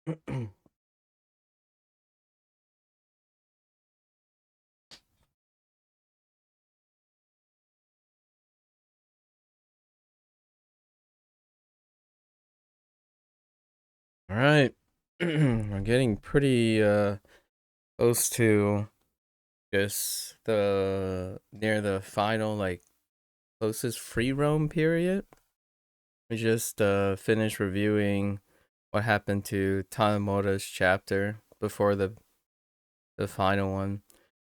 All right. We're getting pretty close to just the near the final closest free roam period. We just finished reviewing what happened to Tanemoto's chapter before the final one,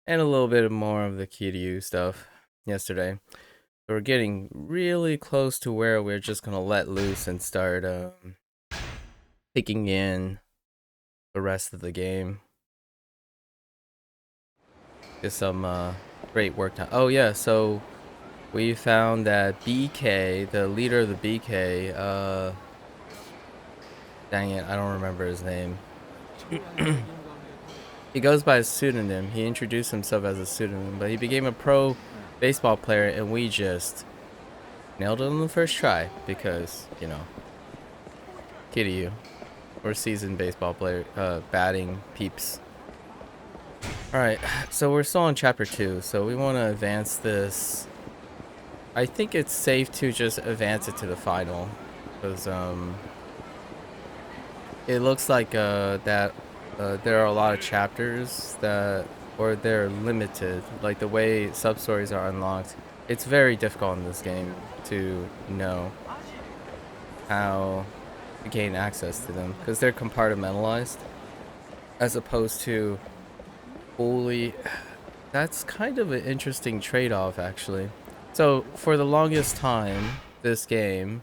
and a little bit more of the Kiryu stuff yesterday. So we're getting really close to where we're just gonna let loose and start taking in the rest of the game. Just some great work time. Oh yeah, so we found that BK, the leader of the BK, dang it, I don't remember his name. He goes by a pseudonym. He introduced himself as a pseudonym, but he became a pro baseball player, and we just nailed it on the first try because, Kiryu, we're seasoned baseball player, batting peeps. Alright, so we're still on chapter 2, so we want to advance this. I think it's safe to just advance it to the final, because it looks like that there are a lot of chapters or they're limited, like the way sub stories are unlocked. It's very difficult in this game to know how to gain access to them because they're compartmentalized as opposed to fully. That's kind of an interesting trade-off, actually. So for the longest time, this game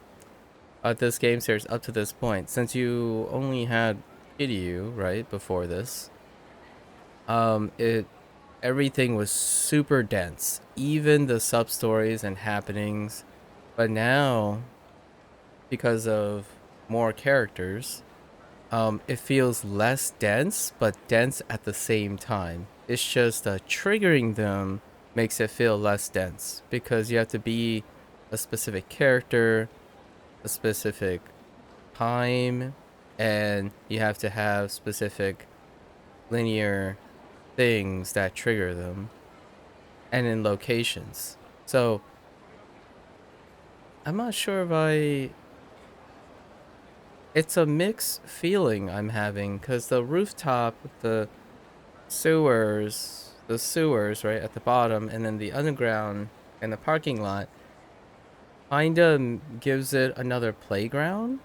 series up to this point, since you only had Kiryu, right, before this, it everything was super dense, even the sub stories and happenings. But now, because of more characters, it feels less dense, but dense at the same time. It's just triggering them makes it feel less dense because you have to be a specific character, a specific time, and you have to have specific linear things that trigger them, and in locations. So I'm not sure if it's a mixed feeling I'm having because the rooftop, the sewers right at the bottom, and then the underground and the parking lot kinda gives it another playground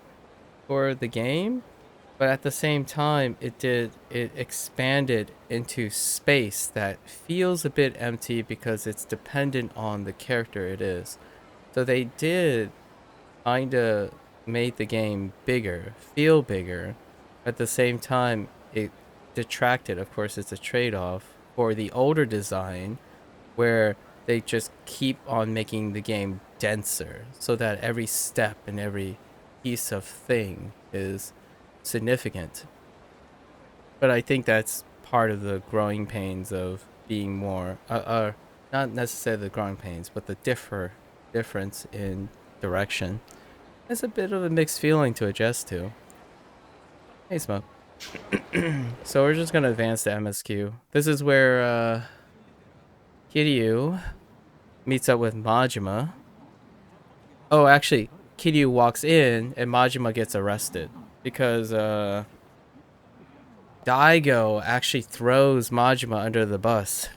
for the game. But at the same time, it expanded into space that feels a bit empty because it's dependent on the character it is. So they did kind of made the game bigger, feel bigger. At the same time, it detracted, of course, it's a trade-off for the older design where they just keep on making the game denser so that every step and every piece of thing is significant. But I think that's part of the growing pains of being more, not necessarily the growing pains, but the difference in direction. It's a bit of a mixed feeling to adjust to. Hey, Smoke. So we're just gonna advance to MSQ. This is where Kiryu meets up with Majima. Oh, actually, Kiryu walks in and Majima gets arrested because Daigo actually throws Majima under the bus.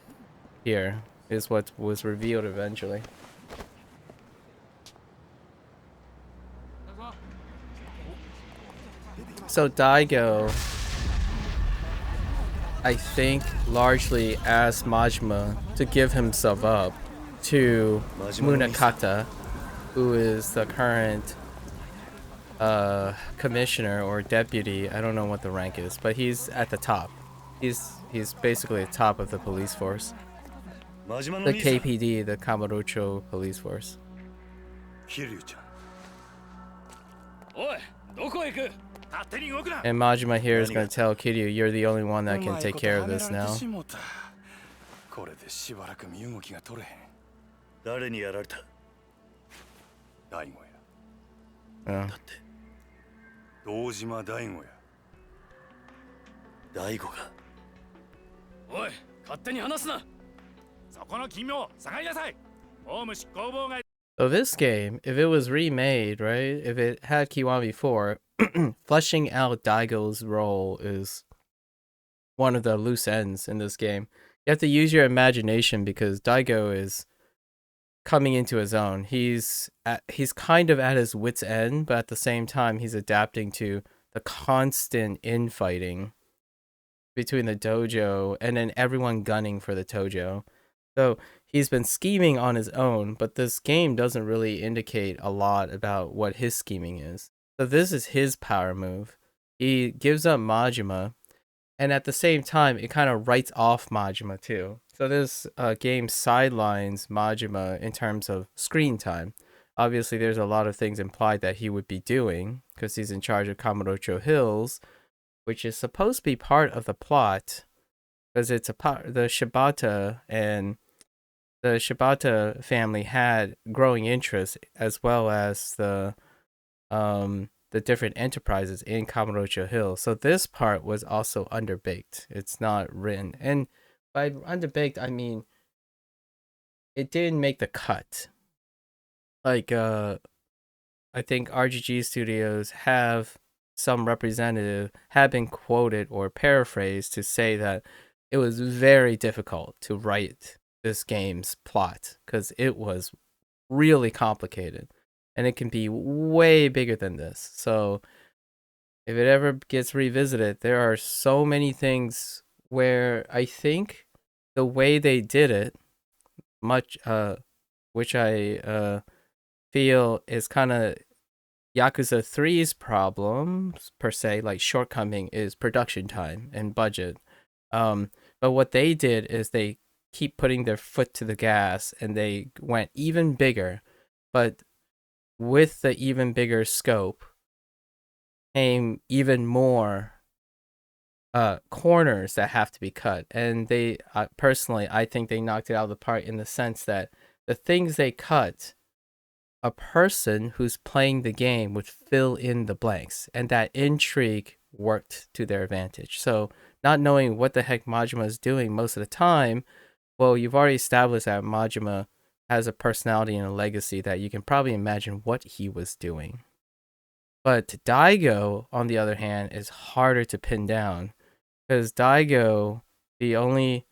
Here is what was revealed eventually. So Daigo, I think, largely asked Majima to give himself up to Munakata, who is the current commissioner or deputy. I don't know what the rank is, but he's at the top. He's basically the top of the police force. The KPD, the Kamurocho police force. And Majima here is going to tell Kiryu, you're the only one that can take care of this now. Yeah. 大悟が。おい、勝手に話すな。そこの君も下がりなさい。ホーム執行妨害。 So this game, if it was remade, right? If it had Kiwami before, fleshing out Daigo's role is one of the loose ends in this game. You have to use your imagination because Daigo is coming into his own. He's kind of at his wit's end, but at the same time he's adapting to the constant infighting between the dojo and then everyone gunning for the tojo. So he's been scheming on his own, but this game doesn't really indicate a lot about what his scheming is. So this is his power move. He gives up Majima, and at the same time, it kind of writes off Majima too. So this game sidelines Majima in terms of screen time. Obviously, there's a lot of things implied that he would be doing because he's in charge of Kamurocho Hills, which is supposed to be part of the plot because it's the Shibata and the Shibata family had growing interest as well as the different enterprises in Kamurocho Hill. So this part was also underbaked. It's not written. And by underbaked, I mean it didn't make the cut. Like I think RGG Studios have some representative have been quoted or paraphrased to say that it was very difficult to write this game's plot because it was really complicated and it can be way bigger than this. So if it ever gets revisited, there are so many things where I think the way they did it, much which I feel is kind of Yakuza 3's problem per se, like shortcoming is production time and budget. But what they did is they keep putting their foot to the gas and they went even bigger, but with the even bigger scope came even more corners that have to be cut. And they personally, I think they knocked it out of the park in the sense that the things they cut, a person who's playing the game would fill in the blanks, and that intrigue worked to their advantage. So not knowing what the heck Majima is doing most of the time, well, you've already established that Majima has a personality and a legacy that you can probably imagine what he was doing. But Daigo, on the other hand, is harder to pin down because Daigo, the only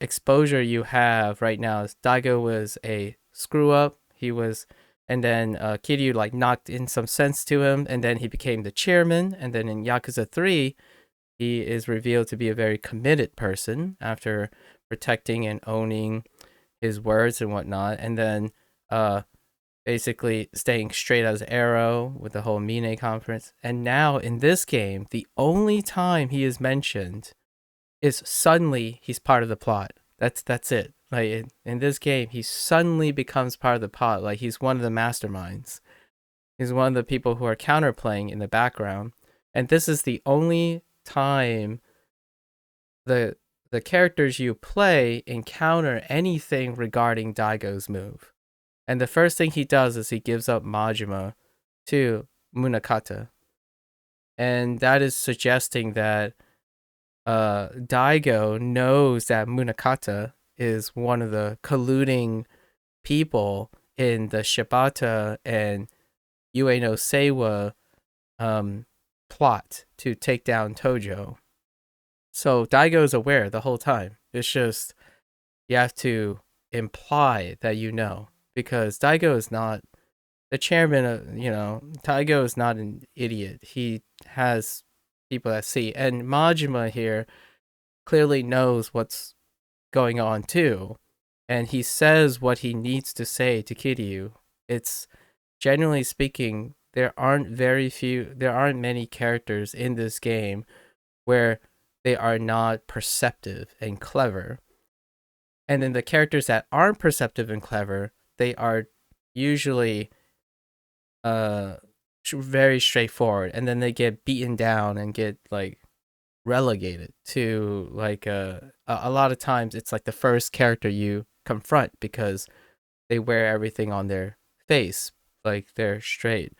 exposure you have right now is Daigo was a screw up. He was, and then Kiryu like knocked in some sense to him, and then he became the chairman. And then in Yakuza 3, he is revealed to be a very committed person after protecting and owning his words and whatnot. And then basically staying straight as arrow with the whole Mine conference. And now in this game, the only time he is mentioned is suddenly he's part of the plot. That's it. Like in this game, he suddenly becomes part of the plot. Like he's one of the masterminds. He's one of the people who are counterplaying in the background. And this is the only time the characters you play encounter anything regarding Daigo's move. And the first thing he does is he gives up Majima to Munakata. And that is suggesting that Daigo knows that Munakata is one of the colluding people in the Shibata and Ueno Seiwa plot to take down Tojo. So Daigo is aware the whole time. It's just you have to imply that you know because Daigo is not the chairman of, Daigo is not an idiot. He has people that see. And Majima here clearly knows what's going on too. And he says what he needs to say to Kiryu. It's generally speaking, there aren't many characters in this game where they are not perceptive and clever. And then the characters that aren't perceptive and clever, they are usually very straightforward, and then they get beaten down and get like relegated to like a lot of times it's like the first character you confront because they wear everything on their face, like they're straight.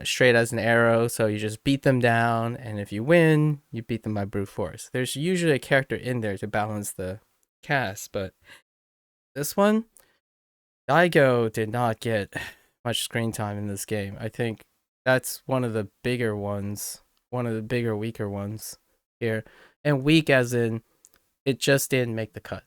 straight as an arrow, so you just beat them down, and if you win, you beat them by brute force. There's usually a character in there to balance the cast, but this one, Daigo did not get much screen time in this game. I think that's one of the bigger ones, one of the bigger, weaker ones here. And weak as in, it just didn't make the cut.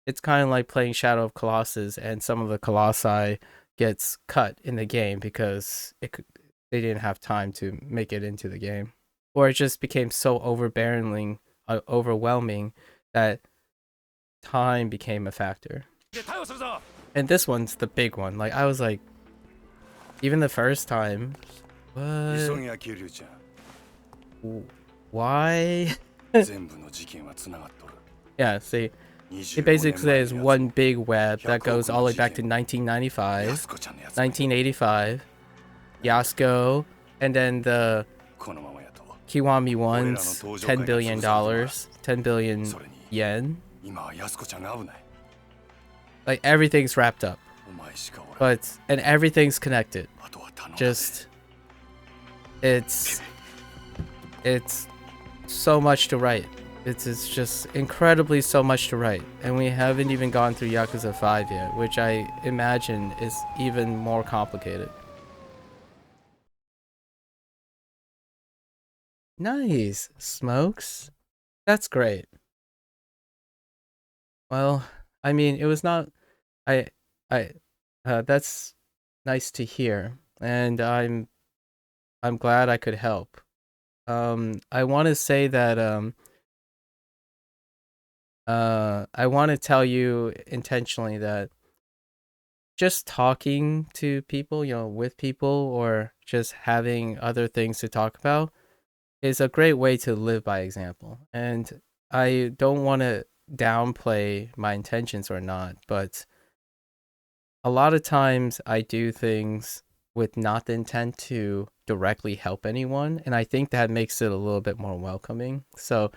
It's kind of like playing Shadow of Colossus, and some of the Colossi gets cut in the game because they didn't have time to make it into the game. Or it just became so overwhelming that time became a factor. And this one's the big one. Like, I was like, even the first time, what? Why? Yeah, see, it basically says one big web that goes all the way back to 1995, 1985, Yasuko, and then the Kiwami one's $10 billion, 10 billion yen. Like, everything's wrapped up, and everything's connected. Just, it's so much to write. It's just incredibly so much to write, and we haven't even gone through Yakuza 5 yet, which I imagine is even more complicated. Nice, Smokes. That's great. Well, I mean, it was not. I. That's nice to hear, and I'm glad I could help. I want to say that I want to tell you intentionally that just talking to people, with people, or just having other things to talk about is a great way to live by example. And I don't want to downplay my intentions or not, but a lot of times I do things with not the intent to directly help anyone, and I think that makes it a little bit more welcoming. So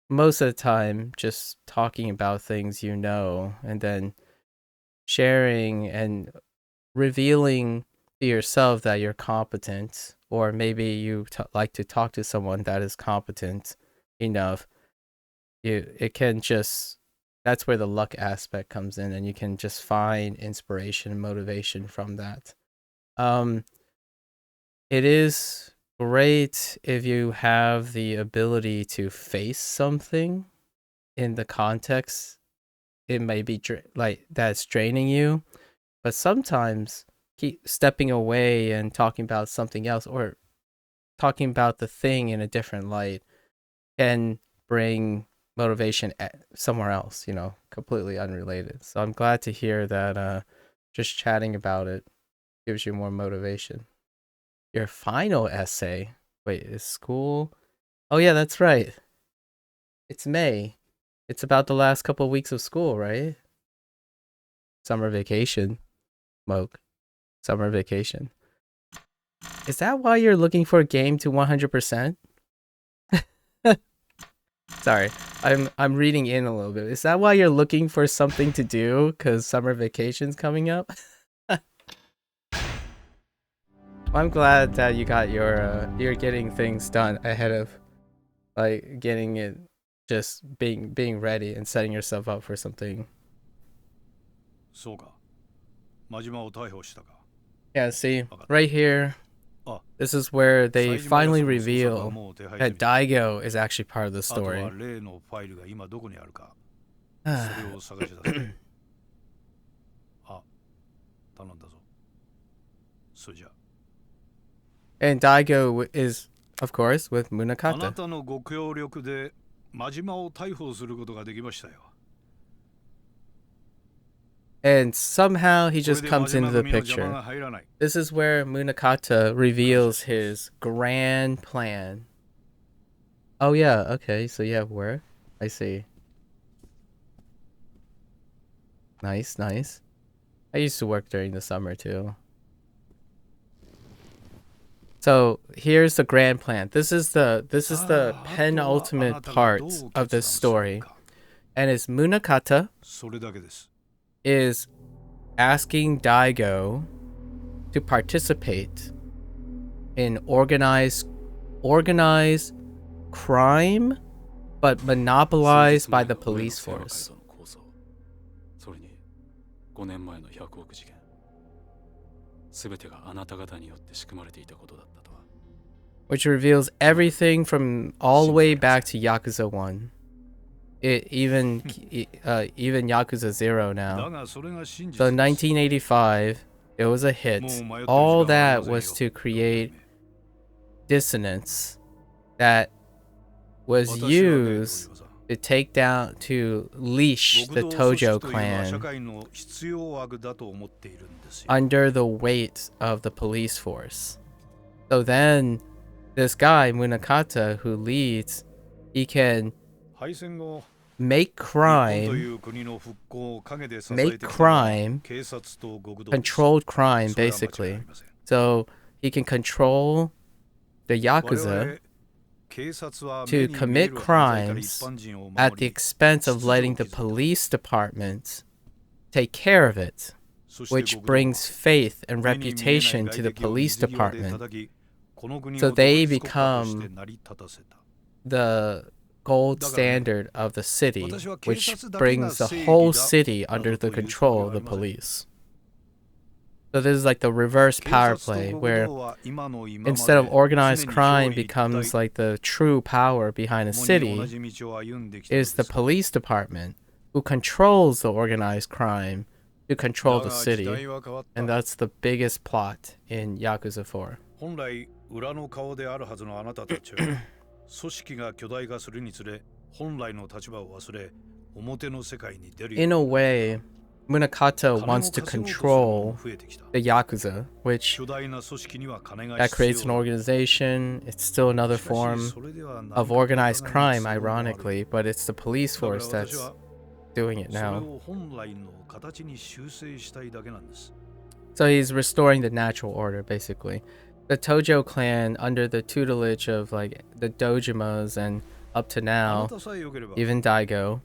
most of the time, just talking about things and then sharing and revealing to yourself that you're competent, or maybe you like to talk to someone that is competent enough, that's where the luck aspect comes in, and you can just find inspiration and motivation from that. It is great if you have the ability to face something in the context. It may be like that's draining you, but sometimes keep stepping away and talking about something else, or talking about the thing in a different light, can bring motivation somewhere else, completely unrelated. So I'm glad to hear that just chatting about it gives you more motivation. Your final essay, wait, is school? Oh yeah, that's right. It's May. It's about the last couple of weeks of school, right? Summer vacation. Moke. Summer vacation. Is that why you're looking for a game to 100%? Sorry, I'm reading in a little bit. Is that why you're looking for something to do? Cause summer vacation's coming up. I'm glad that you got you're getting things done ahead of, like, getting it, just being ready and setting yourself up for something. Yeah, see, right here, this is where they finally reveal that Daigo is actually part of the story. And Daigo is, of course, with Munakata. And somehow he just comes into the picture. This is where Munakata reveals his grand plan. Oh yeah, okay, so you have work. I see. Nice, nice. I used to work during the summer too. So here's the grand plan. This is the penultimate part of this story. And it's Munakata is asking Daigo to participate in organized crime, but monopolized by the police force. それに5年前の100億事件、全てがあなた方によって仕組まれていたことだったとは。Which reveals everything from all the way back to Yakuza 1. Even Yakuza 0 now. So in 1985, it was a hit. All that was to create dissonance that was used to leash the Tojo clan under the weight of the police force. So then this guy, Munakata, who leads, he can make crime, controlled crime, basically. So he can control the Yakuza to commit crimes at the expense of letting the police department take care of it, which brings faith and reputation to the police department. So they become the gold standard of the city, which brings the whole city under the control of the police. So this is like the reverse power play, where instead of organized crime becomes like the true power behind a city, is the police department who controls the organized crime to control the city. And that's the biggest plot in Yakuza 4. In a way, Munakata wants to control the Yakuza, which that creates an organization. It's still another form of organized crime, ironically, but it's the police force that's doing it now. So he's restoring the natural order, basically. The Tojo clan, under the tutelage of like the Dojimas and up to now, even Daigo,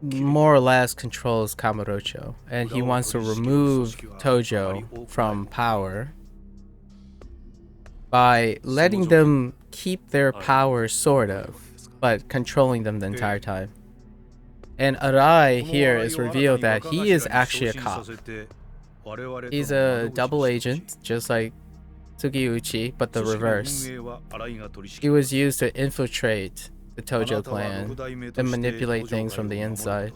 more or less controls Kamurocho, and he wants to remove Tojo from power by letting them keep their power, sort of, but controlling them the entire time. And Arai here is revealed that he is actually a cop. He's a double agent, just like Tsugiyuchi, but the reverse. He was used to infiltrate the Tojo clan and manipulate things from the inside.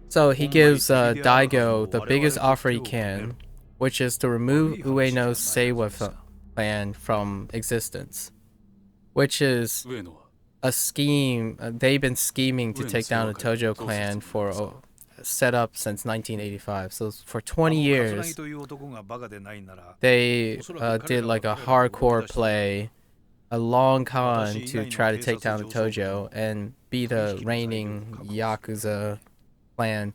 So he gives Daigo the biggest offer he can, which is to remove Ueno's Seiwa clan from existence, which is a scheme. They've been scheming to take down the Tojo clan for set up since 1985. So for 20 years, they did like a hardcore play, a long con to try to take down the Tojo and be the reigning Yakuza clan.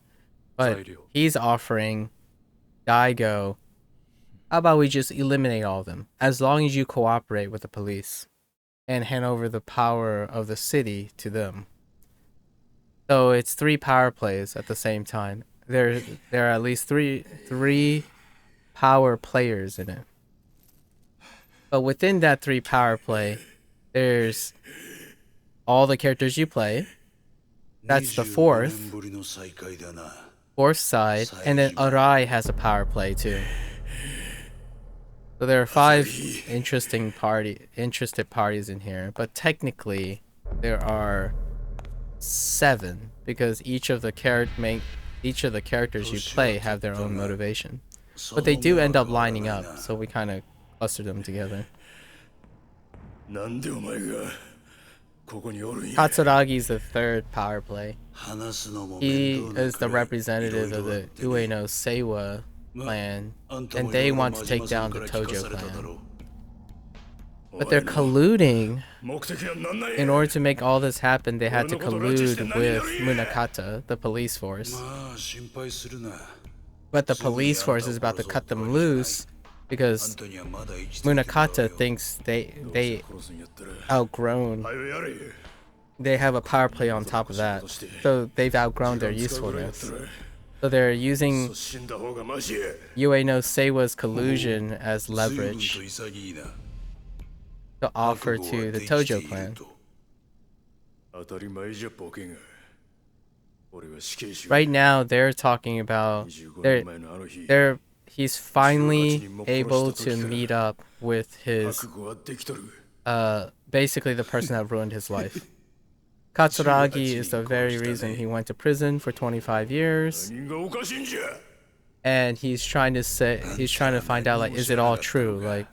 But he's offering Daigo, how about we just eliminate all of them, as long as you cooperate with the police and hand over the power of the city to them. So it's 3 power plays at the same time. There are at least three power players in it. But within that 3 power play, there's all the characters you play. That's the fourth side, and then Arai has a power play too. So there are 5 interested parties in here, but technically there are 7, because each of the characters you play have their own motivation. But they do end up lining up, so we kind of cluster them together. Katsuragi is the 3rd power play. He is the representative of the Ueno Seiwa clan, and they want to take down the Tojo clan. But they're colluding. In order to make all this happen, they had to collude with Munakata, the police force. But the police force is about to cut them loose because Munakata thinks they outgrown they have a power play on top of that. So they've outgrown their usefulness. So they're using Ueno Seiwa's collusion as leverage to offer to the Tojo clan. Right now, they're talking about he's finally able to meet up with his basically the person that ruined his life. Katsuragi is the very reason he went to prison for 25 years. And he's trying to find out, like, is it all true? Like,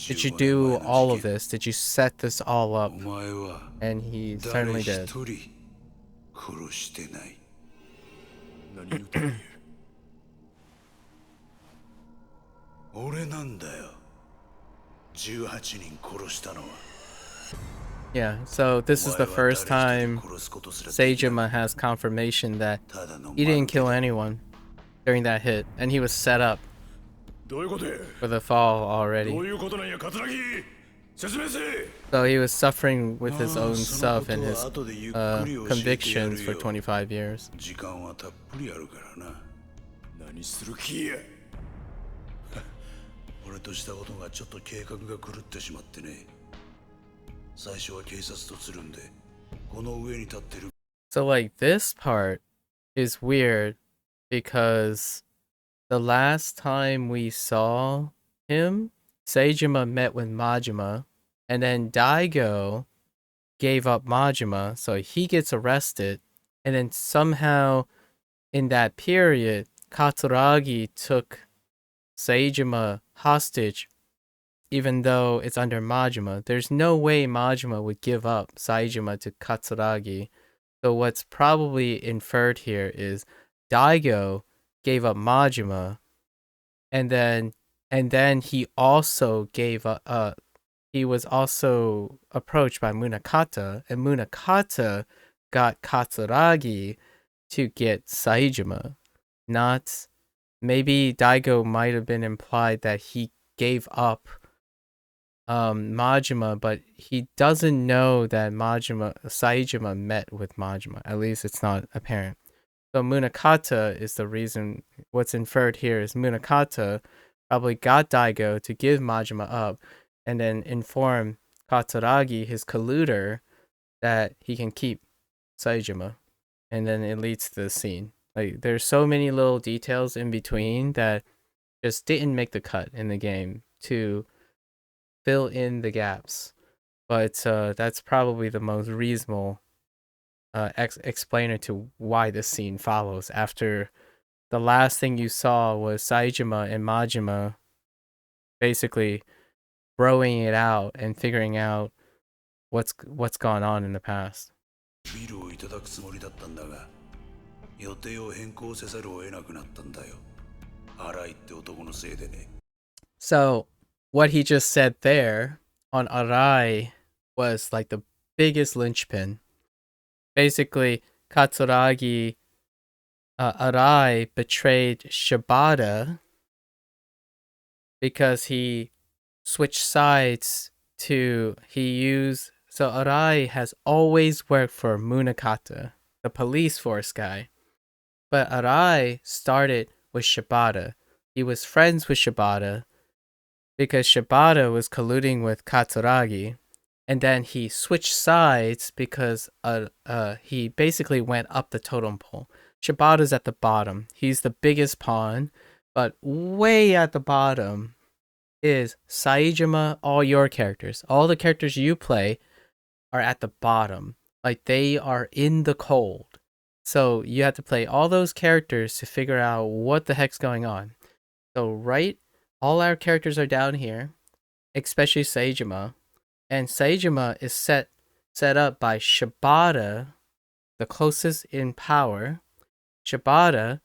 did you do all of this? Did you set this all up? And he certainly did. Yeah, so this is the first time Seijima has confirmation that he didn't kill anyone during that hit, and he was set up for the fall already. So he was suffering with his own stuff and his convictions for 25 years. So like this part is weird because the last time we saw him, Seijima met with Majima, and then Daigo gave up Majima, so he gets arrested, and then somehow in that period, Katsuragi took Seijima hostage, even though it's under Majima. There's no way Majima would give up Seijima to Katsuragi. So what's probably inferred here is Daigo gave up Majima, and then he also gave up. He was also approached by Munakata, and Munakata got Katsuragi to get Saejima. Not maybe Daigo might have been implied that he gave up Majima, but he doesn't know that Saejima met with Majima. At least it's not apparent. So Munakata is the reason. What's inferred here is Munakata probably got Daigo to give Majima up, and then inform Katsuragi, his colluder, that he can keep Saejima, and then it leads to the scene. Like, there's so many little details in between that just didn't make the cut in the game to fill in the gaps, but that's probably the most reasonable explainer to why this scene follows after the last thing you saw was Saejima and Majima basically broing it out and figuring out what's gone on in the past. So what he just said there on Arai was like the biggest linchpin. Basically, Katsuragi, Arai betrayed Shibata because he switched sides so Arai has always worked for Munakata, the police force guy. But Arai started with Shibata. He was friends with Shibata because Shibata was colluding with Katsuragi, and then he switched sides because he basically went up the totem pole. Shibata's at the bottom. He's the biggest pawn, but way at the bottom is Saejima. All your characters, all the characters you play, are at the bottom. Like, they are in the cold. So you have to play all those characters to figure out what the heck's going on. So all our characters are down here, especially Saejima. And Saejima is set up by Shibata, the closest in power. Shibata.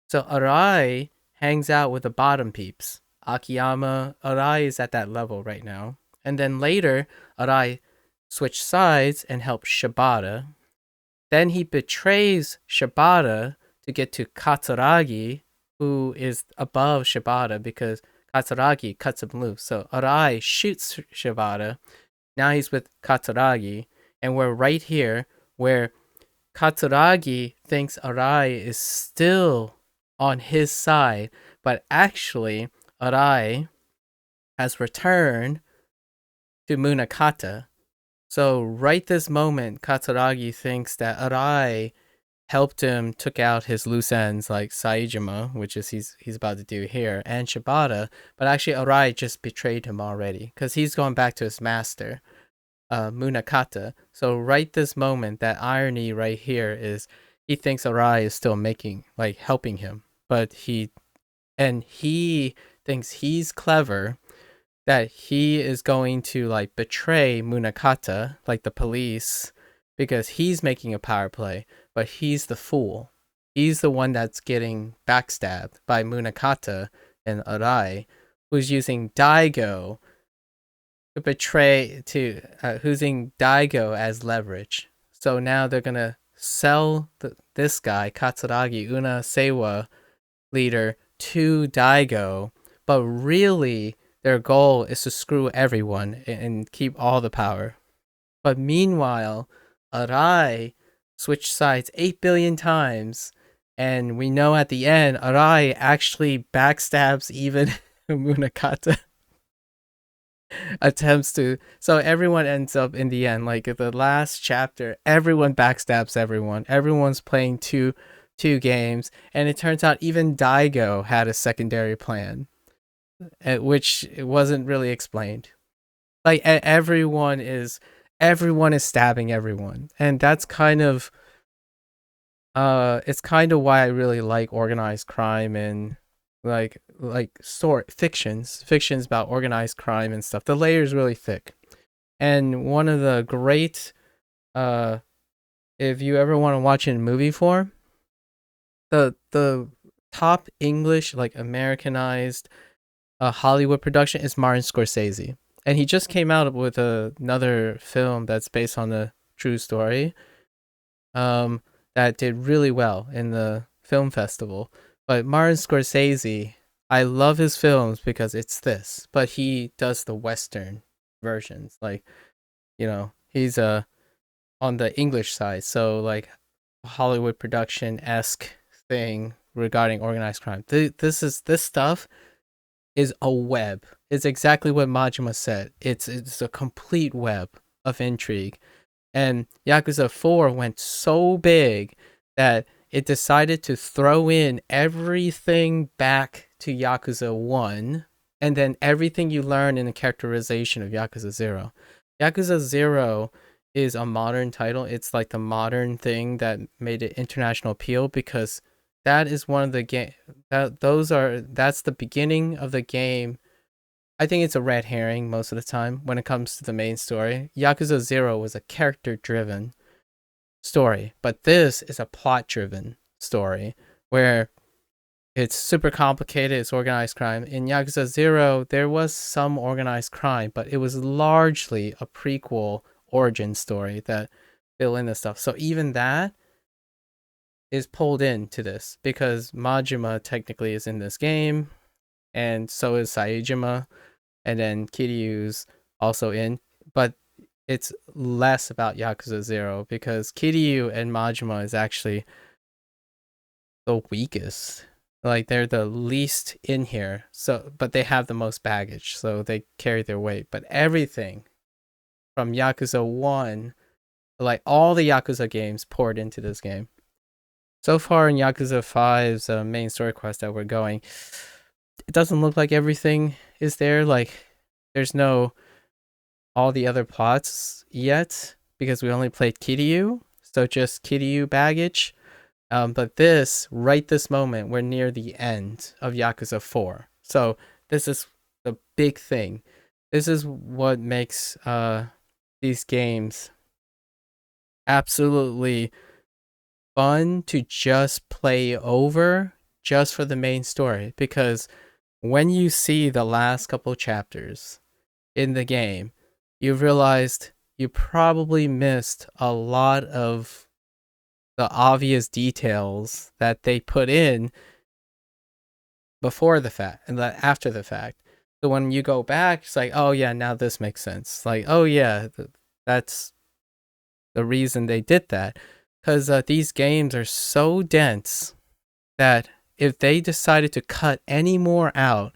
So Arai hangs out with the bottom peeps. Akiyama, Arai is at that level right now. And then later, Arai switched sides and helped Shibata. Then he betrays Shibata to get to Katsuragi, who is above Shibata because Katsuragi cuts him loose. So Arai shoots Shibata. Now he's with Katsuragi. And we're right here where Katsuragi thinks Arai is still on his side, but actually Arai has returned to Munakata. So right this moment, Katsuragi thinks that Arai helped him, took out his loose ends like Saejima, which is he's about to do here, and Shibata, but actually Arai just betrayed him already because he's going back to his master, Munakata. So right this moment, that irony right here is he thinks Arai is still helping him, but he thinks he's clever, that he is going to like betray Munakata, like the police, because he's making a power play, but he's the fool. He's the one that's getting backstabbed by Munakata and Arai, who's using Daigo to who's using Daigo as leverage. So now they're gonna sell this guy, Katsuragi, Una Seiwa leader, to Daigo, but really their goal is to screw everyone and keep all the power. But meanwhile, Arai switched sides 8 billion times, and we know at the end, Arai actually backstabs even Munakata. Attempts to, so everyone ends up in the end, like the last chapter, everyone backstabs everyone. Everyone's playing two games, and it turns out even Daigo had a secondary plan, which wasn't really explained. Like everyone is stabbing everyone, and that's kind of it's kind of why I really like organized crime and fictions about organized crime and stuff. The layer is really thick, and one of the great if you ever want to watch it in movie form, the top English, like Americanized Hollywood production is Martin Scorsese, and he just came out with another film that's based on a true story, that did really well in the film festival. But Martin Scorsese, I love his films because it's this, but he does the Western versions, like, he's on the English side, so like Hollywood production esque thing regarding organized crime. This stuff is a web. It's exactly what Majima said. It's a complete web of intrigue. And Yakuza 4 went so big that it decided to throw in everything back to Yakuza 1, and then everything you learn in the characterization of Yakuza 0. Yakuza 0 is a modern title. It's like the modern thing that made it international appeal, because that is one of the that's the beginning of the game. I think it's a red herring most of the time when it comes to the main story. Yakuza 0 was a character driven story, but this is a plot driven story where it's super complicated. It's organized crime. In Yakuza 0, there was some organized crime, but it was largely a prequel origin story that fill in the stuff. So even that is pulled into this because Majima technically is in this game, and so is Saejima, and then Kiryu's also in, but it's less about Yakuza 0 because Kiryu and Majima is actually the weakest. Like, they're the least in here, so, but they have the most baggage, so they carry their weight. But everything from Yakuza 1, like all the Yakuza games, poured into this game. So far in Yakuza 5's main story quest that we're going, it doesn't look like everything is there. Like, there's no all the other plots yet because we only played Kiryu, so just Kiryu baggage. But right this moment, we're near the end of Yakuza 4. So this is the big thing. This is what makes these games absolutely fun to just play over just for the main story. Because when you see the last couple chapters in the game, you've realized you probably missed a lot of the obvious details that they put in before the fact and after the fact. So when you go back, it's like, oh yeah, now this makes sense. Like, oh yeah, that's the reason they did that, because these games are so dense that if they decided to cut any more out,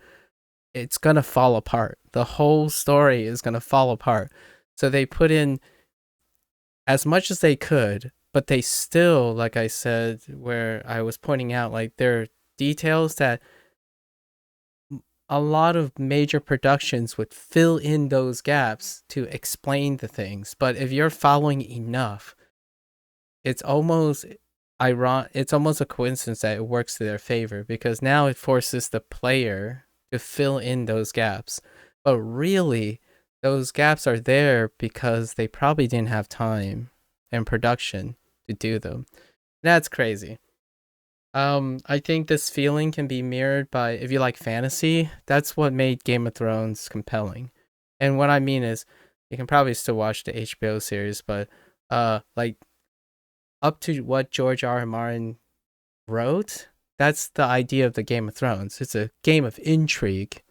it's gonna fall apart. The whole story is gonna fall apart. So they put in as much as they could, but they still, like I said, where I was pointing out, like there are details that a lot of major productions would fill in those gaps to explain the things. But if you're following enough, it's almost it's almost a coincidence that it works to their favor, because now it forces the player to fill in those gaps. But really, those gaps are there because they probably didn't have time and production to do them. That's crazy. I think this feeling can be mirrored by, if you like fantasy, that's what made Game of Thrones compelling. And what I mean is, you can probably still watch the HBO series, but like up to what George R. R. Martin wrote, that's the idea of the Game of Thrones. It's a game of intrigue.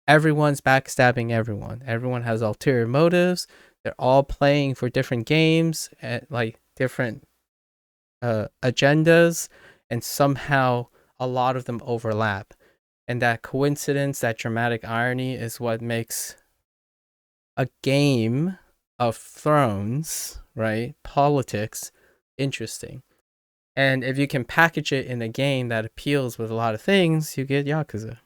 Everyone's backstabbing everyone. Everyone has ulterior motives. They're all playing for different games, like different agendas, and somehow a lot of them overlap. And that coincidence, that dramatic irony, is what makes a game of thrones, right? Politics, interesting. And if you can package it in a game that appeals with a lot of things, you get Yakuza.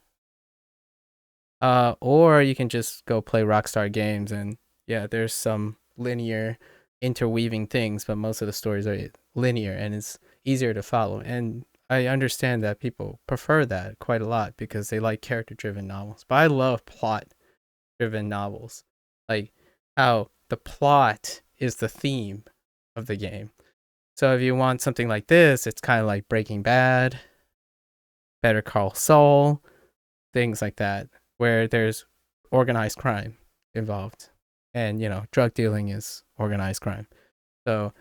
Or you can just go play Rockstar Games, and yeah, there's some linear interweaving things, but most of the stories are linear and it's easier to follow. And I understand that people prefer that quite a lot because they like character-driven novels. But I love plot-driven novels, like how the plot is the theme of the game. So if you want something like this, it's kind of like Breaking Bad, Better Call Saul, things like that, where there's organized crime involved. And, drug dealing is organized crime. So,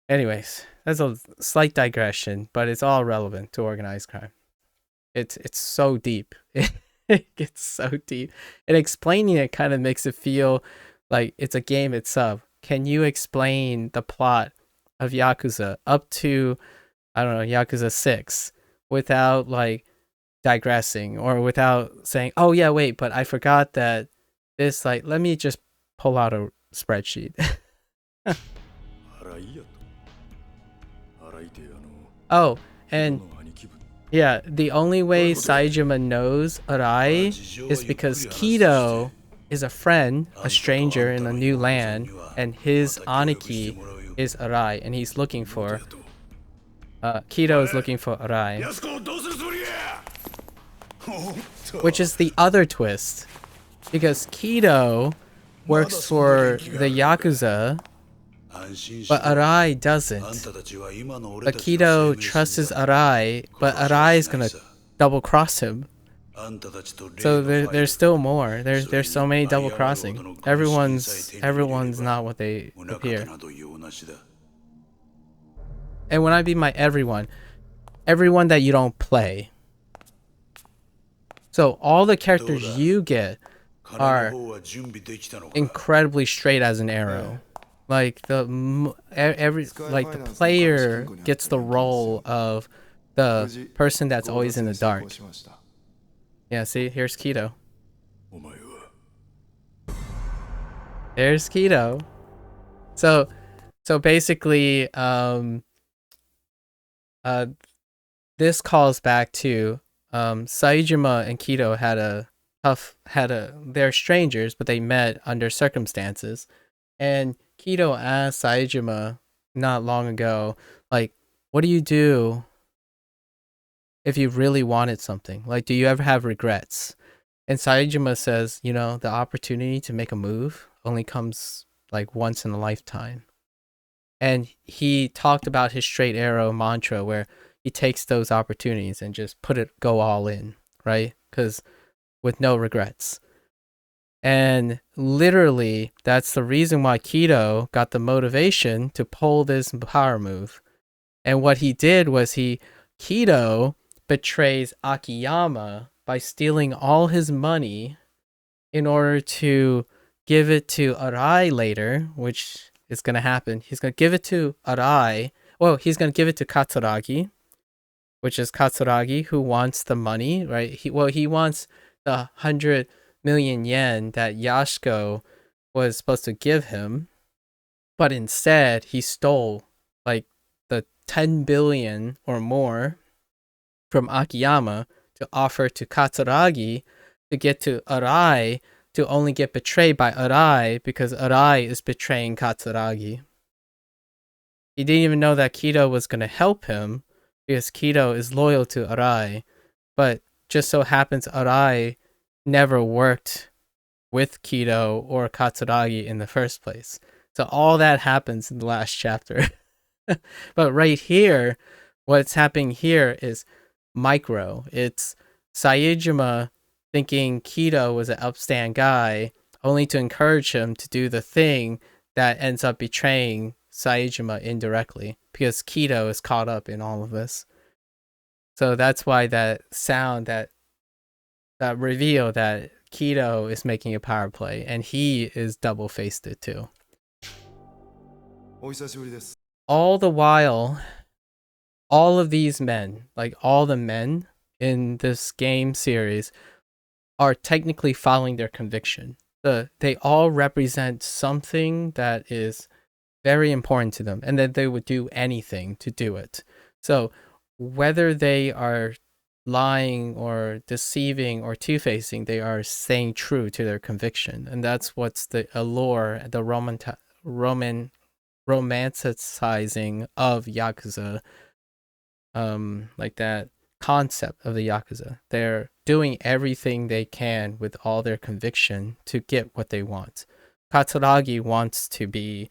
anyways, that's a slight digression, but it's all relevant to organized crime. It's so deep. It gets so deep. And explaining it kind of makes it feel like it's a game itself. Can you explain the plot of Yakuza up to, I don't know, Yakuza 6 without like digressing or without saying, oh yeah, wait, but I forgot that this, like, let me just pull out a spreadsheet. Oh, and yeah, the only way Saejima knows Arai is because Kido is a friend, a stranger in a new land, and his Aniki is Arai, and he's looking for Kido is looking for Arai, which is the other twist, because Kido works for the Yakuza, but Arai doesn't. But Kido trusts Arai, but Arai is gonna double cross him. So there's still more. There's so many double crossing. Everyone's not what they appear. And when I mean by everyone that you don't play. So all the characters you get are incredibly straight as an arrow. Like the player gets the role of the person that's always in the dark. Yeah, see, here's Kido. There's Kido. So basically, this calls back to Saejima and Kido they're strangers, but they met under circumstances. And Kido asked Saejima not long ago, like, what do you do if you really wanted something? Like, do you ever have regrets? And Saejima says, the opportunity to make a move only comes like once in a lifetime. And he talked about his straight arrow mantra, where he takes those opportunities and just go all in, right? Because with no regrets. And literally, that's the reason why Kido got the motivation to pull this power move. And what he did was Kido betrays Akiyama by stealing all his money in order to give it to Arai later, which is going to happen. He's going to give it to Arai. Well, he's going to give it to Katsuragi, which is Katsuragi, who wants the money, right? He wants the 100 million yen that Yashiko was supposed to give him, but instead he stole like the 10 billion or more from Akiyama to offer to Katsuragi to get to Arai, to only get betrayed by Arai because Arai is betraying Katsuragi. He didn't even know that Kido was going to help him because Kido is loyal to Arai, but just so happens Arai never worked with Kido or Katsuragi in the first place. So all that happens in the last chapter. But right here, what's happening here is micro. It's Saejima thinking Kido was an upstand guy, only to encourage him to do the thing that ends up betraying Saejima indirectly, because Kido is caught up in all of this. So that's why that sound, that reveal that Kido is making a power play, and he is double-faced it too. All the while, all of these men, like all the men in this game series, are technically following their conviction. They all represent something that is very important to them, and that they would do anything to do it. So whether they are lying or deceiving or two-facing, they are staying true to their conviction. And that's what's the allure, the romanticizing of Yakuza, like that concept of the Yakuza. They're doing everything they can with all their conviction to get what they want. Katsuragi wants to be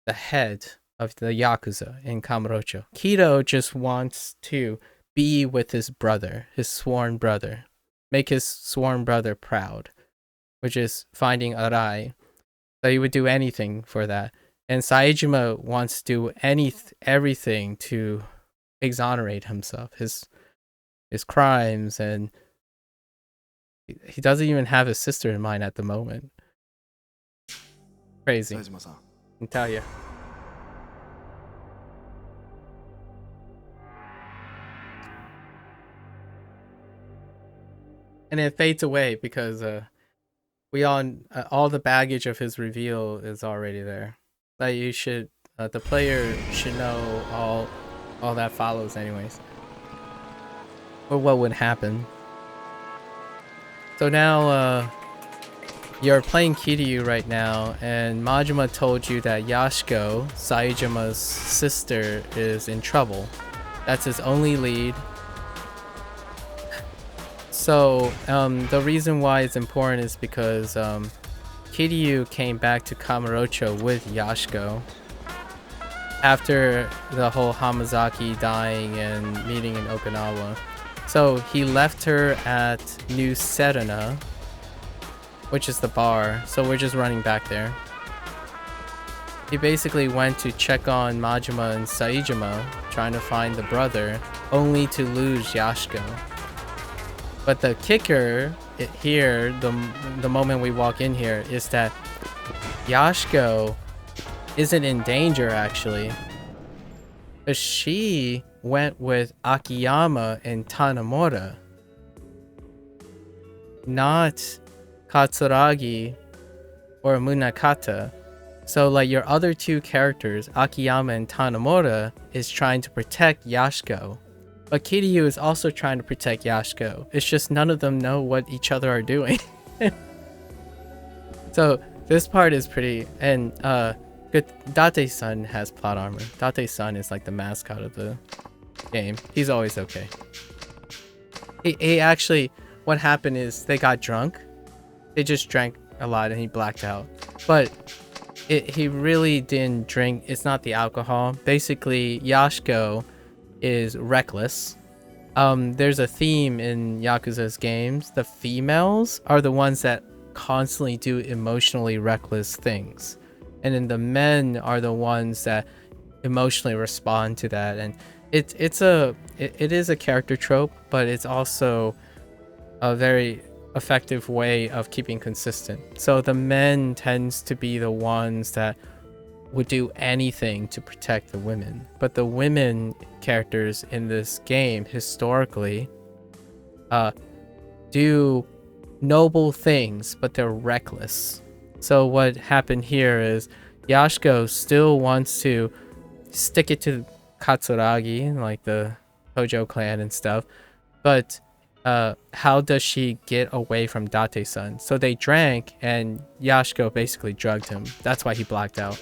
the head of the Yakuza in Kamurocho. Kido just wants to be with his brother, his sworn brother. Make his sworn brother proud, which is finding Arai. So he would do anything for that. And Saejima wants to do everything to exonerate himself, his crimes, and he doesn't even have his sister in mind at the moment. Crazy. I tell you. And it fades away because we all the baggage of his reveal is already there. Like you should, the player should know all that follows anyways, or what would happen. So now you're playing Kiryu right now, and Majima told you that Yashiko, Saejima's sister, is in trouble. That's his only lead. So the reason why it's important is because Kiryu came back to Kamurocho with Yashiko after the whole Hamazaki dying and meeting in Okinawa. So he left her at New Serena, which is the bar. So we're just running back there. He basically went to check on Majima and Saejima, trying to find the brother, only to lose Yashiko. But the kicker here, the moment we walk in here, is that Yashiko isn't in danger actually, because she went with Akiyama and Tanemura, not Katsuragi or Munakata. So like your other two characters, Akiyama and Tanemura, is trying to protect Yashiko. But Kiryu is also trying to protect Yashiko. It's just none of them know what each other are doing. So this part is pretty, and Date-san has plot armor. Date-san is like the mascot of the game. He's always okay. He actually, what happened is they got drunk. They just drank a lot and he blacked out. But he really didn't drink. It's not the alcohol. Basically, Yashiko is reckless. There's a theme in Yakuza's games. The females are the ones that constantly do emotionally reckless things, and then the men are the ones that emotionally respond to that. And it is a character trope, but it's also a very effective way of keeping consistent. So the men tends to be the ones that would do anything to protect the women. But the women characters in this game historically do noble things, but they're reckless. So what happened here is Yashiko still wants to stick it to Katsuragi, like the Hojo clan and stuff, but how does she get away from Date-san? So they drank, and Yashiko basically drugged him. That's why he blacked out.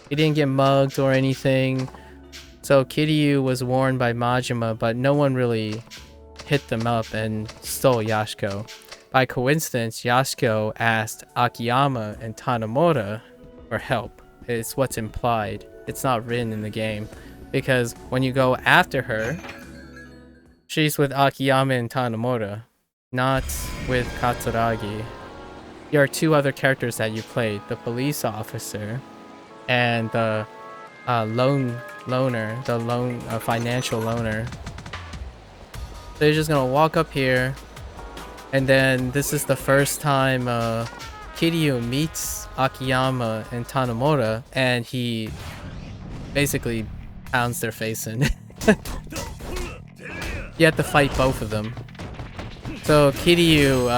He didn't get mugged or anything. So Kiryu was warned by Majima, but no one really hit them up and stole Yashiko. By coincidence, Yashiko asked Akiyama and Tanemura for help. It's what's implied. It's not written in the game. Because when you go after her, she's with Akiyama and Tanemura, not with Katsuragi. There are two other characters that you played, the police officer and the financial loaner. They're just gonna walk up here, and then this is the first time Kiryu meets Akiyama and Tanemura, and he basically pounds their face in. You have to fight both of them. So Kiryu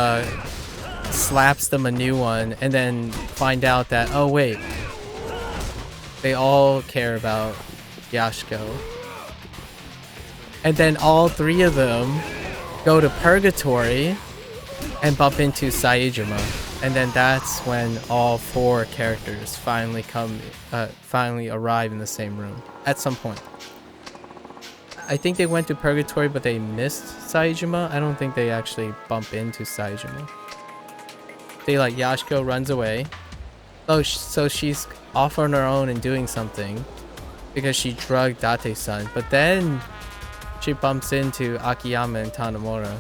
slaps them a new one, and then find out that, oh wait, they all care about Yashiko. And then all three of them go to Purgatory and bump into Saejima. And then that's when all four characters finally arrive in the same room at some point. I think they went to Purgatory, but they missed Saejima. I don't think they actually bump into Saejima. They like, Yashiko runs away. Oh, so she's off on her own and doing something because she drugged Date-san. But then she bumps into Akiyama and Tanemura.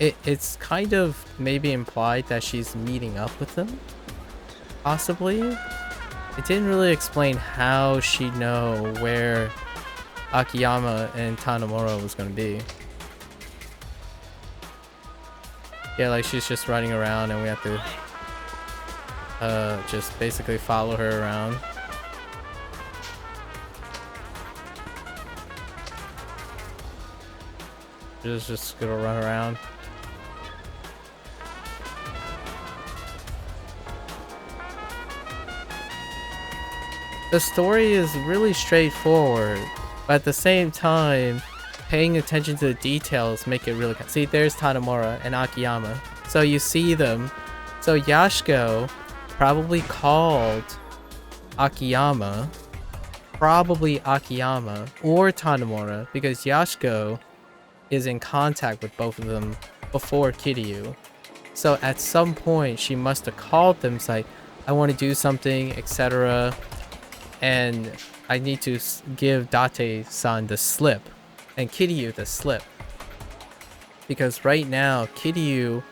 It's kind of maybe implied that she's meeting up with them, possibly. It didn't really explain how she'd know where Akiyama and Tanemura was going to be. Yeah, like she's just running around and we have to just basically follow her around. Just gonna run around. The story is really straightforward, but at the same time, paying attention to the details make it really... See, there's Tanemura and Akiyama. So you see them. So Yashiko probably called Akiyama, or Tanemura, because Yashiko is in contact with both of them before Kiryu. So at some point, she must have called them, like, I want to do something, etc. And I need to give Date-san the slip, and Kiryu the slip. Because right now, Kiryu,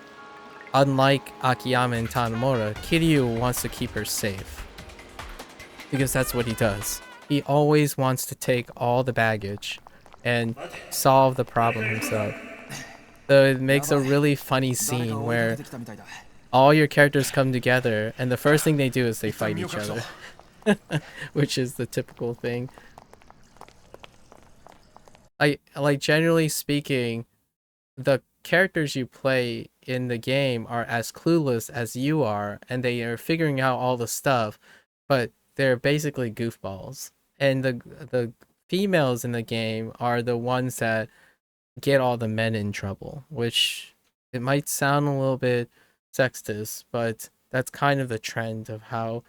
unlike Akiyama and Tanemura, Kiryu wants to keep her safe. Because that's what he does. He always wants to take all the baggage and solve the problem himself. So it makes a really funny scene where all your characters come together and the first thing they do is they fight each other. Which is the typical thing. Like generally speaking, the characters you play in the game are as clueless as you are, and they are figuring out all the stuff, but they're basically goofballs. And the females in the game are the ones that get all the men in trouble, which it might sound a little bit sexist, but that's kind of the trend of how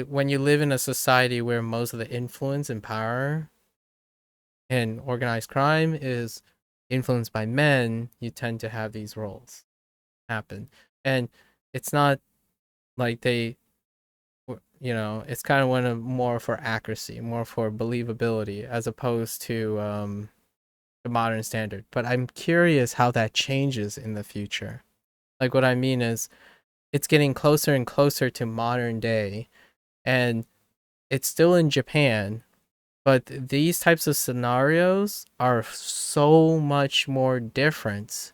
when you live in a society where most of the influence and power and organized crime is influenced by men, you tend to have these roles happen. And it's not like they, it's kind of one of more for accuracy, more for believability, as opposed to the modern standard. But I'm curious how that changes in the future. Like what I mean is, it's getting closer and closer to modern day, and it's still in Japan, but these types of scenarios are so much more different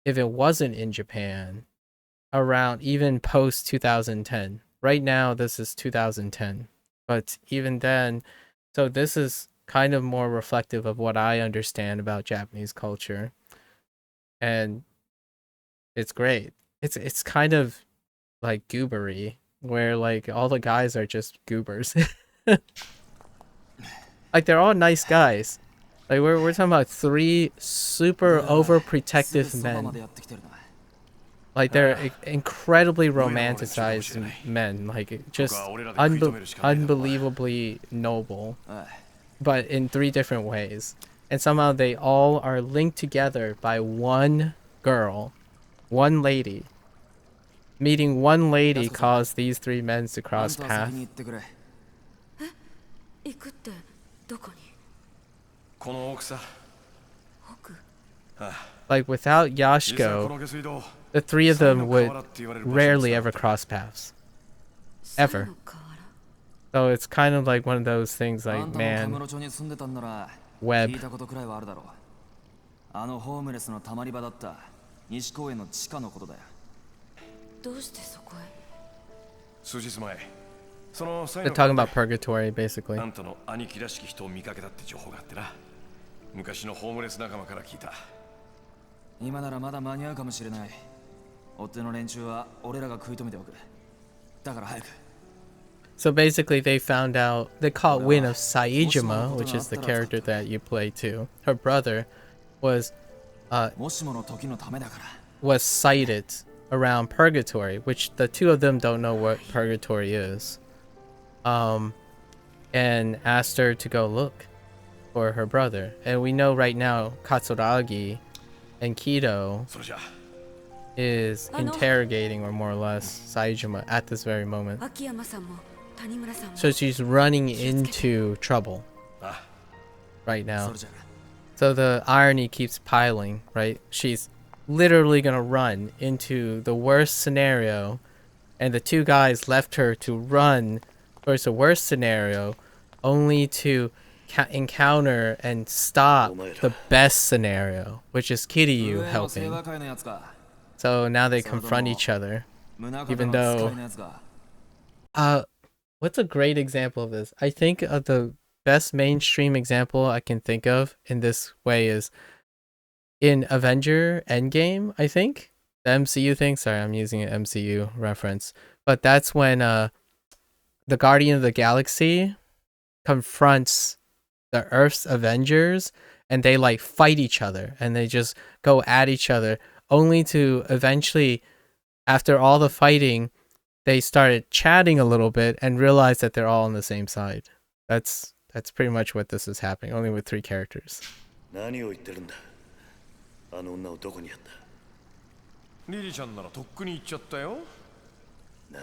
if it wasn't in Japan around even post 2010. right now this is 2010, but even then, so this is kind of more reflective of what I understand about Japanese culture, and it's great. It's kind of like goobery, where like all the guys are just goobers. Like they're all nice guys. Like we're talking about three super overprotective men. Like they're incredibly romanticized men, like just unbelievably noble, but in three different ways. And somehow they all are linked together by one girl, one lady. Meeting one lady caused these three men to cross paths. Like without Yashiko, the three of them would rarely ever cross paths. Ever. So it's kind of like one of those things like, man, web. They're talking about purgatory, basically. 昔のホームレス仲間から聞いた。今ならまだ間に合うかもしれない。追っ手の連中は俺らが食い止めておく。だから早く。So basically they found out, they caught wind of Saijima, which is the character that you play too. Her brother was sighted around purgatory, which the two of them don't know what purgatory is. And asked her to go look for her brother. And we know right now Katsuragi and Kido is interrogating, or more or less, Saijima at this very moment. So she's running into trouble right now. So the irony keeps piling, right? She's literally gonna run into the worst scenario, and the two guys left her to run towards the worst scenario, only to encounter and stop the best scenario, which is Kiryu helping. So now they confront each other, even though what's a great example of this? I think the best mainstream example I can think of in this way is in Avenger Endgame, I think. The MCU thing. Sorry, I'm using an MCU reference. But that's when the Guardian of the Galaxy confronts the Earth's Avengers, and they like fight each other, and they just go at each other, only to eventually, after all the fighting, they started chatting a little bit and realized that they're all on the same side. That's pretty much what this is happening, only with three characters. 何を言ってるんだ。あの女をどこにやった。リリちゃんならとっくに行っちゃったよ。何？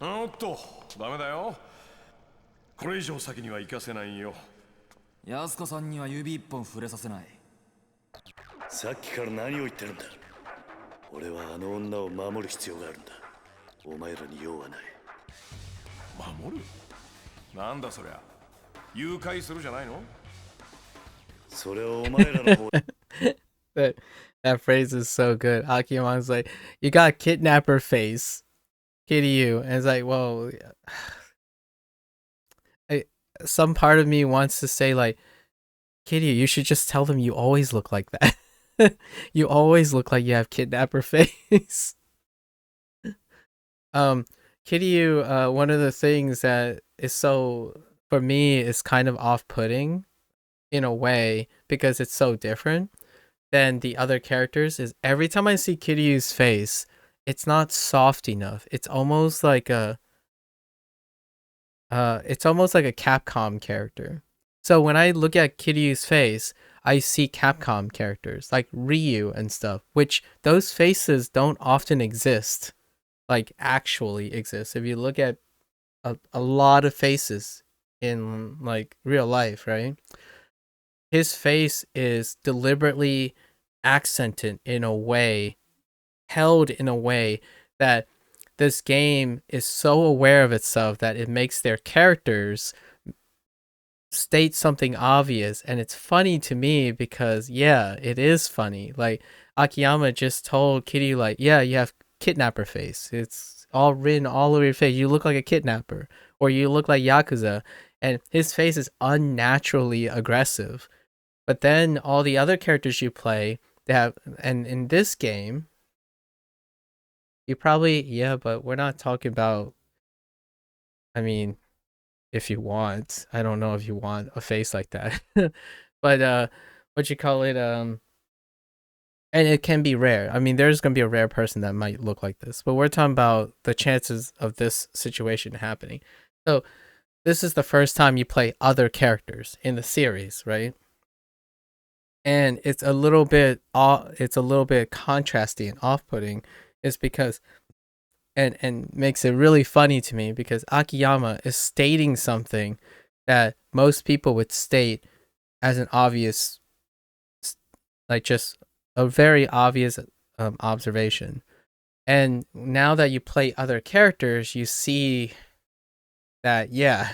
おっと、ダメだよ。これ以上先には行かせないよ。安子さんには指一本触れさせない。さっきから何を言ってるんだ。俺はあの女を守る必要があるんだ。お前らに用はない。守る？なんだそりゃ。誘拐するじゃないの？それはお前らの方。that phrase is so good. Akiyaman's like, you got kidnapper face, Kiryu, and it's like, whoa. Some part of me wants to say like, Kiryu, you should just tell them you always look like that. You always look like you have kidnapper face. Kiryu, one of the things that is so, for me, is kind of off-putting in a way because it's so different than the other characters, is every time I see Kiryu's face, it's not soft enough. It's almost like a Capcom character. So when I look at Kiryu's face, I see Capcom characters like Ryu and stuff, which those faces don't often exist, like actually exist. If you look at a lot of faces in like real life, right? His face is deliberately accented in a way, held in a way that this game is so aware of itself that it makes their characters state something obvious. And it's funny to me because, yeah, it is funny. Like, Akiyama just told Kitty, like, yeah, you have kidnapper face. It's all written all over your face. You look like a kidnapper, or you look like Yakuza, and his face is unnaturally aggressive. But then all the other characters you play, they have, and in this game, you probably, yeah, but we're not talking about, I mean, if you want, I don't know if you want a face like that. But what you call it, and it can be rare. I mean, there's gonna be a rare person that might look like this, but we're talking about the chances of this situation happening. So this is the first time you play other characters in the series, right? And it's a little bit contrasty and off-putting, is because and makes it really funny to me because Akiyama is stating something that most people would state as an obvious, like just a very obvious observation. And now that you play other characters, you see that, yeah,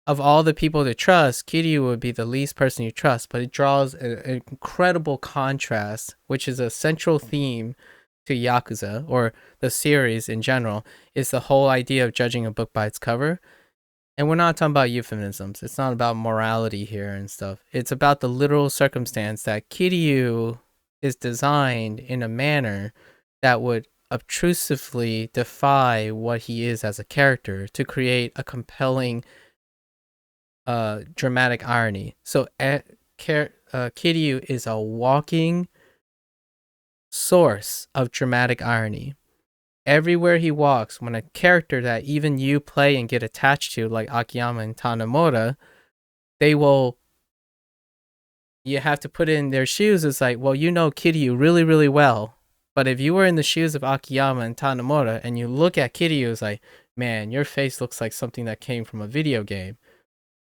of all the people to trust, Kiryu would be the least person you trust, but it draws an incredible contrast, which is a central theme to Yakuza, or the series in general, is the whole idea of judging a book by its cover. And we're not talking about euphemisms. It's not about morality here and stuff. It's about the literal circumstance that Kiryu is designed in a manner that would obtrusively defy what he is as a character to create a compelling dramatic irony. So Kiryu is a walking source of dramatic irony. Everywhere he walks, when a character that even you play and get attached to, like Akiyama and Tanemura, they will, you have to put in their shoes. It's like, well, you know Kiryu really, really well. But if you were in the shoes of Akiyama and Tanemura and you look at Kiryu, it's like, man, your face looks like something that came from a video game.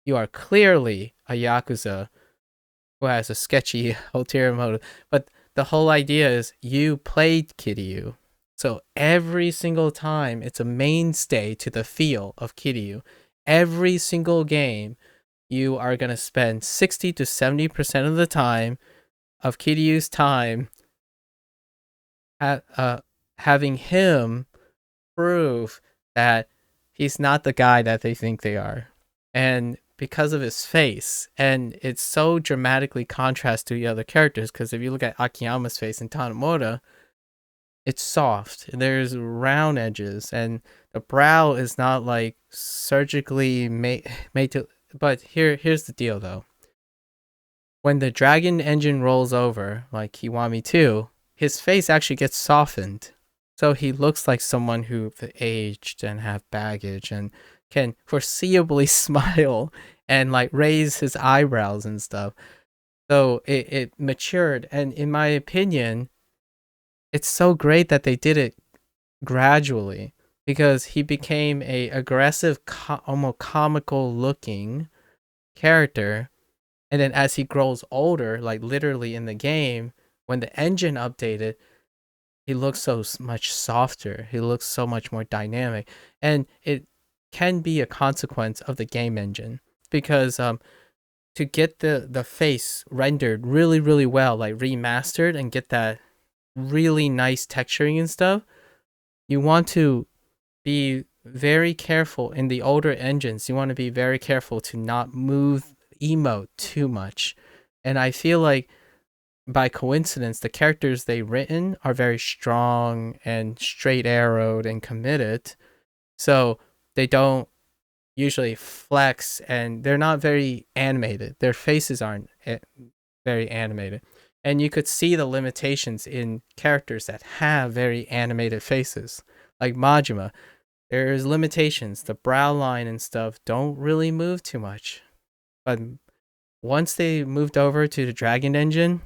You are clearly a Yakuza who has a sketchy ulterior motive. But the whole idea is you played Kiryu. So every single time, it's a mainstay to the feel of Kiryu. Every single game, you are going to spend 60 to 70% of the time of Kiryu's time having him prove that he's not the guy that they think they are. And because of his face, and it's so dramatically contrast to the other characters, because if you look at Akiyama's face and Tanemura, it's soft. There's round edges, and the brow is not like surgically made to. But here's the deal, though. When the dragon engine rolls over, like Kiwami 2, his face actually gets softened. So he looks like someone who's aged and have baggage and can foreseeably smile and like raise his eyebrows and stuff. So it matured. And in my opinion, it's so great that they did it gradually, because he became a aggressive, almost comical looking character. And then as he grows older, like literally in the game, when the engine updated, he looks so much softer. He looks so much more dynamic. And it can be a consequence of the game engine, because to get the face rendered really, really well, like remastered, and get that really nice texturing and stuff, you want to be very careful in the older engines. You want to be very careful to not move emote too much. And I feel like by coincidence, the characters they written are very strong and straight arrowed and committed. So they don't usually flex, and they're not very animated. Their faces aren't very animated. And you could see the limitations in characters that have very animated faces. Like Majima, there's limitations. The brow line and stuff don't really move too much. But once they moved over to the Dragon Engine,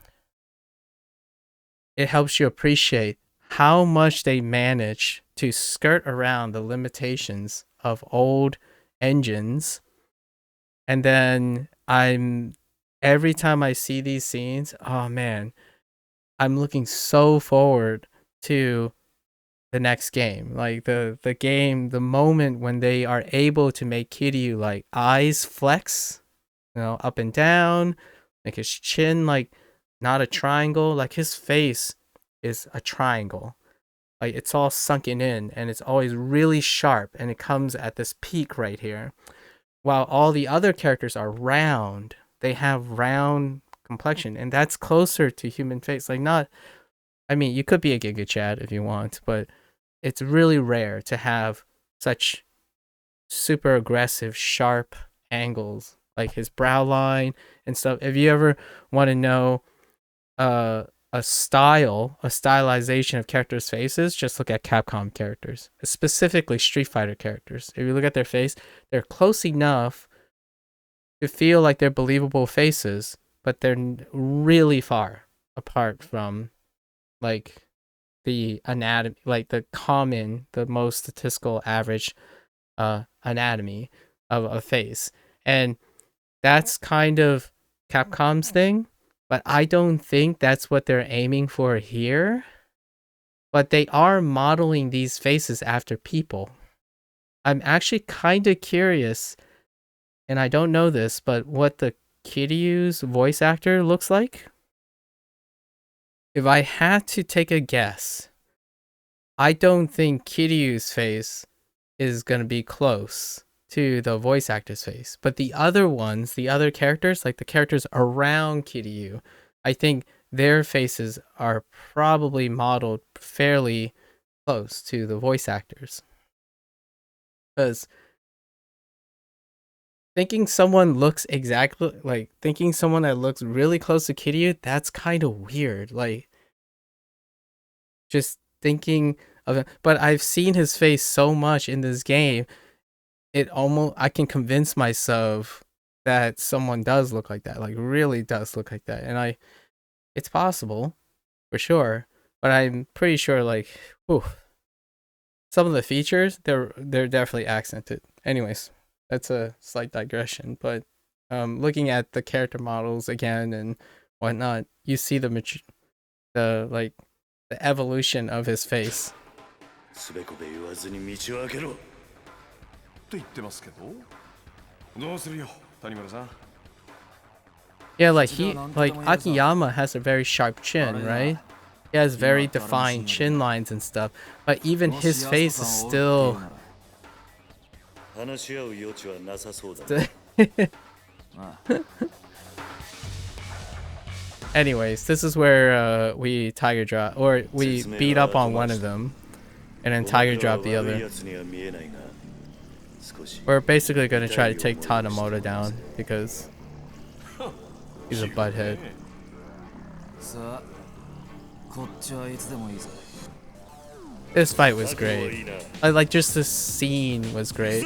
it helps you appreciate how much they manage to skirt around the limitations of old engines. And then every time I see these scenes, oh man, I'm looking so forward to the next game. Like the game, the moment when they are able to make Kiryu like eyes flex, up and down, like his chin like not a triangle, like his face is a triangle. Like it's all sunken in and it's always really sharp and it comes at this peak right here. While all the other characters are round. They have round complexion and that's closer to human face. Like not I mean, you could be a Giga Chad if you want, but it's really rare to have such super aggressive, sharp angles, like his brow line and stuff. If you ever want to know a stylization of characters' faces, just look at Capcom characters, specifically Street Fighter characters. If you look at their face, they're close enough to feel like they're believable faces, but they're really far apart from like the anatomy, like the most statistical average anatomy of a face. And that's kind of Capcom's thing, but I don't think that's what they're aiming for here. But they are modeling these faces after people. I'm actually kind of curious, and I don't know this, but what the Kiryu's voice actor looks like. If I had to take a guess, I don't think Kiryu's face is going to be close to the voice actor's face. But the other ones, the other characters, like the characters around Kiryu, I think their faces are probably modeled fairly close to the voice actors. Because thinking someone that looks really close to Kiryu, that's kind of weird. Like, just thinking of it. But I've seen his face so much in this game, I can convince myself that someone does look like that, like really does look like that. And it's possible, for sure. But I'm pretty sure, like, some of the features, they're definitely accented. Anyways, that's a slight digression. But looking at the character models again and whatnot, you see the evolution of his face. Yeah, like Akiyama has a very sharp chin, right? He has very defined chin lines and stuff, but even his face is still. Anyways, this is where we tiger drop, or we beat up on one of them, and then tiger drop the other. We're basically gonna try to take Tadamoto down because he's a butthead. This fight was great. Like just the scene was great.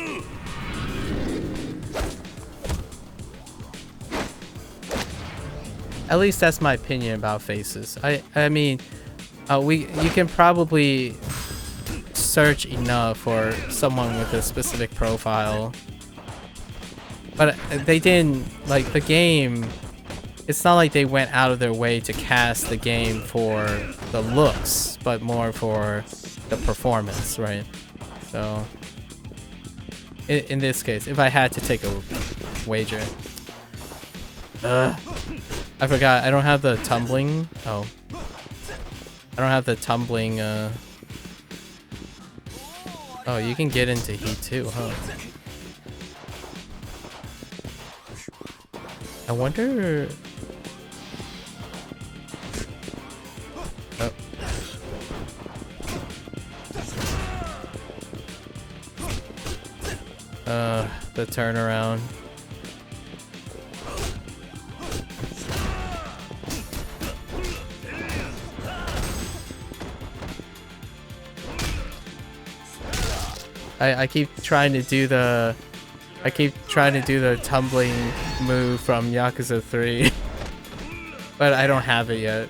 At least that's my opinion about faces. I mean, you can probably search enough for someone with a specific profile, but they didn't, like, the game, it's not like they went out of their way to cast the game for the looks, but more for the performance, right? So in this case, if I had to take a wager, I forgot, I don't have the tumbling. Oh, I don't have the tumbling. Oh, you can get into heat too, huh? I wonder. Oh. The turnaround. I keep trying to do the tumbling move from Yakuza 3, but I don't have it yet.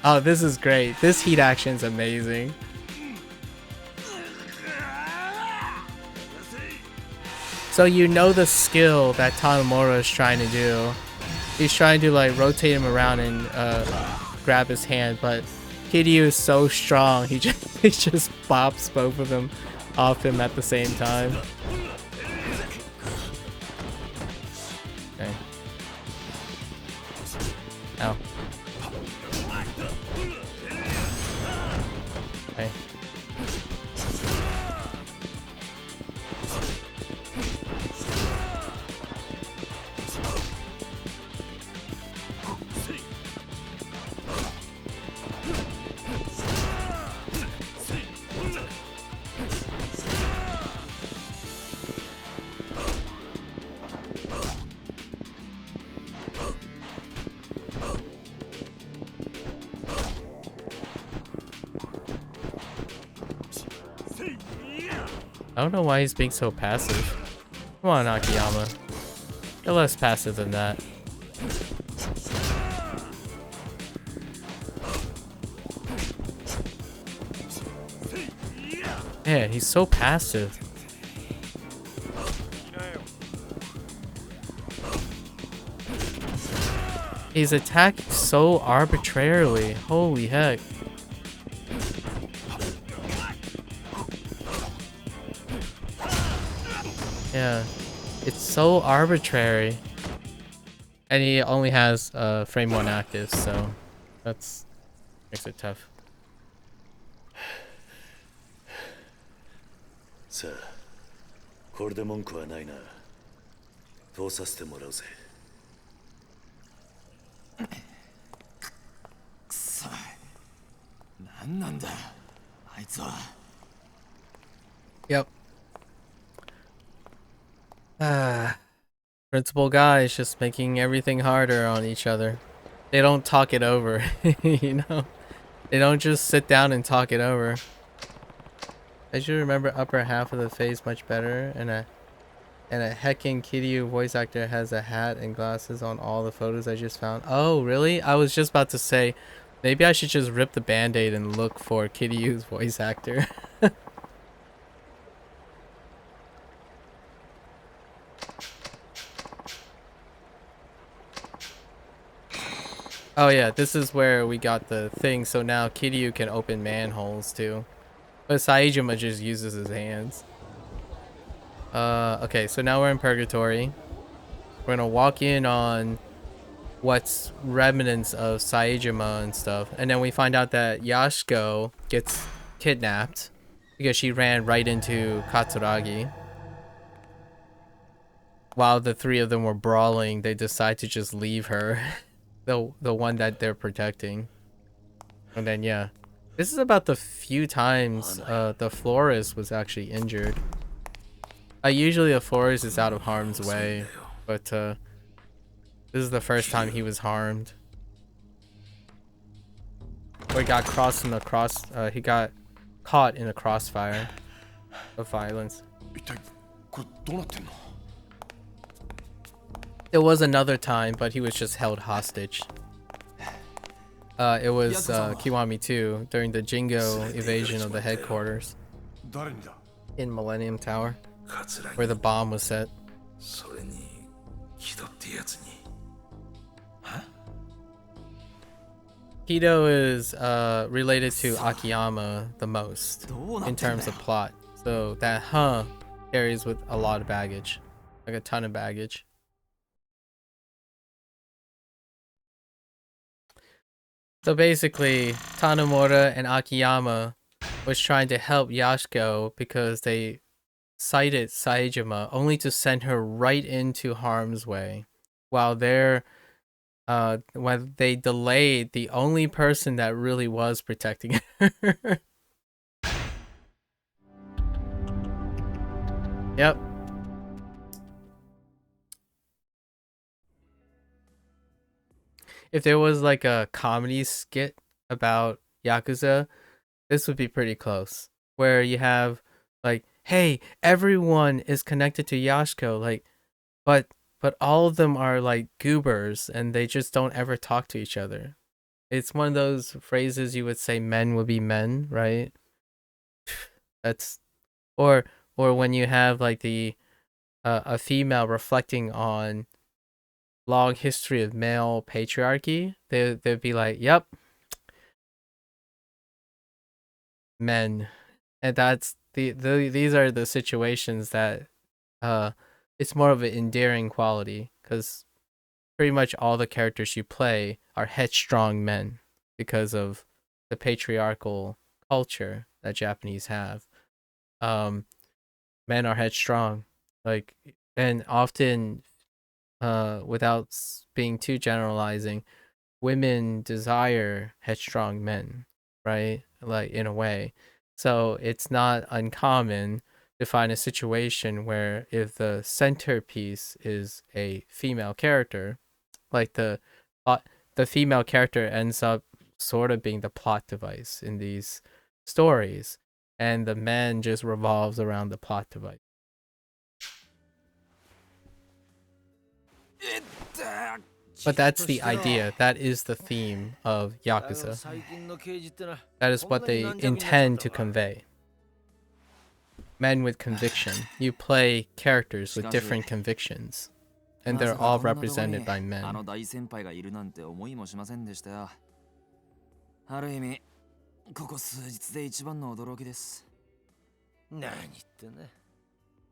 Oh, this is great. This heat action's amazing. So you know the skill that Tanomura is trying to do. He's trying to like rotate him around and grab his hand, but Kiryu is so strong, he just bops both of them off him at the same time. Okay. Ow. Okay. I don't know why he's being so passive. Come on, Akiyama. You're less passive than that. Man, he's so passive. He's attacking so arbitrarily. Holy heck. Yeah, it's so arbitrary. And he only has frame 1 active, so that's makes it tough. さあ、これで文句はないな。通させてもらうぜ。くそ、何なんだ、あいつは。Yep. Principal guys just making everything harder on each other. They don't talk it over, you know? They don't just sit down and talk it over. I should remember upper half of the face much better, and a heckin' Kiryu voice actor has a hat and glasses on all the photos I just found. Oh, really? I was just about to say, maybe I should just rip the band-aid and look for Kiryu's voice actor. Oh yeah, this is where we got the thing, so now Kiryu can open manholes too. But Saejima just uses his hands. Okay, so now we're in Purgatory. We're gonna walk in on what's remnants of Saejima and stuff. And then we find out that Yashiko gets kidnapped because she ran right into Katsuragi. While the three of them were brawling, they decide to just leave her. the one that they're protecting. And then yeah. This is about the few times the florist was actually injured. Usually the florist is out of harm's way, but this is the first time he was harmed. Or he got he got caught in a crossfire of violence. There was another time, but he was just held hostage. It was Kiwami 2 during the Jingo evasion of the headquarters in Millennium Tower, where the bomb was set. Kido is related to Akiyama the most in terms of plot, so that carries with a lot of baggage, like a ton of baggage. So basically, Tanomura and Akiyama was trying to help Yashiko because they cited Saejima only to send her right into harm's way, while when they delayed the only person that really was protecting her. Yep. If there was like a comedy skit about Yakuza, this would be pretty close. Where you have like, hey, everyone is connected to Yashiko, like, but all of them are like goobers and they just don't ever talk to each other. It's one of those phrases you would say men would be men, right? That's or when you have like the a female reflecting on long history of male patriarchy, they'd be like, yep, men. And that's these are the situations that it's more of an endearing quality, because pretty much all the characters you play are headstrong men because of the patriarchal culture that Japanese have. Men are headstrong, like, and often, without being too generalizing, women desire headstrong men, right? Like, in a way. So it's not uncommon to find a situation where if the centerpiece is a female character, like the female character ends up sort of being the plot device in these stories, and the man just revolves around the plot device. But that's the idea. That is the theme of Yakuza. That is what they intend to convey. Men with conviction. You play characters with different convictions, and they're all represented by men. ある意味ここ数日で一番の驚きです。何言ってんだ。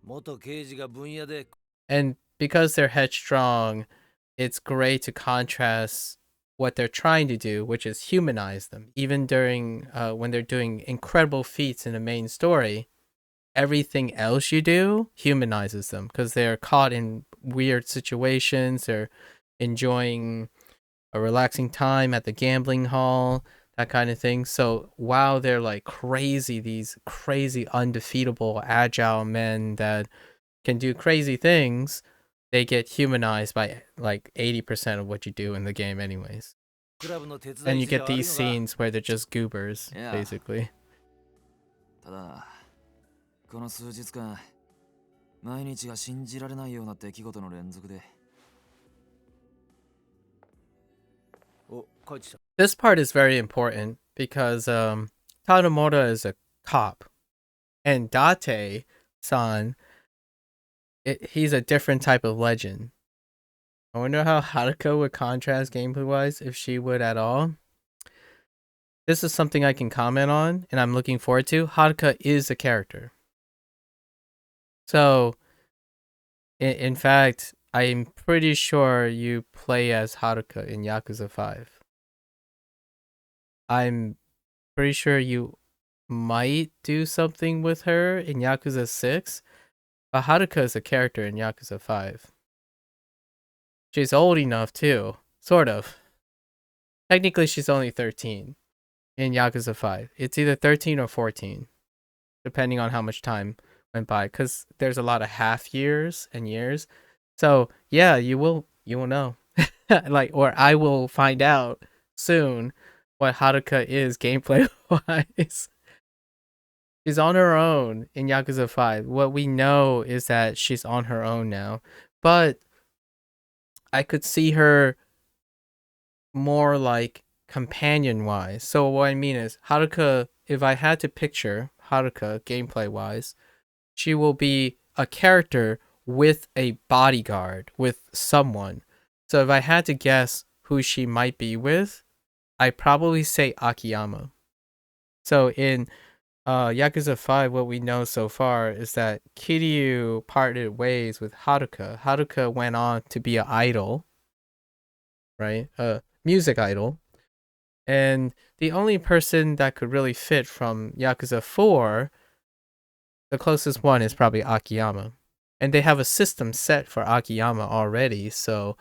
元刑事が分野で。And because they're headstrong, it's great to contrast what they're trying to do, which is humanize them. Even during when they're doing incredible feats in the main story, everything else you do humanizes them because they're caught in weird situations. They're enjoying a relaxing time at the gambling hall, that kind of thing. So while they're like crazy, these crazy, undefeatable, agile men that can do crazy things, they get humanized by like 80% of what you do in the game anyways. And you get these scenes where they're just goobers, basically. ただこの数日間毎日が信じられないような出来事の連続で。This part is very important because Tanomura is a cop, and Date-san, he's a different type of legend. I wonder how Haruka would contrast gameplay-wise, if she would at all. This is something I can comment on, and I'm looking forward to. Haruka is a character. So, in fact, I'm pretty sure you play as Haruka in Yakuza 5. I'm pretty sure you might do something with her in Yakuza 6, but Haruka is a character in Yakuza 5. She's old enough too, sort of. Technically, she's only 13 in Yakuza 5. It's either 13 or 14, depending on how much time went by, because there's a lot of half years and years. So yeah, you will know. Like, or I will find out soon what Haruka is gameplay wise. She's on her own in Yakuza 5. What we know is that she's on her own now. But I could see her more like companion wise. So what I mean is Haruka, if I had to picture Haruka gameplay wise, she will be a character with a bodyguard, with someone. So if I had to guess who she might be with, I'd probably say Akiyama. So in Yakuza 5, what we know so far is that Kiryu parted ways with Haruka. Haruka went on to be an idol, right? A music idol. And the only person that could really fit from Yakuza 4, the closest one is probably Akiyama. And they have a system set for Akiyama already, so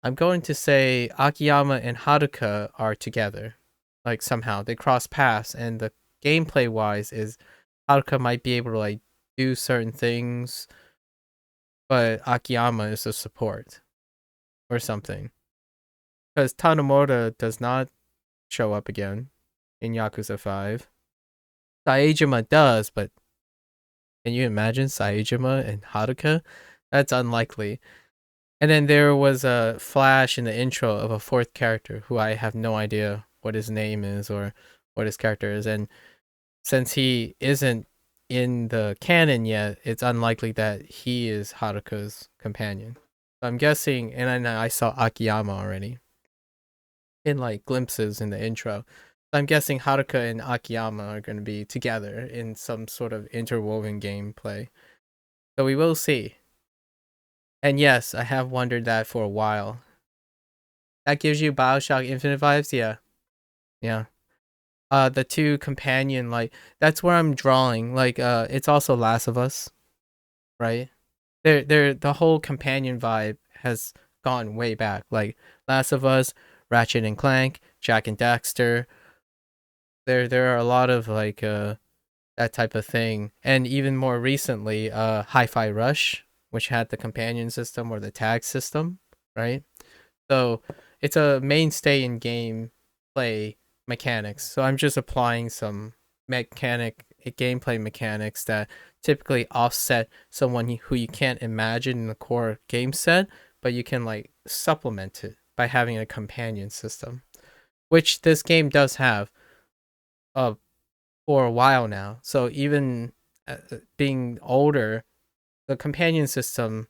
I'm going to say Akiyama and Haruka are together. Like, somehow they cross paths, and the gameplay wise is Haruka might be able to like do certain things, but Akiyama is a support or something. Because Tanomura does not show up again in Yakuza 5. Saejima does, but can you imagine Saejima and Haruka? That's unlikely. And then there was a flash in the intro of a fourth character who I have no idea what his name is or what his character is. And since he isn't in the canon yet, it's unlikely that he is Haruka's companion. So I'm guessing, and I saw Akiyama already in like glimpses in the intro. So I'm guessing Haruka and Akiyama are going to be together in some sort of interwoven gameplay. So we will see. And yes, I have wondered that for a while. That gives you BioShock Infinite vibes? Yeah. Yeah. The two companion, like, that's where I'm drawing. Like, it's also Last of Us, right? They're the whole companion vibe has gone way back. Like Last of Us, Ratchet and Clank, Jack and Daxter. There are a lot of like that type of thing. And even more recently, Hi-Fi Rush, which had the companion system or the tag system, right? So it's a mainstay in game play mechanics. So I'm just applying some gameplay mechanics that typically offset someone who you can't imagine in the core game set, but you can like supplement it by having a companion system, which this game does have uh, for a while now. So even being older, the companion system,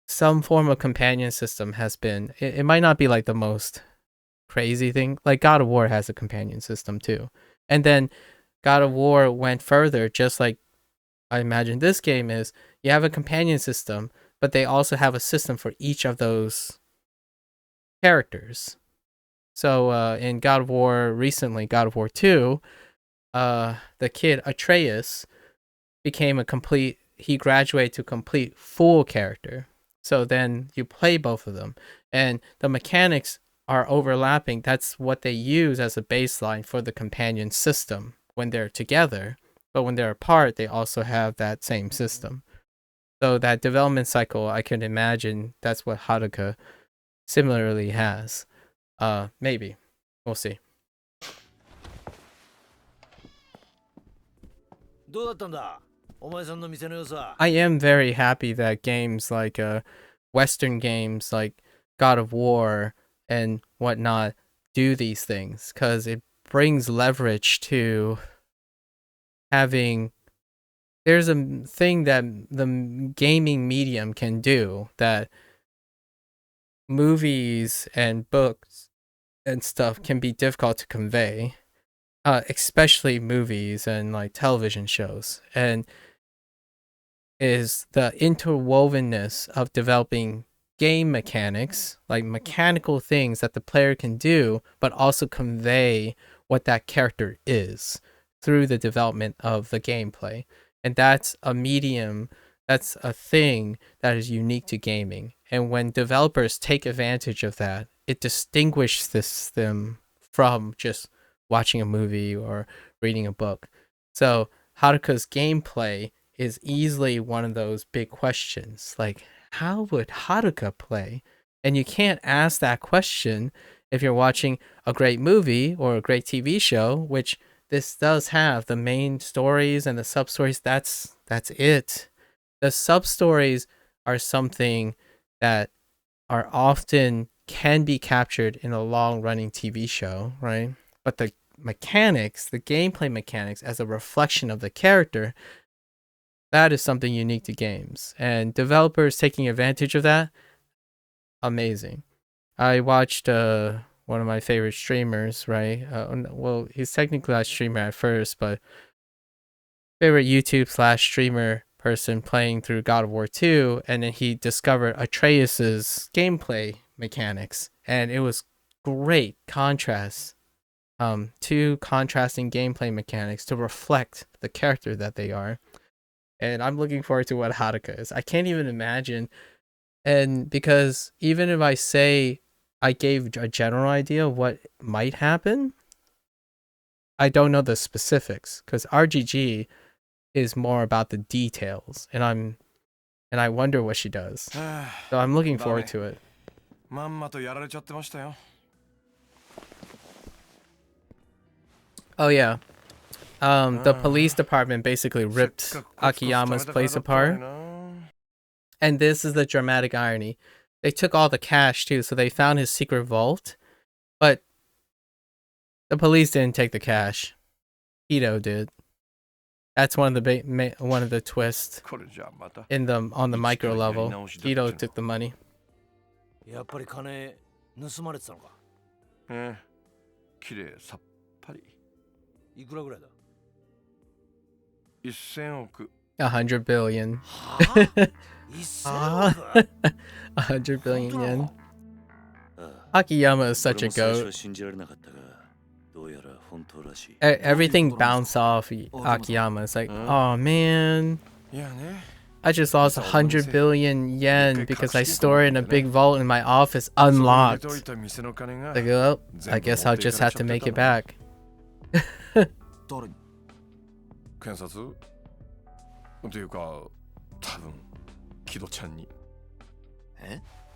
some form of companion system has been, it might not be like the most crazy thing. Like God of War has a companion system too. And then God of War went further, just like I imagine this game is. You have a companion system, but they also have a system for each of those characters. So in God of War recently, God of War 2, the kid Atreus became he graduated to complete full character. So then you play both of them, and the mechanics are overlapping. That's what they use as a baseline for the companion system when they're together. But when they're apart, they also have that same system. So that development cycle, I can imagine that's what Haruka similarly has. Maybe. We'll see. どうだったんだお前さんの店の良さ I am very happy that games like Western games like God of War and whatnot do these things, because it brings leverage to having. There's a thing that the gaming medium can do that movies and books and stuff can be difficult to convey, especially movies and like television shows, and is the interwovenness of developing game mechanics, like mechanical things that the player can do, but also convey what that character is through the development of the gameplay. And that's a medium, that's a thing that is unique to gaming. And when developers take advantage of that, it distinguishes them from just watching a movie or reading a book. So Haruka's gameplay is easily one of those big questions. Like, how would Haruka play? And you can't ask that question if you're watching a great movie or a great TV show, which this does have. The main stories and the sub stories, that's it. The sub stories are something that are often can be captured in a long running TV show, right? But the mechanics, the gameplay mechanics as a reflection of the character, that is something unique to games. And developers taking advantage of that, amazing. I watched one of my favorite streamers, right? Well, he's technically not a streamer at first, but favorite YouTube/streamer person playing through God of War 2, and then he discovered Atreus's gameplay mechanics, and it was great contrast. Two contrasting gameplay mechanics to reflect the character that they are. And I'm looking forward to what Haruka is. I can't even imagine. And because even if I say I gave a general idea of what might happen, I don't know the specifics, because RGG is more about the details, and I wonder what she does. So I'm looking forward to it. まんまとやられちゃってましたよ Oh yeah. The police department basically ripped Akiyama's place apart. And this is the dramatic irony. They took all the cash too, so they found his secret vault. But the police didn't take the cash. Hito did. That's one of the twists in on the micro level. Hito took the money. やっぱり金盗まれてたのかええ綺麗さっぱりいくらぐらいだ1000億 100 billion. 1000億 100 billion yen. Akiyama is such a goat. 信じられなかったがどうやら Everything bounced off Akiyama. It's like, oh man, I just lost 100 billion yen because I store it in a big vault in my office unlocked. Like, oh, I guess I'll just have to make it back.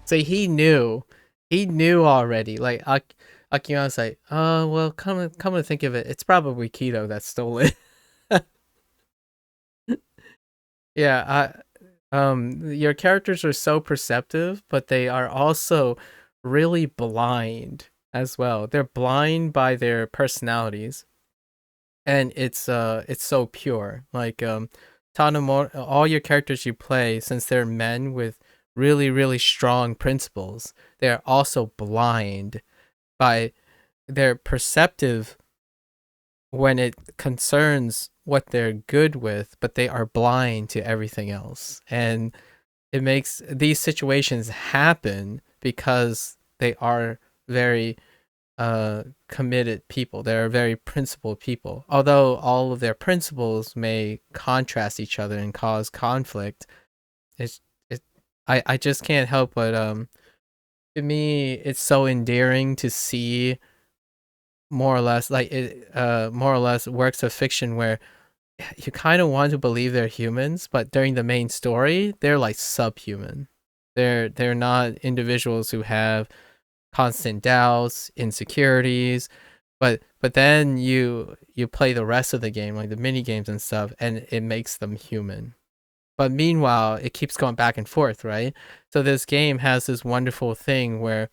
So he knew already. Like Akiyama's like, oh well, come to think of it, it's probably Kido that stole it. Yeah, your characters are so perceptive, but they are also really blind as well. They're blind by their personalities, and it's so pure. Like Tanomori, all your characters you play, since they're men with really, really strong principles, they're also blind by they're perceptive when it concerns what they're good with, but they are blind to everything else. And it makes these situations happen because they are very committed people. They're very principled people. Although all of their principles may contrast each other and cause conflict, I just can't help but to me it's so endearing to see more or less works of fiction where you kind of want to believe they're humans, but during the main story they're like subhuman. They're not individuals who have constant doubts, insecurities, but then you play the rest of the game, like the mini games and stuff, and it makes them human. But meanwhile, it keeps going back and forth, right? So this game has this wonderful thing where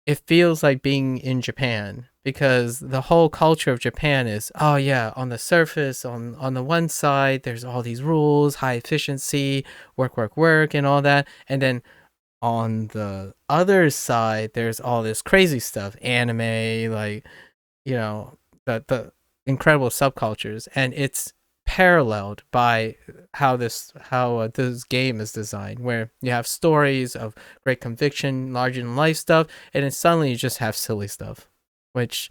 it feels like being in Japan, because the whole culture of Japan is, oh yeah, on the surface, on the one side, there's all these rules, high efficiency, work, and all that. And then on the other side, there's all this crazy stuff, anime, like, you know, the incredible subcultures. And it's paralleled by how this game is designed, where you have stories of great conviction, larger than life stuff, and then suddenly you just have silly stuff, which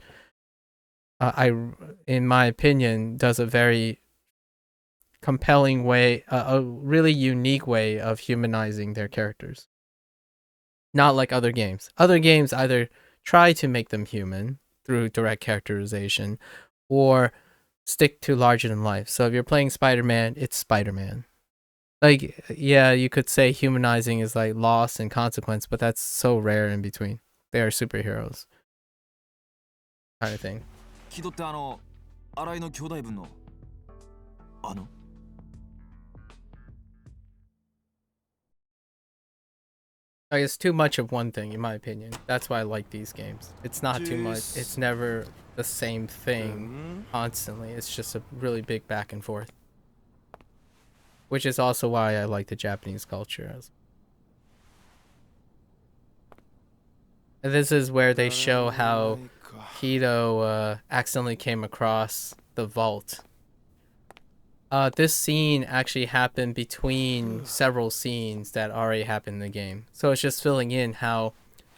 in my opinion, does a very compelling way, a really unique way of humanizing their characters. Not like other games. Other games either try to make them human through direct characterization, or stick to larger than life. So if you're playing Spider-Man, it's Spider-Man. Like, yeah, you could say humanizing is like loss and consequence, but that's so rare in between. They are superheroes, kind of thing. Like, it's too much of one thing, in my opinion. That's why I like these games. It's not too much. It's never the same thing constantly. It's just a really big back and forth. Which is also why I like the Japanese culture. And this is where they show how Kido accidentally came across the vault. This scene actually happened between several scenes that already happened in the game. So it's just filling in how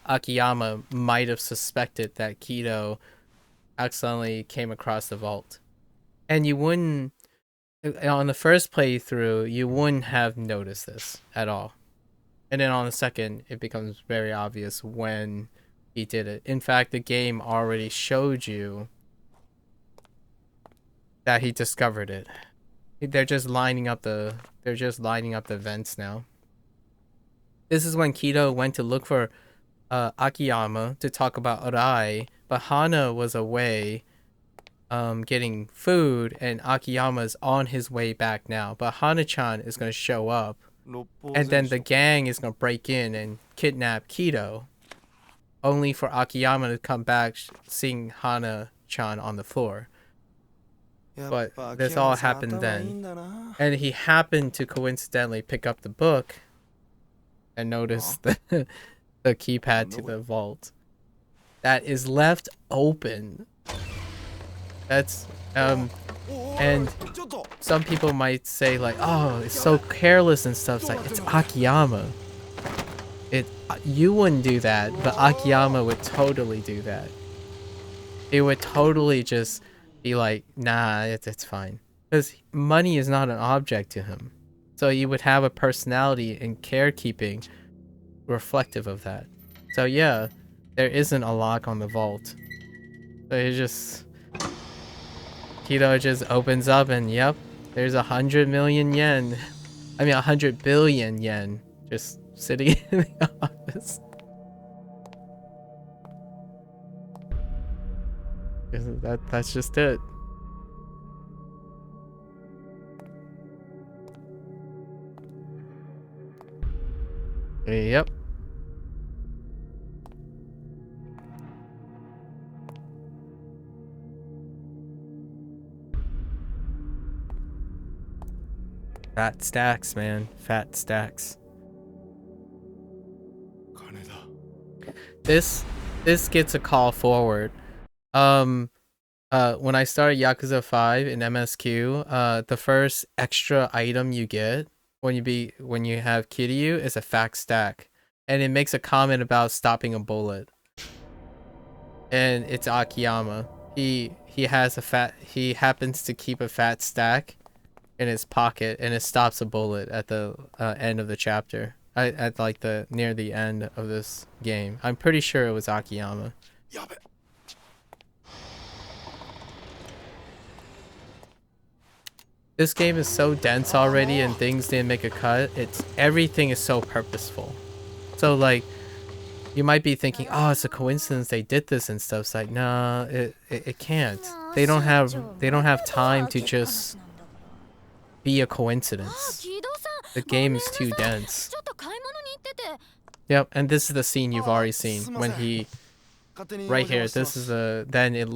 Akiyama might have suspected that Kido accidentally came across the vault. And you wouldn't, on the first playthrough, you wouldn't have noticed this at all. And then on the second, it becomes very obvious when he did it. In fact, the game already showed you that he discovered it. They're just lining up the vents now. This is when Kido went to look for Akiyama to talk about Arai, but Hana was away getting food, and Akiyama's on his way back now. But Hana-chan is going to show up, and then the gang is going to break in and kidnap Kido, only for Akiyama to come back seeing Hana-chan on the floor. But this all happened then. And he happened to coincidentally pick up the book and notice the keypad to the vault that is left open. That's and some people might say like, oh, it's so careless and stuff. It's like, it's Akiyama. You wouldn't do that, but Akiyama would totally do that. he would totally just be like, nah, it's fine. Because money is not an object to him. So you would have a personality and carekeeping reflective of that. So yeah, there isn't a lock on the vault. So it just... Kido just opens up and yep, there's 100 million yen. I mean 100 billion yen just sitting in the office. That's just it. Yep. Fat stacks, man. Fat stacks. This gets a call forward. When I started Yakuza 5 in MSQ, the first extra item you get when you have Kiryu is a fat stack. And it makes a comment about stopping a bullet. And it's Akiyama. He happens to keep a fat stack in his pocket, and it stops a bullet at the end of the chapter. At like near the end of this game. I'm pretty sure it was Akiyama. This game is so dense already, and things didn't make a cut. Everything is so purposeful. So like, you might be thinking, oh, it's a coincidence they did this and stuff. It's like, nah, it can't. They don't have time to just be a coincidence. The game is too dense. Yep, and this is the scene you've already seen when he right here. This is then it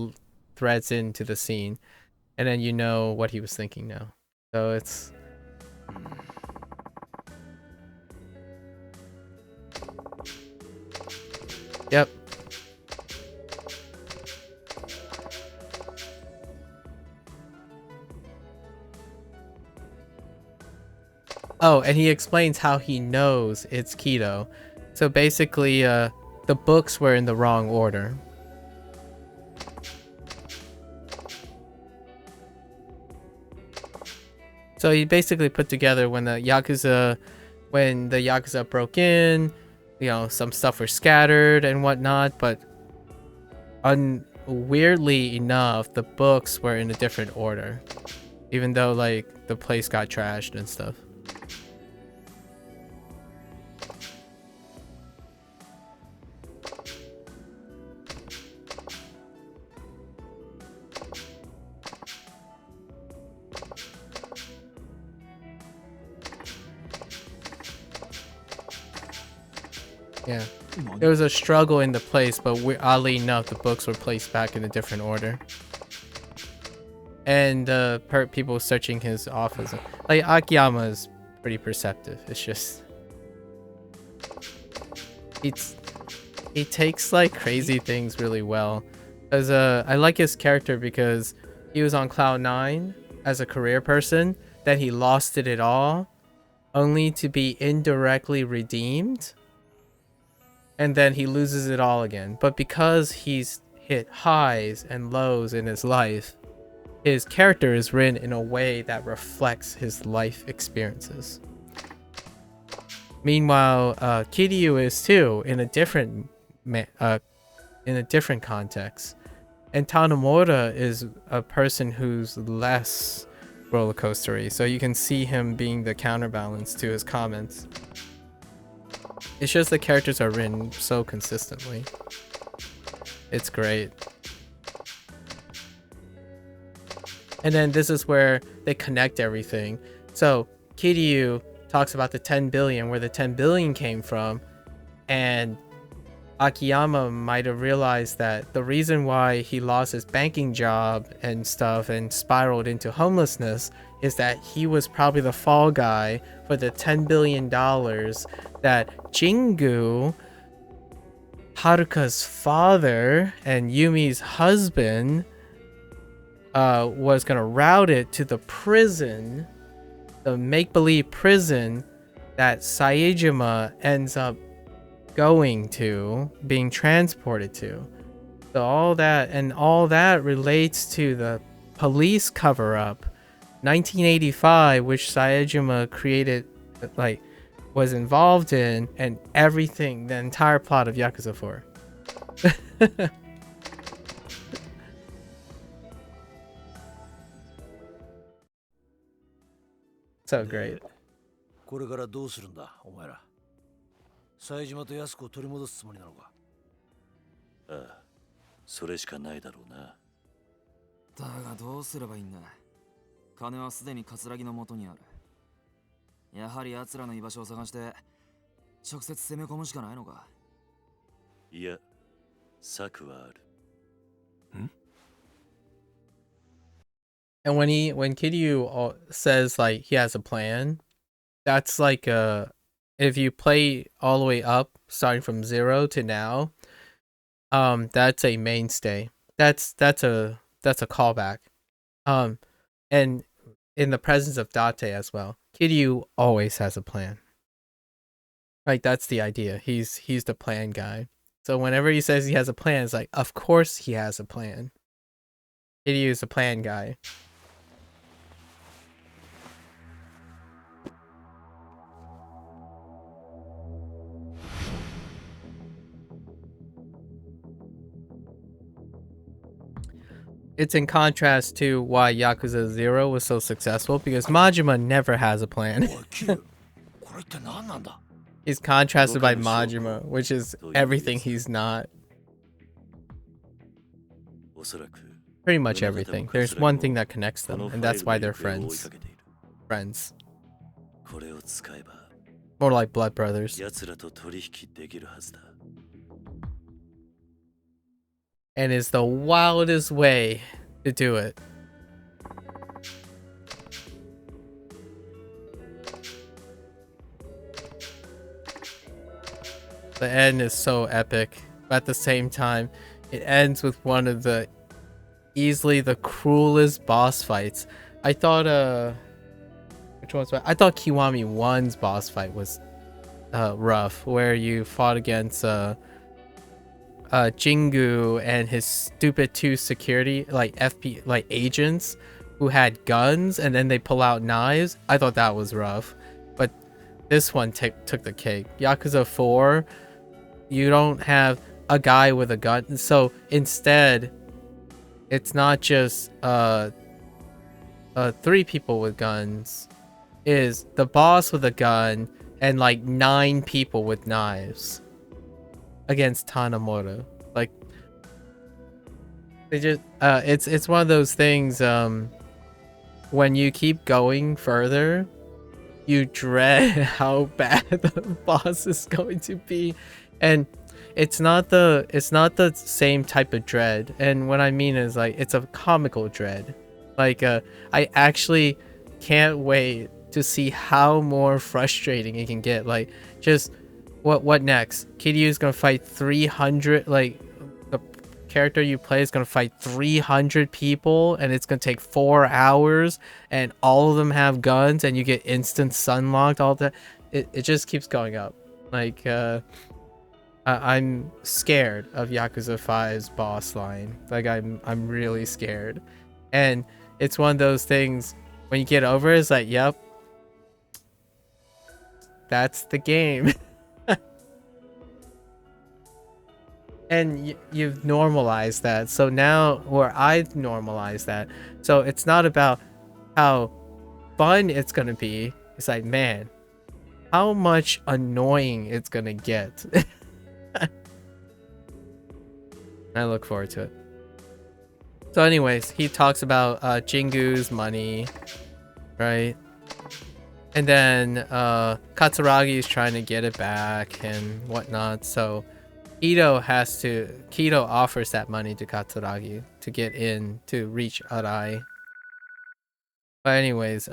threads into the scene, and then you know what he was thinking now. So it's yep. Oh, and he explains how he knows it's Kido. So basically, the books were in the wrong order. So he basically put together when the Yakuza broke in, you know, some stuff were scattered and whatnot, but weirdly enough, the books were in a different order, even though like the place got trashed and stuff. Yeah, there was a struggle in the place, but oddly enough, the books were placed back in a different order. And people searching his office, like Akiyama is pretty perceptive. It's just he takes like crazy things really well. Cause I like his character because he was on cloud 9 as a career person, then he lost it all, only to be indirectly redeemed. And then he loses it all again. But because he's hit highs and lows in his life, his character is written in a way that reflects his life experiences. Meanwhile, Kiryu is too, in a different context. And Tanomura is a person who's less roller coastery, so you can see him being the counterbalance to his comments. It's just the characters are written so consistently. It's great. And then this is where they connect everything. So Kiryu talks about the 10 billion, where the 10 billion came from, and Akiyama might have realized that the reason why he lost his banking job and stuff and spiraled into homelessness is that he was probably the fall guy for the $10 billion that Jingu, Haruka's father and Yumi's husband, was gonna route it to the prison, the make-believe prison that Saejima ends up being transported to. So all that relates to the police cover-up, 1985, which Saejima created, like, was involved in, and everything, the entire plot of Yakuza 4. So great. これからどうするんだ、お前ら。冴島と安子を取り戻すつもりなのか。ああ、それしかないだろうな。だがどうすればいいんだ。金はすでに葛城の元にある。やはり奴らの居場所を探して直接攻め込むしかないのか。いや、策はある。And when Kiryu says like he has a plan, that's like if you play all the way up, starting from 0 to now, that's a mainstay. That's a callback. And in the presence of Date as well, Kiryu always has a plan. Like that's the idea. He's the plan guy. So whenever he says he has a plan, it's like, of course he has a plan. Kiryu is a plan guy. It's in contrast to why Yakuza 0 was so successful, because Majima never has a plan. He's contrasted by Majima, which is everything he's not. Pretty much everything. There's one thing that connects them, and that's why they're friends. Friends. More like blood brothers. And is the wildest way to do it. The end is so epic, but at the same time, it ends with one of the easily the cruelest boss fights. I thought which one's I thought Kiwami 1's boss fight was rough, where you fought against Jingu and his stupid 2 security agents who had guns, and then they pull out knives. I thought that was rough, but this one took the cake. Yakuza 4, you don't have a guy with a gun, so instead it's not just 3 people with guns. Is the boss with a gun and like 9 people with knives against Tanamura. Like they just it's one of those things, when you keep going further, you dread how bad the boss is going to be. And it's not the same type of dread. And what I mean is, like, it's a comical dread. Like I actually can't wait to see how more frustrating it can get. Like, just what next? Kiryu's gonna fight 300, like the character you play is gonna fight 300 people, and it's gonna take 4 hours, and all of them have guns, and you get instant sunlocked, all that. It just keeps going up. Like I'm scared of Yakuza 5's boss line. Like I'm really scared. And it's one of those things, when you get over it, it's like, yep, that's the game. And you've normalized that. So now, or I've normalized that. So it's not about how fun it's gonna be. It's like, man, how much annoying it's gonna get. I look forward to it. So anyways, he talks about Jingu's money, right? And then Katsuragi is trying to get it back and whatnot. So Ito offers that money to Katsuragi to get in, to reach Arai. But anyways,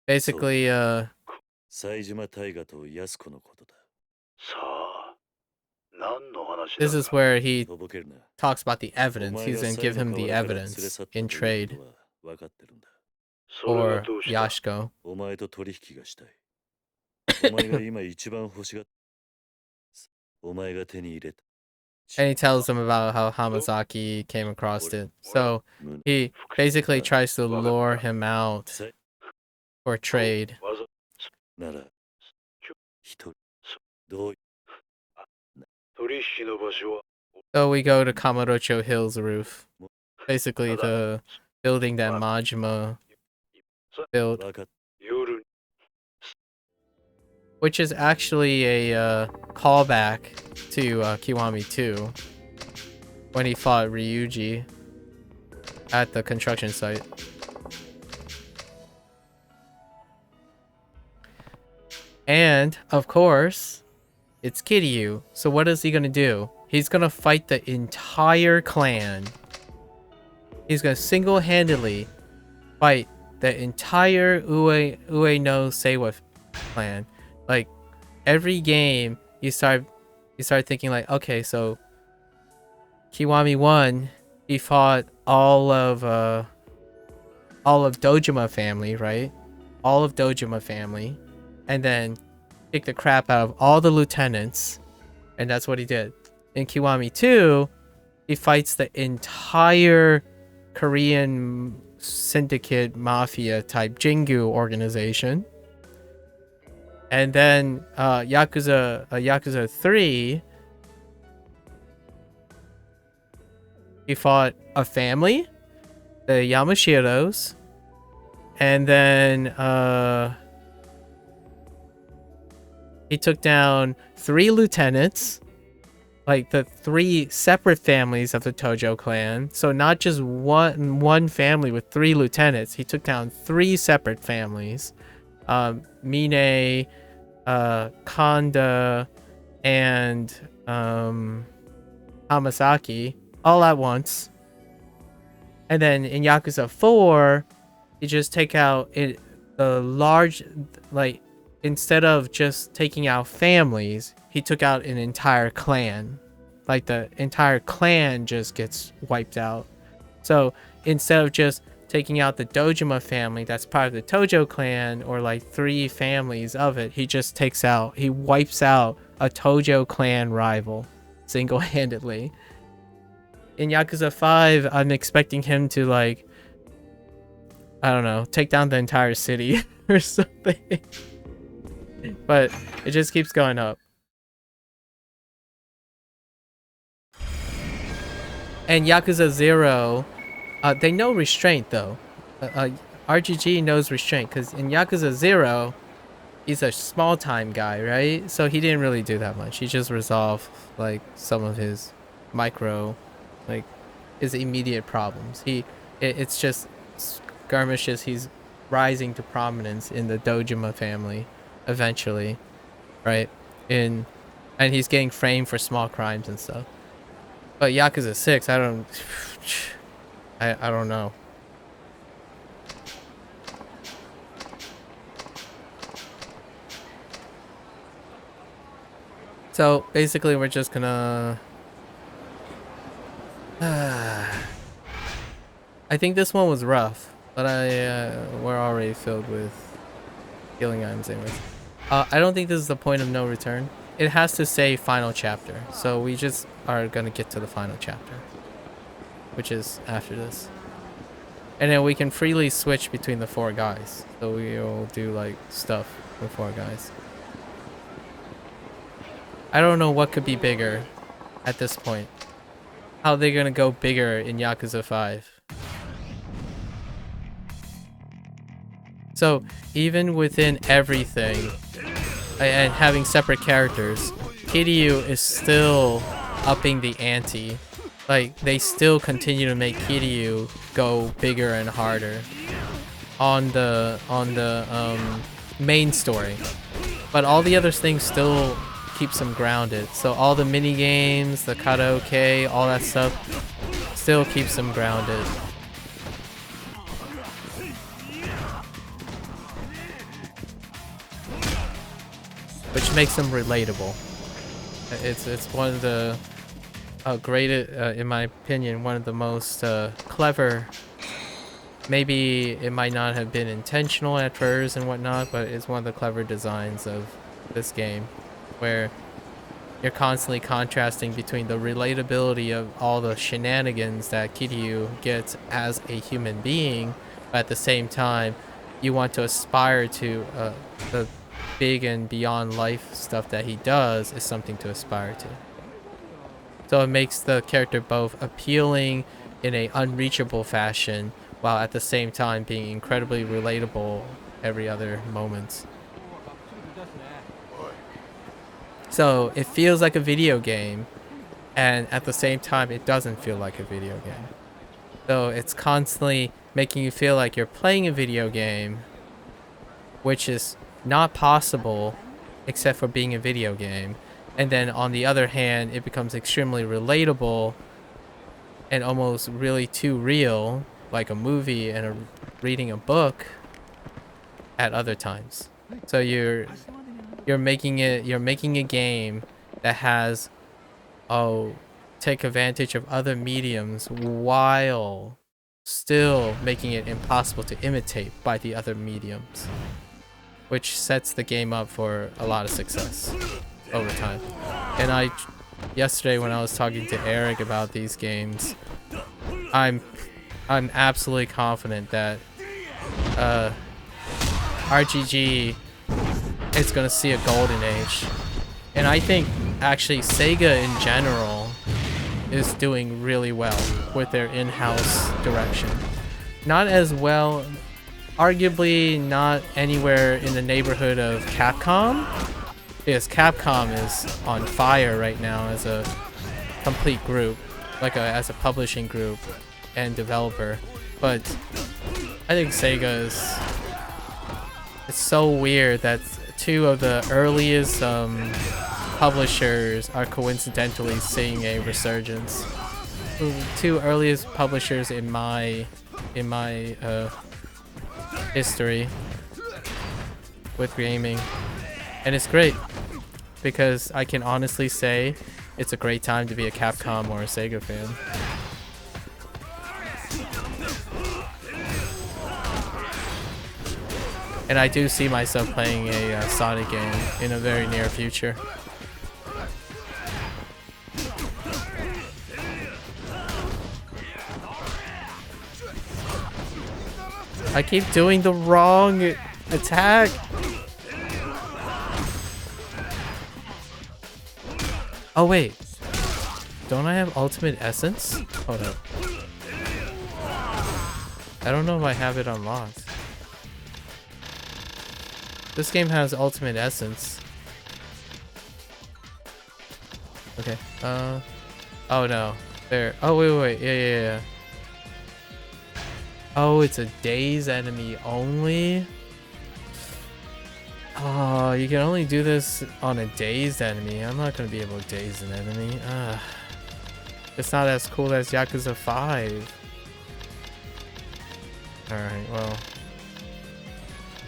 basically, this is where he talks about the evidence. He's gonna give him the evidence in trade for Yashiko. And he tells them about how Hamazaki came across it. So he basically tries to lure him out for trade. So we go to Kamurocho Hill's roof. Basically the building that Majima built. Which is actually a callback to Kiwami 2. When he fought Ryuji at the construction site. And, of course, it's Kiryu. So what is he gonna do? He's gonna fight the entire clan. He's gonna single-handedly fight the entire Ue no Seiwa clan. Like, every game, you start thinking like, okay, so Kiwami 1, he fought all of Dojima family, right? All of Dojima family. And then kicked the crap out of all the lieutenants. And that's what he did. In Kiwami 2, he fights the entire Korean syndicate mafia type Jingu organization. And then Yakuza 3, he fought a family, the Yamashiros, and then he took down 3 lieutenants, like the 3 separate families of the Tojo clan. So not just one family with 3 lieutenants. He took down 3 separate families. Mine, Kanda, and Hamasaki all at once. And then in Yakuza 4, you just take out the large, like, instead of just taking out families, he took out an entire clan. Like, the entire clan just gets wiped out. So instead of just taking out the Dojima family that's part of the Tojo clan, or like 3 families of it, he wipes out a Tojo clan rival single-handedly. In Yakuza 5, I'm expecting him to, like, I don't know, take down the entire city or something. But it just keeps going up. And Yakuza 0, they know restraint though. RGG knows restraint, because in Yakuza 0, he's a small time guy, right? So he didn't really do that much. He just resolved like some of his like his immediate problems. It's just skirmishes. He's rising to prominence in the Dojima family eventually, right? And he's getting framed for small crimes and stuff. But Yakuza 6, I don't know. So basically we're just gonna I think this one was rough, but we're already filled with healing items anyways. I don't think this is the point of no return. It has to say final chapter, so we just are gonna get to the final chapter, which is after this. And then we can freely switch between the 4 guys. So we'll do like stuff with 4 guys. I don't know what could be bigger at this point. How they're gonna go bigger in Yakuza 5. So even within everything and having separate characters, Kiryu is still upping the ante. Like, they still continue to make Kiryu go bigger and harder on the main story, but all the other things still keeps them grounded. So all the mini games, the karaoke, all that stuff still keeps them grounded. Which makes them relatable. It's one of the greatest, in my opinion, one of the most clever. Maybe it might not have been intentional at first and whatnot, but it's one of the clever designs of this game, where you're constantly contrasting between the relatability of all the shenanigans that Kiryu gets as a human being, but at the same time, you want to aspire to the big and beyond life stuff that he does is something to aspire to. So it makes the character both appealing in a unreachable fashion, while at the same time being incredibly relatable every other moment. So it feels like a video game, and at the same time it doesn't feel like a video game. So it's constantly making you feel like you're playing a video game, which is not possible except for being a video game. And then on the other hand, it becomes extremely relatable and almost really too real, like a movie and reading a book at other times. So you're making a game that has take advantage of other mediums while still making it impossible to imitate by the other mediums, which sets the game up for a lot of success over time. And yesterday when I was talking to Eric about these games, I'm absolutely confident that RGG is gonna see a golden age. And I think actually Sega in general is doing really well with their in-house direction. Not as well, arguably not anywhere in the neighborhood of Capcom, because Capcom is on fire right now as a complete group, as a publishing group and developer. But I think Sega it's so weird that two of the earliest publishers are coincidentally seeing a resurgence. The two earliest publishers in my history with gaming, and it's great because I can honestly say it's a great time to be a Capcom or a Sega fan. And I do see myself playing a Sonic game in a very near future. I keep doing the wrong attack. Oh wait, don't I have ultimate essence? Hold up. I don't know if I have it unlocked. This game has ultimate essence. Okay. Oh no. There. Oh wait. Yeah. Oh, it's a dazed enemy only? Oh, you can only do this on a dazed enemy. I'm not gonna be able to daze an enemy. It's not as cool as Yakuza 5. Alright, well.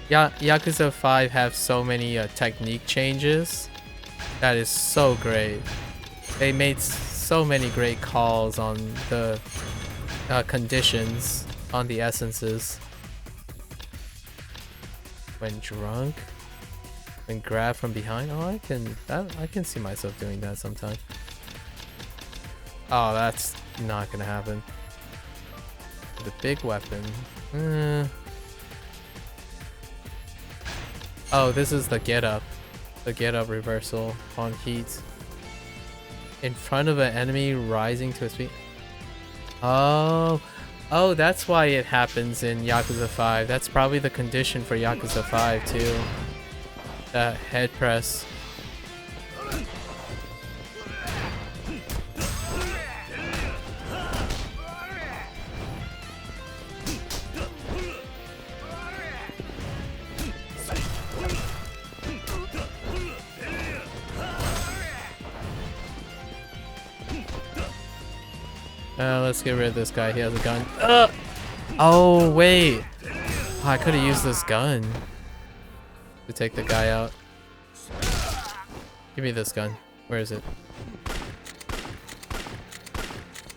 Yakuza 5 have so many technique changes. That is so great. They made so many great calls on the conditions on the essences. When drunk, when grabbed from behind. Oh, I can see myself doing that sometime. Oh, that's not gonna happen. The big weapon. Oh, this is the get up. The get up reversal on heat. In front of an enemy rising to its feet. Oh, that's why it happens in Yakuza 5. That's probably the condition for Yakuza 5 too. That head press. Let's get rid of this guy. He has a gun. Oh, wait. Oh, I could have used this gun to take the guy out. Give me this gun. Where is it?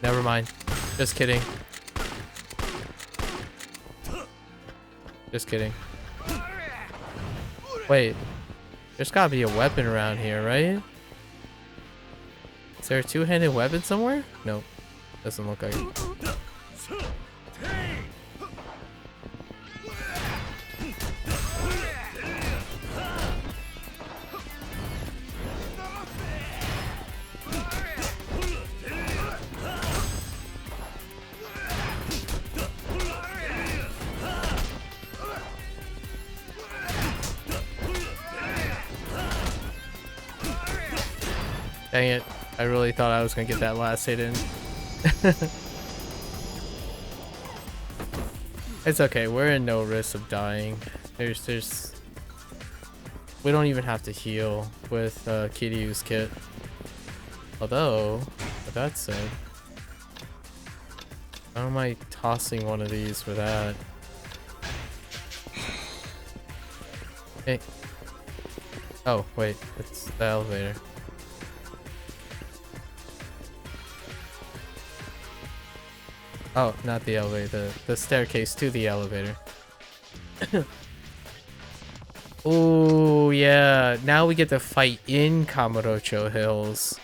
Never mind. Just kidding. Just kidding. Wait. There's gotta be a weapon around here, right? Is there a two-handed weapon somewhere? Nope. Doesn't look like it. Dang it. I really thought I was gonna get that last hit in. It's okay, we're in no risk of dying. We don't even have to heal with Kiryu's kit. Although, with that said, how am I tossing one of these for that? Hey. Oh, wait, it's the elevator. Oh, not the elevator, the staircase to the elevator. Oh yeah, now we get to fight in Kamurocho Hills.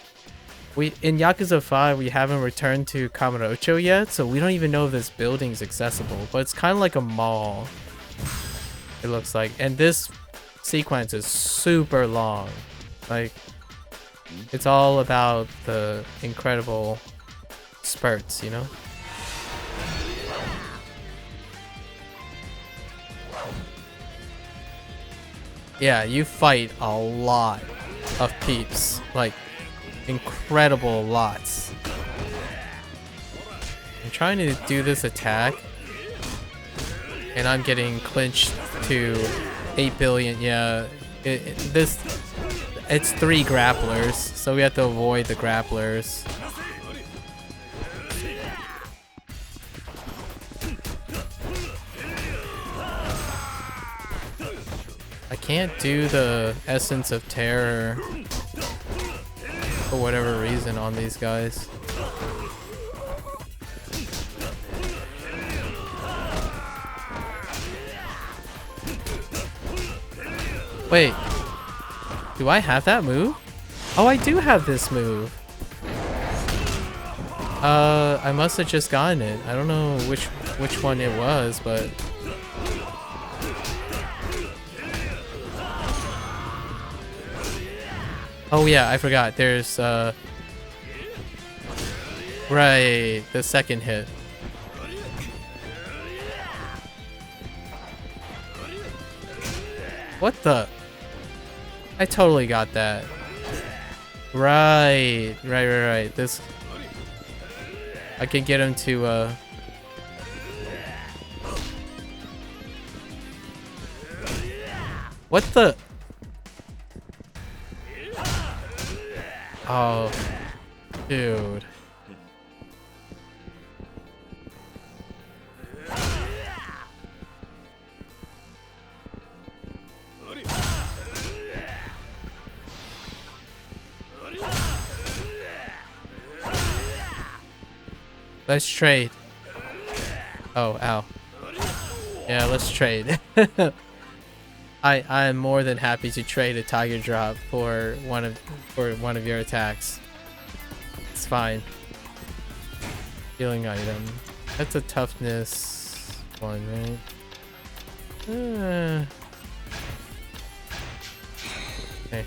In Yakuza 5, we haven't returned to Kamurocho yet, so we don't even know if this building's accessible, but it's kind of like a mall. It looks like, and this sequence is super long. Like, it's all about the incredible spurts, you know? Yeah, you fight a lot of peeps, like incredible lots. I'm trying to do this attack and I'm getting clinched to 8 billion. Yeah, it's 3 grapplers, so we have to avoid the grapplers. I can't do the Essence of Terror for whatever reason on these guys. Wait, do I have that move? Oh, I do have this move. I must have just gotten it. I don't know which one it was, but oh yeah, I forgot. There's right, the second hit. What the? I totally got that. Right. This, I can get him to what the? Oh, dude. Let's trade. Oh, ow. Yeah, let's trade. I am more than happy to trade a tiger drop for one of your attacks. It's fine. Healing item. That's a toughness one, right? Okay.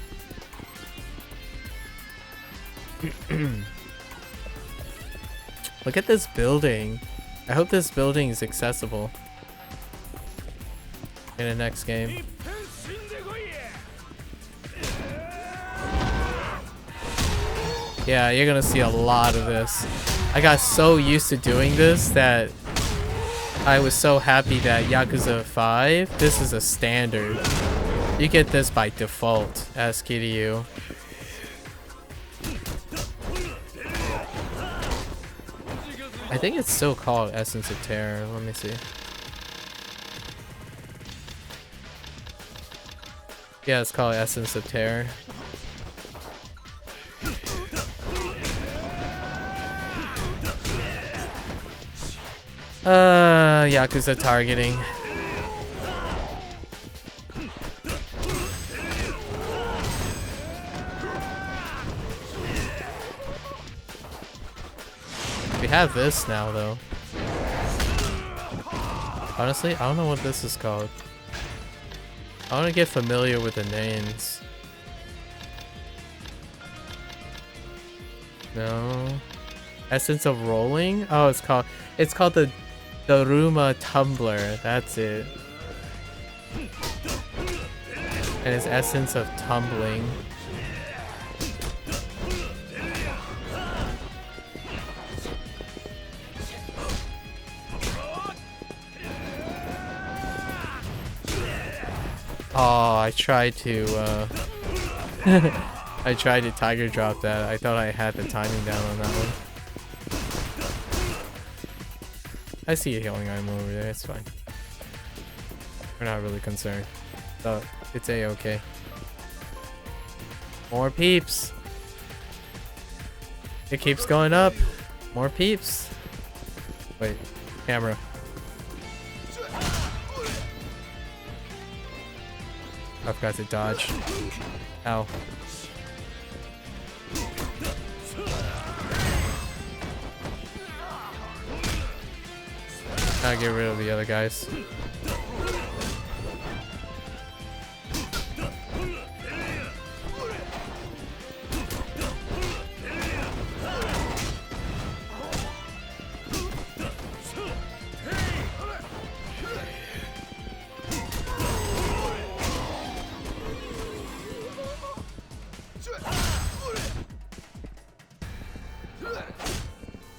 Look at this building. I hope this building is accessible in the next game. Yeah, you're gonna see a lot of this. I got so used to doing this that I was so happy that Yakuza 5, this is a standard. You get this by default as Kiryu. I think it's still called Essence of Terror. Let me see. Yeah, it's called Essence of Terror. Yakuza targeting. We have this now, though. Honestly, I don't know what this is called. I want to get familiar with the names. No. Essence of Rolling? Oh, it's called the Daruma Tumbler. That's it. And it's Essence of Tumbling. Oh, I tried to I tried to tiger drop that. I thought I had the timing down on that one. I see a healing item over there, it's fine. We're not really concerned. So it's a-okay. More peeps. It keeps going up. More peeps. Wait, camera. I forgot to dodge. Ow. Gotta get rid of the other guys.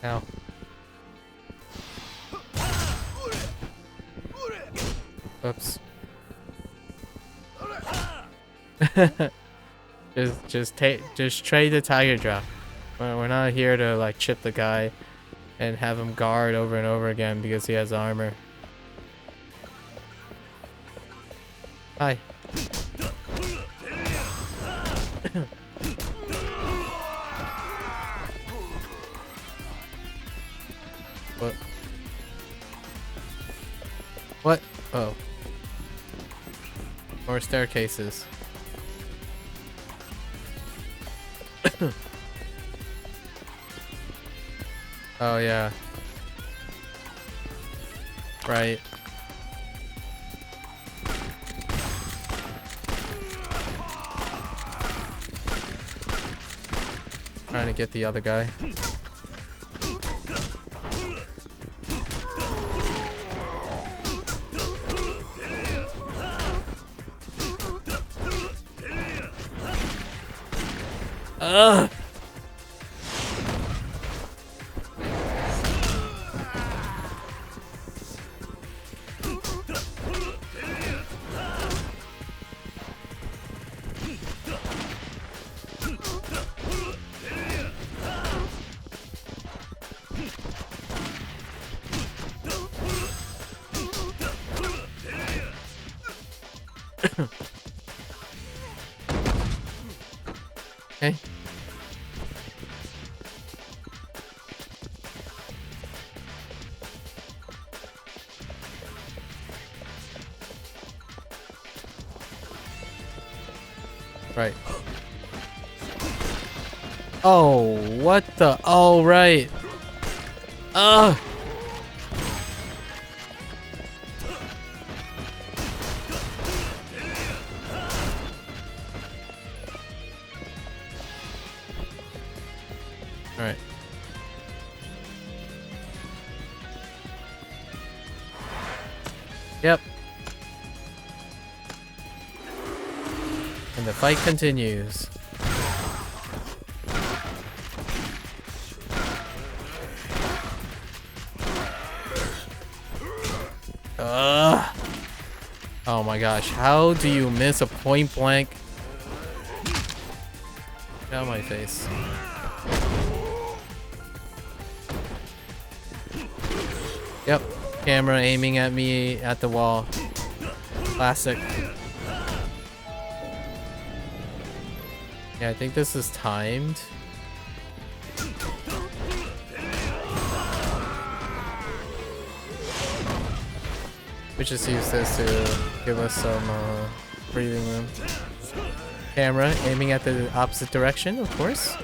Ow. Oops. just trade the tiger drop. We're not here to like chip the guy and have him guard over and over again because he has armor. Hi. What? What? Oh. More staircases. Oh yeah. Right. Trying to get the other guy. Ugh. Okay. Right. Oh, what the? Oh, right. Ugh. All right. Yep. And the fight continues. Ugh. Oh my gosh, how do you miss a point blank? Get out of my face. Yep, camera aiming at me at the wall. Classic. Yeah, I think this is timed. We just use this to give us some breathing room. Camera aiming at the opposite direction, of course.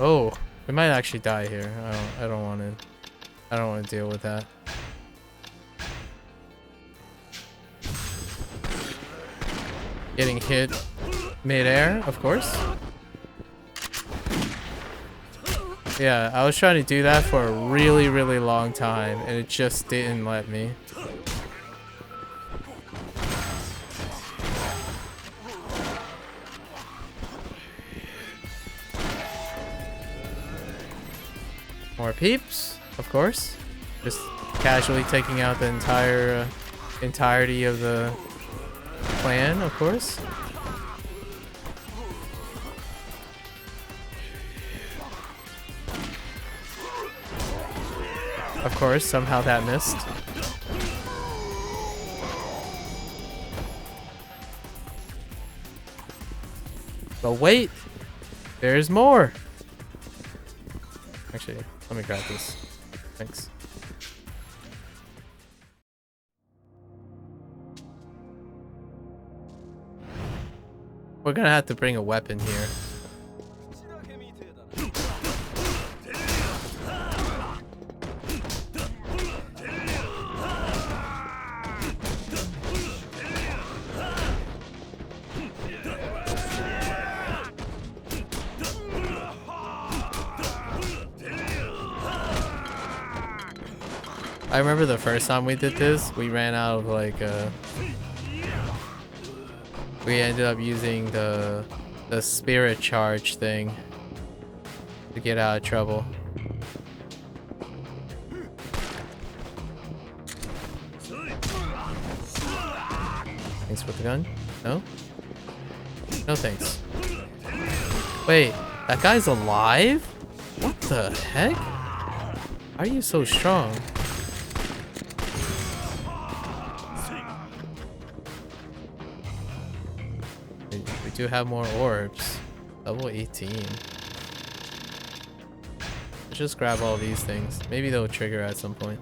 Oh, we might actually die here. I don't want to deal with that. Getting hit mid-air, of course. Yeah, I was trying to do that for a really, really long time, and it just didn't let me. More peeps, of course. Just casually taking out the entirety of the clan, of course. Of course, somehow that missed. But wait, there's more. Actually, let me grab this. Thanks. We're gonna have to bring a weapon here. I remember the first time we did this, we ran out of like we ended up using the spirit charge thing to get out of trouble. Thanks for the gun. No? No thanks. Wait, that guy's alive? What the heck? How are you so strong? We do have more orbs. Level 18. Let's just grab all these things. Maybe they'll trigger at some point.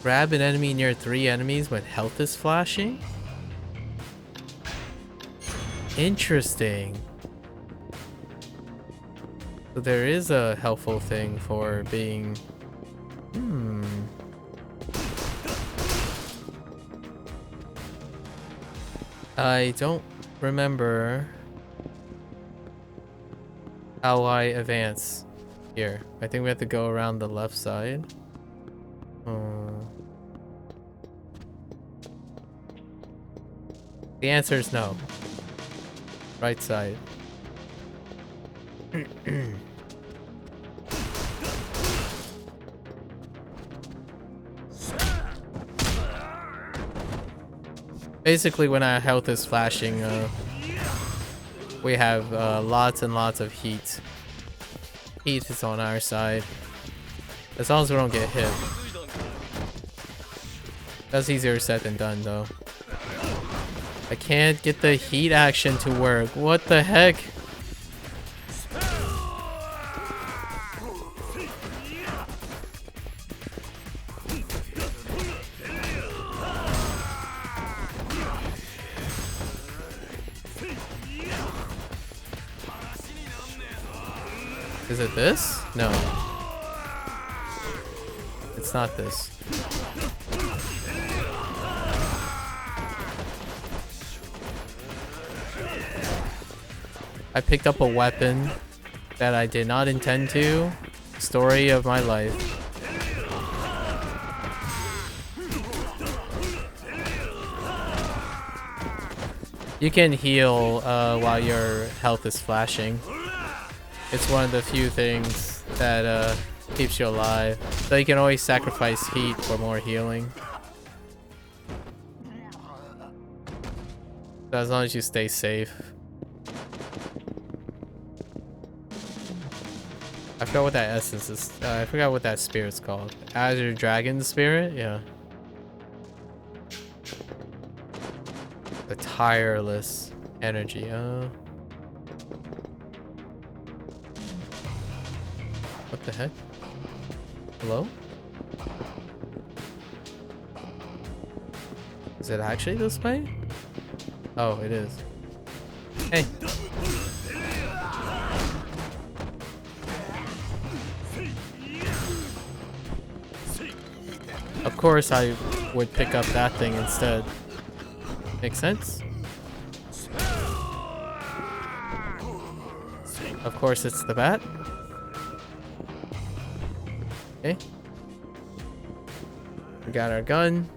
Grab an enemy near 3 enemies when health is flashing? Interesting. So there is a helpful thing for being... I don't remember how I advance here. I think we have to go around the left side. The answer is no. Right side. Basically, when our health is flashing, we have lots and lots of heat. Heat is on our side. As long as we don't get hit. That's easier said than done, though. I can't get the heat action to work. What the heck? Is it this? No. It's not this. I picked up a weapon that I did not intend to. Story of my life. You can heal while your health is flashing. It's one of the few things that keeps you alive. So you can always sacrifice heat for more healing. So as long as you stay safe. I forgot what that essence is. I forgot what that spirit's called. Azure Dragon Spirit? Yeah. The tireless energy. What the heck? Hello? Is it actually this way? Oh, it is. Hey. Of course I would pick up that thing instead. Make sense? Of course it's the bat. Okay. We got our gun.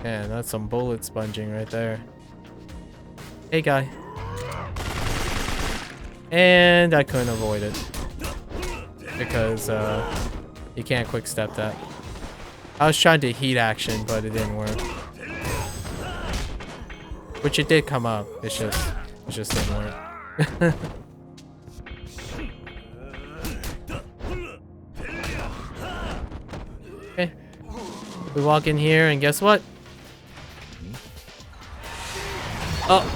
Man, that's some bullet sponging right there. Hey, guy. And I couldn't avoid it. Because, you can't quick step that. I was trying to heat action, but it didn't work. Which it did come up. It just didn't work. Okay. We walk in here and guess what? Oh!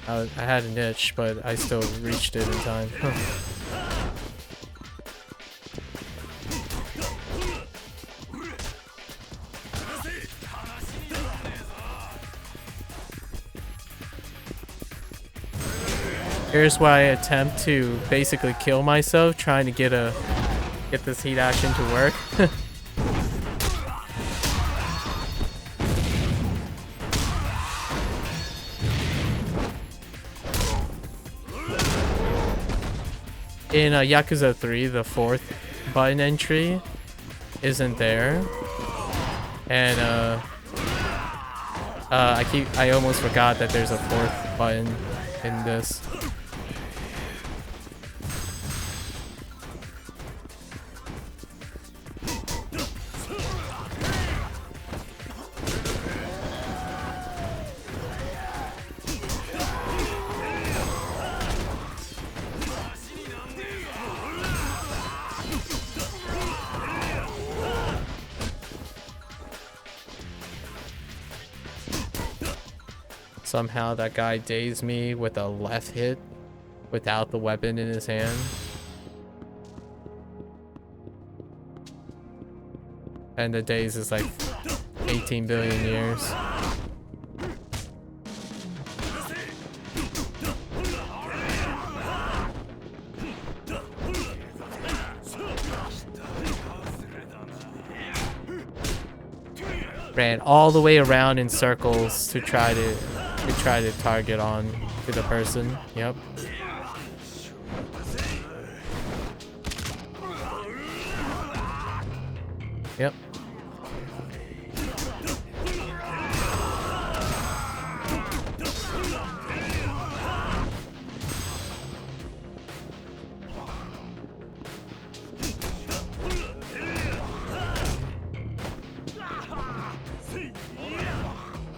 I had an itch, but I still reached it in time. Here's why I attempt to basically kill myself trying to get this heat action to work. In Yakuza 3, the 4th button entry isn't there, and I almost forgot that there's a 4th button in this. Somehow that guy dazed me with a left hit without the weapon in his hand. And the daze is like 18 billion years. Ran all the way around in circles to try to target on to the person. Yep. Yep.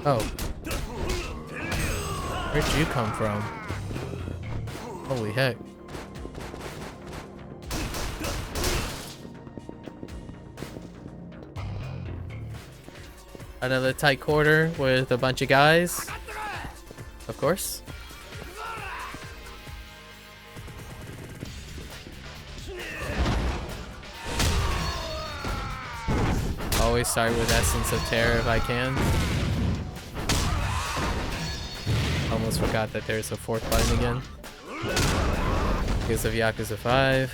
Oh. Where'd you come from? Holy heck. Another tight quarter with a bunch of guys. Of course. Always start with Essence of Terror if I can. Almost forgot that there's a 4th button again. Because of Yakuza 5.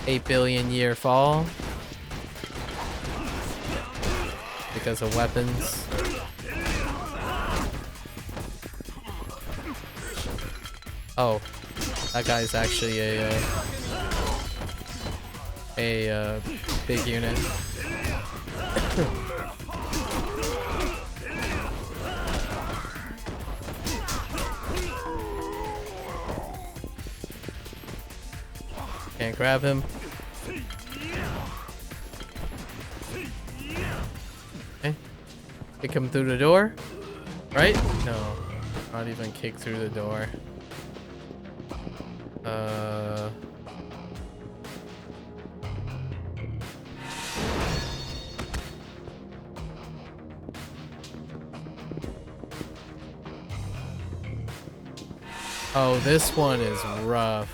$8 billion year fall. Because of weapons. Oh, that guy's actually a big unit. Can't grab him. Okay. Kick him through the door? Right? No. Not even kick through the door. Oh, this one is rough.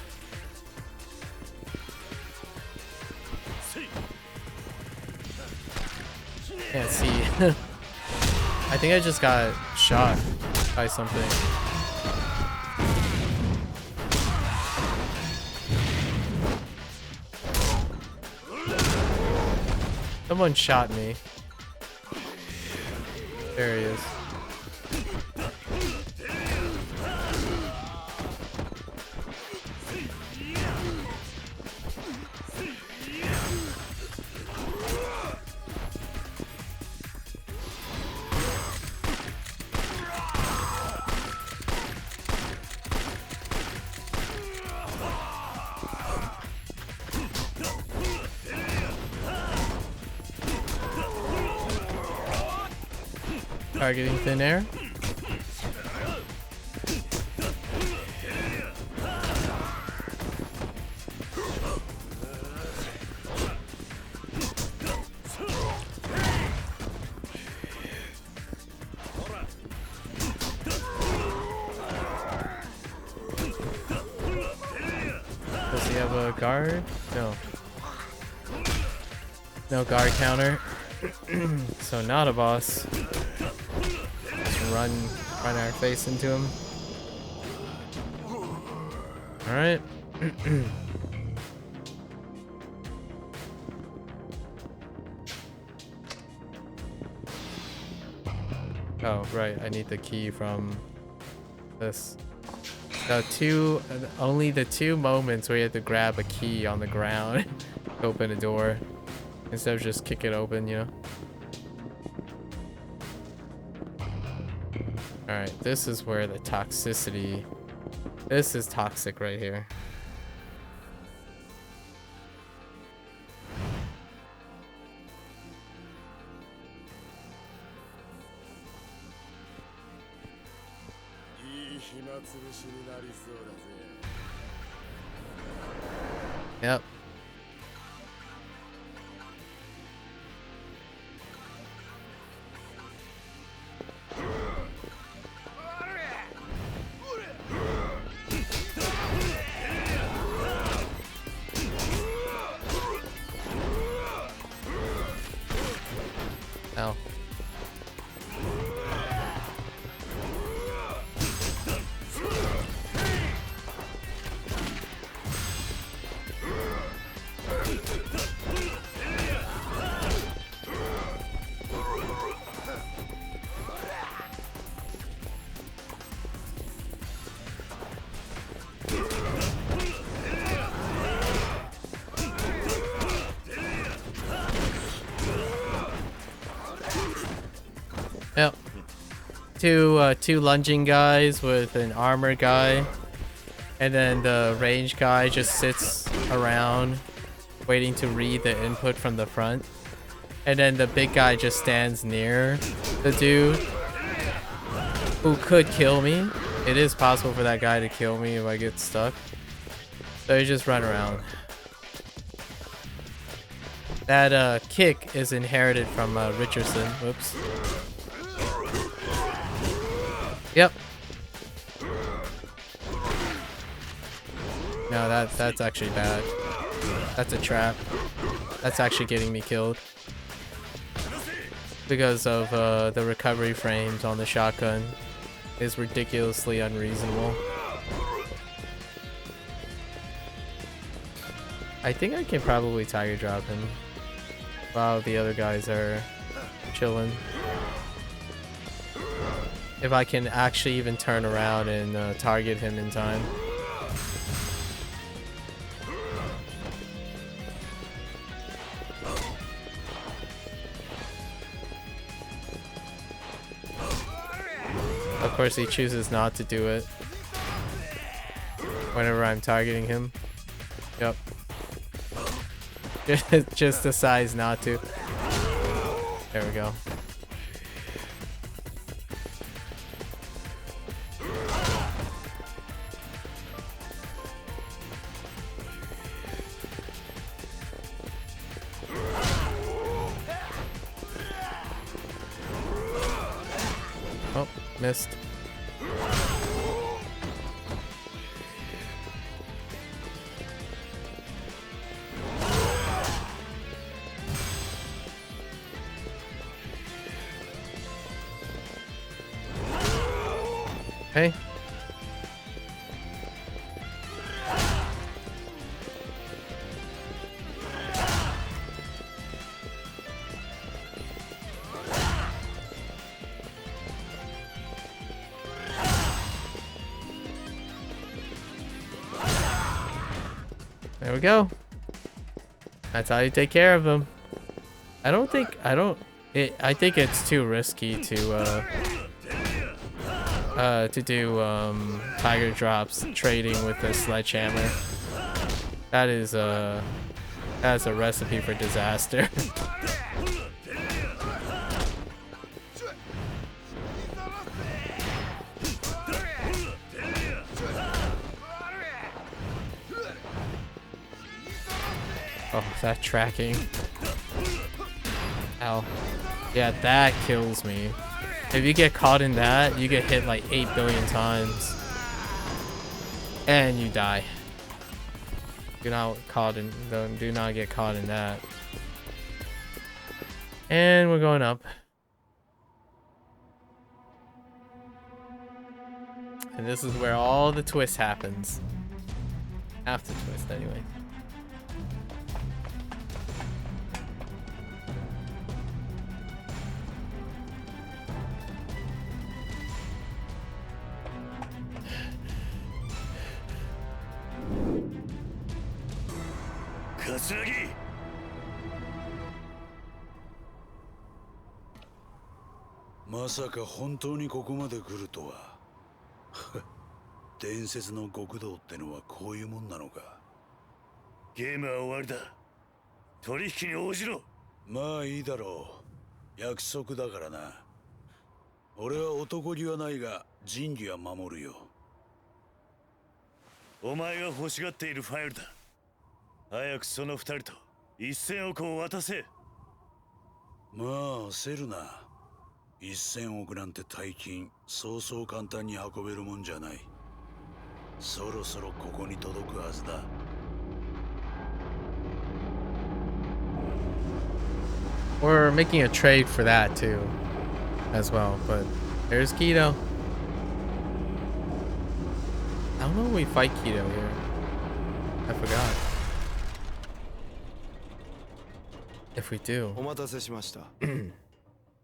Can't see. I think I just got shot by something. Someone shot me. There he is. Targeting thin air. Does he have a guard? No. No guard counter. So not a boss. Run our face into him. All right. Oh, right. I need the key from this. Only the two moments where you have to grab a key on the ground to open a door instead of just kick it open, you know? Alright, this is where the toxicity... This is toxic right here. Yep. Ow. Yep. Two lunging guys with an armor guy, and then the range guy just sits around waiting to read the input from the front, and then the big guy just stands near the dude who could kill me. It is possible for that guy to kill me if I get stuck, so you just run around. That kick is inherited from Richardson. Whoops. Yep. No, that's actually bad. That's a trap. That's actually getting me killed. Because of the recovery frames on the shotgun is ridiculously unreasonable. I think I can probably tiger drop him while the other guys are chilling. If I can actually even turn around and target him in time. Of course, he chooses not to do it whenever I'm targeting him. Yep. Just decides not to. There we go. Oh, missed. Okay. There we go. That's how you take care of them. I think it's too risky to do tiger drops trading with a sledgehammer. That's a recipe for disaster. Oh, that tracking. Ow. Yeah, that kills me. If you get caught in that, you get hit like 8 billion times. And you die. Do not get caught in that. And we're going up. And this is where all the twist happens. Half the twist, anyway. Katsuragi! まさか本当にここまで来るとは。伝説の極道ってのはこういうもんなのか。ゲームは終わりだ。取引に応じろ。まあいいだろう。約束だからな。俺は男気はないが仁義は守るよ。お前が欲しがっているファイルだ。早くその二人と1000億を渡せ。まあ焦るな。1000億なんて大金そうそう簡単に運べるもんじゃない。そろそろここに届くはずだ。We're making a trade for that too, as well. But there's Keto. I don't know if we fight Keto here. I forgot. If we do. お待たせしました。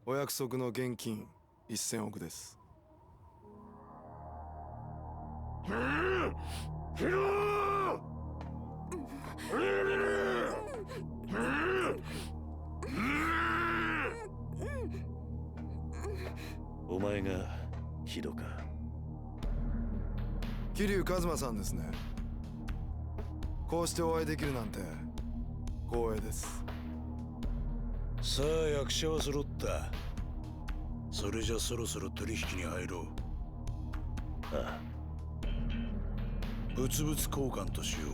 お約束の現金1000億です。お前がヒドか。桐生一馬さんですね。こうしてお会いできるなんて光栄です。さあ役者は揃った。それじゃそろそろ取引に入ろう。ああ。物々交換としよう。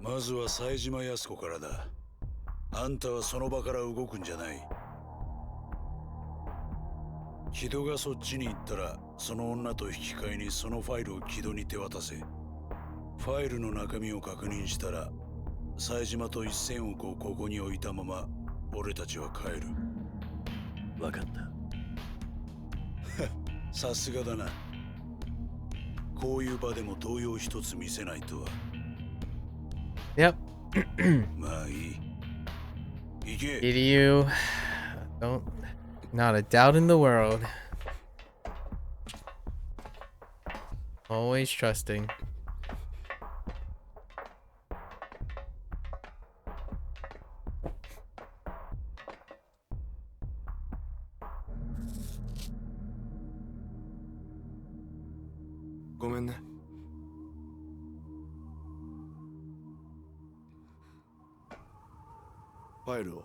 まずは冴島靖子からだ。あんたはその場から動くんじゃない。木戸がそっちに行ったらその女と引き換えにそのファイルを木戸に手渡せ。ファイルの中身を確認したら冴島と1000億をここに置いたまま俺たちは帰る。分かった。さすがだな。こういう場でも動揺一つ見せないとは。Yep. まあいい。行け。Kiryu. Don't. Not a doubt in the world. Always trusting. Goね。ファイルを。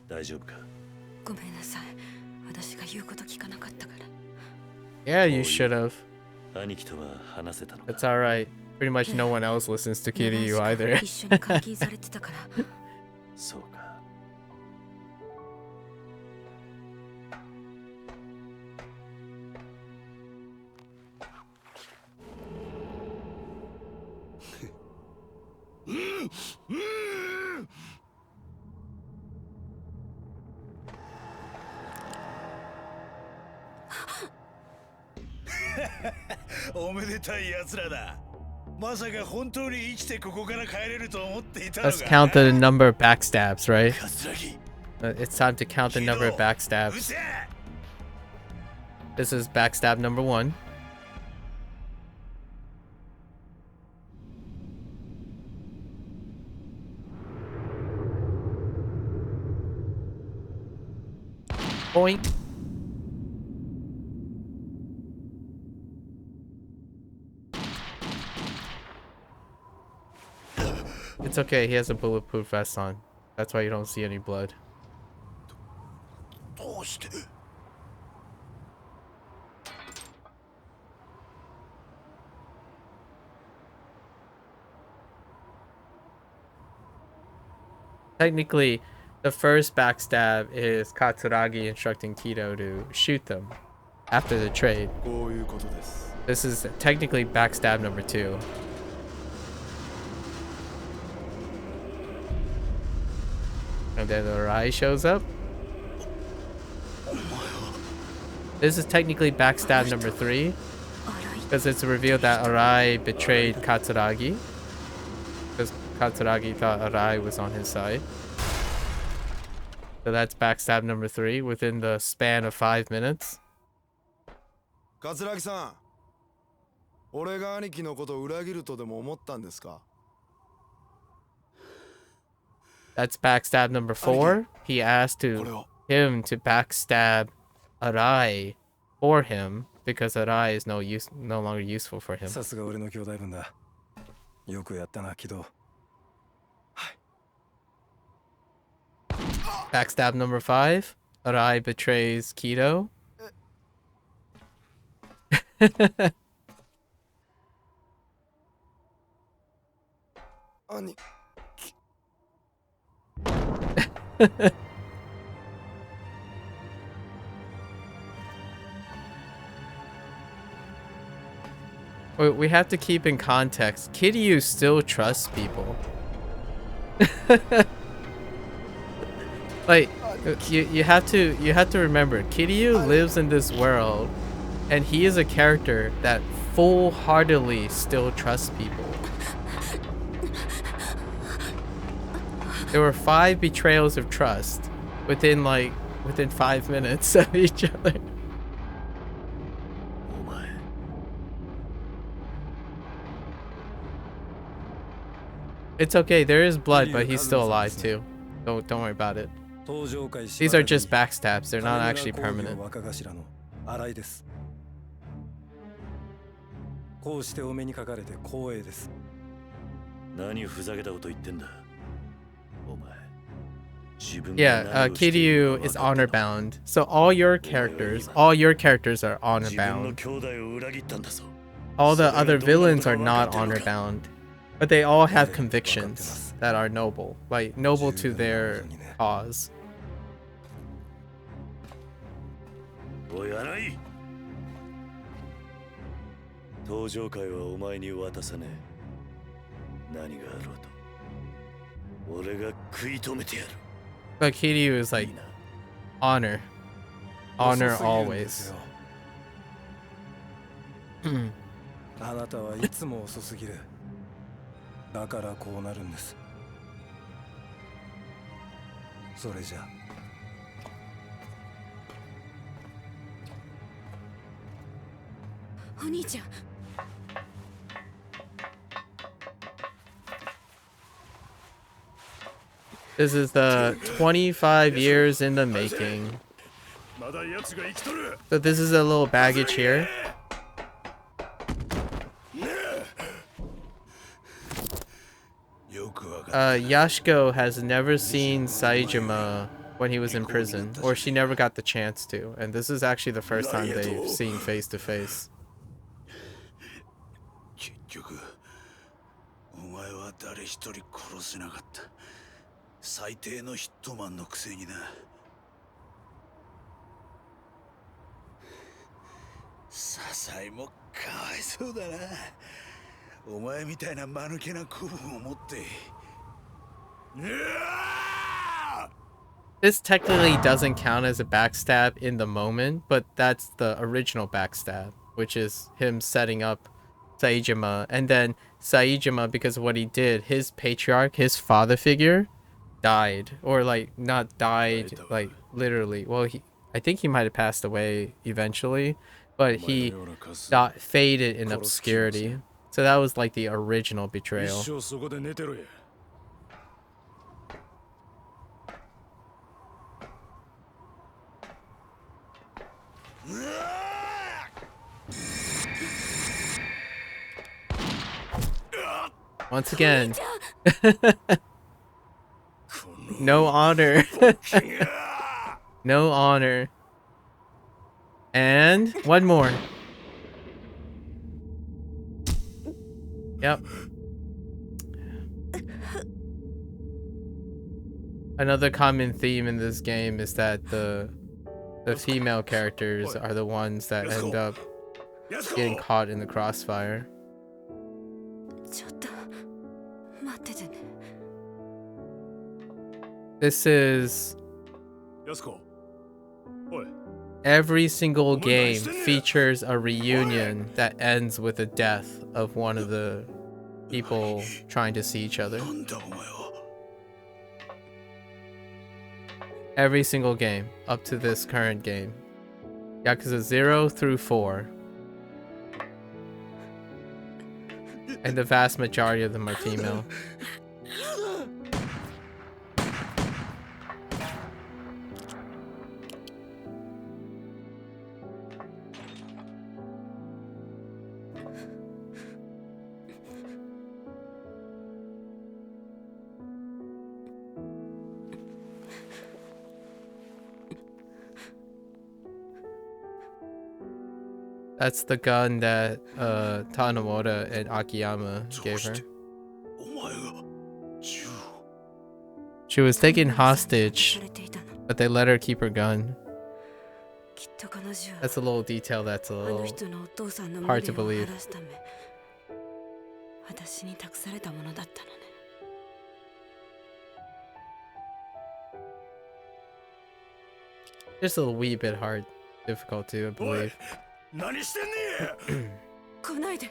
大丈夫か？ごめんなさい。私が言うこと聞かなかったから。Yeah, you should have. 兄貴とは話せたのか？ It's alright. Pretty much no one else listens to Kiryu either. 一緒に監禁されてたから。そうか。おめでたいやつらだ。まさか本当に生きてここから帰れると思っていたのか。 Let's count the number of backstabs, right? 桂木。 It's time to count the number of backstabs. This is backstab number 1. Point. It's okay, he has a bulletproof vest on. That's why you don't see any blood. どうして？ Technically, the first backstab is Katsuragi instructing Kido to shoot them after the trade. こういうことです。 This is technically backstab number 2. And then Arai shows up. This is technically backstab number 3. Because it's revealed that Arai betrayed Katsuragi. Because Katsuragi thought Arai was on his side. So that's backstab number 3 within the span of 5 minutes. 桂木さん、俺が兄貴のことを裏切るとでも思ったんですか？ That's backstab number 4. He asked him to backstab Arai for him because Arai is no longer useful for him. さすが俺の兄弟分だ。よくやったな、木戸。 Backstab number 5. Arai betrays Kido. We have to keep in context. Kiryu still trusts people. Like you have to remember, Kiryu lives in this world, and he is a character that full-heartedly still trusts people. There were 5 betrayals of trust within 5 minutes of each other. It's okay, there is blood, but he's still alive too. Don't worry about it. These are just backstabs, they're not actually permanent. こうしてお目にかかれて光栄です。何ふざけたこと言ってんだ。お前。 Yeah, Kiryu is honor bound. So all your characters are honor bound. All the other villains are not honor bound. But they all have convictions that are noble, like noble to their cause. おい、荒井。登場会はお前に渡さねえ。何があろうと。俺が食い止めてやる。 But Kiryu is like honor. Honor always. あなたはいつも遅すぎる。だからこうなるんです。それじゃ。お兄ちゃん。 This is the 25 years in the making. So this is a little baggage here. Yashiko has never seen Saejima when he was in prison, or she never got the chance to, and this is actually the first time they've seen face to face. 結局お前は誰一人殺せなかった。最低のヒットマンのくせにな。笹井もかわいそうだな。お前みたいな間抜けな子分を持って。This technically doesn't count as a backstab in the moment, but that's the original backstab, which is him setting up Saejima, and then Saejima, because of what he did, his patriarch, his father figure, died, or like not died, like literally. Well, I think he might have passed away eventually, but he got faded in obscurity. So that was like the original betrayal. Once again, no honor. No honor. And one more. Yep. Another common theme in this game is that the female characters are the ones that end up getting caught in the crossfire. This is... Every single game features a reunion that ends with the death of one of the people trying to see each other. Every single game up to this current game. Yakuza 0 through 4. And the vast majority of them are female. That's the gun that Tanomura and Akiyama gave her. She was taken hostage, but they let her keep her gun. That's a little detail that's a little hard to believe. Just a wee bit hard, difficult to believe. 何してんねん来ないで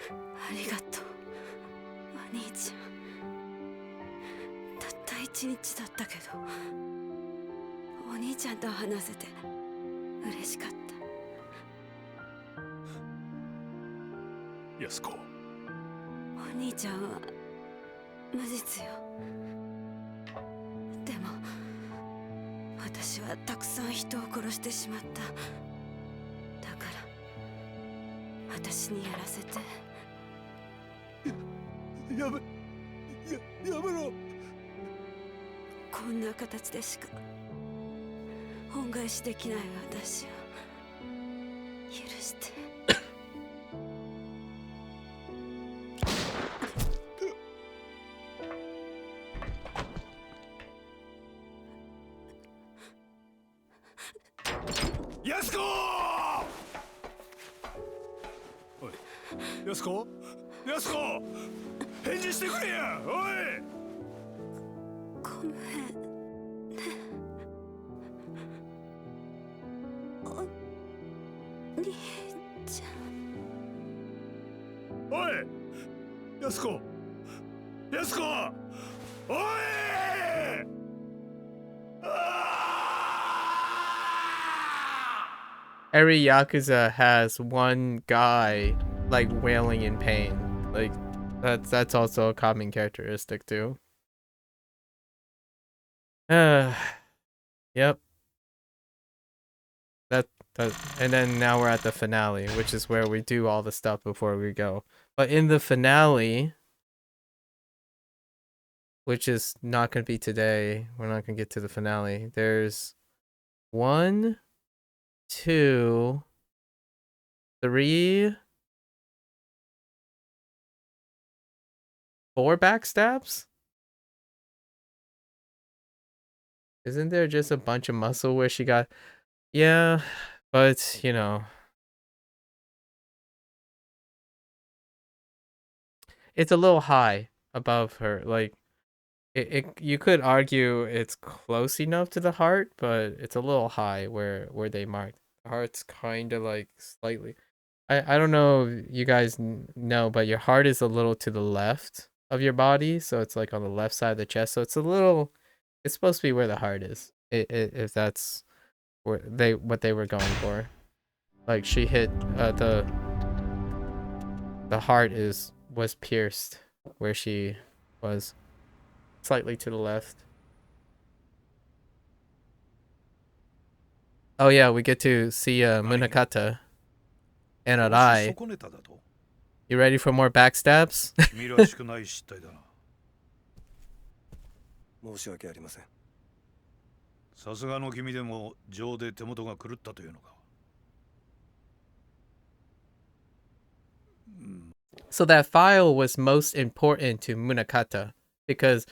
ありがとうお兄ちゃんたった一日だったけどお兄ちゃんと話せて嬉しかった安子お兄ちゃんは無実よでも私はたくさん人を殺してしまっただから私にやらせてやめろこんな形でしか恩返しできない私を許して安子おい安子安子返事してくれやおいごめんねお兄ちゃんおい安子安子おいEvery Yakuza has one guy like wailing in pain. Like that's also a common characteristic too. Yep. That and then now we're at the finale, which is where we do all the stuff before we go. But in the finale, which is not going to be today. We're not going to get to the finale. There's 1, 2, 3, 4 backstabs? Isn't there just a bunch of muscle where she got... Yeah, but, you know... It's a little high above her. Like, you could argue it's close enough to the heart, but it's a little high where they marked. The heart's kind of like slightly... I don't know if you guys know, but your heart is a little to the left of your body, so it's like on the left side of the chest. So it's a little... It's supposed to be where the heart is, if that's what they were going for. Like, she hit the heart was pierced where she was, slightly to the left. Oh yeah, we get to see Munakata and Arai. You ready for more backstabs? 申し訳ありません。さすがの君でも情で手元が狂ったというのか。So that file was most important to Munakata because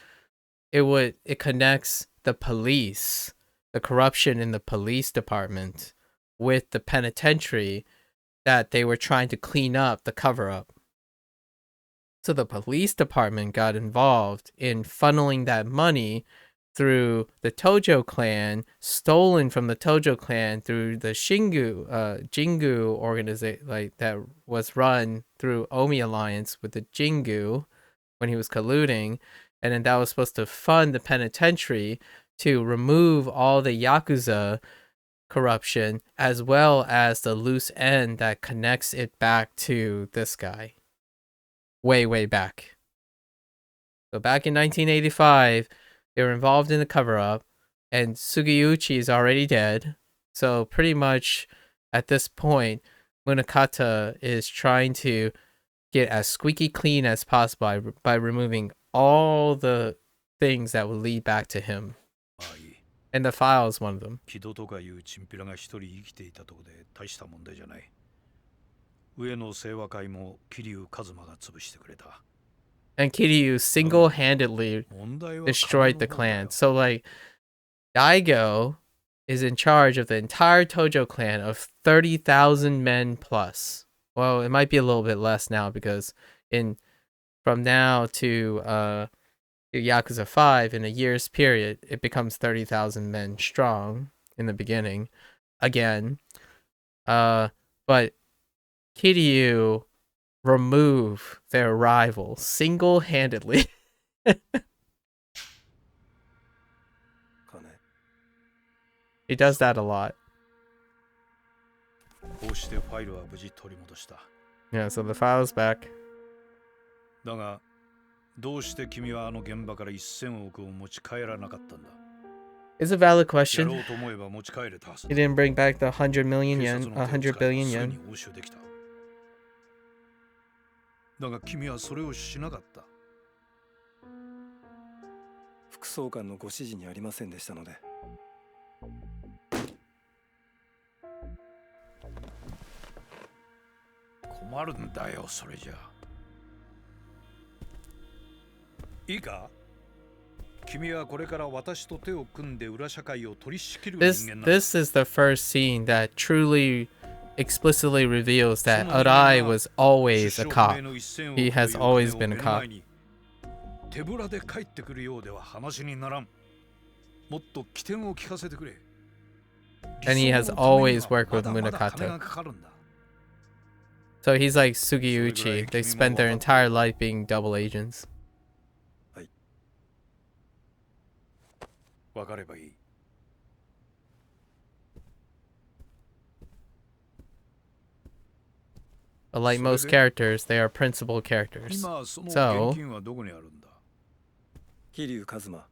it connects the police, the corruption in the police department, with the penitentiary that they were trying to clean up the cover-up. So the police department got involved in funneling that money through the Tojo clan, stolen from the Tojo clan through the Jingu organization, like that was run through Omi Alliance with the Jingu when he was colluding, and then that was supposed to fund the penitentiary to remove all the Yakuza corruption, as well as the loose end that connects it back to this guy. Way back. So back in 1985, they were involved in the cover-up, and Sugiyuchi is already dead. So pretty much at this point, Munakata is trying to get as squeaky clean as possible by removing all the things that would lead back to him. And the file is one of them. And Kiryu single-handedly destroyed the clan. So like, Daigo is in charge of the entire Tojo clan of 30,000 men plus. Well, it might be a little bit less now because from now to Yakuza 5, in a year's period, it becomes 30,000 men strong in the beginning. Again. But Kiryu remove their rival single-handedly. He does that a lot. Yeah, so the file is back. It's a valid question. He didn't bring back the 100 million yen, 100 billion yen. だが君はそれをしなかった。副総監のご指示にありませんでしたので。困るんだよ、それじゃ。いいか？君はこれから私と手を組んで裏社会を取り仕切る人間なんだ。This is the first scene that truly explicitly reveals that Arai was always a cop. He has always been a cop. And he has always worked with Munakata. So he's like Sugiyuchi. They spend their entire life being double agents. But like most characters, they are principal characters. So, 桐生一馬、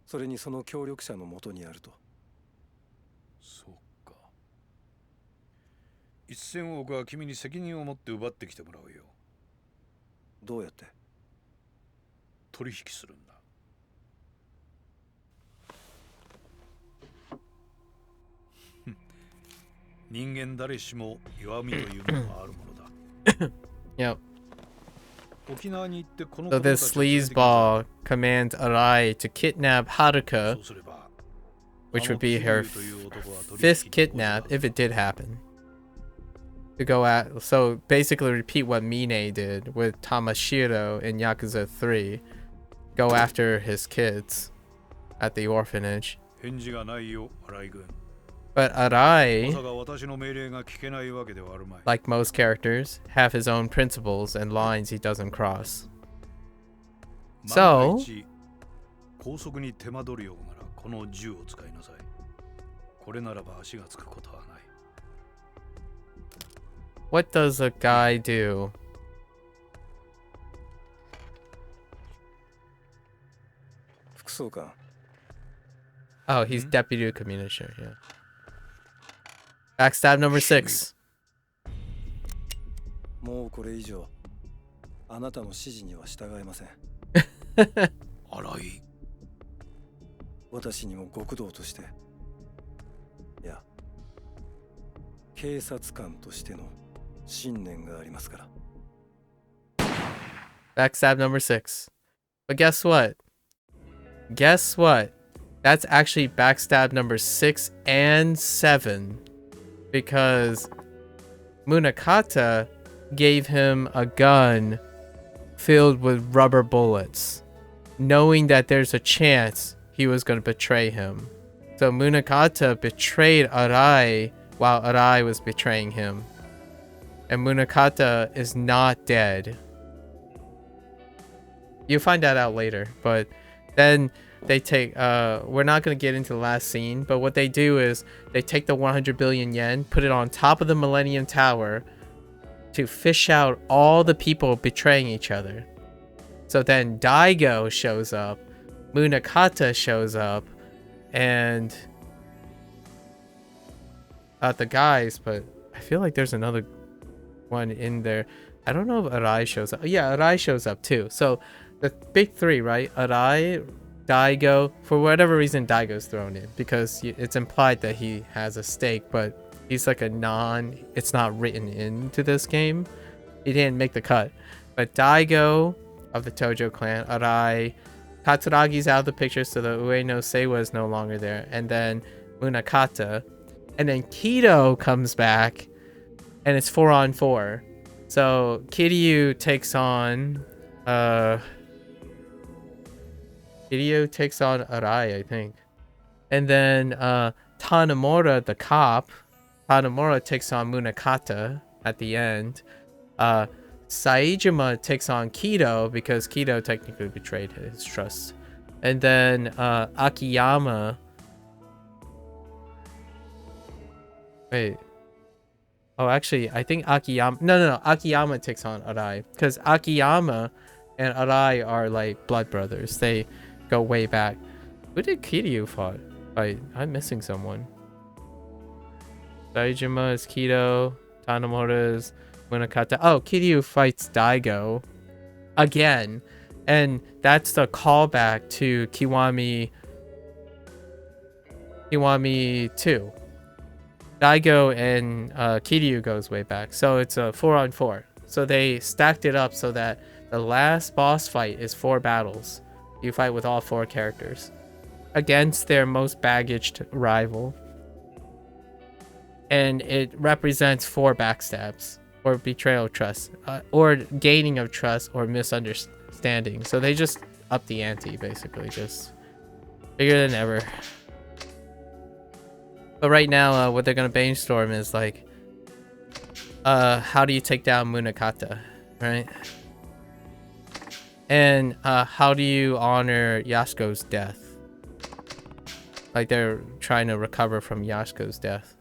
それにその協力者の元にあると。そうか。1000億は君に責任を持って奪ってきてもらうよ。どうやって？取引するんだ。人間誰しも弱みというものがあるものだ。 Yep. 沖縄に行ってこの So 子供た this ちを連れてきなさい。 sleazeball commands Arai to kidnap Haruka, そうすれば which would be her fifth kidnap if it did happen. To go at, so basically repeat what Mine did with Tamashiro in Yakuza 3. Go after his kids at the orphanage. 返事がないよ、荒井君。 But Arai, まさか私の命令が聞けないわけではあるまい。 like most characters, have his own principles and lines he doesn't cross. 万が So, 一高速に手間取るようならこの銃を使いなさい。これならば足がつくことはない。 what does a guy do? 副総監 Oh, he's deputy commissioner, yeah. Backstab number 6. もうこれ以上あなたの指示には従いません。荒井。私にも極道として、いや警察官としての信念がありますから。 Backstab number 6. But guess what? Guess what? That's actually backstab number 6 and 7. Because Munakata gave him a gun filled with rubber bullets, knowing that there's a chance he was going to betray him. So Munakata betrayed Arai while Arai was betraying him. And Munakata is not dead. You find that out later, but then they take we're not going to get into the last scene, but what they do is they take the 100 billion yen, put it on top of the Millennium Tower to fish out all the people betraying each other. So then Daigo shows up, Munakata shows up, and the guys, but I feel like there's another one in there. I don't know if Arai shows up. Yeah, Arai shows up too. So the big three, right? Arai, Daigo. For whatever reason, Daigo's thrown in because it's implied that he has a stake, but he's like a it's not written into this game. He didn't make the cut. But Daigo of the Tojo clan, Arai, Katsuragi's out of the picture, so the Ueno Seiwa is no longer there. And then Munakata. And then Kido comes back, and it's 4-on-4. So Kiryu takes on Arai, I think. And then Tanemura, the cop, Tanemura takes on Munakata at the end. Saejima takes on Kido because Kido technically betrayed his trust. And then Akiyama. Wait. Oh, actually, I think Akiyama... No. Akiyama takes on Arai. Because Akiyama and Arai are like blood brothers. They go way back. Who did Kiryu fight? I'm missing someone. Saejima is Kido. Tanemura is Munakata. Oh, Kiryu fights Daigo. Again. And that's the callback to Kiwami 2. Daigo and Kiryu goes way back. So it's a 4-on-4. So they stacked it up so that the last boss fight is 4 battles. You fight with all 4 characters against their most baggaged rival. And it represents 4 backstabs or betrayal of trust or gaining of trust or misunderstanding. So they just up the ante, basically, just bigger than ever. But right now, what they're gonna brainstorm is like, how do you take down Munakata, right? And how do you honor Yasuko's death? Like they're trying to recover from Yasuko's death.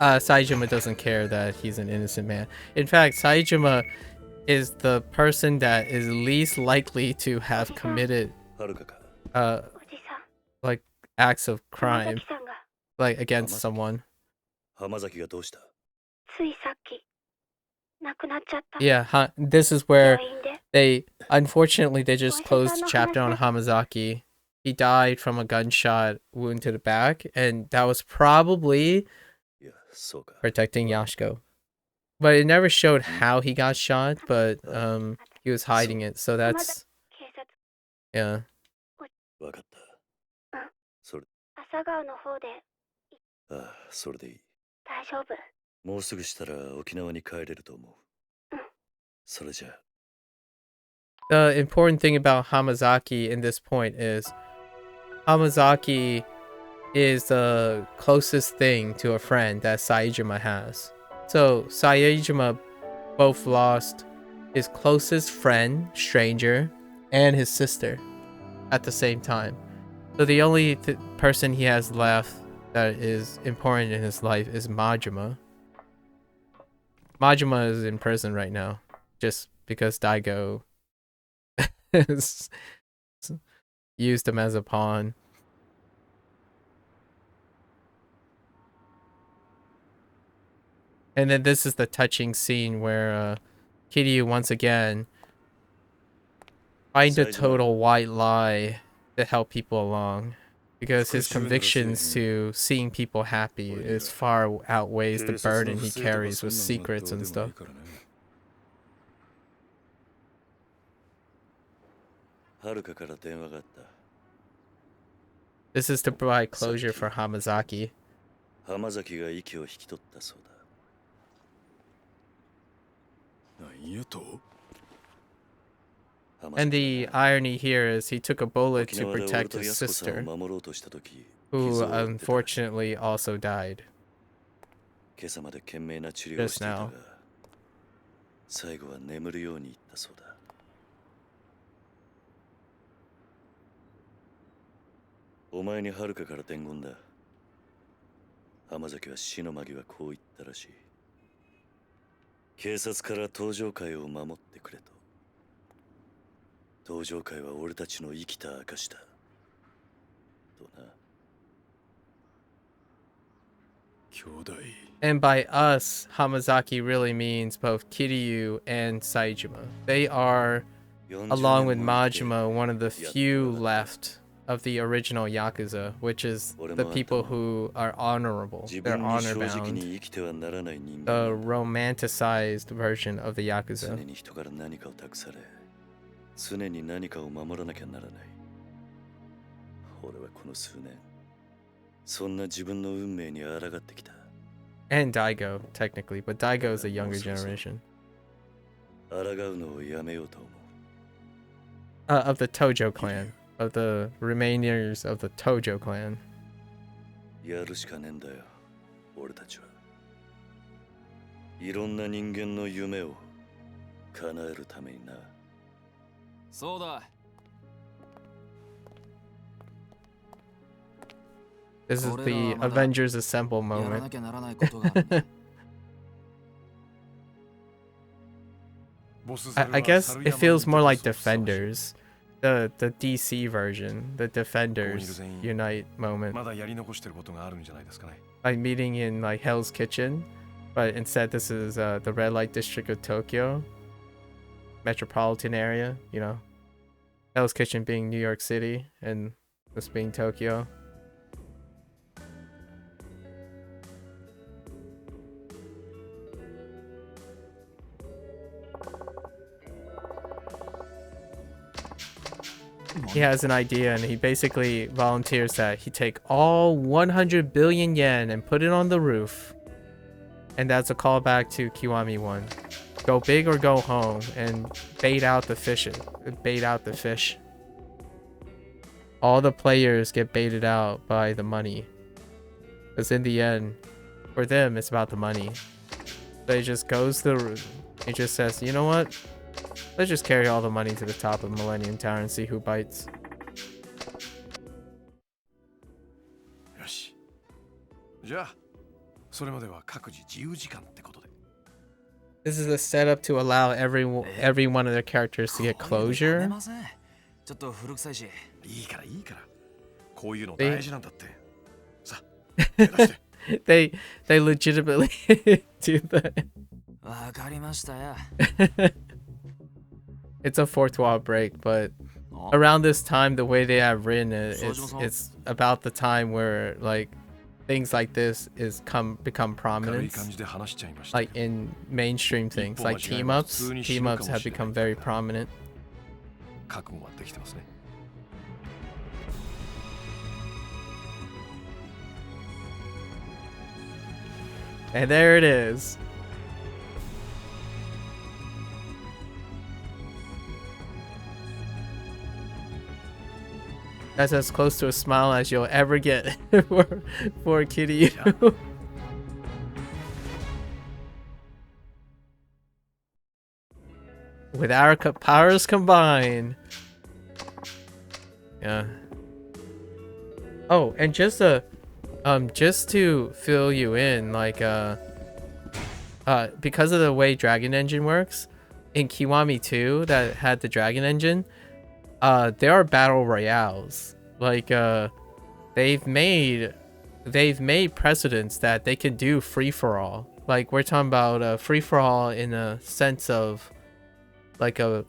Saejima doesn't care that he's an innocent man. In fact, Saejima is the person that is least likely to have committed like acts of crime, like against someone. Yeah, this is where Unfortunately they just closed the chapter on Hamazaki. He died from a gunshot wound to the back, and that was probably いや、そうか。 protecting Yashiko. But it never showed how he got shot, but he was hiding it, so that's yeah. わかった。それ。朝顔の方で。ああ、それでいい。大丈夫。もうすぐしたら沖縄に帰れると思う。それじゃあ。The important thing about Hamazaki in this point is Hamazaki is the closest thing to a friend that Saejima has. So Saejima both lost his closest friend, stranger, and his sister at the same time. So the only person he has left that is important in his life is Majima. Majima is in prison right now, just because Daigo used him as a pawn. And then this is the touching scene where Kiryu once again finds a total white lie to help people along, because his convictions to seeing people happy is far outweighs the burden he carries with secrets and stuff. This is to provide closure for Hamazaki. And the irony here is he took a bullet to protect his sister, who unfortunately also died just now. 最後は眠るように言ったそうだ。お前に遥かから伝言だ。浜崎は死の間際こう言ったらしい。警察から登場会を守ってくれと。登場会は俺たちの生きた証だ。とな。兄弟。And by us, Hamazaki really means both Kiryu and Saejima. They are, along with Majima, one of the few left of the original Yakuza, which is the people who are honorable. They're honor-bound. The romanticized version of the Yakuza. 常に何かを守らなきゃならない。俺はこの数年、そんな自分の運命に抗ってきた。And Daigo, technically, but Daigo is a younger generation. 抗うのをやめようと思う。Of the Tojo clan. Of the remainers of the Tojo clan. やるしかねえんだよ、俺たちは。いろんな人間の夢を叶えるためにな。そうだ。This is the Avengers Assemble moment. I guess it feels more like Defenders. The DC version, the Defenders Unite moment. Like meeting in like Hell's Kitchen, but instead this is the red light district of Tokyo. Metropolitan area, you know. Hell's Kitchen being New York City and this being Tokyo. He has an idea and he basically volunteers that he take all 100 billion yen and put it on the roof. And that's a callback to Kiwami 1. Go big or go home and bait out the fish. All the players get baited out by the money. Because in the end, for them, it's about the money. So he just goes to the roof. He just says, you know what? Let's just carry all the money to the top of Millennium Tower and see who bites. This is a setup to allow every one of their characters to get closure. They legitimately do that. it's a fourth wall break, but around this time, the way they have written it, it's about the time where like things like this become prominent, like in mainstream things, like team ups. Team ups have become very prominent. And there it is. That's as close to a smile as you'll ever get for Kiryu. With our powers combined. Yeah. Oh, and just to fill you in, like because of the way Dragon Engine works, in Kiwami 2 that had the Dragon Engine, there are battle royales. Like they've made precedents that they can do free for all. Like we're talking about free for all in a sense of like a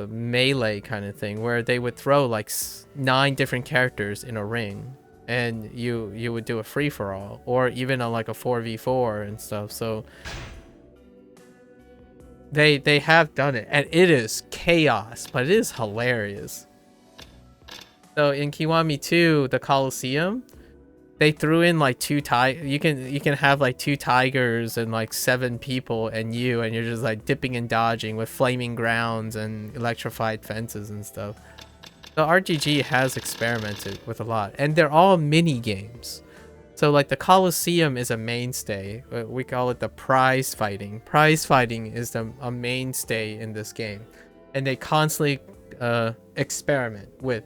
melee kind of thing, where they would throw like 9 different characters in a ring, and you would do a free for all, or even like a 4v4 and stuff. So they have done it, and it is chaos, but it is hilarious. So in Kiwami 2, the Coliseum, they threw in like 2 you can have like 2 tigers and like 7 people and you're just like dipping and dodging with flaming grounds and electrified fences and stuff. The RGG has experimented with a lot, and they're all mini games. So like the Coliseum is a mainstay. We call it the prize fighting. Prize fighting is a mainstay in this game, and they constantly experiment with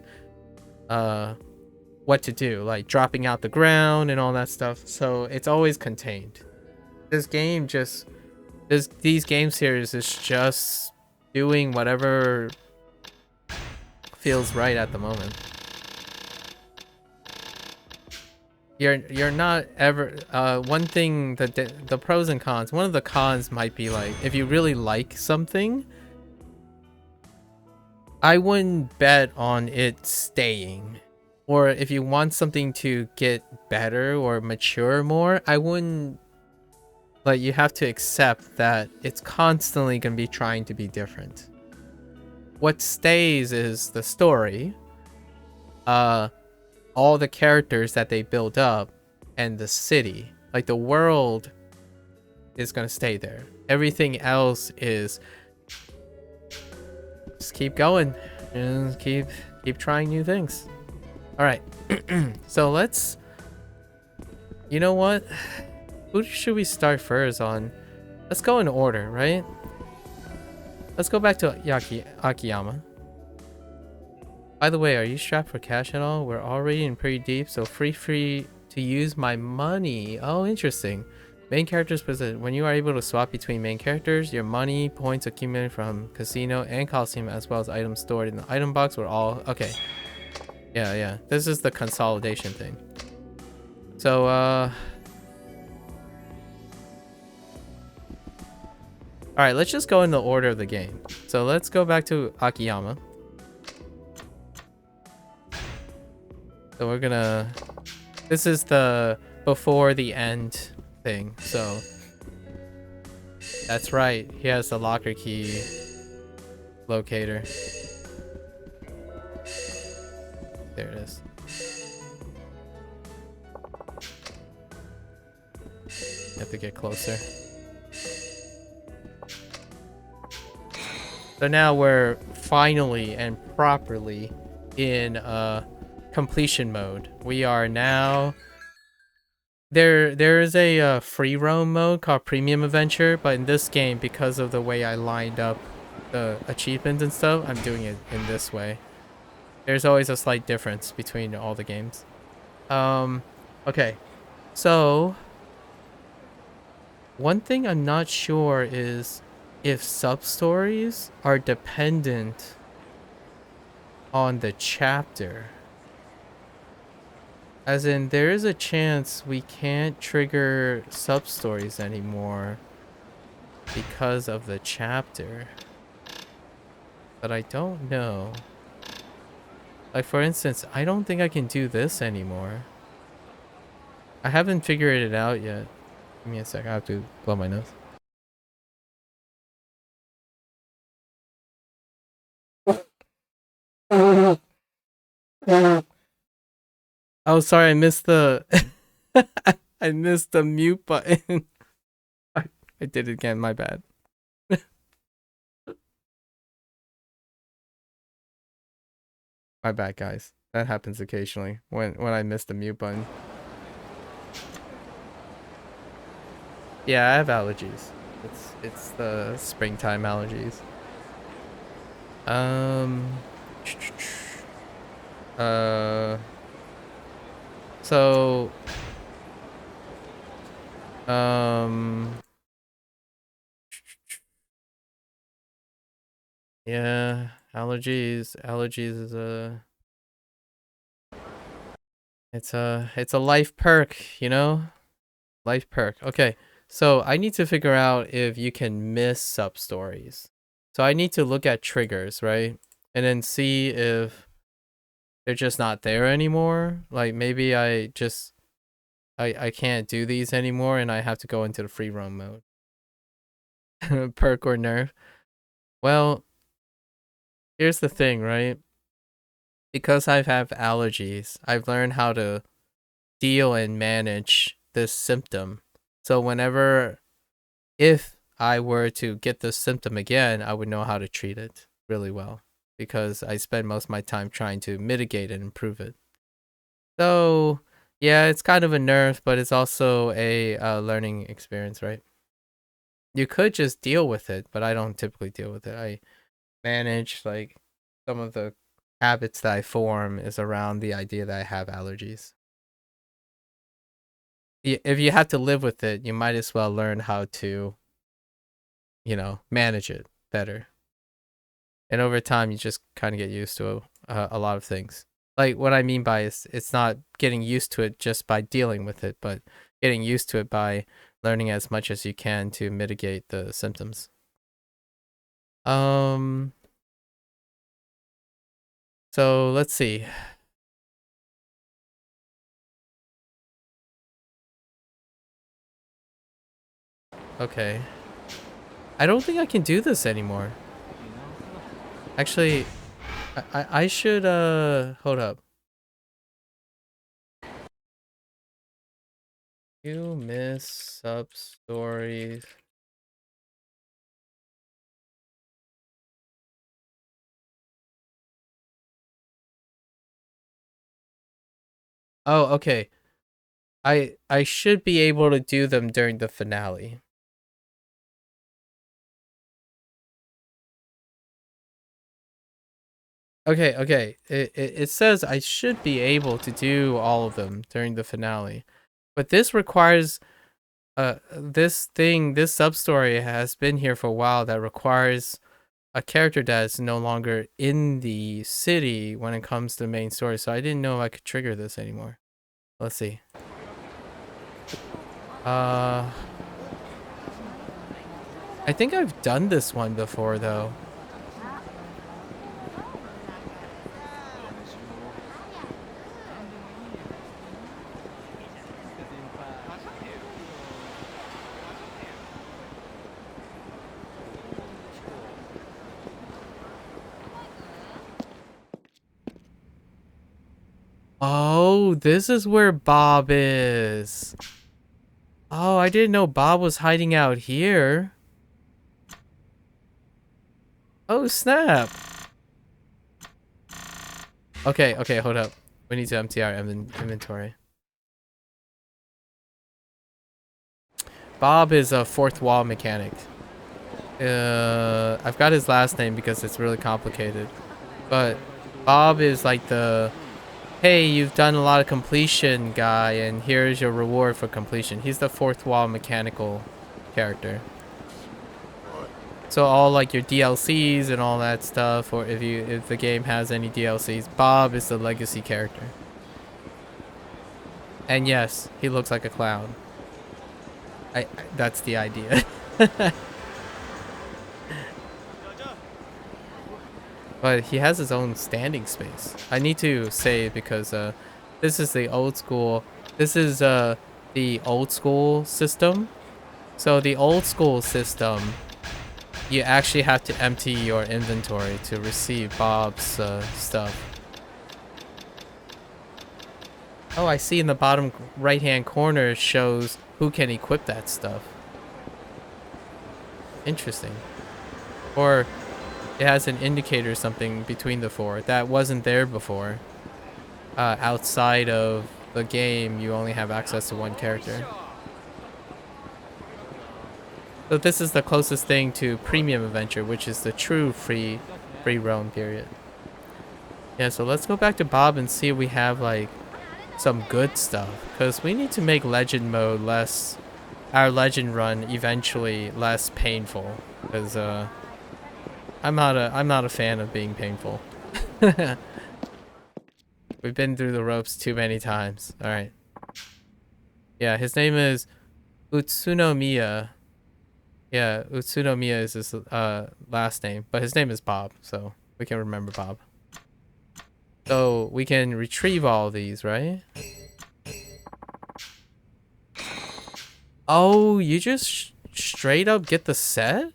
what to do, like dropping out the ground and all that stuff. So it's always contained. This game these game series is just doing whatever feels right at the moment. You're not ever one thing that the pros and cons, one of the cons might be like, if you really like something, I wouldn't bet on it staying. Or if you want something to get better or mature more, I wouldn't, like, you have to accept that it's constantly going to be trying to be different. What stays is the story, all the characters that they build up, and the city. Like, the world is going to stay there. Everything else is just keep going and keep trying new things. All right. So let's, you know what, who should we start first on? Let's go in order, right? Let's go back to Akiyama. By the way, are you strapped for cash at all? We're already in pretty deep, so free to use my money. Oh, interesting. Main characters present. When you are able to swap between main characters, your money points accumulated from casino and Coliseum, as well as items stored in the item box, were all okay. Yeah. This is the consolidation thing. So, alright, let's just go in the order of the game. So let's go back to Akiyama. So we're gonna... This is the before the end thing, so... That's right, he has the locker key locator. There it is. You have to get closer. So now we're finally and properly in completion mode. We are now... There is a free roam mode called Premium Adventure, but in this game, because of the way I lined up the achievements and stuff, I'm doing it in this way. There's always a slight difference between all the games. Okay. So, one thing I'm not sure is if sub-stories are dependent on the chapter. As in, there is a chance we can't trigger sub-stories anymore because of the chapter. but I don't know. Like, for instance, I don't think I can do this anymore. I haven't figured it out yet. Give me a sec. I have to blow my nose. Oh, sorry. I missed the... I missed the mute button. I did it again. My bad. My bad, guys. That happens occasionally when I miss the mute button. Yeah, I have allergies. It's the springtime allergies. So yeah, allergies is it's a life perk, you know? Life perk. Okay. So I need to figure out if you can miss sub stories. So I need to look at triggers, right? And then see if they're just not there anymore. Like maybe I can't do these anymore and I have to go into the free roam mode. Perk or nerf. Well, here's the thing, right? Because I have allergies, I've learned how to deal and manage this symptom. So if I were to get this symptom again, I would know how to treat it really well because I spend most of my time trying to mitigate and improve it. So yeah, it's kind of a nerf, but it's also a learning experience, right? You could just deal with it, but I don't typically deal with it. I manage, like, some of the habits that I form is around the idea that I have allergies. If you have to live with it, you might as well learn how to, manage it better. And over time, you just kind of get used to a lot of things. Like, what I mean by it's not getting used to it just by dealing with it, but getting used to it by learning as much as you can to mitigate the symptoms. So let's see. Okay. I don't think I can do this anymore. Actually, I should, hold up. You miss sub stories. Oh, okay. I should be able to do them during the finale. Okay. It says I should be able to do all of them during the finale. But this requires this sub-story has been here for a while that requires a character that is no longer in the city when it comes to the main story. So I didn't know I could trigger this anymore. Let's see. I think I've done this one before though. Oh, this is where Bob is. Oh, I didn't know Bob was hiding out here. Oh, snap. Okay, hold up. We need to empty our inventory. Bob is a fourth wall mechanic. I've got his last name because it's really complicated. But Bob is like the, hey, you've done a lot of completion guy, and here's your reward for completion. He's the fourth wall mechanical character. So all like your DLCs and all that stuff, or if the game has any DLCs, Bob is the legacy character. And yes, he looks like a clown. That's the idea. But he has his own standing space. I need to say because this is the old school. This is the old school system. So the old school system, you actually have to empty your inventory to receive Bob's stuff. Oh, I see in the bottom right-hand corner shows who can equip that stuff. Interesting. Or it has an indicator or something between the four that wasn't there before. Outside of the game, you only have access to one character. So this is the closest thing to premium adventure, which is the true free roam period. Yeah, so let's go back to Bob and see if we have like some good stuff, because we need to make legend mode less, our legend run eventually less painful, because I'm not a fan of being painful. We've been through the ropes too many times. All right. Yeah, his name is Utsunomiya. Yeah, Utsunomiya is his last name, but his name is Bob, so we can remember Bob. So we can retrieve all of these, right? Oh, you just straight up get the set?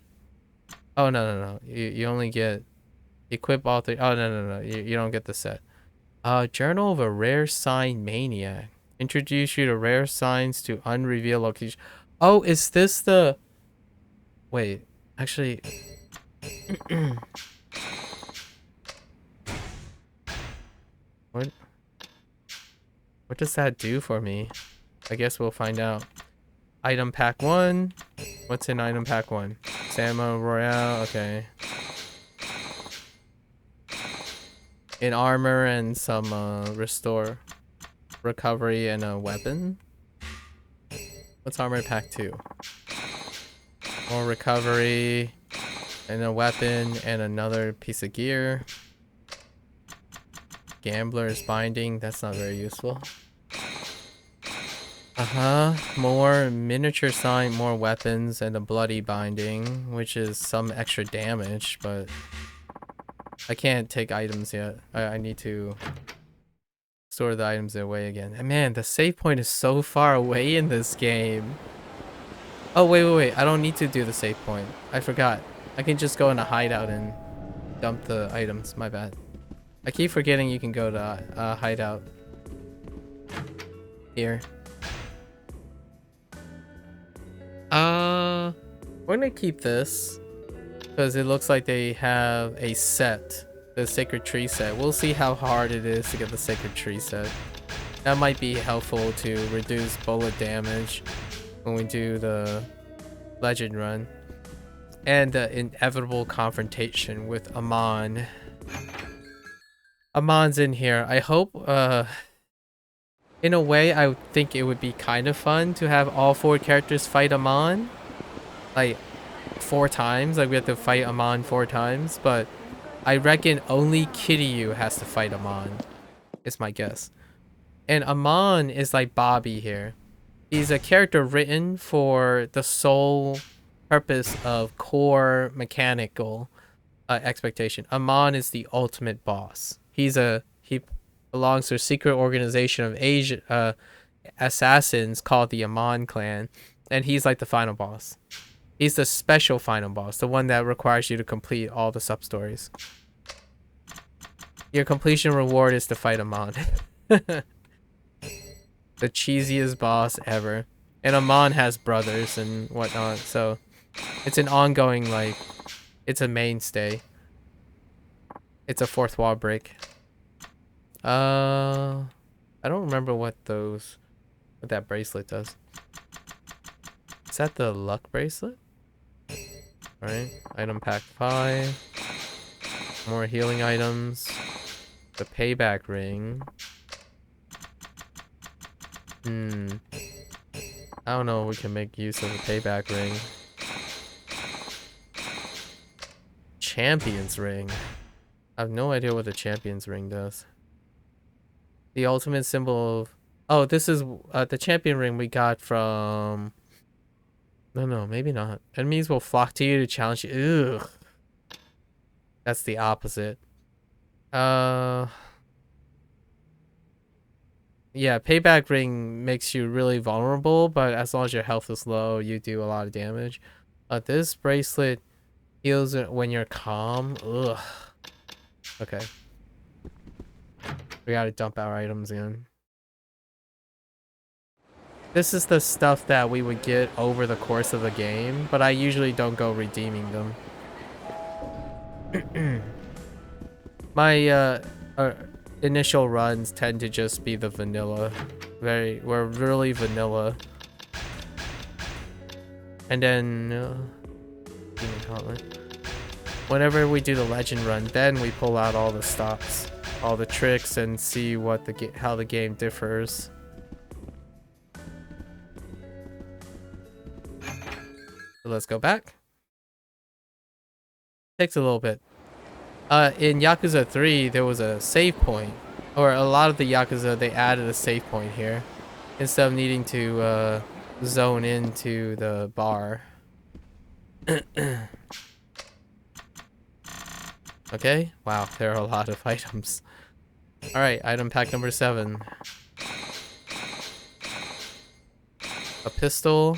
Oh, no. You only get equip all three. Oh, no. You don't get the set. Journal of a Rare Sign Maniac. Introduce you to rare signs to unrevealed location. Oh, is this the... Wait, actually... What does that do for me? I guess we'll find out. Item pack 1. What's in item pack 1? Samo Royale, okay. In armor and some restore, recovery, and a weapon. What's armor pack 2? More recovery and a weapon and another piece of gear. Gambler's binding, that's not very useful. More miniature sign, more weapons, and a bloody binding, which is some extra damage, but I can't take items yet. I need to store the items away again. And man, the save point is so far away in this game. Oh, wait. I don't need to do the save point. I forgot. I can just go in a hideout and dump the items. My bad. I keep forgetting you can go to hideout. Here. We're gonna keep this because it looks like they have a set, the Sacred Tree set. We'll see how hard it is to get the Sacred Tree set. That might be helpful to reduce bullet damage when we do the legend run. And the inevitable confrontation with Amon. Amon's in here. I hope, in a way, I would think it would be kind of fun to have all 4 characters fight Amon. Like, 4 times. Like, we have to fight Amon 4 times. But I reckon only Kiryu has to fight Amon. Is my guess. And Amon is like Bobby here. He's a character written for the sole purpose of core mechanical expectation. Amon is the ultimate boss. He belongs to a secret organization of Asian assassins called the Amon clan, and he's like the final boss. He's the special final boss, the one that requires you to complete all the sub-stories. Your completion reward is to fight Amon. The cheesiest boss ever. And Amon has brothers and whatnot, so it's an ongoing, like, it's a mainstay. It's a fourth wall break. I don't remember what that bracelet does. Is that the luck bracelet? Alright, item pack 5. More healing items. The payback ring. I don't know if we can make use of the payback ring. Champion's ring. I have no idea what the champion's ring does. The ultimate symbol of... Oh, this is the champion ring we got from... No, maybe not. Enemies will flock to you to challenge you. Ugh. That's the opposite. Yeah, payback ring makes you really vulnerable, but as long as your health is low, you do a lot of damage. This bracelet heals it when you're calm. Ugh. Okay. We gotta dump our items in. This is the stuff that we would get over the course of the game, but I usually don't go redeeming them. My initial runs tend to just be the vanilla. We're really vanilla. And then Demon Gauntlet. Whenever we do the legend run, then we pull out all the stops, all the tricks, and see what how the game differs. So let's go back. Takes a little bit. In Yakuza 3, there was a save point, or a lot of the Yakuza, they added a save point here instead of needing to zone into the bar. Okay, wow, there are a lot of items. All right, item pack number 7. A pistol.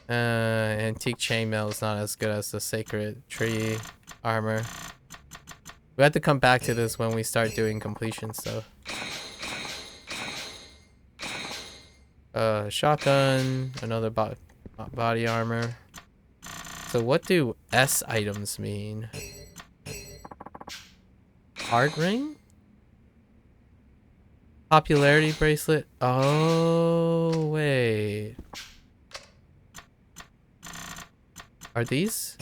Antique chainmail is not as good as the sacred tree armor. We have to come back to this when we start doing completion stuff. Shotgun, another body armor. So what do S items mean? Heart ring? Popularity bracelet? Oh, wait. Are these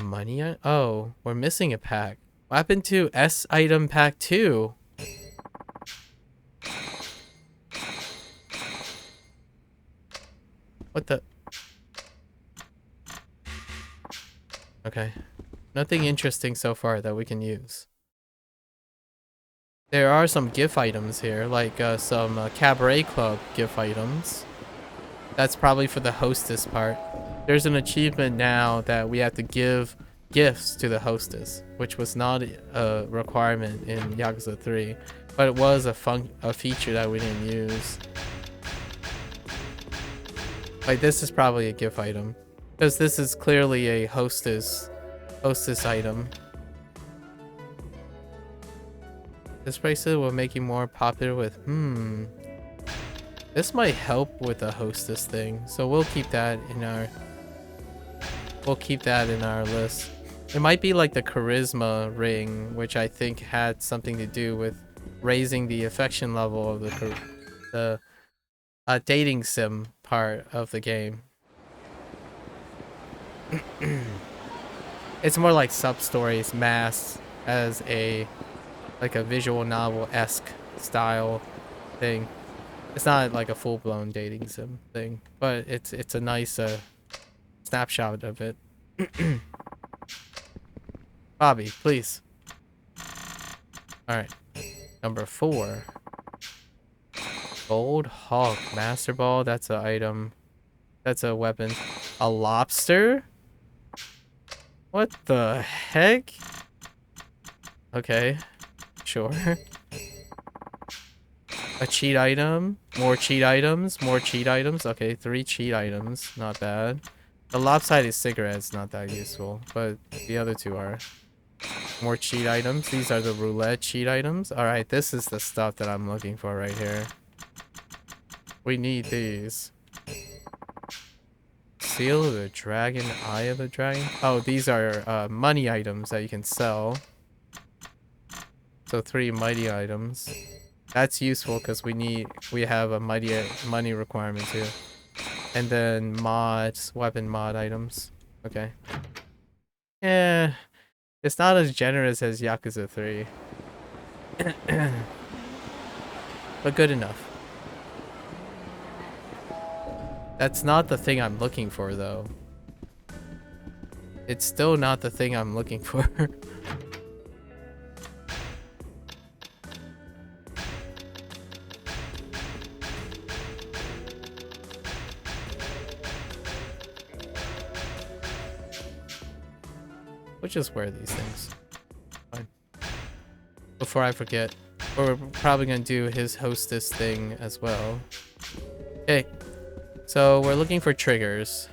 money? Oh, we're missing a pack. What happened to S item pack 2? What the? Okay. Nothing interesting so far that we can use. There are some GIF items here, like some Cabaret Club GIF items. That's probably for the hostess part. There's an achievement now that we have to give gifts to the hostess, which was not a requirement in Yakuza 3, but it was a feature that we didn't use. Like, this is probably a GIF item, because this is clearly a hostess item. This bracelet will make you more popular with this might help with the hostess thing, so we'll keep that in our list. It might be like the charisma ring, which I think had something to do with raising the affection level of the dating sim part of the game. It's more like sub-stories masked as like a visual novel-esque style thing. It's not like a full-blown dating sim thing, but it's a nice snapshot of it. Bobby, please. Alright. Number 4. Gold Hawk Master Ball. That's an item. That's a weapon. A lobster? What the heck? Okay. Sure. A cheat item. More cheat items. More cheat items. Okay, 3 cheat items. Not bad. The lopsided cigarette's not that useful, but the other 2 are. More cheat items. These are the roulette cheat items. Alright, this is the stuff that I'm looking for right here. We need these. Seal of the Dragon, Eye of the Dragon. Oh, these are money items that you can sell. So 3 mighty items. That's useful because we have a money requirement too. And then mods, weapon mod items. Okay. Yeah, it's not as generous as Yakuza 3. But good enough. That's not the thing I'm looking for though. It's still not the thing I'm looking for. We'll just wear these things. Fine. before I forget. We're probably gonna do his hostess thing as well. Okay. So we're looking for triggers.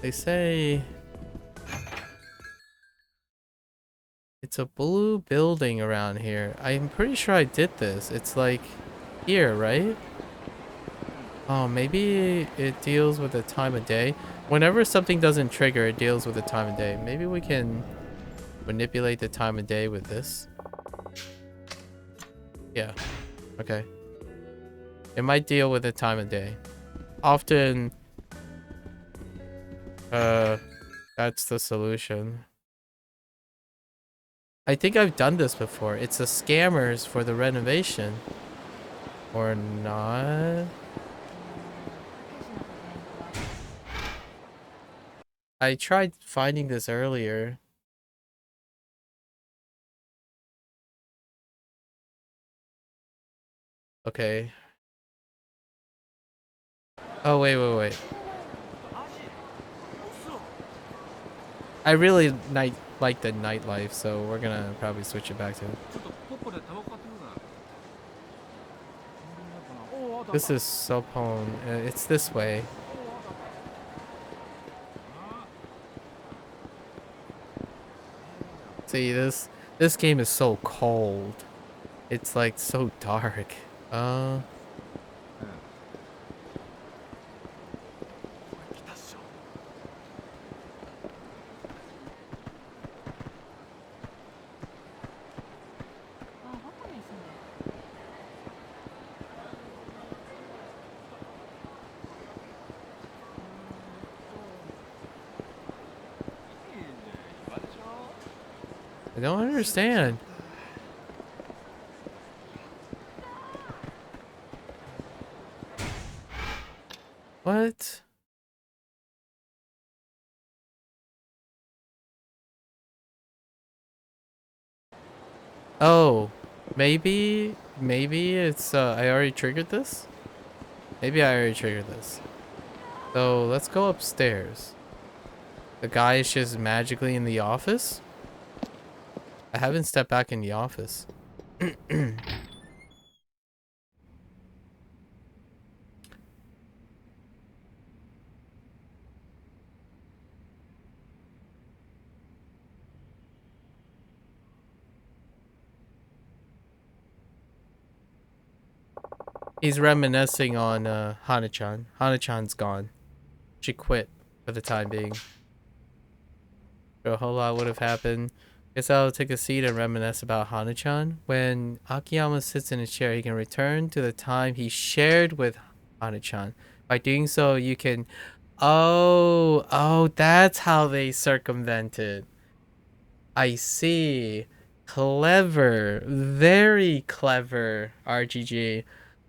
They say it's a blue building around here. I'm pretty sure I did this. It's like here, right? Oh, maybe it deals with the time of day. Whenever something doesn't trigger, it deals with the time of day. Maybe we can manipulate the time of day with this. Yeah. Okay. It might deal with the time of day. Often, that's the solution. I think I've done this before. It's the scammers for the renovation. Or not. I tried finding this earlier. Okay. Oh, wait. I really like the nightlife, so we're gonna probably switch it back to it. This is Sopon. It's this way. See, this game is so cold. It's like so dark. I don't understand. What? Oh, maybe it's I already triggered this? Maybe I already triggered this. So let's go upstairs. The guy is just magically in the office? I haven't stepped back in the office. He's reminiscing on Hana-chan. Hana-chan's gone. She quit for the time being. A whole lot would have happened. Guess I'll take a seat and reminisce about Hana-chan. When Akiyama sits in his chair, he can return to the time he shared with Hana-chan. By doing so, you can... Oh, that's how they circumvented. I see. Clever. Very clever, RGG.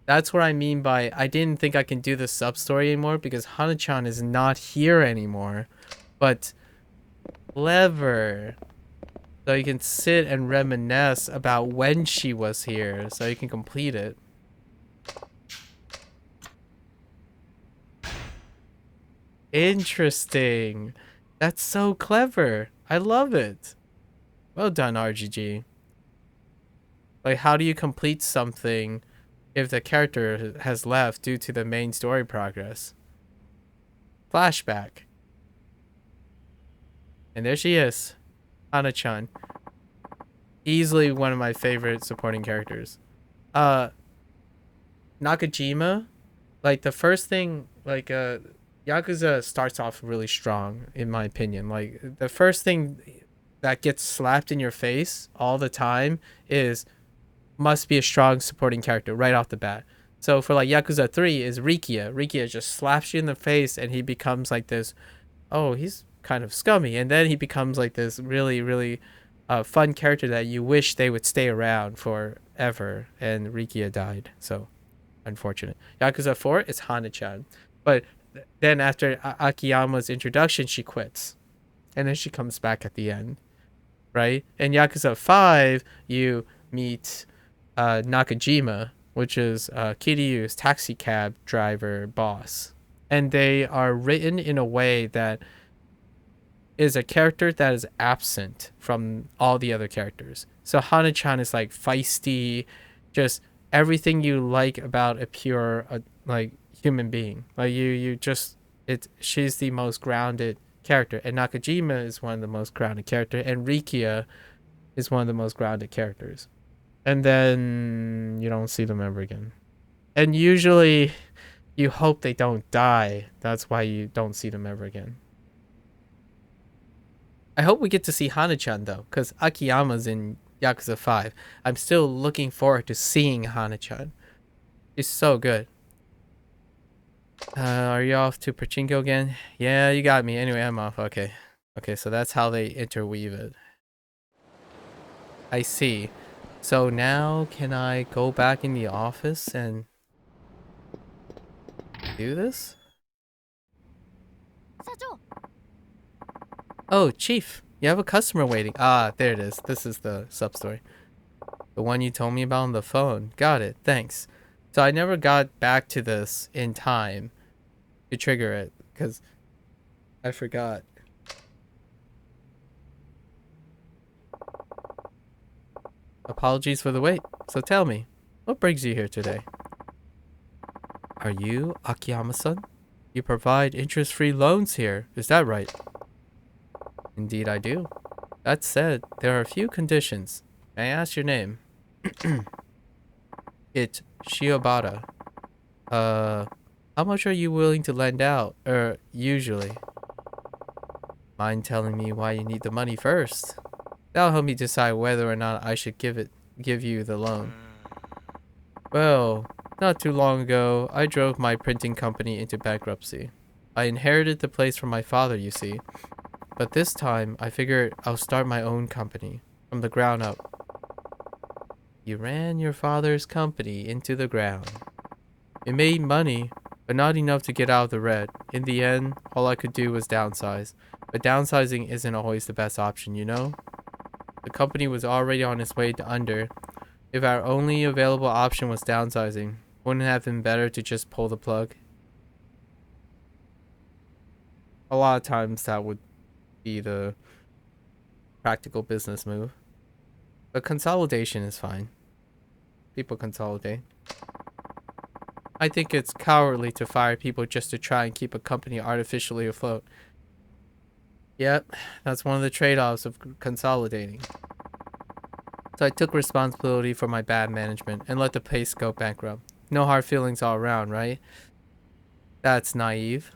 That's what I mean by I didn't think I can do the sub-story anymore because Hana-chan is not here anymore. But clever. So you can sit and reminisce about when she was here so you can complete it. Interesting. That's so clever. I love it. Well done, RGG. Like, how do you complete something if the character has left due to the main story progress? Flashback. And there she is. Hana-chan. Easily one of my favorite supporting characters. Nakajima, like the first thing, like Yakuza starts off really strong in my opinion. Like the first thing that gets slapped in your face all the time is must be a strong supporting character right off the bat. So for like Yakuza 3 is Rikia. Rikia just slaps you in the face and he becomes like this, oh, he's kind of scummy. And then he becomes like this really, really fun character that you wish they would stay around forever. And Rikia died. So unfortunate. Yakuza 4 is Hana-chan. But then after Akiyama's introduction, she quits. And then she comes back at the end. Right? In Yakuza 5, you meet Nakajima, which is Kiryu's taxi cab driver boss. And they are written in a way that is a character that is absent from all the other characters. So Hana-chan is like feisty, just everything you like about a pure like human being. Like she's the most grounded character, and Nakajima is one of the most grounded character, and Rikia is one of the most grounded characters. And then you don't see them ever again. And usually you hope they don't die. That's why you don't see them ever again. I hope we get to see Hana-chan though, because Akiyama's in Yakuza 5. I'm still looking forward to seeing Hana-chan. She's so good. Are you off to Pachinko again? Yeah, you got me. Anyway, I'm off. Okay. Okay, so that's how they interweave it. I see. So now can I go back in the office and do this? Oh, Chief, you have a customer waiting. Ah, there it is. This is the sub-story. The one you told me about on the phone. Got it. Thanks. So I never got back to this in time to trigger it because I forgot. Apologies for the wait. So tell me, what brings you here today? Are you Akiyama-san? You provide interest-free loans here. Is that right? Indeed I do. That said, there are a few conditions. May I ask your name? It's Shiobata. How much are you willing to lend out? Usually. Mind telling me why you need the money first? That'll help me decide whether or not I should give you the loan. Well, not too long ago, I drove my printing company into bankruptcy. I inherited the place from my father, you see. But this time, I figured I'll start my own company, from the ground up. You ran your father's company into the ground. It made money, but not enough to get out of the red. In the end, all I could do was downsize. But downsizing isn't always the best option, you know? The company was already on its way to under. If our only available option was downsizing, wouldn't it have been better to just pull the plug? A lot of times that would be the practical business move. But consolidation is fine. People consolidate. I think it's cowardly to fire people just to try and keep a company artificially afloat. Yep, that's one of the trade-offs of consolidating. So I took responsibility for my bad management and let the place go bankrupt. No hard feelings all around, right? That's naive.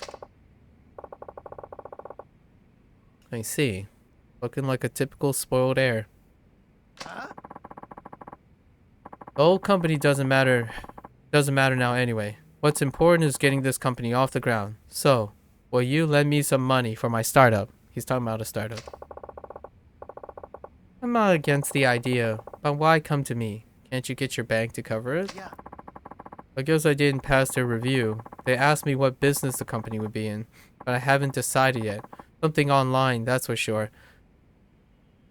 I see. Looking like a typical spoiled heir. The whole company doesn't matter now anyway. What's important is getting this company off the ground. So, will you lend me some money for my startup? He's talking about a startup. I'm not against the idea, but why come to me? Can't you get your bank to cover it? Yeah. I guess I didn't pass their review. They asked me what business the company would be in, but I haven't decided yet. Something online, that's for sure.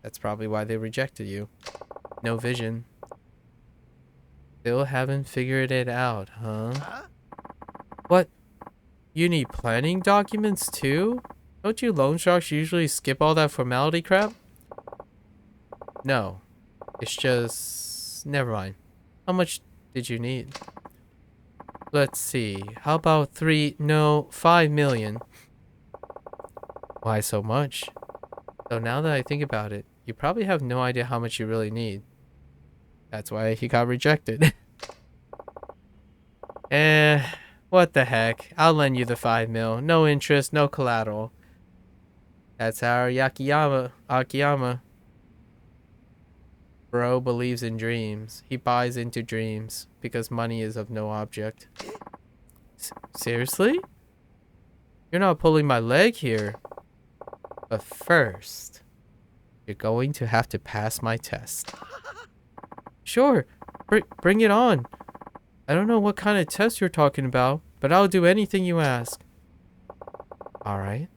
That's probably why they rejected you. No vision. Still haven't figured it out, huh? What? You need planning documents too? Don't you loan sharks usually skip all that formality crap? No. It's just... never mind. How much did you need? Let's see. How about 5 million? Why so much? So now that I think about it, you probably have no idea how much you really need. That's why he got rejected. What the heck. I'll lend you the 5 mil. No interest, no collateral. That's our Akiyama. Bro believes in dreams. He buys into dreams because money is of no object. Seriously? You're not pulling my leg here. But first, you're going to have to pass my test. Sure, bring it on. I don't know what kind of test you're talking about, but I'll do anything you ask. Alright.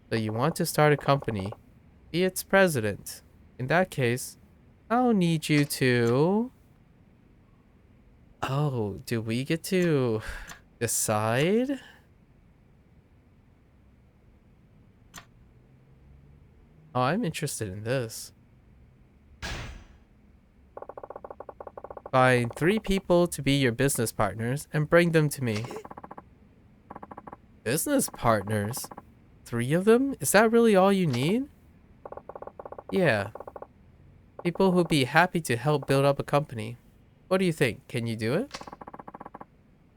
So you want to start a company, be its president. In that case, I'll need you to... Oh, do we get to decide? Oh, I'm interested in this. Find 3 people to be your business partners and bring them to me. Business partners? 3 of them? Is that really all you need? Yeah. People who'd be happy to help build up a company. What do you think? Can you do it?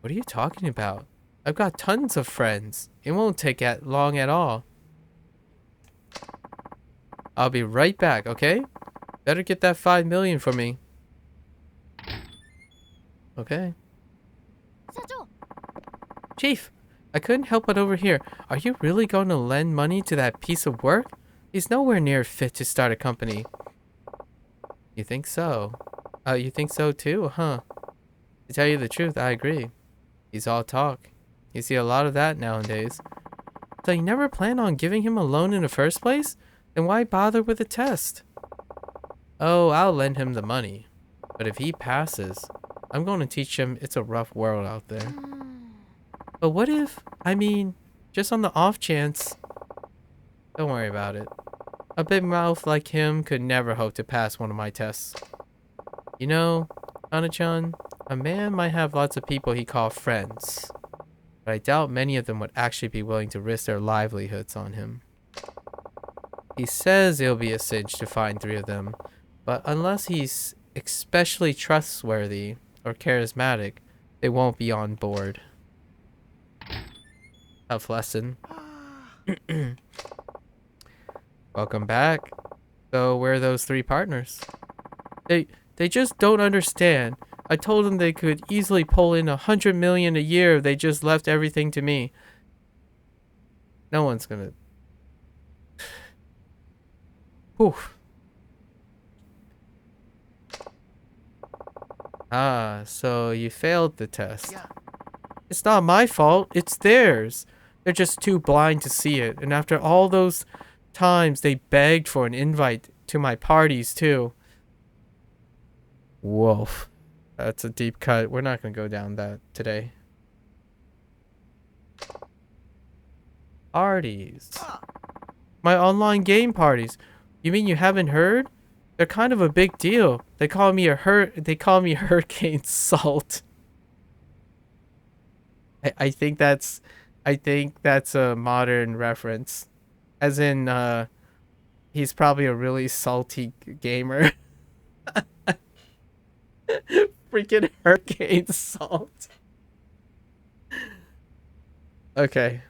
What are you talking about? I've got tons of friends. It won't take long at all. I'll be right back, okay? Better get that 5 million for me. Okay. Chief, I couldn't help but overhear. Are you really going to lend money to that piece of work? He's nowhere near fit to start a company. You think so? You think so too, huh? To tell you the truth, I agree. He's all talk. You see a lot of that nowadays. So you never planned on giving him a loan in the first place? Then why bother with a test? Oh, I'll lend him the money. But if he passes, I'm going to teach him it's a rough world out there. But what if, I mean, just on the off chance... Don't worry about it. A big mouth like him could never hope to pass one of my tests. You know, Ana-chan, a man might have lots of people he calls friends. But I doubt many of them would actually be willing to risk their livelihoods on him. He says it'll be a cinch to find 3 of them, but unless he's especially trustworthy or charismatic, they won't be on board. Tough lesson. Welcome back. So where are those 3 partners? They just don't understand. I told them they could easily pull in 100 million a year if they just left everything to me. No one's gonna... Whew. Ah, so you failed the test. Yeah. It's not my fault, it's theirs. They're just too blind to see it. And after all those times they begged for an invite to my parties too. Whoa. That's a deep cut. We're not gonna go down that today. Parties. My online game parties. You mean you haven't heard? They're kind of a big deal. They call me Hurricane Salt. I think that's a modern reference. As in he's probably a really salty gamer. Freaking Hurricane Salt. Okay.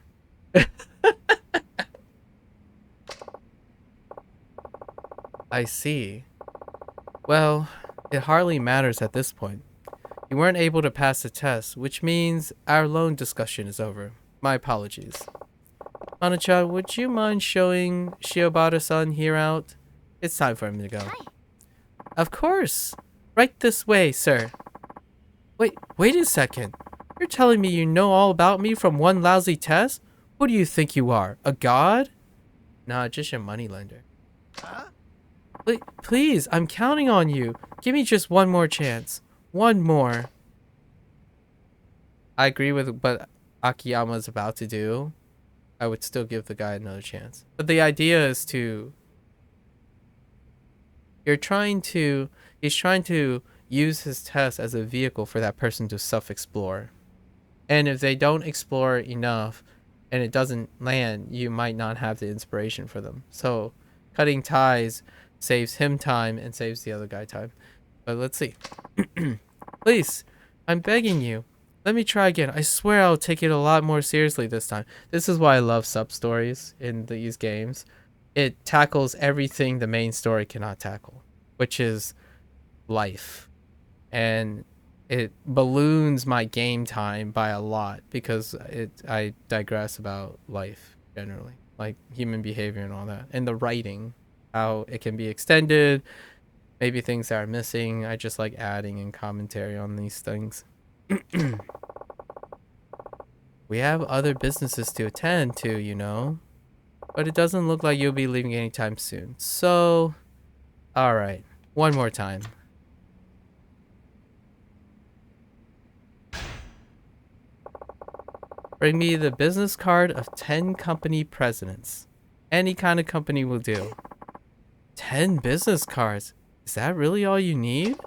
I see. Well, it hardly matters at this point. You weren't able to pass the test, which means our loan discussion is over. My apologies. Ana-chan, would you mind showing Shiobata-san here out? It's time for him to go. Hi. Of course. Right this way, sir. Wait a second. You're telling me you know all about me from one lousy test? Who do you think you are? A god? Nah, just your moneylender. Huh? Please, I'm counting on you. Give me just one more chance. One more. I agree with what Akiyama's about to do. I would still give the guy another chance. But the idea is to... He's trying to use his test as a vehicle for that person to self-explore. And if they don't explore enough and it doesn't land, you might not have the inspiration for them. So cutting ties saves him time and saves the other guy time. But let's see. Please, I'm begging you. Let me try again. I swear I'll take it a lot more seriously this time. This is why I love sub-stories in these games. It tackles everything the main story cannot tackle, which is life. And it balloons my game time by a lot because I digress about life generally, like human behavior and all that. And the writing, how it can be extended, maybe things that are missing. I just like adding and commentary on these things. We have other businesses to attend to, you know. But it doesn't look like you'll be leaving anytime soon. So, alright. One more time. Bring me the business card of 10 company presidents. Any kind of company will do. 10 business cards. Is that really all you need?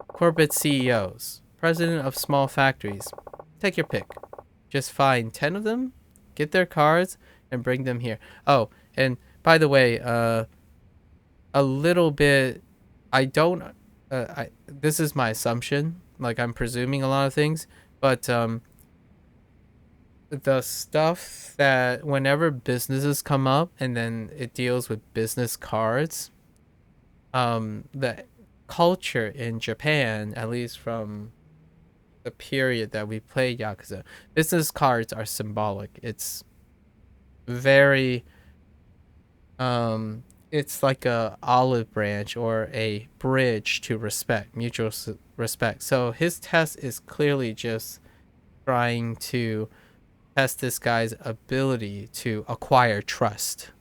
Corporate CEOs, president of small factories. Take your pick. Just find 10 of them, get their cards, and bring them here. Oh, and by the way, a little bit, I don't, this is my assumption, like I'm presuming a lot of things, but the stuff that whenever businesses come up and then it deals with business cards, the culture in Japan, at least from the period that we played Yakuza, business cards are symbolic. It's very, it's like a olive branch or a bridge to respect, mutual respect. So his test is clearly just trying to test this guy's ability to acquire trust.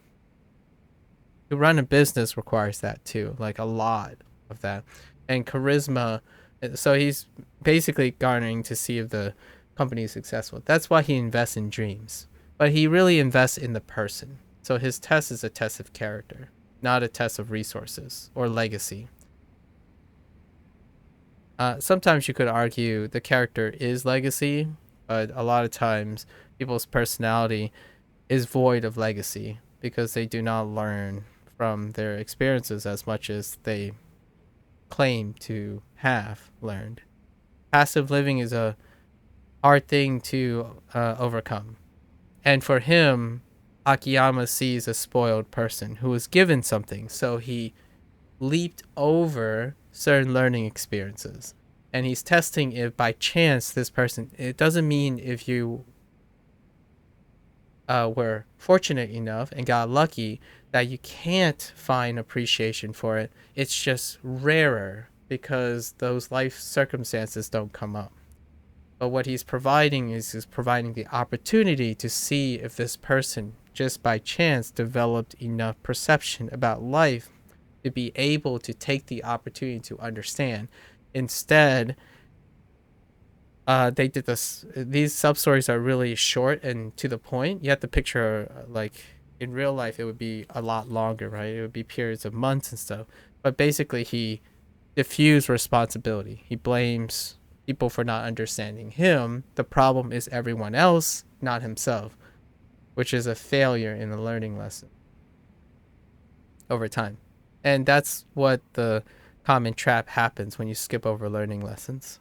To run a business requires that too, like a lot of that. And charisma, so he's basically garnering to see if the company is successful. That's why he invests in dreams. But he really invests in the person. So his test is a test of character, not a test of resources or legacy. Sometimes you could argue the character is legacy, but a lot of times people's personality is void of legacy because they do not learn from their experiences as much as they claim to have learned. Passive living is a hard thing to overcome. And for him, Akiyama sees a spoiled person who was given something, so he leaped over certain learning experiences. And he's testing if by chance this person, it doesn't mean if you were fortunate enough and got lucky that you can't find appreciation for it. It's just rarer because those life circumstances don't come up. But what he's providing is he's providing the opportunity to see if this person just by chance developed enough perception about life to be able to take the opportunity to understand. Instead, they did this. These sub stories are really short and to the point. You have to picture like in real life, it would be a lot longer, right? It would be periods of months and stuff. But basically, he diffused responsibility. He blames people for not understanding him. The problem is everyone else, not himself, which is a failure in the learning lesson over time. And that's what the common trap happens when you skip over learning lessons.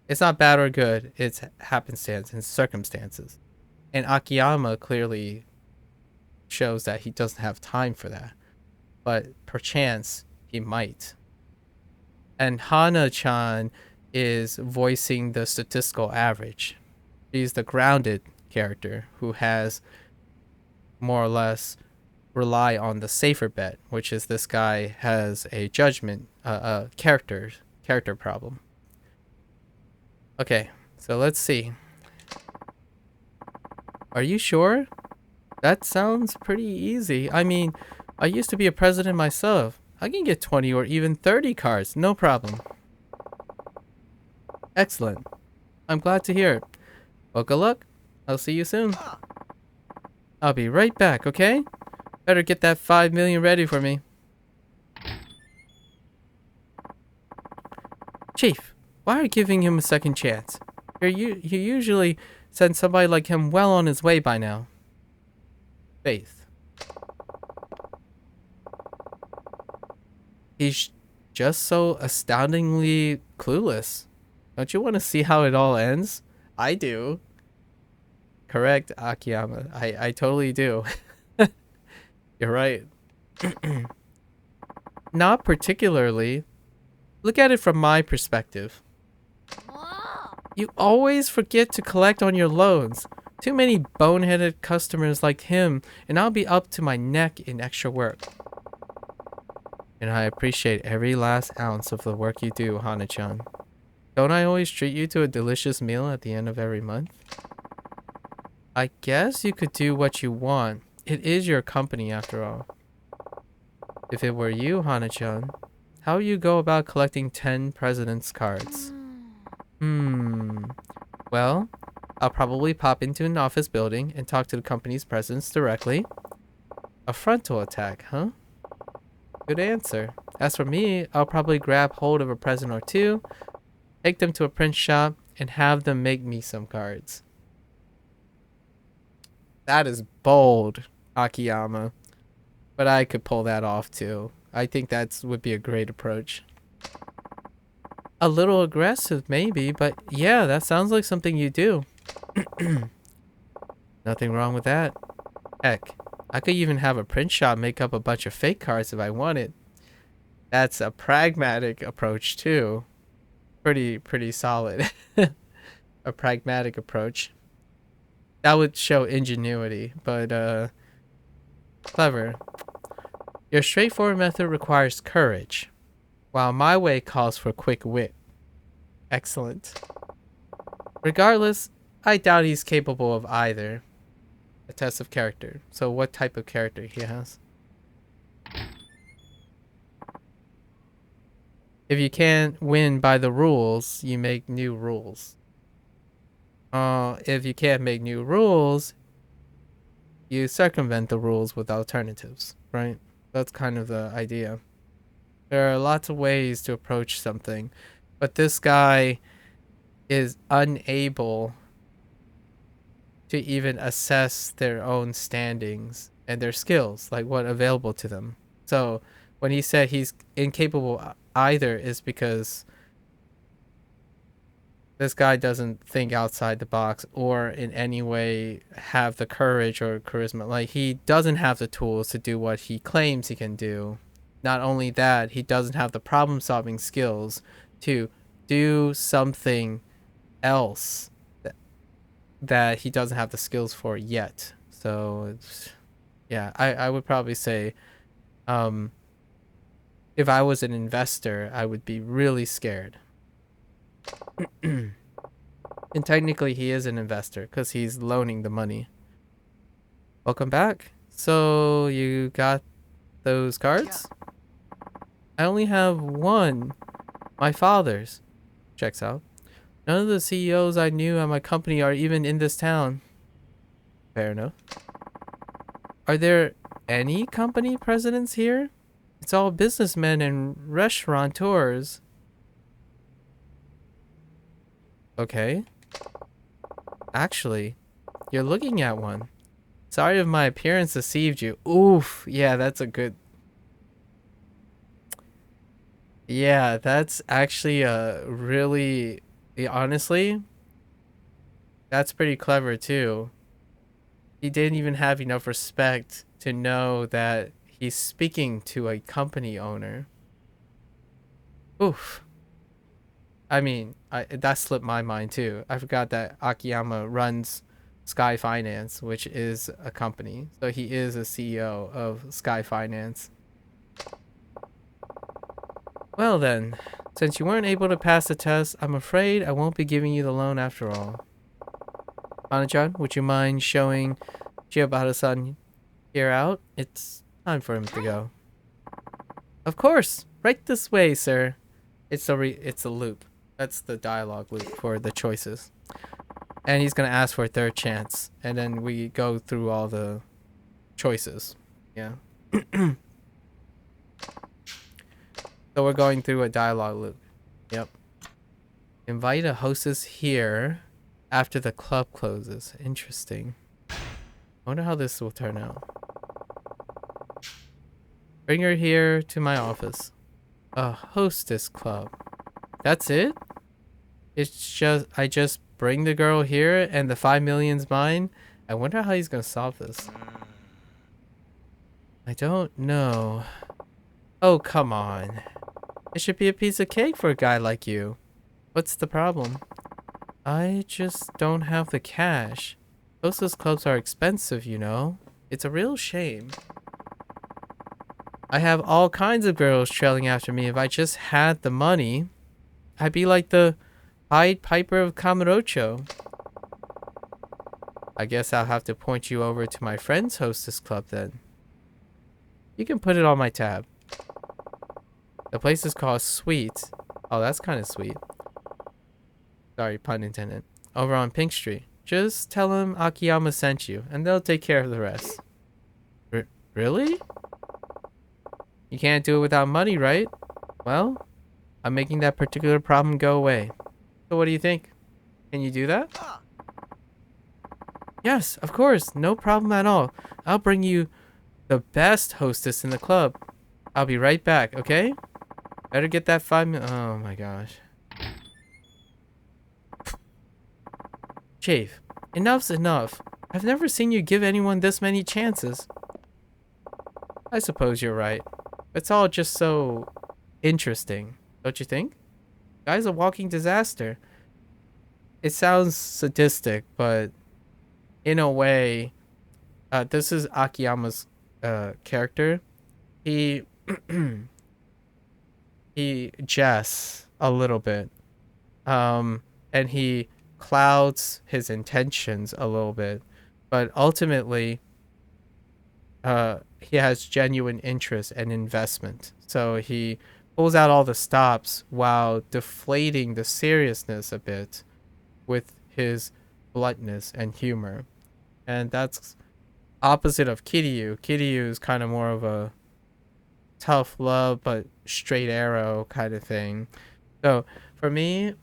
It's not bad or good, it's happenstance and circumstances. And Akiyama clearly shows that he doesn't have time for that. But perchance, he might. And Hana-chan is voicing the statistical average. She's the grounded character who has more or less rely on the safer bet, which is this guy has a judgment, character problem. Okay, so let's see. Are you sure? That sounds pretty easy. I mean, I used to be a president myself. I can get 20 or even 30 cards, no problem. Excellent. I'm glad to hear it. Well, good luck. I'll see you soon. I'll be right back, okay? Better get that 5 million ready for me. Chief, why are you giving him a second chance? You usually send somebody like him well on his way by now. Faith. He's just so astoundingly clueless. Don't you want to see how it all ends? I do. Correct, Akiyama. I totally do. You're right. Not particularly. Look at it from my perspective. You always forget to collect on your loans. Too many boneheaded customers like him, and I'll be up to my neck in extra work. And I appreciate every last ounce of the work you do, Hana-chan. Don't I always treat you to a delicious meal at the end of every month? I guess you could do what you want. It is your company after all. If it were you, Hana-chan, how would you go about collecting 10 president's cards? Well, I'll probably pop into an office building and talk to the company's presidents directly. A frontal attack, huh? Good answer. As for me, I'll probably grab hold of a present or two, take them to a print shop, and have them make me some cards. That is bold, Akiyama. But I could pull that off too. I think that would be a great approach. A little aggressive, maybe, but yeah, that sounds like something you do. Nothing wrong with that. Heck, I could even have a print shop make up a bunch of fake cards if I wanted. That's a pragmatic approach too. Pretty solid. A pragmatic approach. That would show ingenuity, but clever. Your straightforward method requires courage, while my way calls for quick wit. Excellent. Regardless, I doubt he's capable of either. A test of character. So what type of character he has? If you can't win by the rules, you make new rules. If you can't make new rules, you circumvent the rules with alternatives, right? That's kind of the idea. There are lots of ways to approach something, but this guy is unable to even assess their own standings and their skills, like what available to them. So when he said he's incapable either, is because this guy doesn't think outside the box or in any way have the courage or charisma. Like, he doesn't have the tools to do what he claims he can do. Not only that, he doesn't have the problem-solving skills to do something else that he doesn't have the skills for yet. So, it's, yeah, I would probably say, if I was an investor, I would be really scared. And technically he is an investor because he's loaning the money. Welcome back. So you got those cards? I only have one. My father's. Checks out. None of the CEOs I knew at my company are even in this town. Fair enough. Are there any company presidents here? It's all businessmen and restaurateurs. Okay. Actually, you're looking at one. Sorry if my appearance deceived you. Oof. Yeah, that's a good... Yeah, that's actually a really... Honestly, that's pretty clever too. He didn't even have enough respect to know that he's speaking to a company owner. Oof. I mean, that slipped my mind too. I forgot that Akiyama runs Sky Finance, which is a company. So he is a CEO of Sky Finance. Well then, since you weren't able to pass the test, I'm afraid I won't be giving you the loan after all. Ana-chan, would you mind showing Chiyobaru-san here out? It's time for him to go. Of course! Right this way, sir. It's a loop. That's the dialogue loop for the choices. And he's gonna ask for a third chance. And then we go through all the choices. Yeah. So we're going through a dialogue loop. Yep. Invite a hostess here after the club closes. Interesting. I wonder how this will turn out. Bring her here to my office. A hostess club. That's it? It's just, I just bring the girl here and the 5 million's mine? I wonder how he's gonna solve this. I don't know. Oh, come on. It should be a piece of cake for a guy like you. What's the problem? I just don't have the cash. Hostess clubs are expensive, you know. It's a real shame. I have all kinds of girls trailing after me. If I just had the money, I'd be like the Pied Piper of Kamurocho. I guess I'll have to point you over to my friend's hostess club then. You can put it on my tab. The place is called Sweet. Oh, that's kind of sweet. Sorry, pun intended. Over on Pink Street. Just tell him Akiyama sent you, and they'll take care of the rest. Really? You can't do it without money, right? Well, I'm making that particular problem go away. So what do you think? Can you do that? Yes, of course. No problem at all. I'll bring you the best hostess in the club. I'll be right back, okay? Better get that 5 minutes. Oh my gosh. Chafe, enough's enough. I've never seen you give anyone this many chances. I suppose you're right. It's all just so interesting, don't you think? Guy's a walking disaster. It sounds sadistic, but in a way, this is Akiyama's character. He he jests a little bit, and he clouds his intentions a little bit, but ultimately, he has genuine interest and investment. So he pulls out all the stops while deflating the seriousness a bit with his bluntness and humor. And that's opposite of Kiryu. Kiryu is kind of more of a tough love but straight arrow kind of thing. So for me,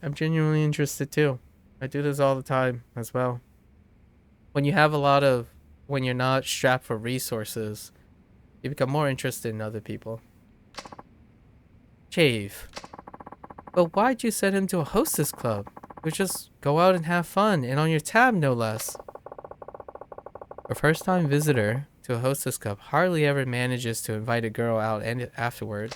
I'm genuinely interested too. I do this all the time as well. When you're not strapped for resources, you become more interested in other people. Chave. But why'd you send him to a hostess club? You just go out and have fun, and on your tab no less. A first-time visitor to a hostess club hardly ever manages to invite a girl out and afterward.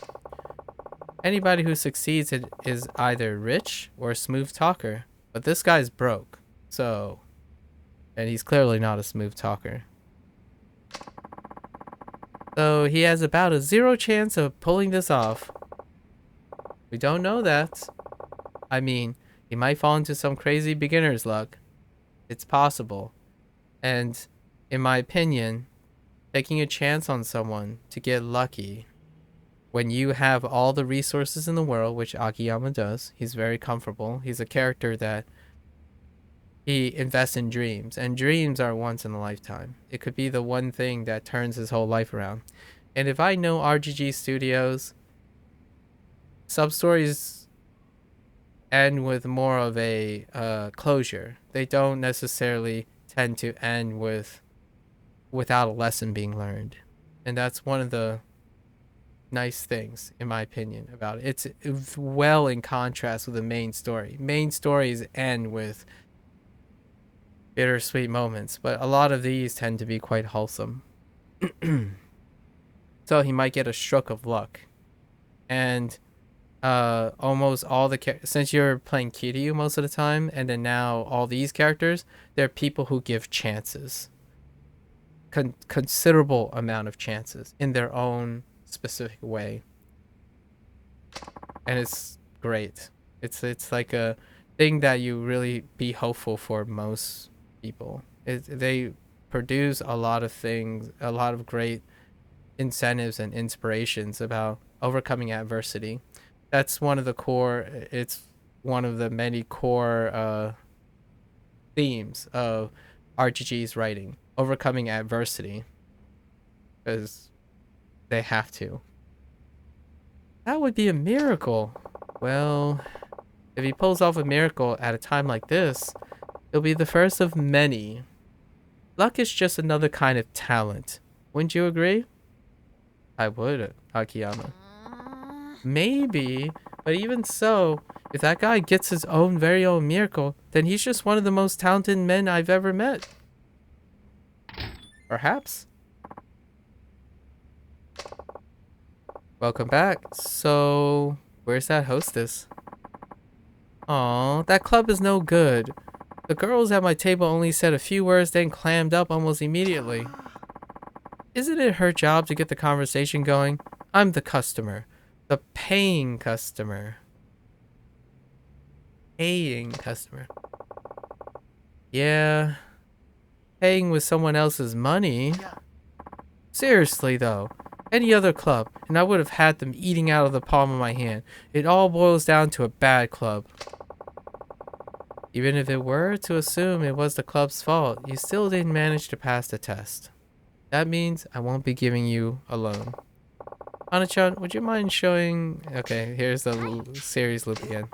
Anybody who succeeds is either rich or a smooth talker, but this guy's broke, so... And he's clearly not a smooth talker. So he has about a 0 chance of pulling this off. We don't know that. I mean, he might fall into some crazy beginner's luck. It's possible. And, in my opinion, taking a chance on someone to get lucky when you have all the resources in the world, which Akiyama does, he's very comfortable. He's a character that he invests in dreams, and dreams are once in a lifetime. It could be the one thing that turns his whole life around. And if I know RGG Studios, sub-stories end with more of a closure. They don't necessarily tend to end without a lesson being learned. And that's one of the nice things, in my opinion, about it. It's well in contrast with the main story. Main stories end with bittersweet moments, but a lot of these tend to be quite wholesome. So he might get a stroke of luck. And almost all the since you're playing Kiryu most of the time, and then now all these characters, they're people who give chances. Considerable amount of chances in their own specific way. And it's great. It's like a thing that you really be hopeful for most people. They produce a lot of things, a lot of great incentives and inspirations about overcoming adversity. That's one of the core, it's one of the many core themes of RGG's writing, overcoming adversity, because they have to. That would be a miracle. Well, if he pulls off a miracle at a time like this, it'll be the first of many. Luck is just another kind of talent. Wouldn't you agree? I would, Akiyama. Maybe, but even so, if that guy gets his own very own miracle, then he's just one of the most talented men I've ever met. Perhaps. Welcome back. So, where's that hostess? Aw, that club is no good. The girls at my table only said a few words, then clammed up almost immediately. Isn't it her job to get the conversation going? I'm the customer. The paying customer. Paying customer. Yeah. Paying with someone else's money. Seriously, though. Any other club, and I would have had them eating out of the palm of my hand. It all boils down to a bad club. Even if it were to assume it was the club's fault, you still didn't manage to pass the test. That means I won't be giving you a loan. Anachan, would you mind showing... Okay, here's the series loop again.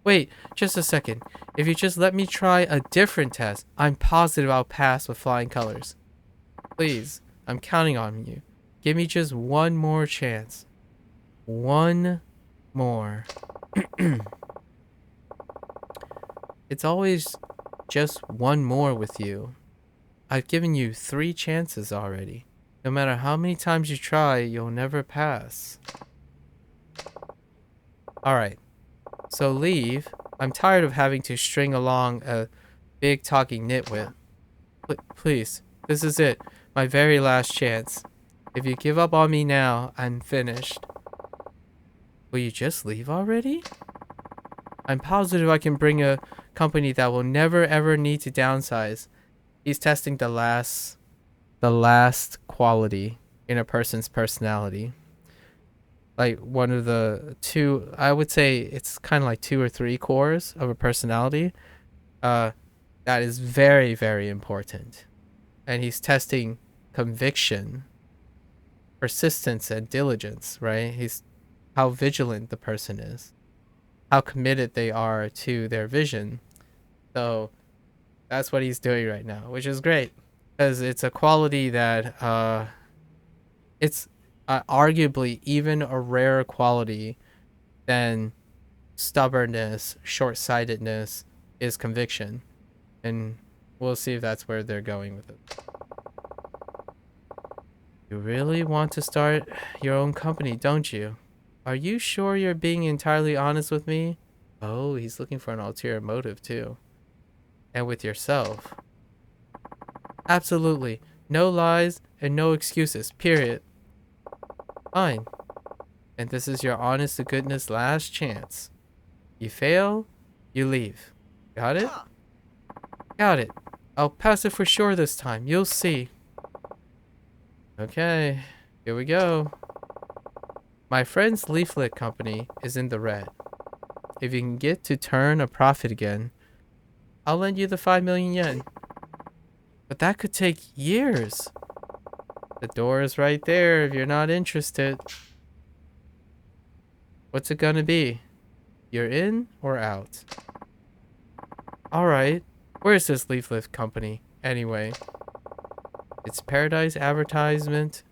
Wait, just a second. If you just let me try a different test, I'm positive I'll pass with flying colors. Please, I'm counting on you. Give me just one more chance. One more. It's always just one more with you. I've given you 3 chances already. No matter how many times you try, you'll never pass. Alright, so leave. I'm tired of having to string along a big talking nitwit. Please, this is it. My very last chance. If you give up on me now, I'm finished. Will you just leave already? I'm positive I can bring a company that will never ever need to downsize. He's testing the last quality in a person's personality. Like one of the 2, I would say it's kind of like 2 or 3 cores of a personality. That is very, very important. And he's testing conviction, persistence, and diligence, right? He's how vigilant the person is, how committed they are to their vision. So that's what he's doing right now, which is great because it's a quality that it's arguably even a rarer quality than stubbornness, short-sightedness is conviction. And we'll see if that's where they're going with it. You really want to start your own company, don't you? Are you sure you're being entirely honest with me? Oh, he's looking for an ulterior motive too. And with yourself. Absolutely. No lies and no excuses, period. Fine. And this is your honest to goodness last chance. You fail, you leave. Got it? Got it. I'll pass it for sure this time. You'll see. Okay, here we go. My friend's leaflet company is in the red. If you can get to turn a profit again, I'll lend you the 5 million yen. But that could take years. The door is right there if you're not interested. What's it gonna be? You're in or out? Alright, where's this leaflet company, anyway? It's Paradise Advertising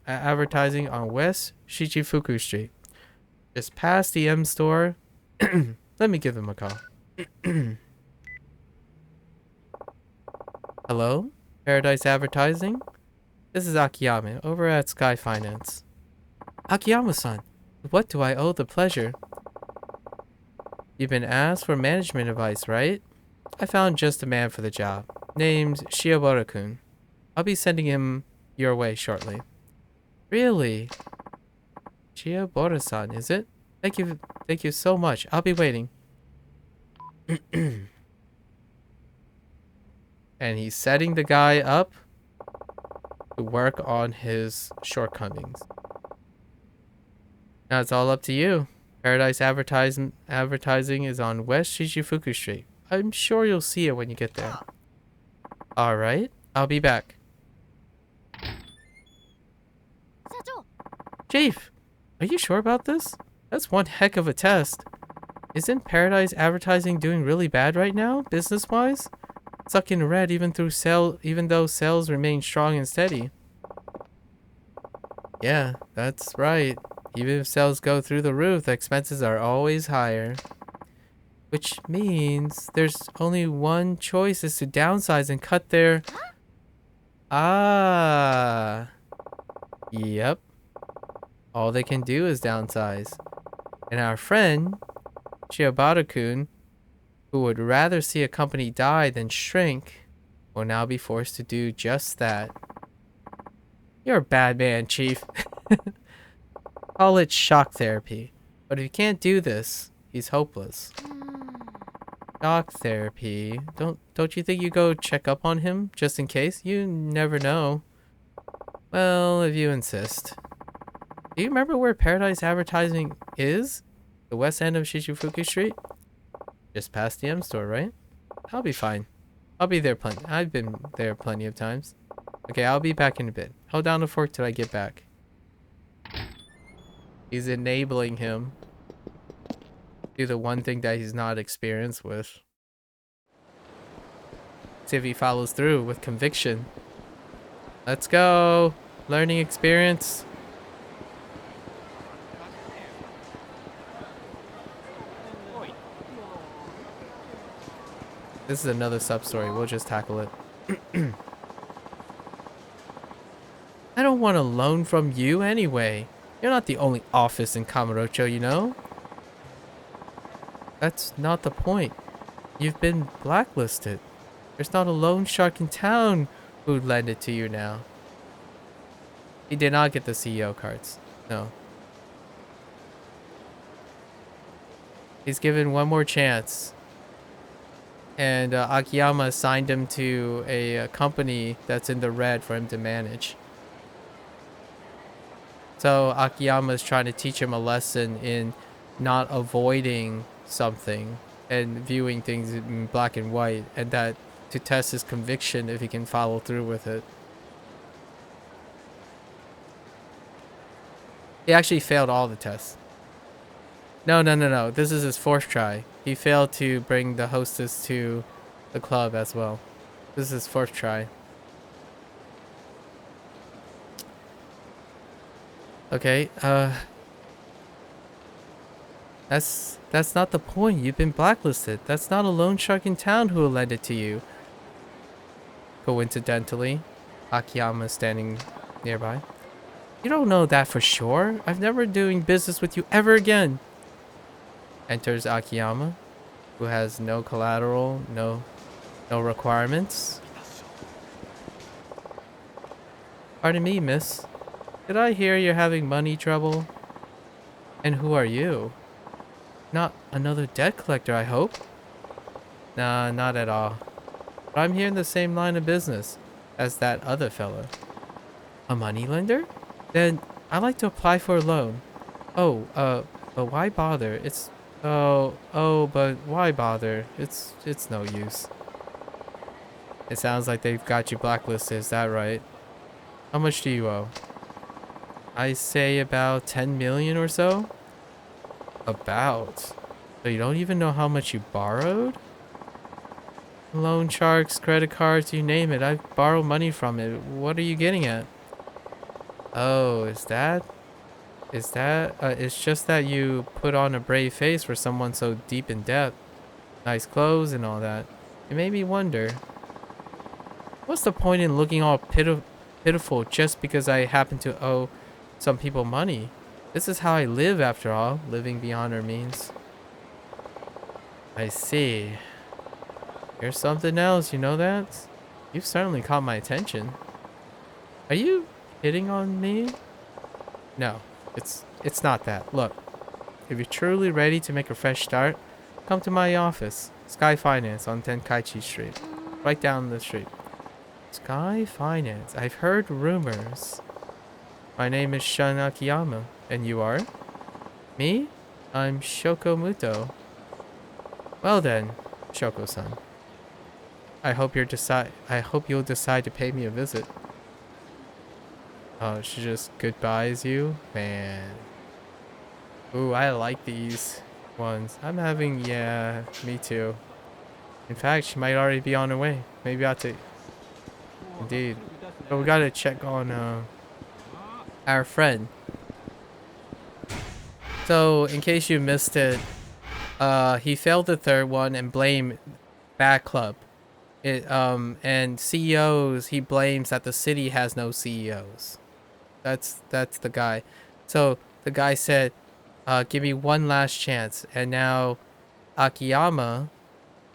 on West Shichifuku Street. Just past the M store. Let me give them a call. Hello? Paradise Advertising? This is Akiyama, over at Sky Finance. Akiyama-san, what do I owe the pleasure? You've been asked for management advice, right? I found just the man for the job. Name's Shiobara-kun. I'll be sending him your way shortly. Really? Shiobara-san, is it? Thank you so much. I'll be waiting. And he's setting the guy up to work on his shortcomings. Now it's all up to you. Paradise Advertising is on West Shichifuku Street. I'm sure you'll see it when you get there. Alright, I'll be back. Chief, are you sure about this? That's one heck of a test. Isn't Paradise Advertising doing really bad right now, business-wise? Stuck in red even though sales remain strong and steady. Yeah, that's right. Even if sales go through the roof, the expenses are always higher. Which means there's only one choice, is to downsize and cut their... Ah. Yep. All they can do is downsize. And our friend, Shiobara-kun, who would rather see a company die than shrink, will now be forced to do just that. You're a bad man, Chief. Call it shock therapy. But if you can't do this, he's hopeless. Shock therapy? Don't you think you go check up on him, just in case? You never know. Well, if you insist. Do you remember where Paradise Advertising is? The west end of Shichifuku Street? Just past the M store, right? I'll be fine. I'll be there plenty. I've been there plenty of times. Okay, I'll be back in a bit. How down the fork did I get back? He's enabling him do the one thing that he's not experienced with. See if he follows through with conviction. Let's go. Learning experience. This is another sub-story. We'll just tackle it. I don't want a loan from you anyway. You're not the only office in Kamurocho, you know? That's not the point. You've been blacklisted. There's not a loan shark in town who'd lend it to you now. He did not get the CEO cards. No. He's given one more chance. And Akiyama assigned him to a company that's in the red for him to manage. So Akiyama is trying to teach him a lesson in not avoiding something and viewing things in black and white, and that to test his conviction if he can follow through with it. He actually failed all the tests. No. This is his fourth try. He failed to bring the hostess to the club as well. This is his fourth try. Okay, that's not the point. You've been blacklisted. That's not a loan shark in town who will lend it to you. Coincidentally, Akiyama is standing nearby. You don't know that for sure. I've never doing business with you ever again. Enters Akiyama, who has no collateral, no requirements. Pardon me, miss. Did I hear you're having money trouble? And who are you? Not another debt collector, I hope? Nah, not at all. But I'm here in the same line of business as that other fella. A moneylender? Then I'd like to apply for a loan. But why bother? But why bother? It's no use. It sounds like they've got you blacklisted, is that right? How much do you owe? I say about 10 million or so? About? So you don't even know how much you borrowed? Loan sharks, credit cards, you name it. I've borrowed money from it. What are you getting at? Oh, is that? It's just that you put on a brave face for someone so deep in debt. Nice clothes and all that. It made me wonder. What's the point in looking all pitiful just because I happen to owe some people money? This is how I live after all, living beyond our means. I see. Here's something else, you know that? You've certainly caught my attention. Are you hitting on me? No, it's not that. Look, if you're truly ready to make a fresh start, come to my office, Sky Finance on Tenkaichi Street, right down the street. Sky Finance. I've heard rumors. My name is Shun Akiyama, and you are? Me? I'm Shoko Muto. Well then, Shoko-san. I hope you'll decide to pay me a visit. Oh, she just goodbyes you? Man. Ooh, I like these ones. Yeah, me too. In fact, she might already be on her way. Maybe I'll take... Indeed. But we gotta check on, our friend. So, in case you missed it, he failed the third one and blamed Bad Club. And CEOs, he blames that the city has no CEOs. That's the guy. So the guy said, give me one last chance. And now Akiyama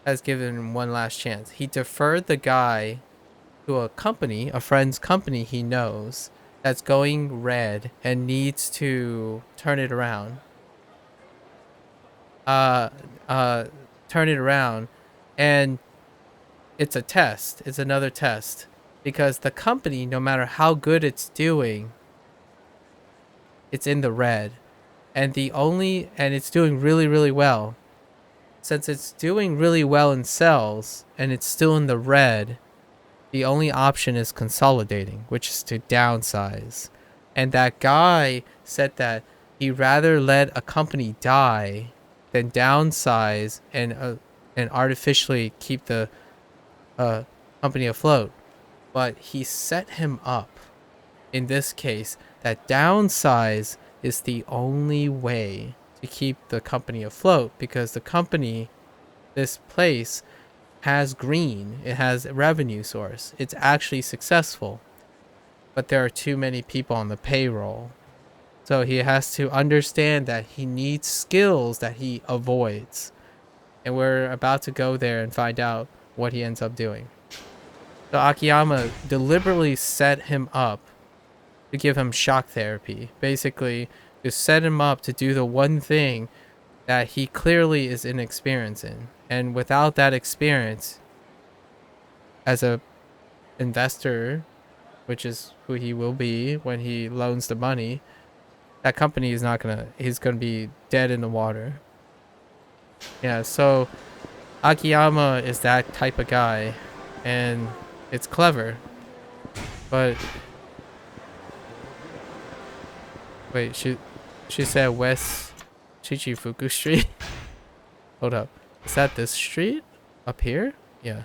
has given him one last chance. He deferred the guy to a company, a friend's company he knows, that's going red and needs to turn it around. Turn it around. And it's a test. It's another test. Because the company, no matter how good it's doing, it's in the red. And it's doing really, really well. Since it's doing really well in sales and it's still in the red, the only option is consolidating, which is to downsize. And that guy said that he'd rather let a company die than downsize and artificially keep the company afloat. But he set him up in this case that downsize is the only way to keep the company afloat, because the company, this place, has green, it has a revenue source, it's actually successful, but there are too many people on the payroll. So he has to understand that he needs skills that he avoids, and we're about to go there and find out what he ends up doing. So Akiyama deliberately set him up to give him shock therapy, basically to set him up to do the one thing that he clearly is inexperienced in. And without that experience, as a investor, which is who he will be when he loans the money, that company is not gonna, he's gonna be dead in the water. Yeah, so Akiyama is that type of guy, and it's clever. But wait, she said West Chichifuku Street. Hold up. Is that this street? Up here? Yeah.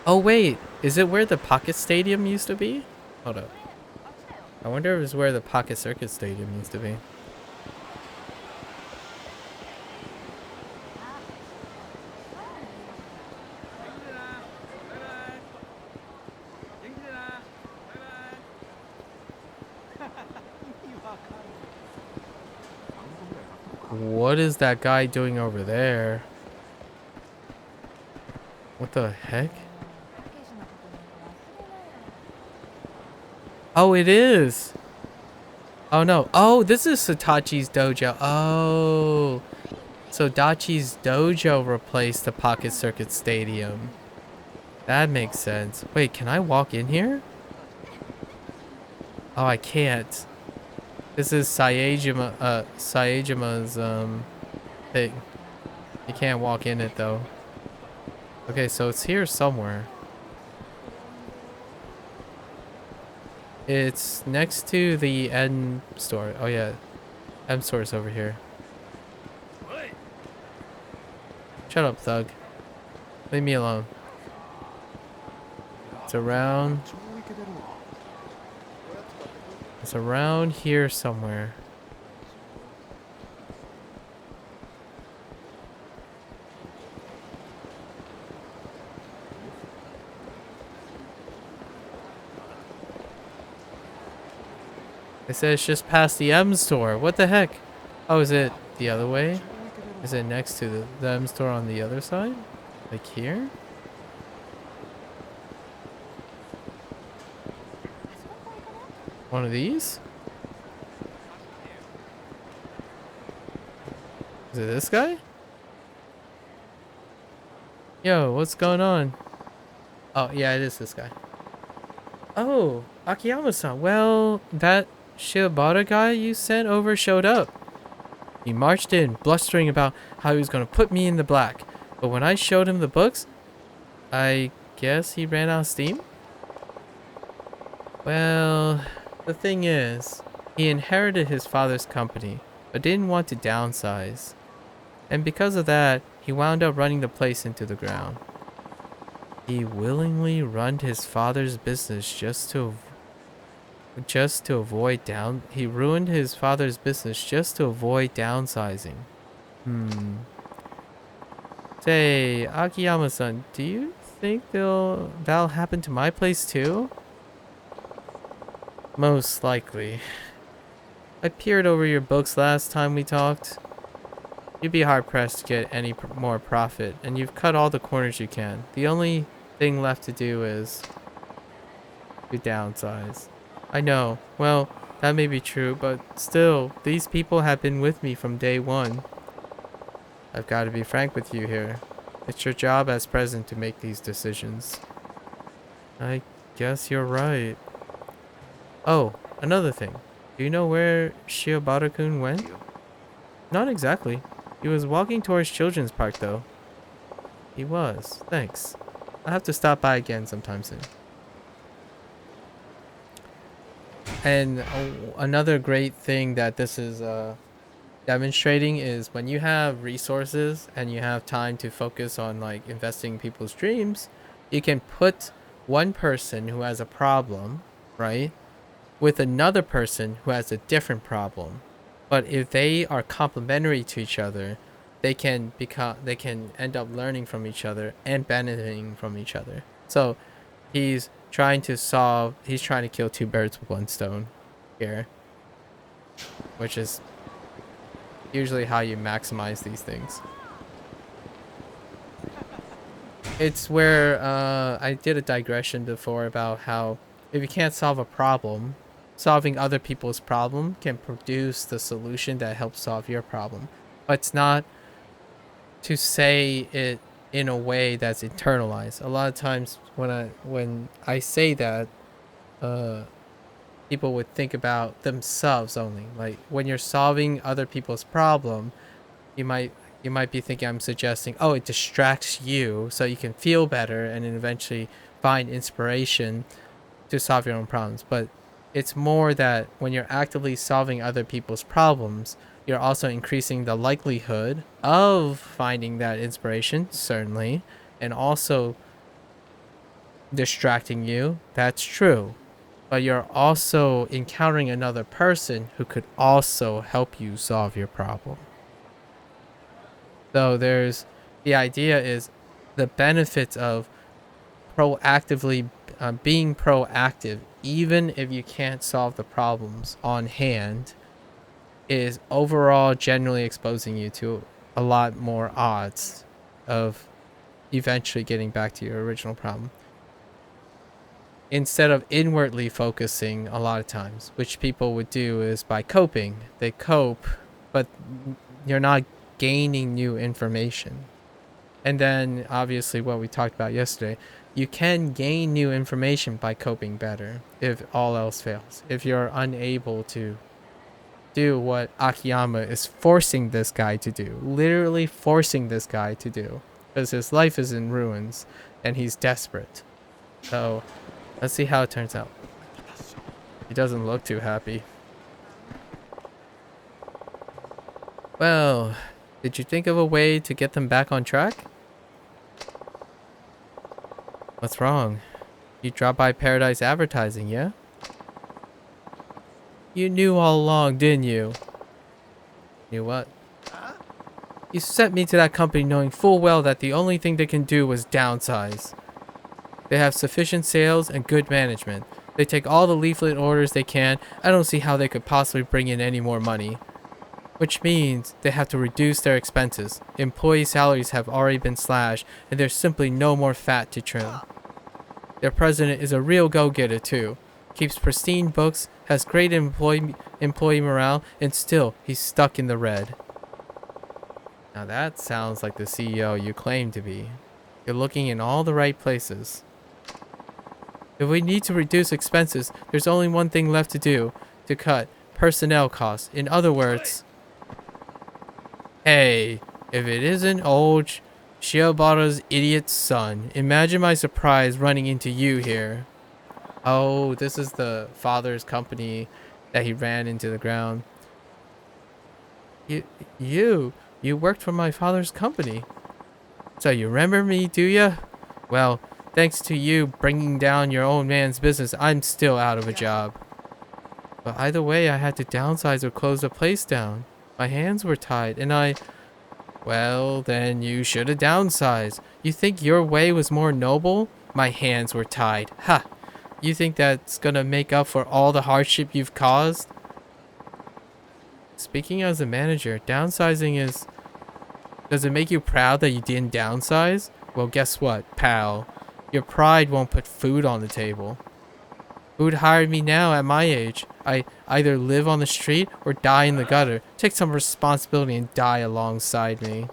Oh wait, is it where the Pocket Stadium used to be? Hold up. I wonder if it's where the Pocket Circuit Stadium used to be. What is that guy doing over there? What the heck? Oh, it is. Oh no. Oh, this is Satachi's dojo. Oh. So Dachi's dojo replaced the Pocket Circuit Stadium. That makes sense. Wait, can I walk in here? Oh, I can't. This is Saejima's thing. You can't walk in it though. Okay, so it's here somewhere. It's next to the M store. Oh yeah, M store is over here. Shut up, thug. Leave me alone. It's around. It's around here somewhere. It says it's just past the M store. What the heck? Oh, is it the other way? Is it next to the M store on the other side? Like here? One of these? Is it this guy? Yo, what's going on? Oh, yeah, it is this guy. Oh, Akiyama-san. Well, that Shibata guy you sent over showed up. He marched in, blustering about how he was going to put me in the black. But when I showed him the books, I guess he ran out of steam? Well, the thing is, he inherited his father's company, but didn't want to downsize. And because of that, he wound up running the place into the ground. He willingly ruined his father's business just to avoid he ruined his father's business just to avoid downsizing. Say, Akiyama-san, do you think that'll happen to my place too? Most likely. I peered over your books last time we talked. You'd be hard-pressed to get any more profit, and you've cut all the corners you can. The only thing left to do is to downsize. I know. Well, that may be true, but still, these people have been with me from day one. I've got to be frank with you here. It's your job as president to make these decisions. I guess you're right. Oh, another thing. Do you know where Shiobata-kun went? Not exactly. He was walking towards Children's Park, though. He was. Thanks. I'll have to stop by again sometime soon. And another great thing that this is demonstrating is when you have resources and you have time to focus on like investing in people's dreams, you can put one person who has a problem, right, with another person who has a different problem. But if they are complementary to each other, they can end up learning from each other and benefiting from each other. So he's trying to kill two birds with one stone here, which is usually how you maximize these things. It's where I did a digression before about how if you can't solve a problem, solving other people's problem can produce the solution that helps solve your problem. But it's not to say it in a way that's internalized. A lot of times when I say that, people would think about themselves only. Like when you're solving other people's problem, you might be thinking I'm suggesting, oh, it distracts you so you can feel better and then eventually find inspiration to solve your own problems. But it's more that when you're actively solving other people's problems, you're also increasing the likelihood of finding that inspiration, certainly, and also distracting you. That's true. But you're also encountering another person who could also help you solve your problem. So there's the idea is the benefits of proactively being proactive, even if you can't solve the problems on hand, is overall generally exposing you to a lot more odds of eventually getting back to your original problem. Instead of inwardly focusing a lot of times, which people would do is by coping. They cope, but you're not gaining new information. And then obviously what we talked about yesterday, you can gain new information by coping better if all else fails. If you're unable to do what Akiyama is forcing this guy to do, literally forcing this guy to do, because his life is in ruins and he's desperate. So let's see how it turns out. He doesn't look too happy. Well, did you think of a way to get them back on track? What's wrong? You dropped by Paradise Advertising, yeah? You knew all along, didn't you? Knew what? You sent me to that company knowing full well that the only thing they can do was downsize. They have sufficient sales and good management. They take all the leaflet orders they can. I don't see how they could possibly bring in any more money. Which means they have to reduce their expenses. Employee salaries have already been slashed, and there's simply no more fat to trim. Their president is a real go-getter too. Keeps pristine books, has great employee morale, and still he's stuck in the red. Now that sounds like the CEO you claim to be. You're looking in all the right places. If we need to reduce expenses, there's only one thing left to do. To cut personnel costs. In other words... Hey, if it isn't old Shiobara's idiot son, imagine my surprise running into you here. Oh, this is the father's company that he ran into the ground. You worked for my father's company. So you remember me, do ya? Well, thanks to you bringing down your own man's business, I'm still out of a job. But either way, I had to downsize or close the place down. My hands were tied, and well, then you should have downsized. You think your way was more noble? My hands were tied. Ha! You think that's gonna make up for all the hardship you've caused? Speaking as a manager, downsizing is... Does it make you proud that you didn't downsize? Well, guess what, pal? Your pride won't put food on the table. Who'd hire me now at my age? I either live on the street or die in the gutter. Take some responsibility and die alongside me.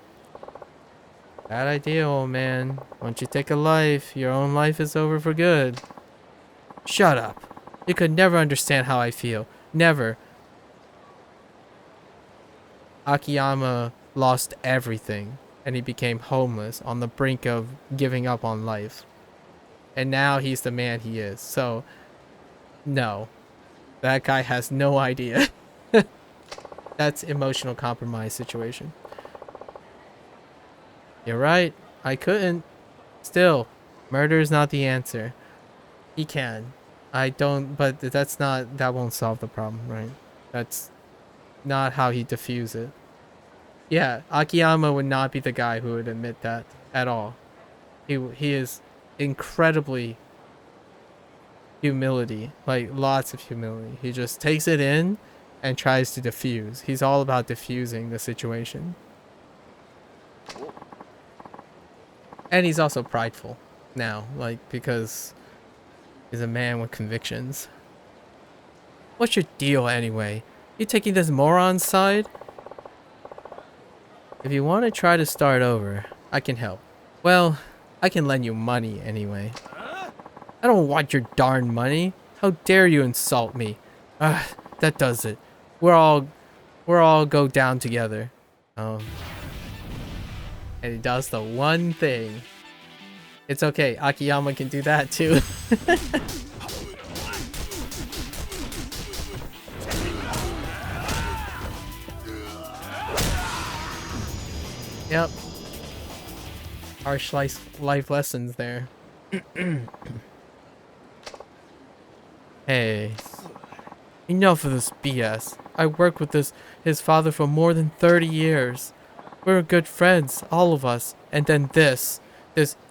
Bad idea, old man. Once you take a life, your own life is over for good. Shut up. You could never understand how I feel. Never. Akiyama lost everything, and he became homeless on the brink of giving up on life. and now he's the man he is. So, no. That guy has no idea. That's emotional compromise situation. You're right. I couldn't. Still, murder is not the answer. He can. I don't, but that won't solve the problem, right? That's not how he diffuse it. Yeah, Akiyama would not be the guy who would admit that at all. He is incredibly humility, like lots of humility. He just takes it in and tries to diffuse. He's all about diffusing the situation. And he's also prideful now, like, because he's a man with convictions. What's your deal anyway? You taking this moron's side? If you want to try to start over, I can help. Well, I can lend you money anyway. I don't want your darn money. How dare you insult me? That does it. We're all go down together. And he does the one thing. It's okay. Akiyama can do that too. Yep. Harsh life lessons there. Hey. Enough of this BS. I worked with his father for more than 30 years. We're good friends, all of us. And then this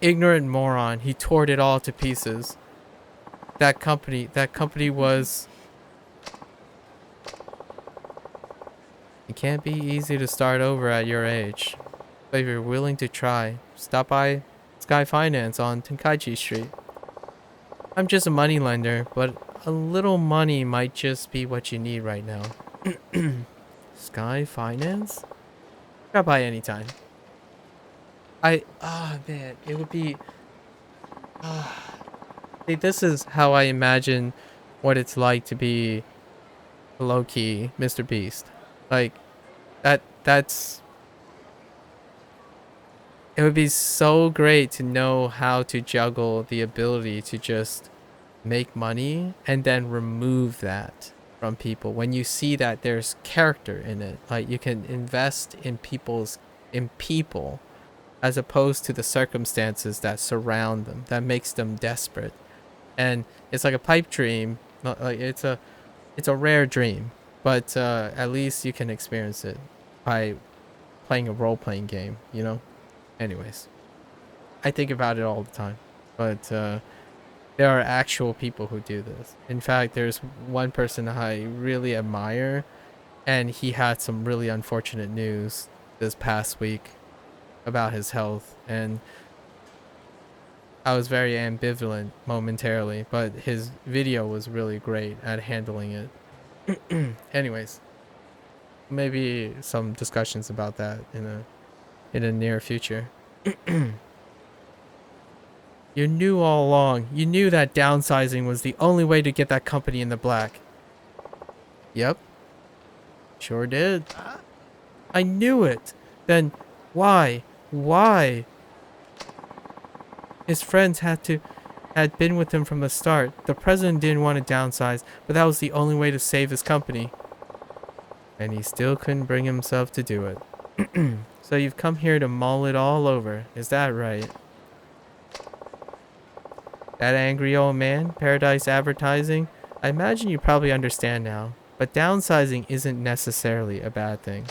ignorant moron, he tore it all to pieces. That company was... It can't be easy to start over at your age. But if you're willing to try, stop by Sky Finance on Tenkaichi Street. I'm just a moneylender, but a little money might just be what you need right now. Sky Finance? Drop by anytime. Man, it would be... See, this is how I imagine what it's like to be low-key Mr. Beast. Like, that's... It would be so great to know how to juggle the ability to just make money and then remove that from people. When you see that there's character in it, like you can invest in people as opposed to the circumstances that surround them, that makes them desperate. And it's like a pipe dream, not like it's a rare dream, but at least you can experience it by playing a role-playing game, you know? Anyways, I think about it all the time, but there are actual people who do this. In fact, there's one person I really admire, and he had some really unfortunate news this past week about his health, and I was very ambivalent momentarily, but his video was really great at handling it. Anyways, maybe some discussions about that in the near future. You knew all along. You knew that downsizing was the only way to get that company in the black. Yep. Sure did. I knew it. Then why? Why? His friends had been with him from the start. The president didn't want to downsize, but that was the only way to save his company. And he still couldn't bring himself to do it. So you've come here to mull it all over, is that right? That angry old man, Paradise Advertising, I imagine you probably understand now, but downsizing isn't necessarily a bad thing.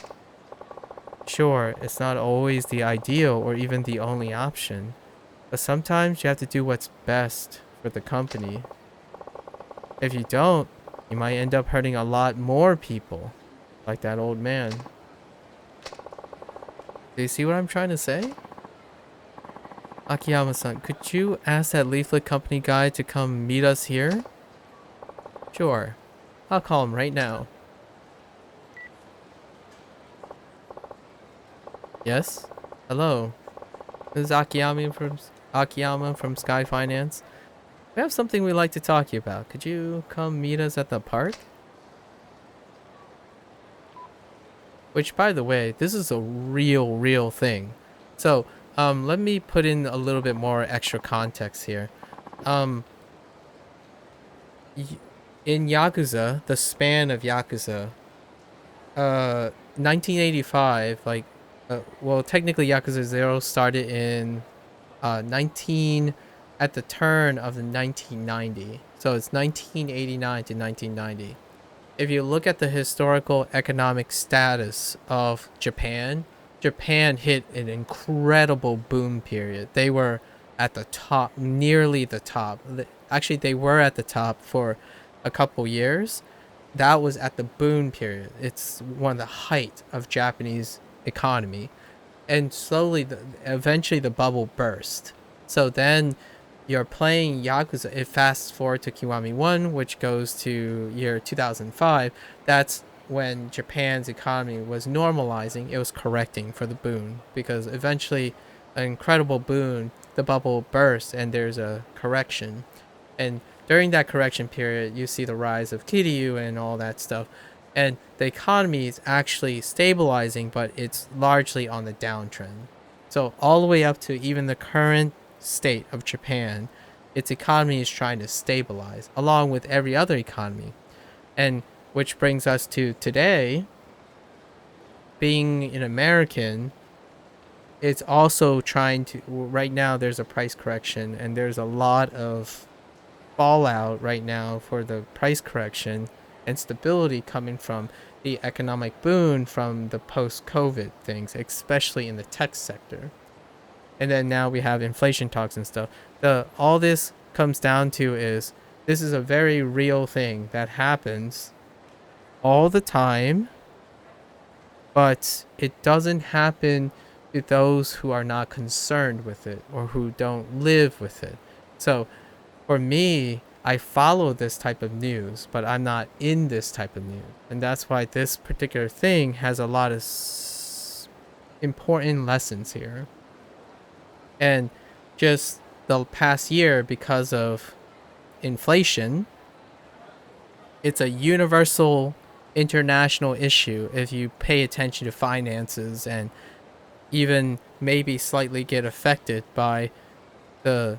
Sure, it's not always the ideal or even the only option, but sometimes you have to do what's best for the company. If you don't, you might end up hurting a lot more people, like that old man. Do you see what I'm trying to say? Akiyama-san, could you ask that leaflet company guy to come meet us here? Sure. I'll call him right now. Yes? Hello. This is Akiyama from Sky Finance. We have something we'd like to talk to you about. Could you come meet us at the park? Which, by the way, this is a real thing. So, let me put in a little bit more extra context here. um, in Yakuza, the span of Yakuza, 1985, like, well, technically Yakuza 0 started in 19 at the turn of the 1990. So it's 1989 to 1990. If you look at the historical economic status of Japan, Japan hit an incredible boom period. They were at the top, nearly the top. Actually, they were at the top for a couple years. That was at the boom period. It's one of the height of Japanese economy. And slowly, eventually the bubble burst. So then you're playing Yakuza. It fast forward to Kiwami 1, which goes to year 2005. That's when Japan's economy was normalizing. It was correcting for the boom, because eventually an incredible boom, the bubble bursts and there's a correction. And during that correction period, you see the rise of Kiryu and all that stuff. And the economy is actually stabilizing, but it's largely on the downtrend. So all the way up to even the current state of Japan, its economy is trying to stabilize, along with every other economy. And which brings us to today, being an American, it's also trying to, right now there's a price correction, and there's a lot of fallout right now for the price correction and stability coming from the economic boom from the post-COVID things, especially in the tech sector. And then now we have inflation talks and stuff. All this comes down to is this is a very real thing that happens all the time, but it doesn't happen to those who are not concerned with it or who don't live with it. So for me, I follow this type of news, but I'm not in this type of news. And that's why this particular thing has a lot of important lessons here. And just the past year, because of inflation, it's a universal international issue if you pay attention to finances and even maybe slightly get affected by the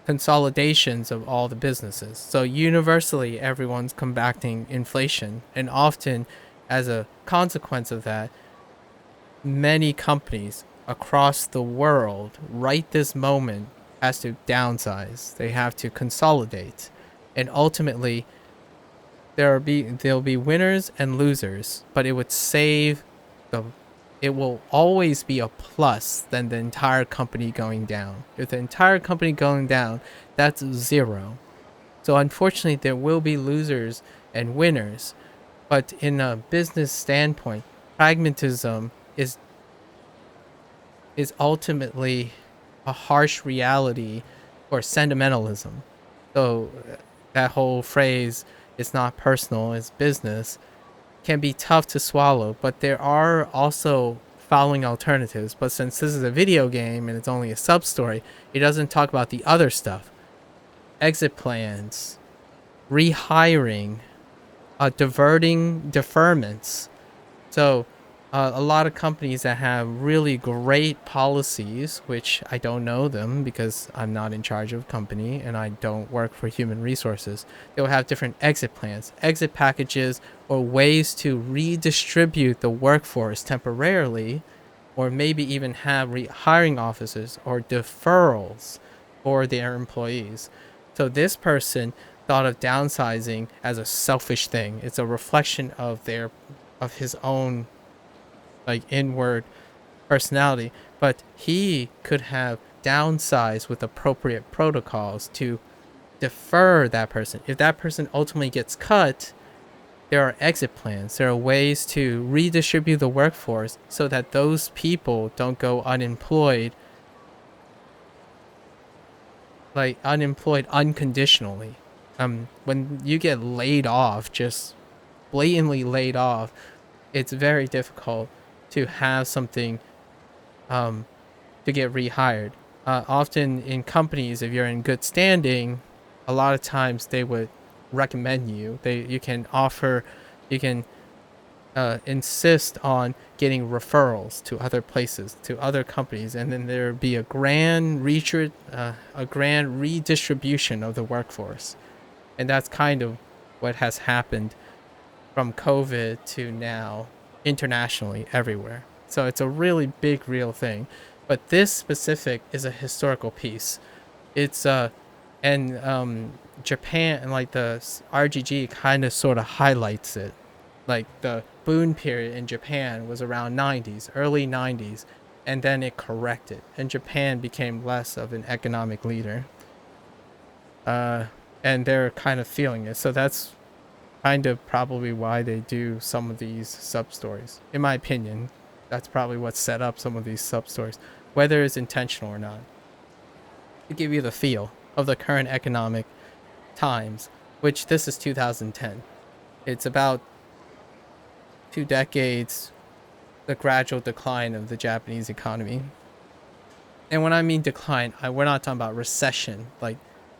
consolidations of all the businesses. So universally, everyone's combating inflation, and often as a consequence of that, many companies across the world right this moment has to downsize. They have to consolidate, and ultimately there'll be winners and losers, but it would save the it will always be a plus than the entire company going down. If the entire company going down, that's zero. So unfortunately, there will be losers and winners. But in a business standpoint, pragmatism is ultimately a harsh reality for sentimentalism. So that whole phrase, it's not personal, it's business, can be tough to swallow, but there are also following alternatives. But since this is a video game and it's only a sub story, it doesn't talk about the other stuff: exit plans, rehiring, deferments. So a lot of companies that have really great policies, which I don't know them because I'm not in charge of a company and I don't work for human resources, they'll have different exit plans, exit packages, or ways to redistribute the workforce temporarily, or maybe even have rehiring officers or deferrals for their employees. So this person thought of downsizing as a selfish thing. It's a reflection of his own like inward personality, but he could have downsized with appropriate protocols to defer that person. If that person ultimately gets cut, there are exit plans. There are ways to redistribute the workforce so that those people don't go unemployed, like unemployed unconditionally. When you get laid off, just blatantly laid off, it's very difficult to have something to get rehired. Often in companies, if you're in good standing, a lot of times they would recommend you. You can insist on getting referrals to other places, to other companies, and then there would be a grand redistribution of the workforce. And that's kind of what has happened from COVID to now internationally everywhere. So it's a really big, real thing. But this specific is a historical piece. It's and Japan and like the RGG kind of sort of highlights it. Like the boom period in Japan was around 90s, early 90s, and then it corrected, and Japan became less of an economic leader. And they're kind of feeling it. So that's kind of probably why they do some of these sub stories. In my opinion, that's probably what set up some of these sub stories, whether it's intentional or not. To give you the feel of the current economic times, which this is 2010. It's about 2 decades, the gradual decline of the Japanese economy. And when I mean decline, we're not talking about recession, like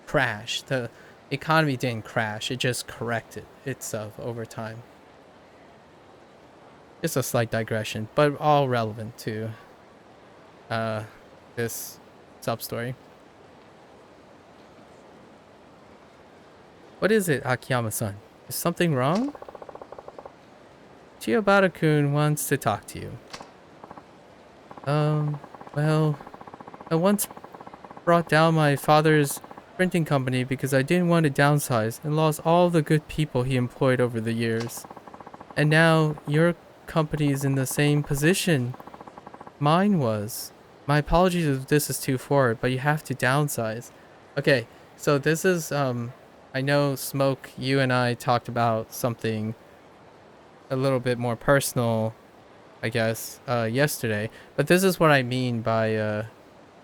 crash. The economy didn't crash, it just corrected itself over time. Just a slight digression, but all relevant to this sub-story. What is it, Akiyama-san? Is something wrong? Chiobata-kun wants to talk to you. Well, I once brought down my father's printing company because I didn't want to downsize and lost all the good people he employed over the years. And now your company is in the same position mine was. My apologies if this is too forward, but you have to downsize. Okay, so this is, I know Smoke, you and I talked about something a little bit more personal, I guess, yesterday, but this is what I mean by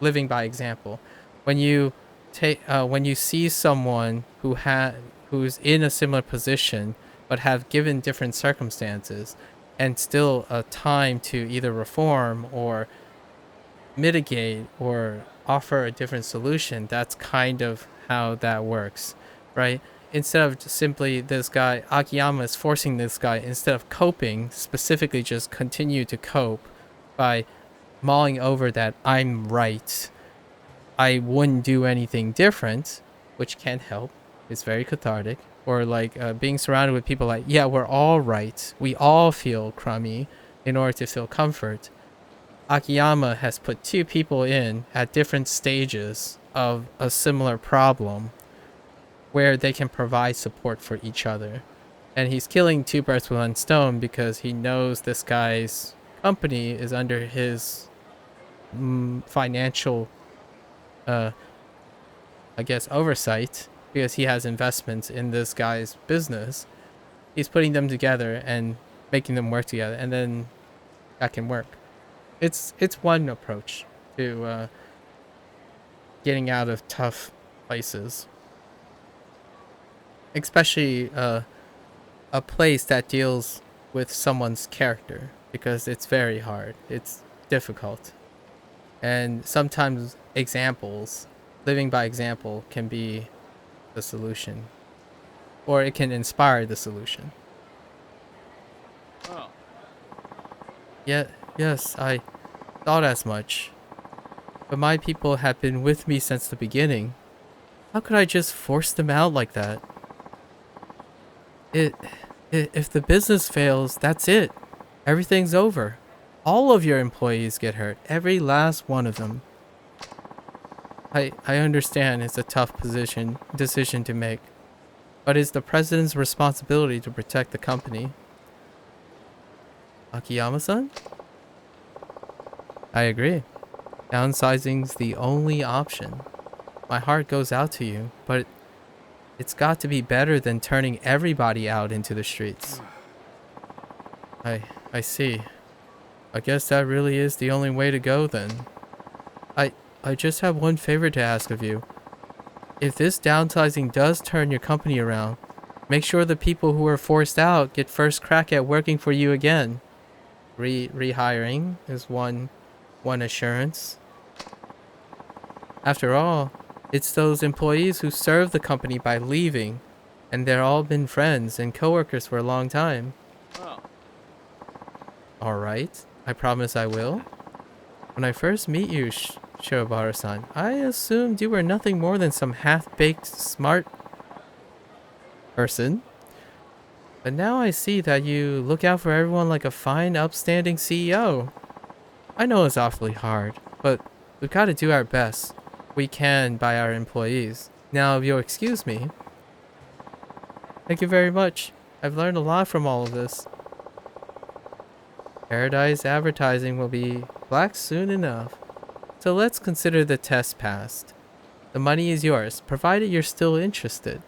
living by example. When you see someone who's in a similar position but have given different circumstances and still a time to either reform or mitigate or offer a different solution, that's kind of how that works, right? Instead of just simply this guy, Akiyama is forcing this guy, instead of coping, specifically just continue to cope by mulling over that I'm right, I wouldn't do anything different, which can help. It's very cathartic. Or like being surrounded with people like, yeah, we're all right. We all feel crummy in order to feel comfort. Akiyama has put 2 people in at different stages of a similar problem where they can provide support for each other. And he's killing 2 birds with 1 stone because he knows this guy's company is under his financial I guess oversight, because he has investments in this guy's business. He's putting them together and making them work together, and then that can work. It's one approach to getting out of tough places, especially a place that deals with someone's character, because it's very hard, it's difficult, and sometimes living by example can be the solution, or it can inspire the solution. Oh. Yes, I thought as much. But my people have been with me since the beginning. How could I just force them out like that? If the business fails, that's it. Everything's over. All of your employees get hurt. Every last one of them. I understand it's a tough decision to make, but it's the president's responsibility to protect the company. Akiyama-san? I agree. Downsizing's the only option. My heart goes out to you, but it's got to be better than turning everybody out into the streets. I see. I guess that really is the only way to go then. I just have one favor to ask of you. If this downsizing does turn your company around, make sure the people who are forced out get first crack at working for you again. Rehiring is one assurance. After all, it's those employees who served the company by leaving, and they've all been friends and coworkers for a long time. Oh. Alright, I promise I will. When I first meet you, Shirobara-san, I assumed you were nothing more than some half-baked smart person. But now I see that you look out for everyone like a fine, upstanding CEO. I know it's awfully hard, but we've got to do our best we can by our employees. Now, if you'll excuse me. Thank you very much. I've learned a lot from all of this. Paradise Advertising will be black soon enough. So let's consider the test passed. The money is yours, provided you're still interested.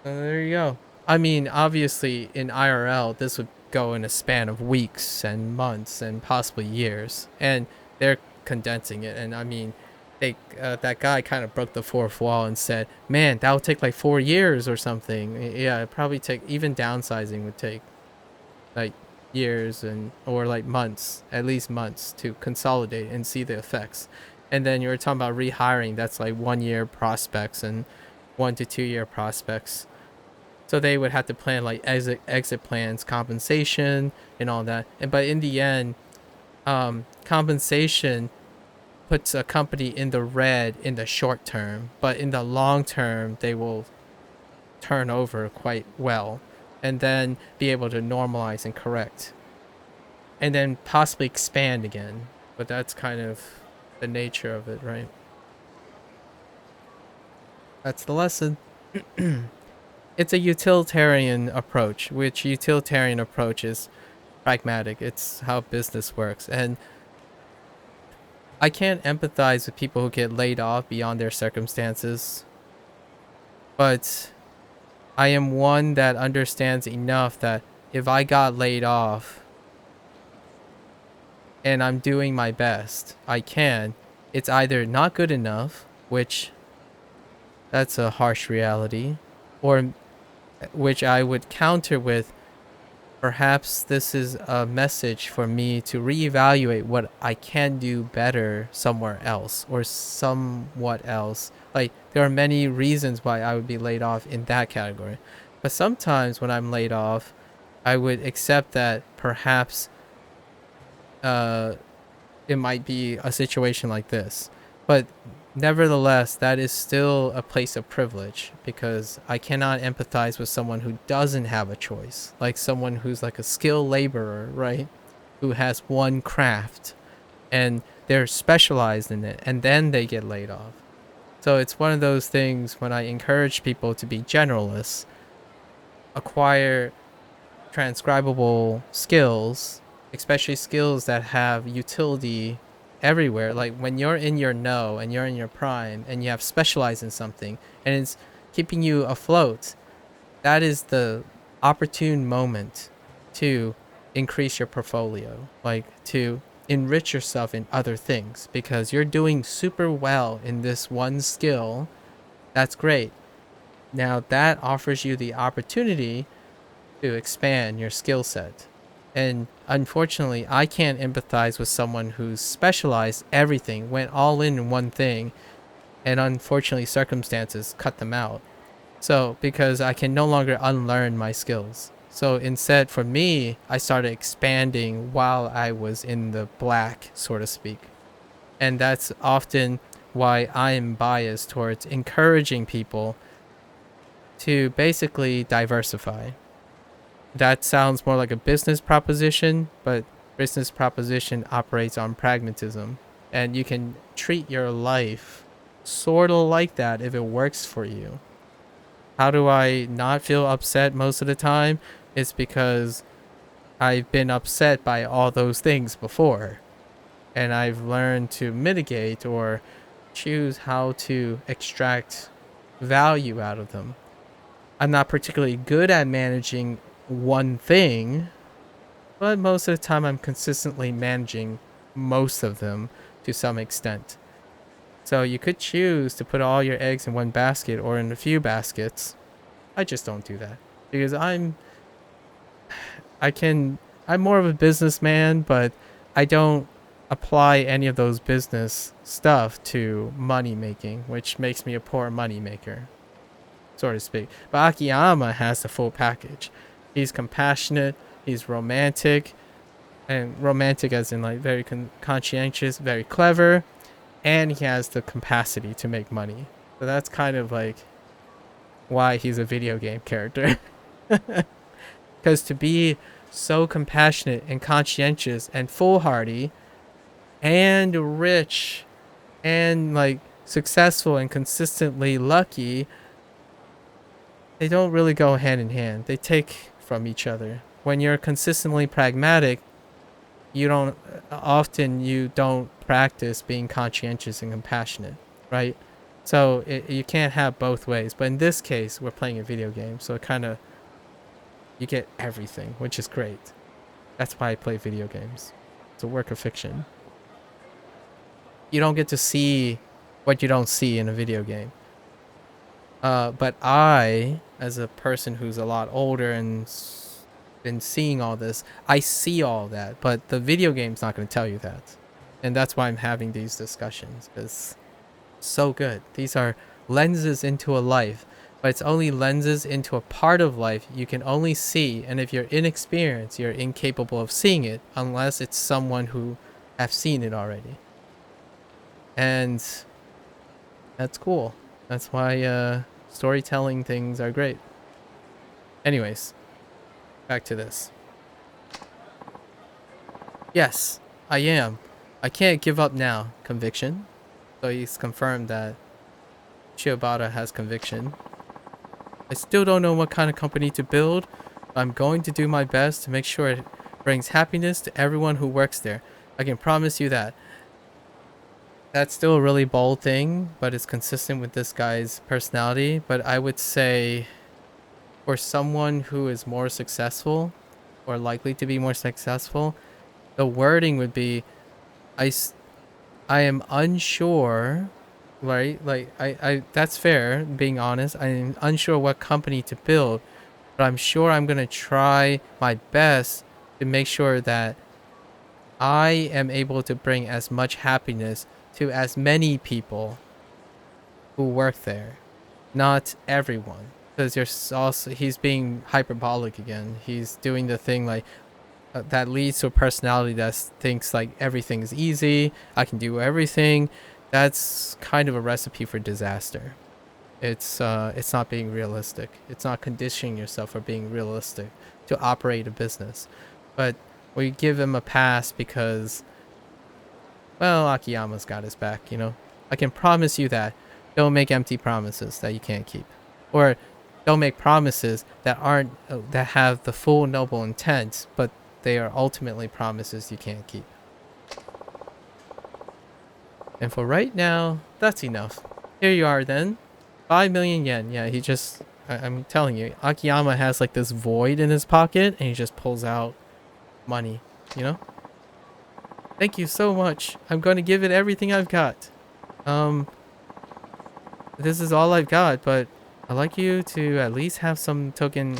There you go. I mean, obviously, in IRL, this would go in a span of weeks and months and possibly years. And they're condensing it. And I mean, that guy kind of broke the fourth wall and said, man, that would take like 4 years or something. Yeah, it'd probably take, even downsizing would take like years or like months, at least months, to consolidate and see the effects. And then you were talking about rehiring, that's like 1 year prospects and 1 to 2 year prospects. So they would have to plan like exit plans, compensation, and all that. But in the end, compensation puts a company in the red in the short term, but in the long term, they will turn over quite well, and then be able to normalize and correct, and then possibly expand again. But that's kind of the nature of it, right? That's the lesson. It's a utilitarian approach, which utilitarian approach is pragmatic. It's how business works. And I can't empathize with people who get laid off beyond their circumstances. But I am one that understands enough that if I got laid off and I'm doing my best, it's either not good enough, which that's a harsh reality, or which I would counter with, perhaps this is a message for me to reevaluate what I can do better somewhere else or somewhat else. Like, there are many reasons why I would be laid off in that category. But sometimes when I'm laid off, I would accept that perhaps it might be a situation like this. But nevertheless, that is still a place of privilege, because I cannot empathize with someone who doesn't have a choice, like someone who's like a skilled laborer, right? Who has one craft and they're specialized in it, and then they get laid off. So it's one of those things when I encourage people to be generalists, acquire transcribable skills, especially skills that have utility everywhere. Like when you're in your know and you're in your prime and you have specialized in something and it's keeping you afloat, that is the opportune moment to increase your portfolio, like to enrich yourself in other things, because you're doing super well in this one skill. That's great. Now that offers you the opportunity to expand your skill set. And unfortunately, I can't empathize with someone who's specialized everything, went all in one thing, and unfortunately circumstances cut them out. So, because I can no longer unlearn my skills. So instead, for me, I started expanding while I was in the black, so to speak. And that's often why I am biased towards encouraging people to basically diversify. That sounds more like a business proposition, but business proposition operates on pragmatism. And you can treat your life sort of like that if it works for you. How do I not feel upset most of the time? It's because I've been upset by all those things before. And I've learned to mitigate or choose how to extract value out of them. I'm not particularly good at managing one thing, but most of the time I'm consistently managing most of them to some extent. So you could choose to put all your eggs in one basket or in a few baskets. I just don't do that because I'm more of a businessman, but I don't apply any of those business stuff to money making, which makes me a poor money maker, so to speak. But Akiyama has the full package. He's compassionate, he's romantic, and romantic as in like very conscientious, very clever, and he has the capacity to make money. So that's kind of like why he's a video game character. Because to be so compassionate and conscientious and foolhardy and rich and like successful and consistently lucky, they don't really go hand in hand. They take from each other. When you're consistently pragmatic, you don't practice being conscientious and compassionate, right? So you can't have both ways. But in this case, we're playing a video game, so it kind of, you get everything, which is great. That's why I play video games. It's a work of fiction. You don't get to see what you don't see in a video game. But I, as a person who's a lot older and been seeing all this, I see all that, but the video game's not going to tell you that. And that's why I'm having these discussions, because so good. These are lenses into a life, but it's only lenses into a part of life you can only see, and if you're inexperienced, you're incapable of seeing it unless it's someone who have seen it already. And that's cool. That's why storytelling things are great. Anyways, back to this. Yes, I am. I can't give up now. Conviction. So he's confirmed that Shiobata has conviction. I still don't know what kind of company to build, but I'm going to do my best to make sure it brings happiness to everyone who works there. I can promise you that. That's still a really bold thing, but it's consistent with this guy's personality. But I would say for someone who is more successful or likely to be more successful, the wording would be, I am unsure, right? Like, I that's fair, being honest. I'm unsure what company to build, but I'm sure I'm going to try my best to make sure that I am able to bring as much happiness to as many people who work there. Not everyone. Because he's being hyperbolic again. He's doing the thing like, that leads to a personality that thinks like everything's easy, I can do everything. That's kind of a recipe for disaster. It's not being realistic. It's not conditioning yourself for being realistic to operate a business. But we give him a pass because, well, Akiyama's got his back, you know. I can promise you that. Don't make empty promises that you can't keep. Or don't make promises that aren't that have the full noble intent, but they are ultimately promises you can't keep. And for right now, that's enough. Here you are then. 5 million yen. Yeah, he just, I'm telling you, Akiyama has like this void in his pocket and he just pulls out money, you know? Thank you so much. I'm going to give it everything I've got. This is all I've got, but I'd like you to at least have some token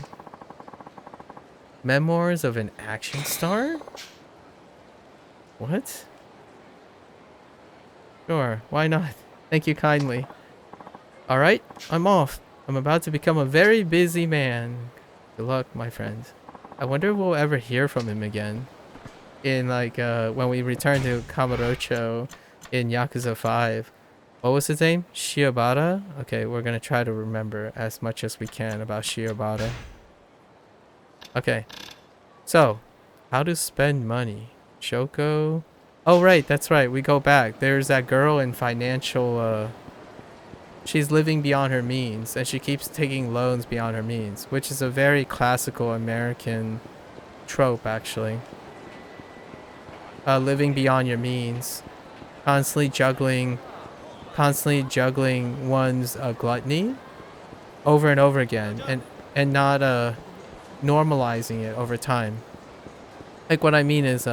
memoirs of an action star? What? Sure, why not? Thank you kindly. Alright, I'm off. I'm about to become a very busy man. Good luck, my friend. I wonder if we'll ever hear from him again. In like, when we return to Kamurocho in Yakuza 5. What was his name? Shiobata? Okay, we're gonna try to remember as much as we can about Shiobata. Okay. So, how to spend money. Shoko. Oh, right, that's right. We go back. There's that girl in financial, she's living beyond her means, and she keeps taking loans beyond her means, which is a very classical American trope, actually. Living beyond your means. Constantly juggling one's gluttony over and over again, and not normalizing it over time. Like, what I mean is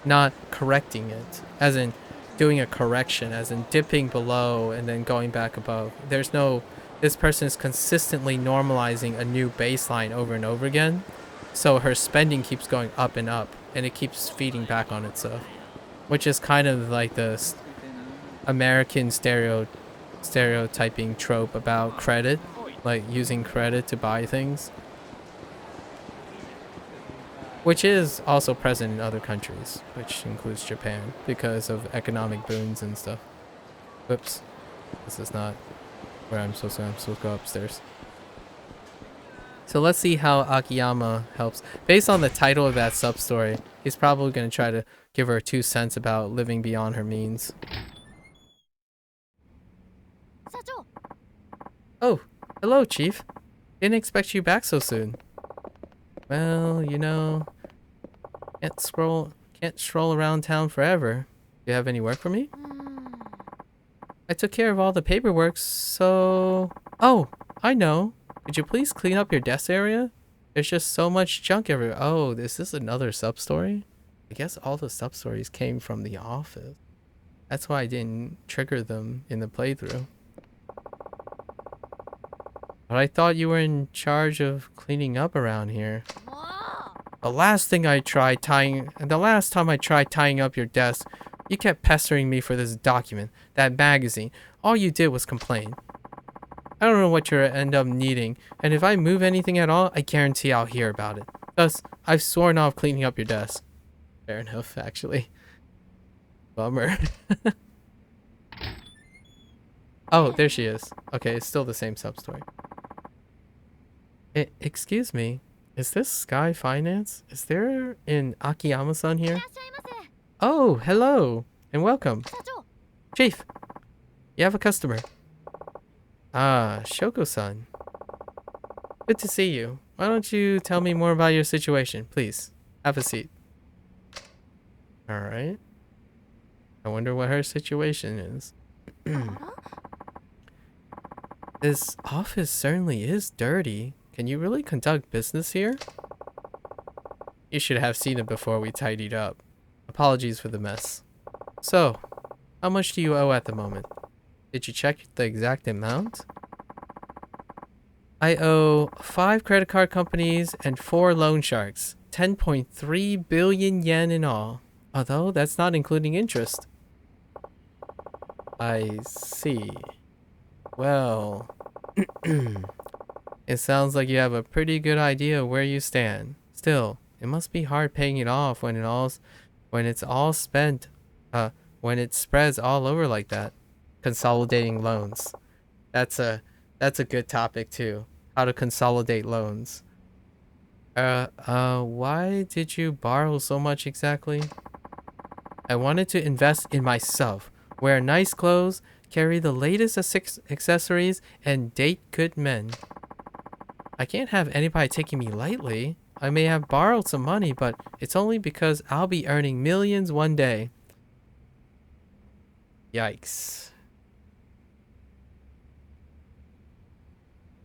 not correcting it, as in doing a correction, as in dipping below and then going back above. There's no, this person is consistently normalizing a new baseline over and over again, so her spending keeps going up and up, and it keeps feeding back on itself, which is kind of like the American stereotyping trope about credit, like using credit to buy things. which is also present in other countries, which includes Japan, because of economic boons and stuff. Whoops. This is not where I'm supposed to go. I'm supposed to go upstairs. So let's see how Akiyama helps. Based on the title of that sub-story, he's probably going to try to give her 2 cents about living beyond her means. Oh, hello, Chief. Didn't expect you back so soon. Well, you know, can't stroll around town forever. Do you have any work for me? I took care of all the paperwork, so... Oh, I know. Could you please clean up your desk area? There's just so much junk everywhere. Oh, is this another sub-story? I guess all the sub-stories came from the office. That's why I didn't trigger them in the playthrough. But I thought you were in charge of cleaning up around here. The last time I tried tying up your desk, you kept pestering me for this document, that magazine. All you did was complain. I don't know what you'll end up needing, and if I move anything at all, I guarantee I'll hear about it. Thus, I've sworn off cleaning up your desk. Fair enough, actually. Bummer. Oh, there she is. Okay, it's still the same sub-story. Excuse me, is this Sky Finance? Is there an Akiyama-san here? Oh, hello, and welcome. Chief, you have a customer. Ah, Shoko-san. Good to see you. Why don't you tell me more about your situation, please? Have a seat. Alright. I wonder what her situation is. This office certainly is dirty. Can you really conduct business here? You should have seen it before we tidied up. Apologies for the mess. So, how much do you owe at the moment? Did you check the exact amount? I owe 5 credit card companies and 4 loan sharks. 10.3 billion yen in all. Although, that's not including interest. I see. Well... It sounds like you have a pretty good idea of where you stand. Still, it must be hard paying it off when it spreads all over like that. Consolidating loans. That's a good topic too. How to consolidate loans. Why did you borrow so much exactly? I wanted to invest in myself. Wear nice clothes, carry the latest accessories, and date good men. I can't have anybody taking me lightly. I may have borrowed some money, but it's only because I'll be earning millions one day. Yikes.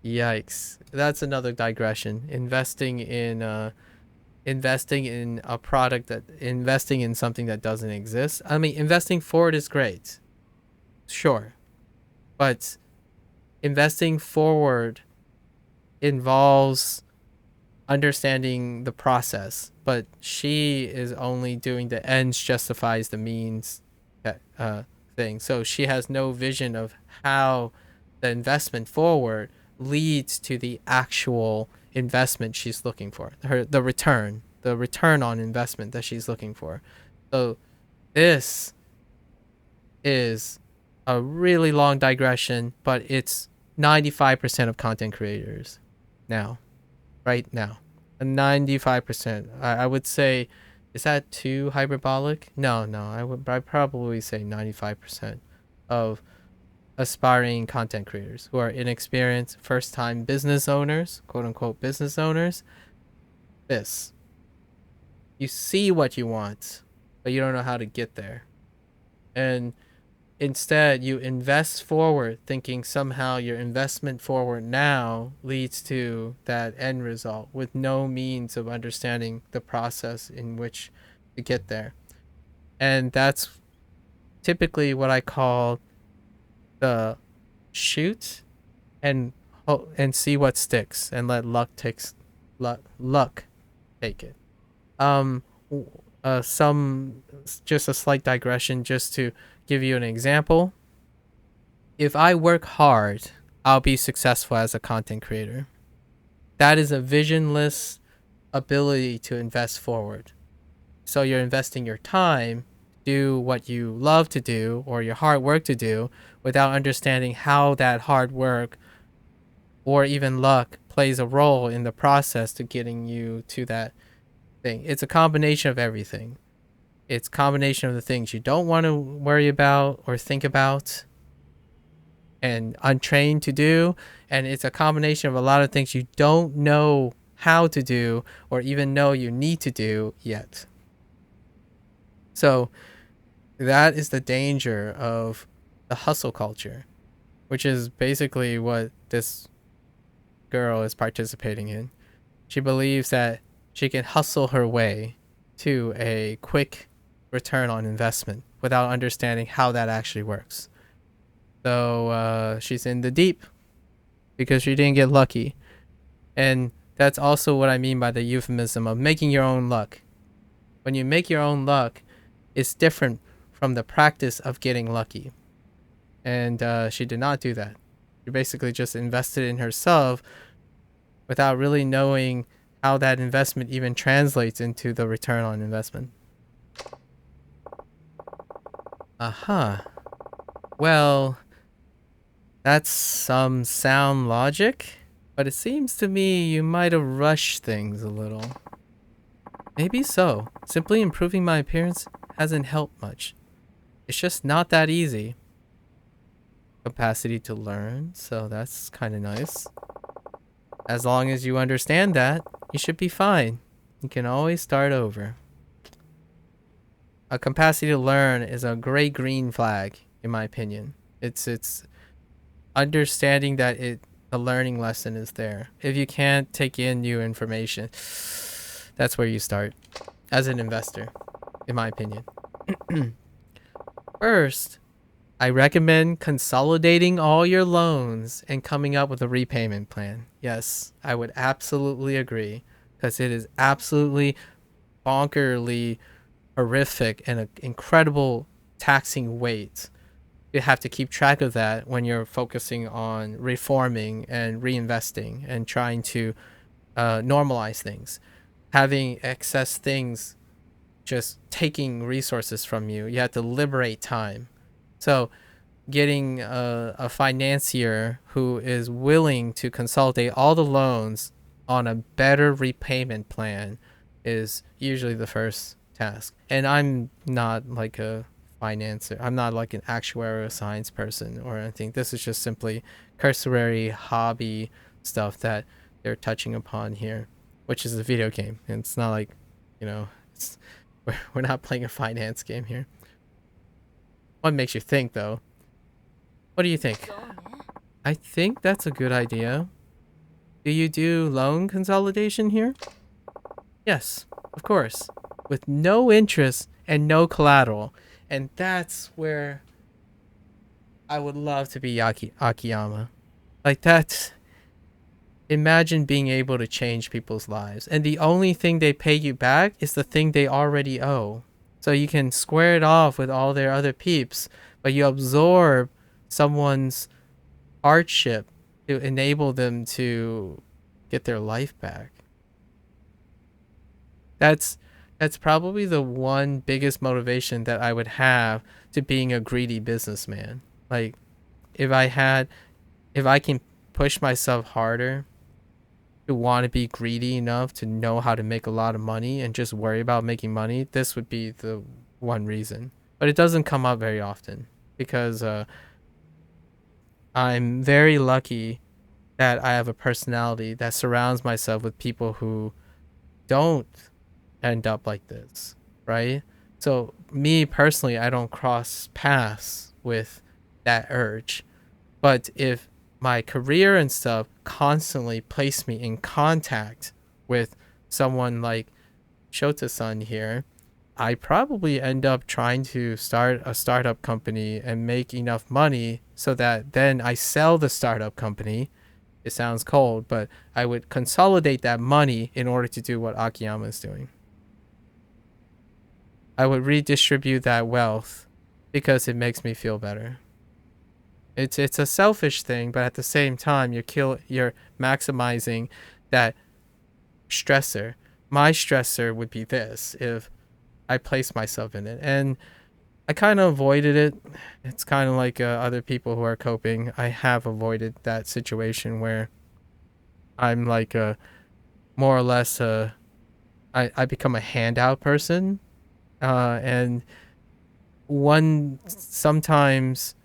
Yikes. That's another digression. Investing in a product investing in something that doesn't exist. I mean, investing forward is great. Sure. But investing forward involves understanding the process, but she is only doing the ends justifies the means thing. So she has no vision of how the investment forward leads to the actual investment she's looking for, the return on investment that she's looking for. So this is a really long digression, but it's 95% of content creators right now. 95%. I would say, is that too hyperbolic? No, I'd probably say 95% of aspiring content creators who are inexperienced, first-time business owners, quote-unquote business owners. You see what you want, but you don't know how to get there. And instead, you invest forward, thinking somehow your investment forward now leads to that end result with no means of understanding the process in which to get there. And that's typically what I call the shoot and see what sticks and let luck take it. Just a slight digression just to give you an example. If I work hard, I'll be successful as a content creator. That is a visionless ability to invest forward. So you're investing your time to do what you love to do or your hard work to do without understanding how that hard work or even luck plays a role in the process to getting you to that thing. It's a combination of everything. It's a combination of the things you don't want to worry about or think about and untrained to do, and it's a combination of a lot of things you don't know how to do or even know you need to do yet. So that is the danger of the hustle culture, which is basically what this girl is participating in. She believes that she can hustle her way to a quick return on investment without understanding how that actually works. So she's in the deep because she didn't get lucky. And that's also what I mean by the euphemism of making your own luck. When you make your own luck, it's different from the practice of getting lucky. And she did not do that. She basically just invested in herself without really knowing how that investment even translates into the return on investment. Aha. Well, that's some sound logic, but it seems to me you might have rushed things a little. Maybe so. Simply improving my appearance hasn't helped much. It's just not that easy. Capacity to learn, so that's kind of nice. As long as you understand that, you should be fine. You can always start over. A capacity to learn is a great green flag, in my opinion. It's understanding that the learning lesson is there. If you can't take in new information, that's where you start as an investor, in my opinion. First, I recommend consolidating all your loans and coming up with a repayment plan. Yes, I would absolutely agree, because it is absolutely bonkerly horrific and an incredible taxing weight. You have to keep track of that when you're focusing on reforming and reinvesting and trying to normalize things. Having excess things just taking resources from you, you have to liberate time. So getting a financier who is willing to consolidate all the loans on a better repayment plan is usually the first task. And I'm not like a financer. I'm not like an actuarial science person or anything. This is just simply cursory hobby stuff that they're touching upon here, which is a video game. And it's not like, we're not playing a finance game here. What makes you think, though? What do you think? I think that's a good idea. Do you do loan consolidation here? Yes, of course. With no interest and no collateral. And that's where I would love to be Akiyama. Like that. Imagine being able to change people's lives. And the only thing they pay you back is the thing they already owe. So you can square it off with all their other peeps, but you absorb someone's hardship to enable them to get their life back. That's probably the one biggest motivation that I would have to being a greedy businessman. Like, if I can push myself harder to want to be greedy enough to know how to make a lot of money and just worry about making money, this would be the one reason. But it doesn't come up very often because I'm very lucky that I have a personality that surrounds myself with people who don't end up like this, right? So me personally, I don't cross paths with that urge. But if my career and stuff constantly place me in contact with someone like Shota-san here, I probably end up trying to start a startup company and make enough money so that then I sell the startup company. It sounds cold, but I would consolidate that money in order to do what Akiyama is doing. I would redistribute that wealth because it makes me feel better. It's a selfish thing, but at the same time, you're maximizing that stressor my stressor would be this if I place myself in it. And I kind of avoided it. It's kind of like other people who are coping. I have avoided that situation where I'm like more or less I become a handout person. And sometimes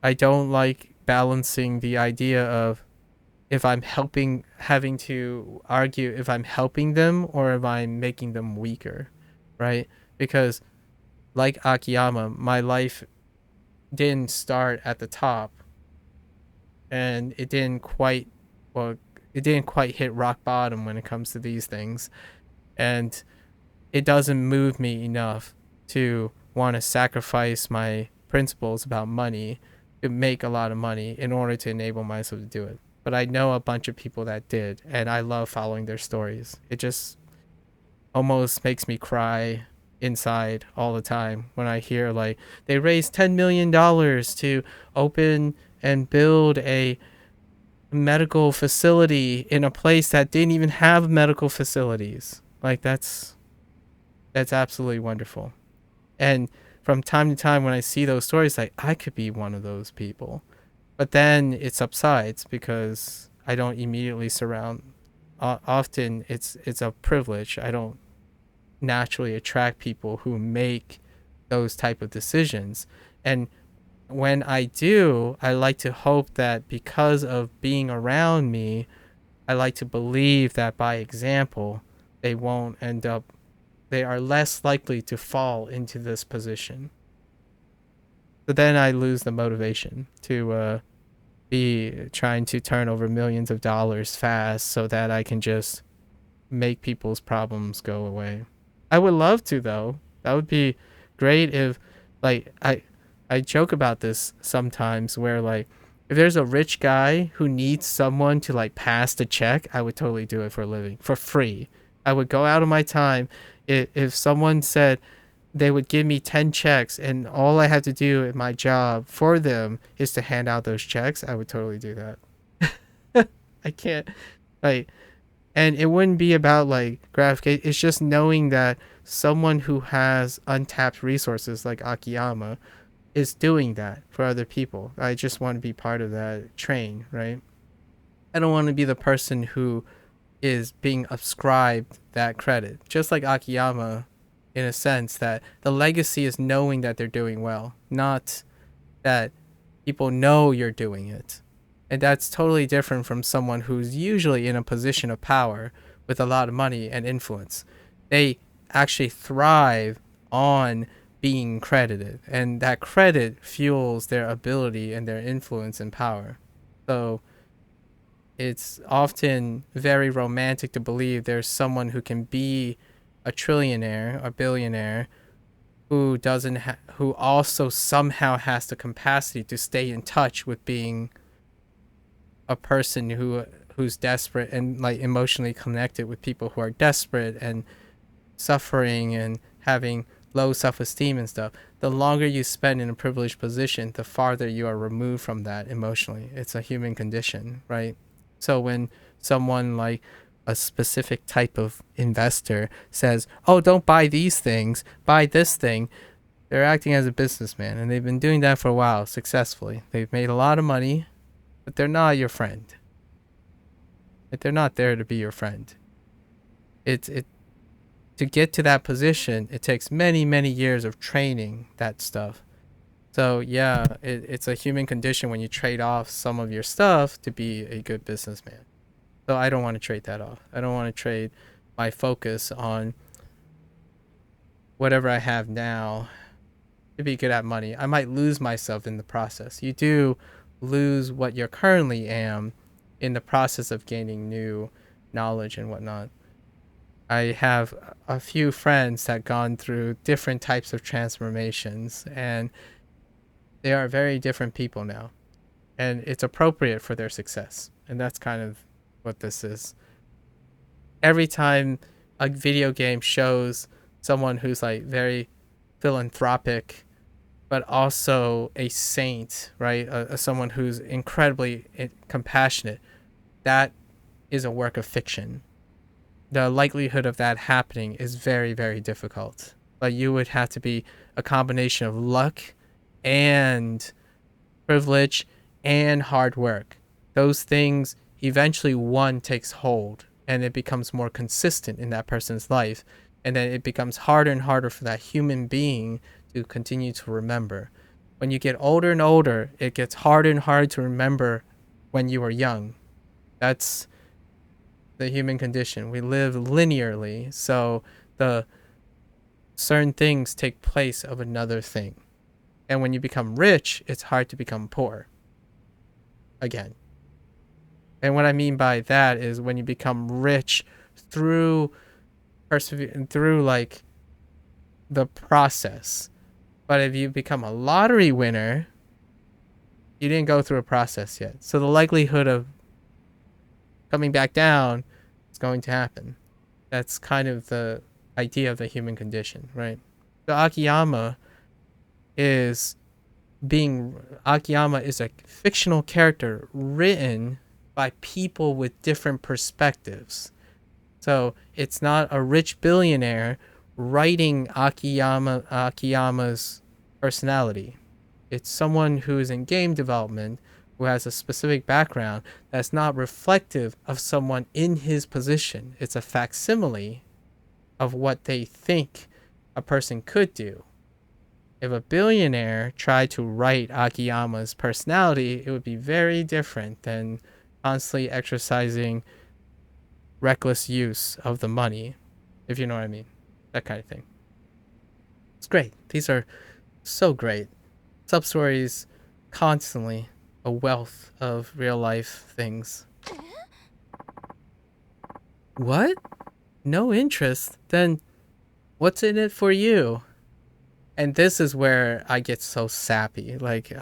I don't like balancing the idea of if I'm having to argue if I'm helping them or if I'm making them weaker, right? Because like Akiyama, my life didn't start at the top, and it didn't quite hit rock bottom when it comes to these things, and it doesn't move me enough to want to sacrifice my principles about money to make a lot of money in order to enable myself to do it. But I know a bunch of people that did, and I love following their stories. It just almost makes me cry inside all the time when I hear like they raised $10 million to open and build a medical facility in a place that didn't even have medical facilities. Like that's absolutely wonderful. And from time to time when I see those stories, like I could be one of those people. But then it subsides because I don't immediately surround. Often it's a privilege. I don't naturally attract people who make those type of decisions. And when I do, I like to hope that because of being around me, I like to believe that by example, they are less likely to fall into this position. So then I lose the motivation to be trying to turn over millions of dollars fast so that I can just make people's problems go away. I would love to, though. That would be great if, like, I joke about this sometimes where, like, if there's a rich guy who needs someone to, like, pass the check, I would totally do it for a living, for free. I would go out of my time. If someone said they would give me 10 checks and all I have to do in my job for them is to hand out those checks, I would totally do that. I can't, like, and it wouldn't be about like gratification. It's just knowing that someone who has untapped resources like Akiyama is doing that for other people. I just want to be part of that train, right? I don't want to be the person who is being ascribed that credit. Just like Akiyama, in a sense, that the legacy is knowing that they're doing well, not that people know you're doing it. And that's totally different from someone who's usually in a position of power with a lot of money and influence. They actually thrive on being credited, and that credit fuels their ability and their influence and power. So it's often very romantic to believe there's someone who can be a trillionaire, a billionaire, who who also somehow has the capacity to stay in touch with being a person who's desperate and like emotionally connected with people who are desperate and suffering and having low self-esteem and stuff. The longer you spend in a privileged position, the farther you are removed from that emotionally. It's a human condition, right? So when someone like a specific type of investor says, oh, don't buy these things, buy this thing, they're acting as a businessman, and they've been doing that for a while successfully. They've made a lot of money, but they're not your friend. They're not there to be your friend. To get to that position, it takes many, many years of training that stuff. So yeah, it's a human condition when you trade off some of your stuff to be a good businessman. So I don't want to trade that off. I don't want to trade my focus on whatever I have now to be good at money. I might lose myself in the process. You do lose what you currently am in the process of gaining new knowledge and whatnot. I have a few friends that gone through different types of transformations, and they are very different people now, and it's appropriate for their success. And that's kind of what this is. Every time a video game shows someone who's like very philanthropic but also a saint, right? Someone who's incredibly compassionate, that is a work of fiction. the likelihood of that happening is very, very difficult. Like, you would have to be a combination of luck and privilege and hard work. Those things, eventually one takes hold and it becomes more consistent in that person's life, and then it becomes harder and harder for that human being to continue to remember. When you get older and older, it gets harder and harder to remember when you were young. That's the human condition. We live linearly, so the certain things take place of another thing. And when you become rich, it's hard to become poor again. And what I mean by that is when you become rich through through like the process. But if you become a lottery winner, you didn't go through a process yet. So the likelihood of coming back down is going to happen. That's kind of the idea of the human condition, right? So Akiyama is a fictional character written by people with different perspectives. So it's not a rich billionaire writing Akiyama's personality. It's someone who is in game development, who has a specific background that's not reflective of someone in his position. It's a facsimile of what they think a person could do. If a billionaire tried to write Akiyama's personality, it would be very different than constantly exercising reckless use of the money, if you know what I mean. That kind of thing. It's great. These are so great. Sub-stories, constantly a wealth of real life things. What? No interest? Then what's in it for you? And this is where I get so sappy. Like,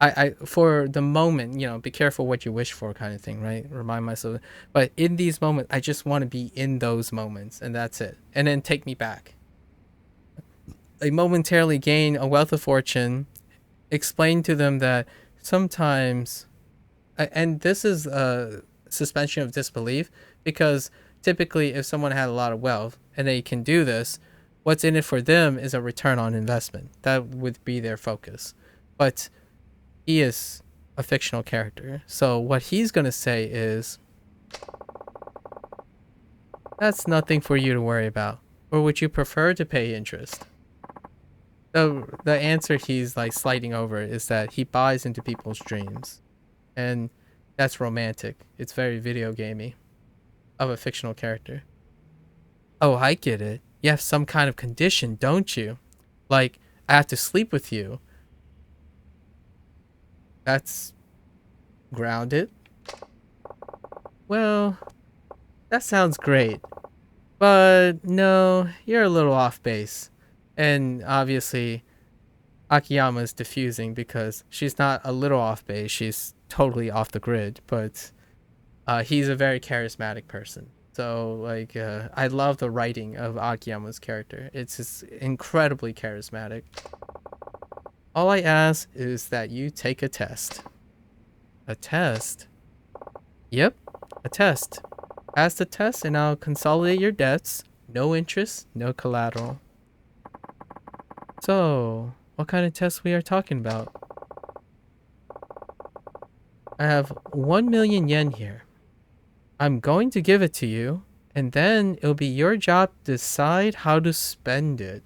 I for the moment, be careful what you wish for, kind of thing, right? Remind myself. But in these moments, I just want to be in those moments, and that's it. And then take me back. I momentarily gain a wealth of fortune. Explain to them that sometimes, and this is a suspension of disbelief, because typically if someone had a lot of wealth and they can do this, what's in it for them is a return on investment. That would be their focus. But he is a fictional character. So what he's going to say is, that's nothing for you to worry about. Or would you prefer to pay interest? So the answer he's like sliding over is that he buys into people's dreams. And that's romantic. It's very video gamey of a fictional character. Oh, I get it. You have some kind of condition, don't you? Like, I have to sleep with you. That's grounded. Well, that sounds great. But no, you're a little off base. And obviously, Akiyama is diffusing because she's not a little off base. She's totally off the grid. But he's a very charismatic person. So, like, I love the writing of Akiyama's character. It's just incredibly charismatic. All I ask is that you take a test. A test? Yep, a test. Pass the test and I'll consolidate your debts. No interest, no collateral. So, what kind of test we are talking about? I have 1 million yen here. I'm going to give it to you, and then it'll be your job to decide how to spend it.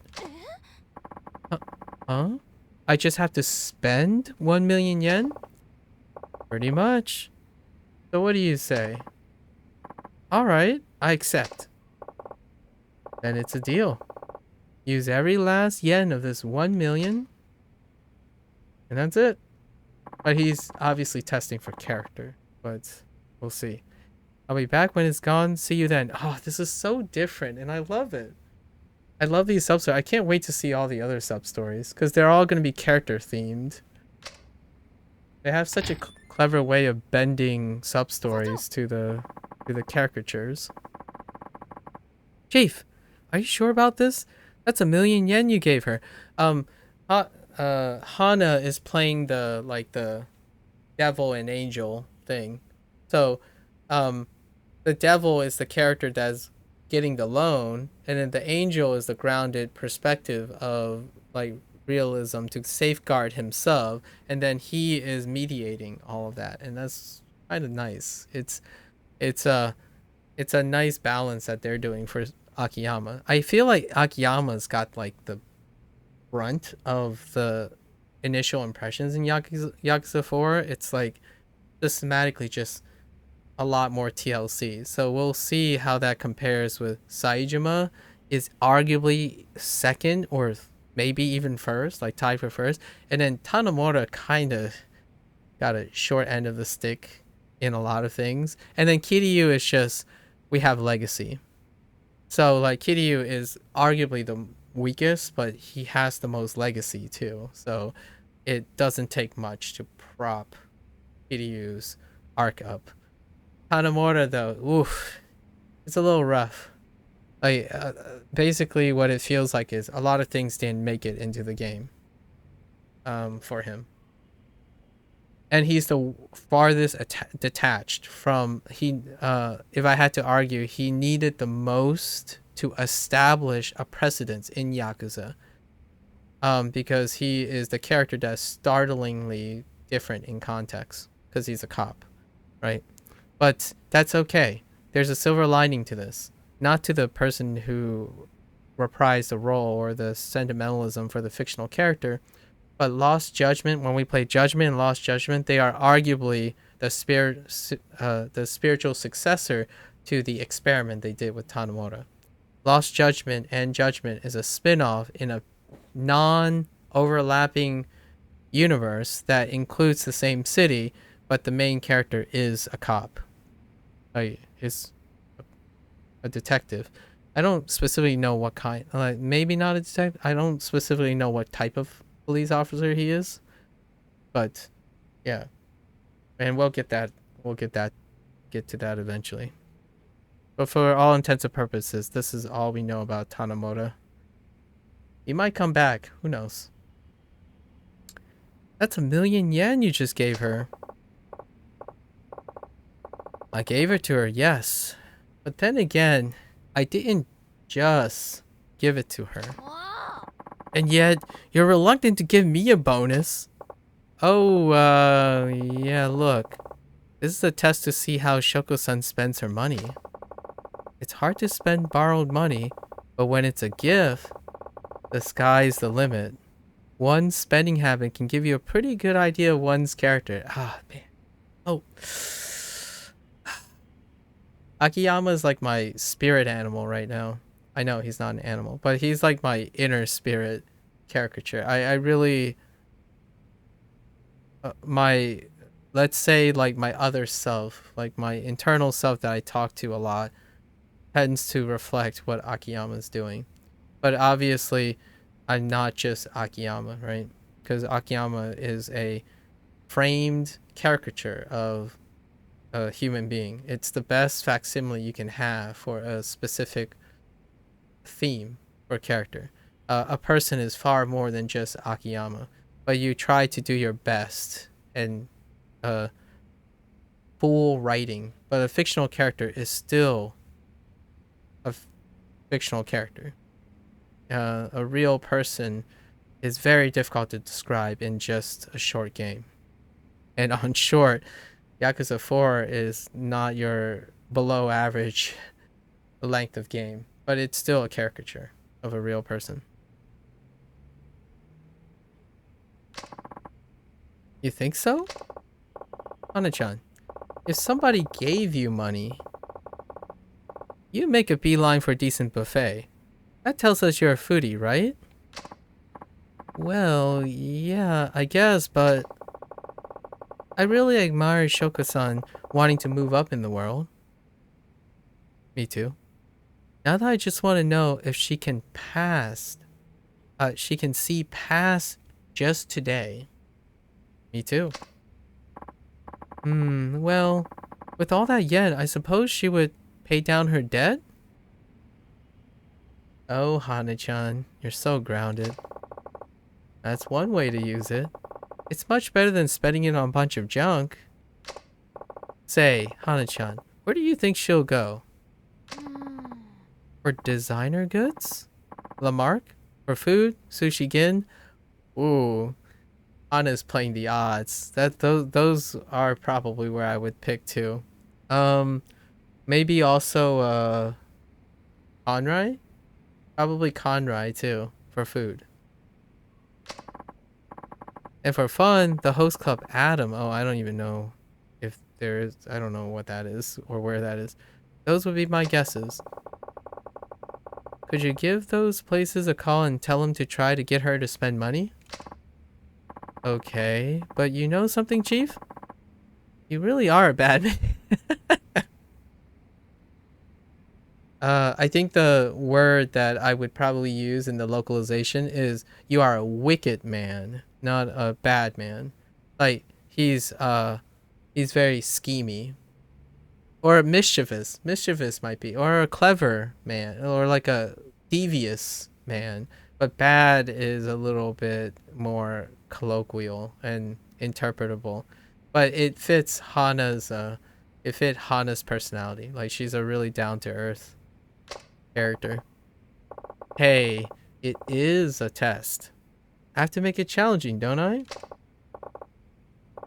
Huh? I just have to spend 1 million yen? Pretty much. So what do you say? Alright, I accept. Then it's a deal. Use every last yen of this 1 million. And that's it. But he's obviously testing for character. But we'll see. I'll be back when it's gone. See you then. Oh, this is so different and I love it. I love these sub-stories. I can't wait to see all the other sub-stories because they're all going to be character themed. They have such a clever way of bending sub-stories to the caricatures. Chief, are you sure about this? That's 1 million yen you gave her. Hana is playing the devil and angel thing. So, the devil is the character that's getting the loan, and then the angel is the grounded perspective of like realism to safeguard himself, and then he is mediating all of that, and that's kind of nice. It's a it's a nice balance that they're doing for Akiyama. I feel like Akiyama's got like the brunt of the initial impressions in Yakuza 4. It's like systematically just a lot more TLC. So we'll see how that compares with Saejima is arguably second or maybe even first, like tied for first. And then Tanomura kind of got a short end of the stick in a lot of things. And then Kiryu is just, we have legacy. So like Kiryu is arguably the weakest, but he has the most legacy too. So it doesn't take much to prop Kiryu's arc up. Tanomura though, oof, it's a little rough. Like basically what it feels like is a lot of things didn't make it into the game for him. And he's the farthest detached from if I had to argue, he needed the most to establish a precedence in Yakuza. Because he is the character that's startlingly different in context because he's a cop, right? But that's okay. There's a silver lining to this. Not to the person who reprised the role or the sentimentalism for the fictional character, but Lost Judgment, when we play Judgment and Lost Judgment, they are arguably the spiritual successor to the experiment they did with Tanomura. Lost Judgment and Judgment is a spin-off in a non-overlapping universe that includes the same city, but the main character is a cop. Is a detective. I don't specifically know what kind. Maybe not a detective. I don't specifically know what type of police officer he is, but yeah. And we'll get to that eventually. But for all intents and purposes, this is all we know about Tanomura. He might come back. Who knows? That's 1,000,000 yen you just gave her. I gave it to her, yes. But then again, I didn't just give it to her. And yet, you're reluctant to give me a bonus. Oh, yeah, look. This is a test to see how Shoko-san spends her money. It's hard to spend borrowed money, but when it's a gift, the sky's the limit. One's spending habit can give you a pretty good idea of one's character. Ah, man. Oh. Akiyama is like my spirit animal right now. I know he's not an animal, but he's like my inner spirit caricature. I really... let's say like my other self, like my internal self that I talk to a lot, tends to reflect what Akiyama's doing. But obviously, I'm not just Akiyama, right? Because Akiyama is a framed caricature of a human being. It's the best facsimile you can have for a specific theme or character. A person is far more than just Akiyama, but you try to do your best and full writing. But a fictional character is still a fictional character. A real person is very difficult to describe in just a short game. And on short, Yakuza 4 is not your below average length of game, but it's still a caricature of a real person. You think so? Hana-chan, if somebody gave you money, you make a beeline for a decent buffet. That tells us you're a foodie, right? Well, yeah, I guess, but I really admire Shoko-san wanting to move up in the world. Me too. Now that I just want to know if she can see past just today. Me too. Well, with all that yen, I suppose she would pay down her debt? Oh, Hana-chan, you're so grounded. That's one way to use it. It's much better than spending it on a bunch of junk. Say, Hana-chan, Where do you think she'll go? For designer goods? Lamarck? For food? Sushi Gin? Ooh. Anna's playing the odds. Those are probably where I would pick too. Maybe also Conrai? Probably Conrai too for food. And for fun, the host club Adam. Oh, I don't even know if there is. I don't know what that is or where that is. Those would be my guesses. Could you give those places a call and tell them to try to get her to spend money? Okay, but you know something, Chief? You really are a bad man. I think the word that I would probably use in the localization is you are a wicked man, not a bad man. Like he's very schemy. Or mischievous. Mischievous might be. Or a clever man. Or like a devious man. But bad is a little bit more colloquial and interpretable. But it fits Hana's personality. Like she's a really down to earth character. Hey, it is a test. I have to make it challenging, don't I?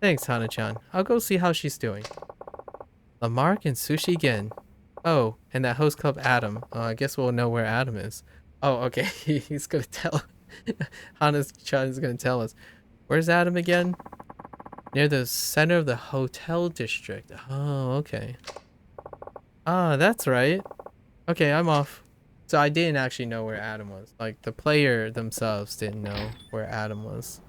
Thanks, Hana-chan. I'll go see how she's doing. Lamarck and Sushi again. Oh, and that host club Adam. I guess we'll know where Adam is. Oh, okay. He's gonna tell. Hana-chan is gonna tell us. Where's Adam again? Near the center of the hotel district. Oh, okay. Ah, that's right. Okay, I'm off. So I didn't actually know where Adam was. Like, the player themselves didn't know where Adam was.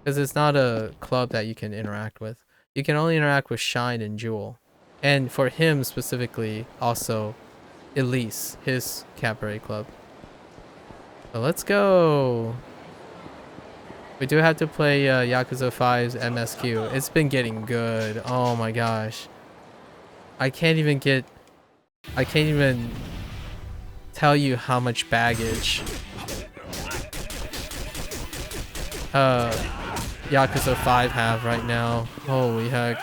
Because it's not a club that you can interact with. You can only interact with Shine and Jewel. And for him specifically, also Elise, his cabaret club. So let's go. We do have to play Yakuza 5's MSQ. It's been getting good. Oh my gosh. I can't even tell you how much baggage Yakuza 5 have right now. Holy heck.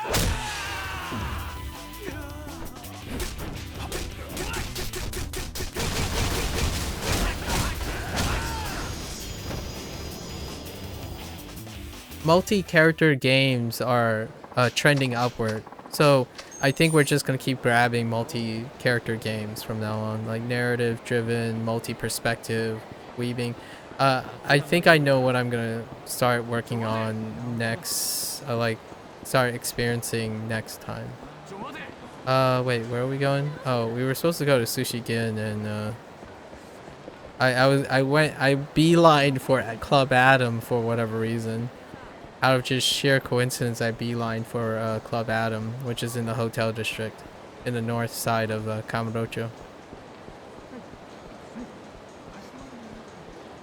Multi-character games are trending upward. So I think we're just going to keep grabbing multi-character games from now on. Like narrative-driven, multi-perspective, weaving. I think I know what I'm going to start working on next. Start experiencing next time. Wait, where are we going? Oh, we were supposed to go to Sushi Gin and I beelined for Club Adam for whatever reason. Out of just sheer coincidence, I beelined for Club Adam, which is in the hotel district in the north side of Kamurocho.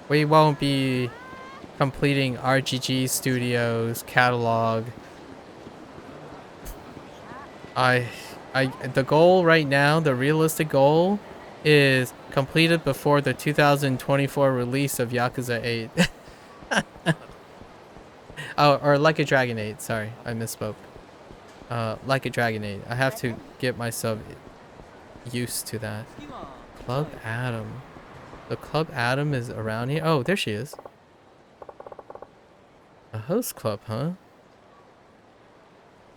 We won't be completing RGG Studios catalog. The goal right now, the realistic goal, is completed before the 2024 release of Yakuza 8. Oh, or Like a Dragon 8. Sorry, I misspoke. Like a Dragon 8. I have to get myself used to that. Club Adam. The Club Adam is around here. Oh, there she is. A host club, huh?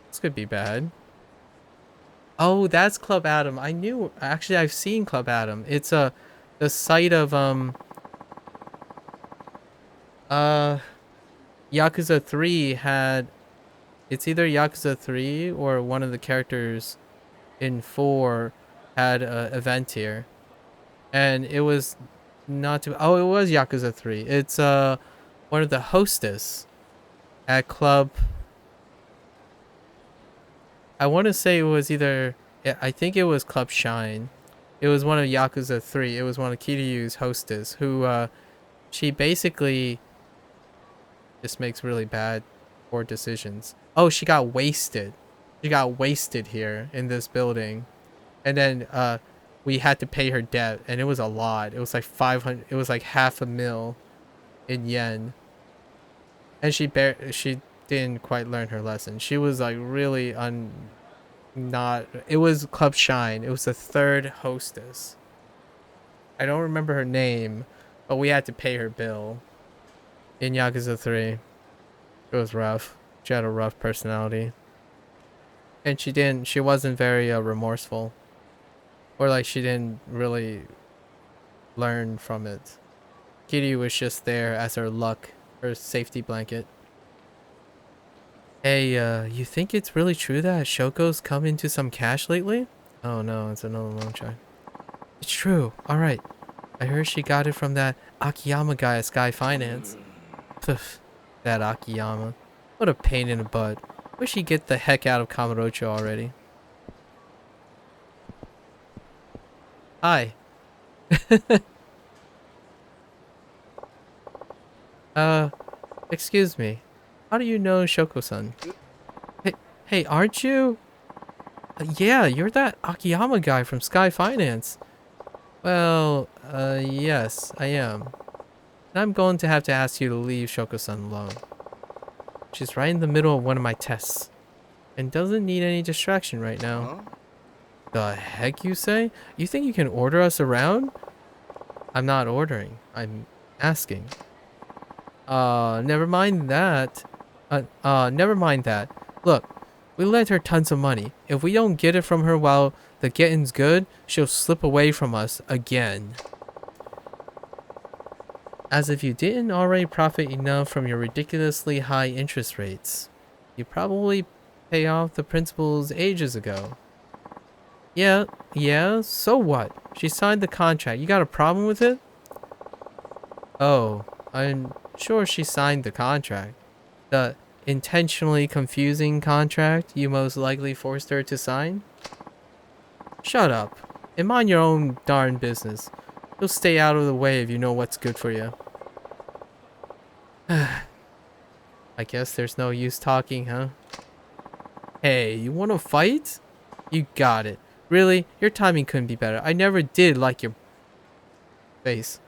This could be bad. Oh, that's Club Adam. I knew. Actually, I've seen Club Adam. It's the site of Yakuza 3 had. It's either Yakuza 3 or one of the characters in 4 had an event here, and it was not too. Oh, it was Yakuza 3. It's one of the hostess at Club. I want to say it was either. I think it was Club Shine. It was one of Yakuza 3. It was one of Kiryu's hostess who she basically just makes really bad, poor decisions. Oh, she got wasted. She got wasted here in this building, and then we had to pay her debt, and it was a lot. It was like 500. It was like $500,000 in yen, and she didn't quite learn her lesson. She was like really not. It was Club Shine. It was the third hostess. I don't remember her name, but we had to pay her bill in Yakuza 3. It was rough. She had a rough personality. And she wasn't very remorseful. Or like she didn't really learn from it. Kiryu was just there as her luck, her safety blanket. Hey, you think it's really true that Shoko's come into some cash lately? Oh no, it's another loan shark. It's true. Alright. I heard she got it from that Akiyama guy at Sky Finance. Pff, that Akiyama. What a pain in the butt. Wish he'd get the heck out of Kamurocho already. Hi. Excuse me. How do you know Shoko-san? Hey, aren't you? Yeah, you're that Akiyama guy from Sky Finance. Well, yes, I am. And I'm going to have to ask you to leave Shoko-san alone. She's right in the middle of one of my tests. And doesn't need any distraction right now. The heck you say? You think you can order us around? I'm not ordering. I'm asking. Never mind that. Never mind that. Look, we lent her tons of money. If we don't get it from her while the getting's good, she'll slip away from us again. As if you didn't already profit enough from your ridiculously high interest rates. You probably pay off the principals ages ago. Yeah, so what? She signed the contract. You got a problem with it? Oh, I'm sure she signed the contract. The intentionally confusing contract you most likely forced her to sign? Shut up. And mind your own darn business. You'll stay out of the way if you know what's good for you. I guess there's no use talking, huh? Hey, you want to fight? You got it. Really? Your timing couldn't be better. I never did like your face.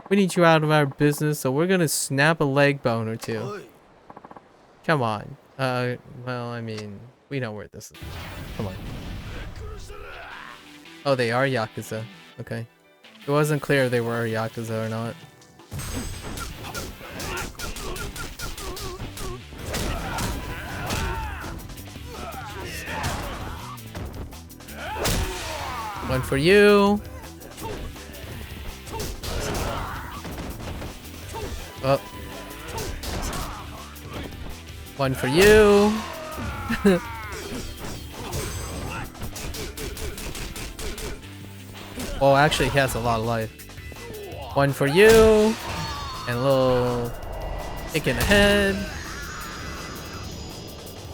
We need you out of our business, so we're gonna snap a leg bone or two. Come on. Well, I mean, we know where this is. Come on. Oh, they are Yakuza. Okay. It wasn't clear if they were Yakuza or not. One for you. Oh. One for you. Oh, actually, he has a lot of life. One for you. And a little kick in the head.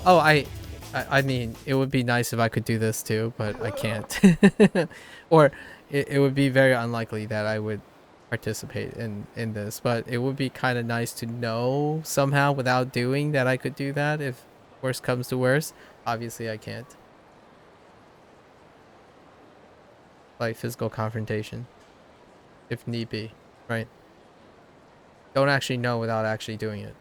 Oh, I mean, it would be nice if I could do this too, but I can't. Or it would be very unlikely that I would participate in this, but it would be kind of nice to know somehow without doing that I could do that if worst comes to worst. Obviously, I can't. Like physical confrontation, if need be, right? Don't actually know without actually doing it.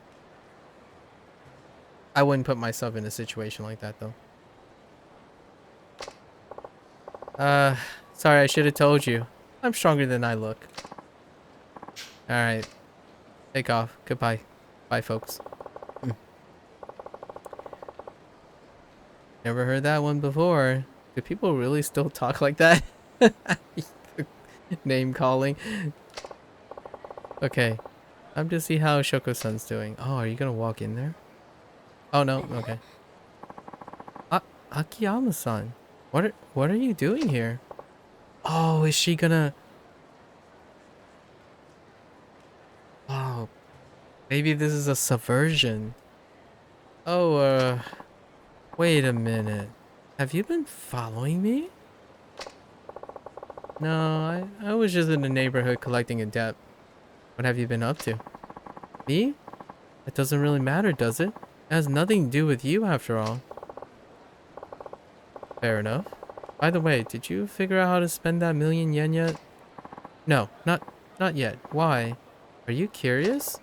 I wouldn't put myself in a situation like that though. Sorry, I should have told you. I'm stronger than I look. Alright. Take off. Goodbye. Bye, folks. Never heard that one before. Do people really still talk like that? Name calling. Okay. I'm to see how Shoko-san's doing. Oh, are you gonna walk in there? Oh no, okay. Akiyama-san. What are you doing here? Oh, is she gonna... Oh, maybe this is a subversion. Oh, wait a minute. Have you been following me? No, I was just in the neighborhood collecting a debt. What have you been up to? Me? It doesn't really matter, does it? It has nothing to do with you after all. Fair enough. By the way, did you figure out how to spend that 1,000,000 yen yet? No, not yet. Why? Are you curious?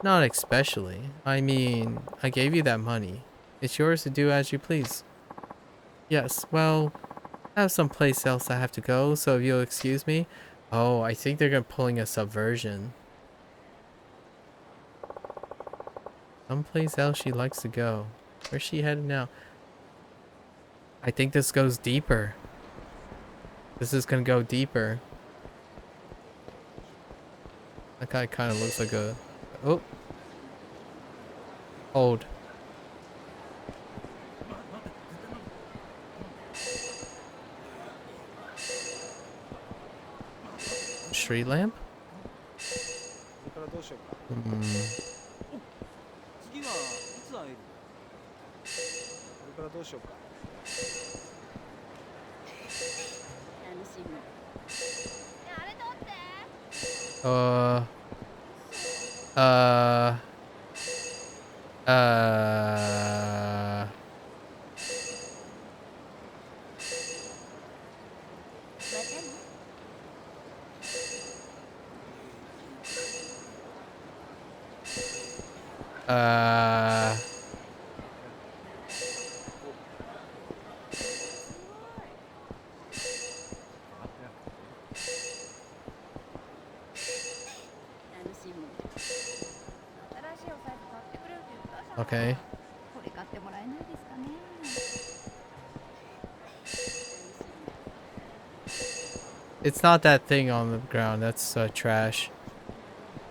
Not especially. I mean, I gave you that money. It's yours to do as you please. Yes, well, I have some place else I have to go, so if you'll excuse me. Oh, I think they're pulling a subversion. Someplace else she likes to go. Where's she headed now? I think this goes deeper. This is gonna go deeper. That guy kind of looks like a... Oh. Hold. Street lamp? Uh... Uh... Uh... Okay. It's not that thing on the ground. That's trash.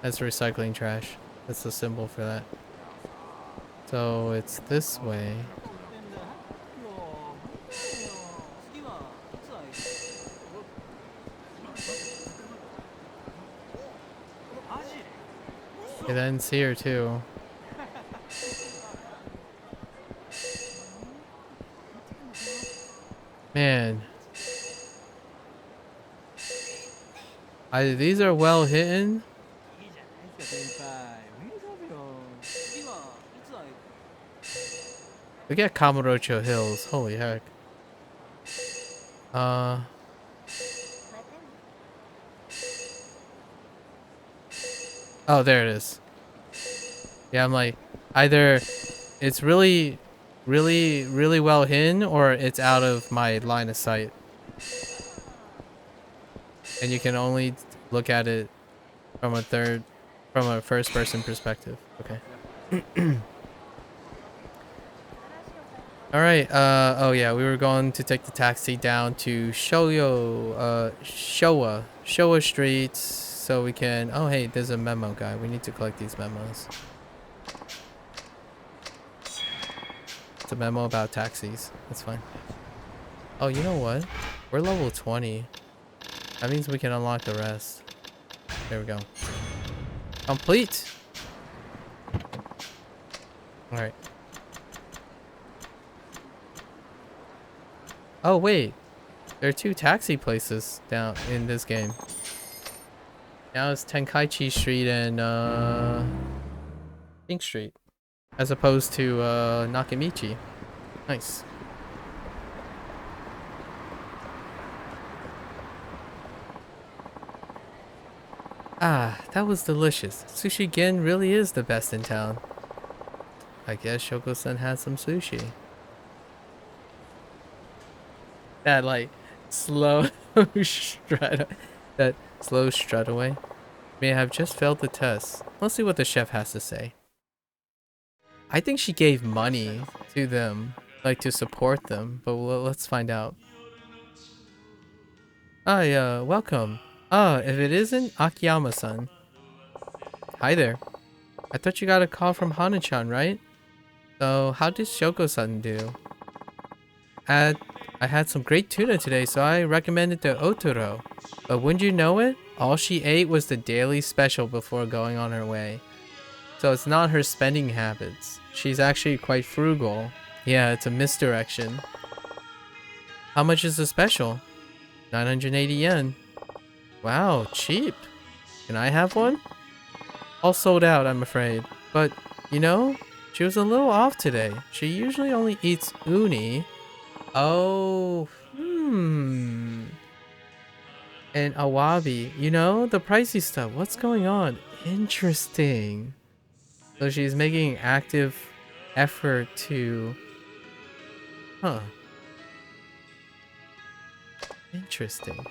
That's recycling trash. That's the symbol for that. So it's this way. It ends here too. Man. These are well hidden. Look at Kamurocho Hills. Holy heck. Oh, there it is. Yeah, I'm like, either it's really well hidden or it's out of my line of sight. And you can only look at it from a first person perspective. Okay. All right. Oh yeah, we were going to take the taxi down to Showa Street so we can... Oh hey, there's a memo guy. We need to collect these memos. It's a memo about taxis. That's fine. Oh, you know what? We're level 20. That means we can unlock the rest. There we go. Complete. All right. Oh wait, there are 2 taxi places down in this game. Now it's Tenkaichi Street and Pink Street, as opposed to Nakamichi. Nice. Ah, that was delicious. Sushi Gen really is the best in town. I guess Shoko-san had some sushi. That like slow strut, that slow strut away may have just failed the test. Let's see what the chef has to say. I think she gave money to them, like to support them, but let's find out. Ah, yeah, welcome. Ah, if it isn't Akiyama-san. Hi there. I thought you got a call from Hana-chan, right? So, how did Shoko-san do? I had some great tuna today, so I recommended the otoro. But wouldn't you know it? All she ate was the daily special before going on her way. So it's not her spending habits. She's actually quite frugal. Yeah, it's a misdirection. How much is the special? 980 yen. Wow, cheap. Can I have one? All sold out, I'm afraid. But, you know, she was a little off today. She usually only eats uni. Oh, And awabi, you know, the pricey stuff. What's going on? Interesting. So she's making active effort to... Huh. Interesting.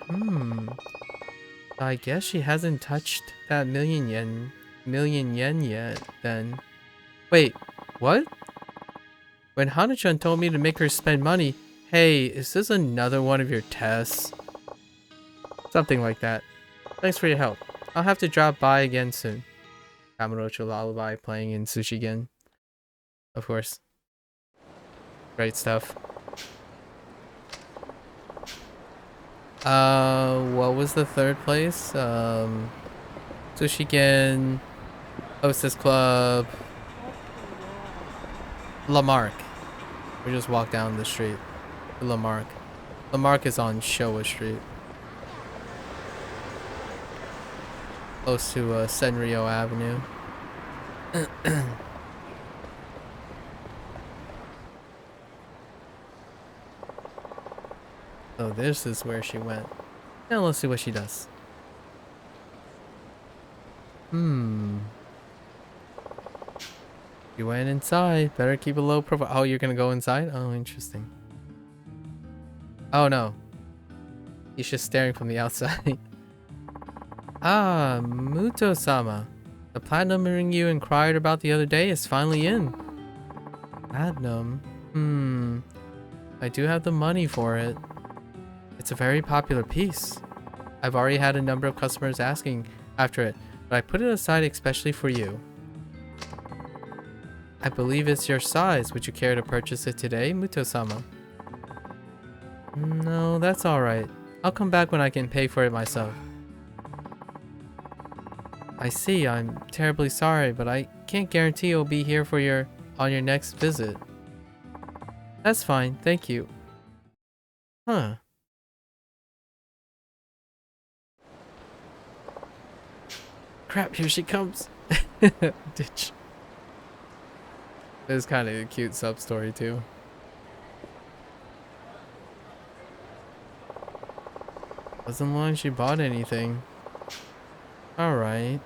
I guess she hasn't touched that million yen yet, then. Wait, what? When Hana-chan told me to make her spend money, hey, is this another one of your tests? Something like that. Thanks for your help. I'll have to drop by again soon. Kamurocho Lullaby playing in Sushigen. Of course. Great stuff. What was the third place? Sushigen, Hostess Club, Lamarck. We just walked down the street to Lamarck. Lamarck is on Showa Street. Close to Senryo Avenue. Oh, this is where she went. Now let's see what she does. You went inside. Better keep a low profile. Oh, you're gonna go inside? Oh, interesting. Oh no. He's just staring from the outside. Ah, Muto-sama. The platinum ring you inquired about the other day is finally in. Platinum? I do have the money for it. It's a very popular piece. I've already had a number of customers asking after it, but I put it aside especially for you. I believe it's your size. Would you care to purchase it today, Muto-sama? No, that's alright. I'll come back when I can pay for it myself. I see. I'm terribly sorry, but I can't guarantee you'll be here for on your next visit. That's fine, thank you. Huh. Crap, here she comes. Ditch. It's kind of a cute sub-story too. Doesn't look like she bought anything. Alright.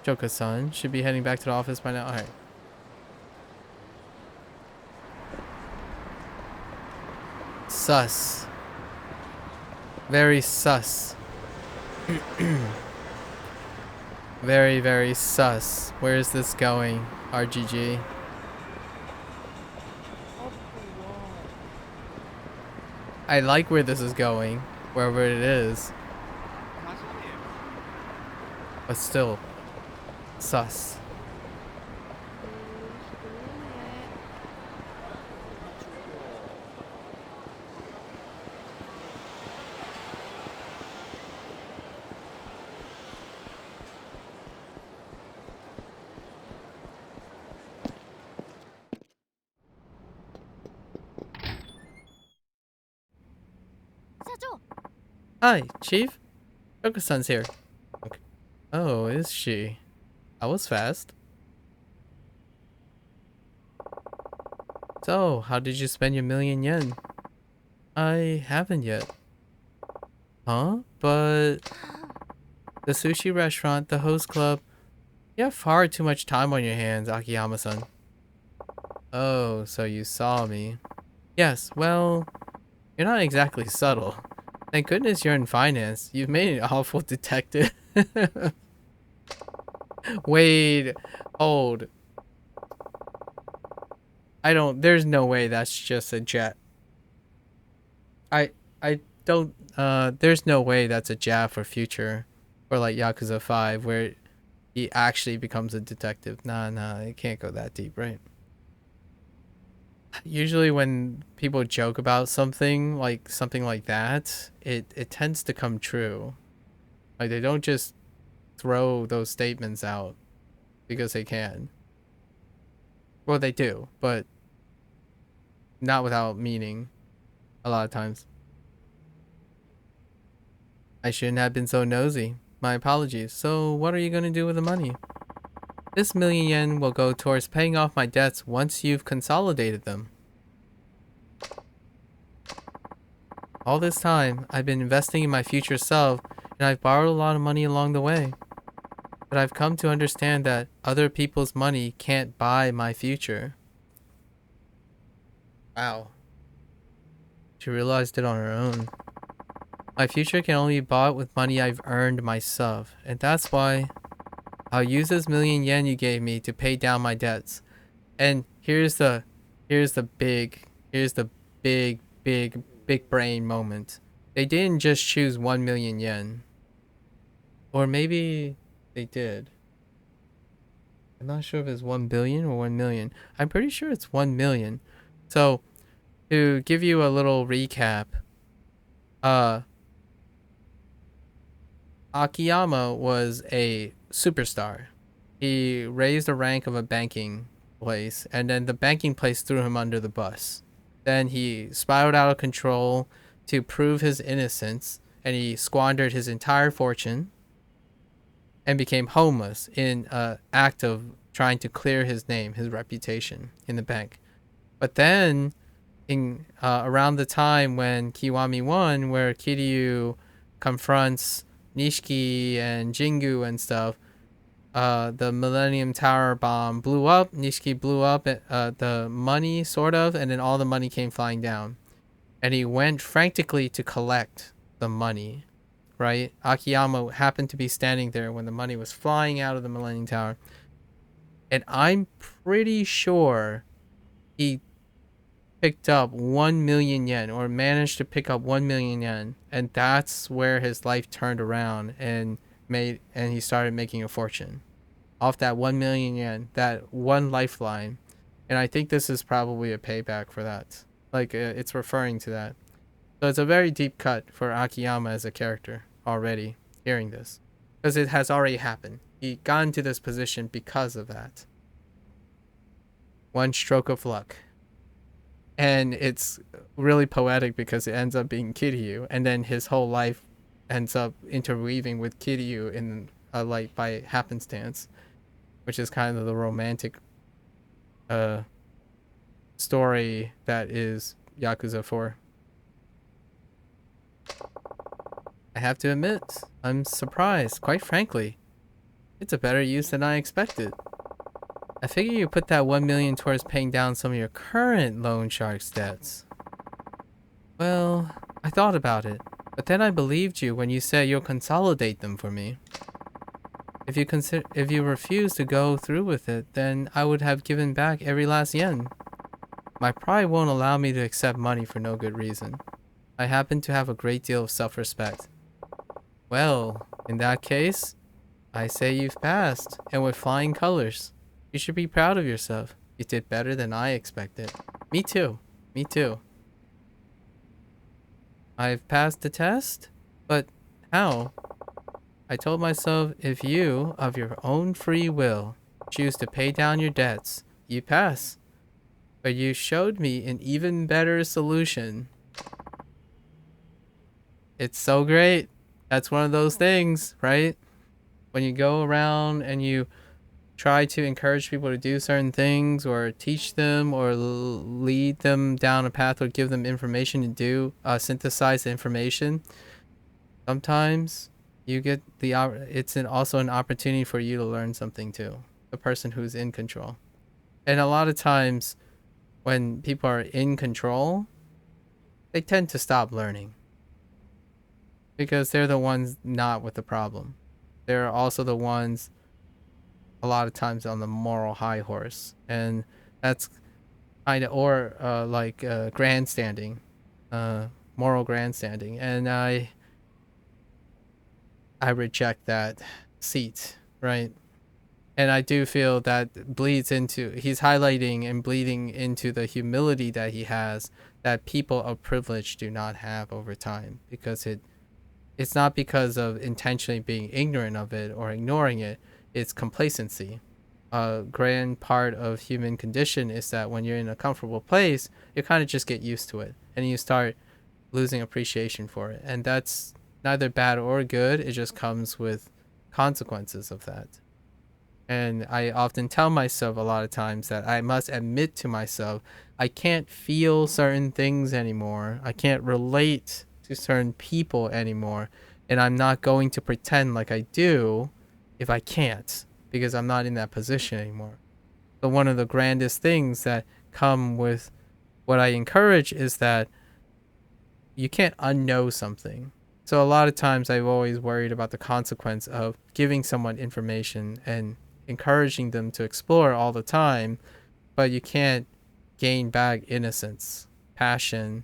Joka-san should be heading back to the office by now. Alright. Sus. Very sus. Very, very sus. Where is this going, RGG? I like where this is going, wherever it is. But still, sus. Hi, Chief. Joka-san's here. Okay. Oh, is she? That was fast. So, how did you spend your million yen? I haven't yet. Huh? But... the sushi restaurant, the host club... You have far too much time on your hands, Akiyama-san. Oh, so you saw me. Yes, well... You're not exactly subtle. Thank goodness you're in finance. You've made an awful detective. Wait, hold. There's no way that's just a jet. I don't, there's no way that's a jab for future. Or like Yakuza 5 where he actually becomes a detective. Nah, it can't go that deep, right? Usually when people joke about something like that, it tends to come true. Like they don't just throw those statements out because they can. Well, they do, but not without meaning a lot of times. I shouldn't have been so nosy. My apologies. So what are you going to do with the money? This million yen will go towards paying off my debts once you've consolidated them. All this time, I've been investing in my future self, and I've borrowed a lot of money along the way. But I've come to understand that other people's money can't buy my future. Wow. She realized it on her own. My future can only be bought with money I've earned myself, and that's why I'll use this million yen you gave me to pay down my debts. And here's the big big brain moment. They didn't just choose 1 million yen. Or maybe they did. I'm not sure if it's 1 billion or 1 million. I'm pretty sure it's 1 million. So, to give you a little recap, Akiyama was a superstar. He raised the rank of a banking place, and then the banking place threw him under the bus. Then he spiraled out of control to prove his innocence, and he squandered his entire fortune and became homeless in an act of trying to clear his name, his reputation in the bank. But then, in around the time when Kiwami won, where Kiryu confronts Nishiki and Jingu and stuff, the Millennium Tower bomb blew up. Nishiki blew up the money, sort of, and then all the money came flying down. And he went frantically to collect the money, right? Akiyama happened to be standing there when the money was flying out of the Millennium Tower. And I'm pretty sure he picked up 1 million yen, or managed to pick up 1 million yen. And that's where his life turned around and he started making a fortune off that 1 million yen, that one lifeline. And I think this is probably a payback for that. Like, it's referring to that. So it's a very deep cut for Akiyama as a character already, hearing this. Because it has already happened. He got into this position because of that. One stroke of luck. And it's really poetic because it ends up being Kiryu, and then his whole life ends up interweaving with Kiryu in like by happenstance, which is kind of the romantic story that is Yakuza 4. I have to admit, I'm surprised, quite frankly. It's a better use than I expected. I figure you put that 1 million towards paying down some of your current loan shark's debts. Well, I thought about it, but then I believed you when you said you'll consolidate them for me. If you refuse to go through with it, then I would have given back every last yen. My pride won't allow me to accept money for no good reason. I happen to have a great deal of self-respect. Well, in that case, I say you've passed, and with flying colors. You should be proud of yourself. You did better than I expected. Me too. Me too. I've passed the test? But how? I told myself if you, of your own free will, choose to pay down your debts, you pass. But you showed me an even better solution. It's so great. That's one of those things, right? When you go around and you try to encourage people to do certain things, or teach them, or lead them down a path, or give them information to do, synthesize the information. Sometimes you get it's also an opportunity for you to learn something too. The person who's in control. And a lot of times when people are in control, they tend to stop learning. Because they're the ones not with the problem. They're also the ones a lot of times on the moral high horse, and that's kind of grandstanding, moral grandstanding, and I reject that seat, right? And I do feel that bleeds into, he's highlighting and bleeding into the humility that he has, that people of privilege do not have over time, because it's not because of intentionally being ignorant of it or ignoring it. It's complacency. A grand part of human condition is that when you're in a comfortable place, you kind of just get used to it, and you start losing appreciation for it. And that's neither bad or good. It just comes with consequences of that. And I often tell myself a lot of times that I must admit to myself, I can't feel certain things anymore. I can't relate to certain people anymore. And I'm not going to pretend like I do if I can't, because I'm not in that position anymore. So one of the grandest things that come with what I encourage is that you can't unknow something. So a lot of times I've always worried about the consequence of giving someone information and encouraging them to explore all the time, but you can't gain back innocence, passion,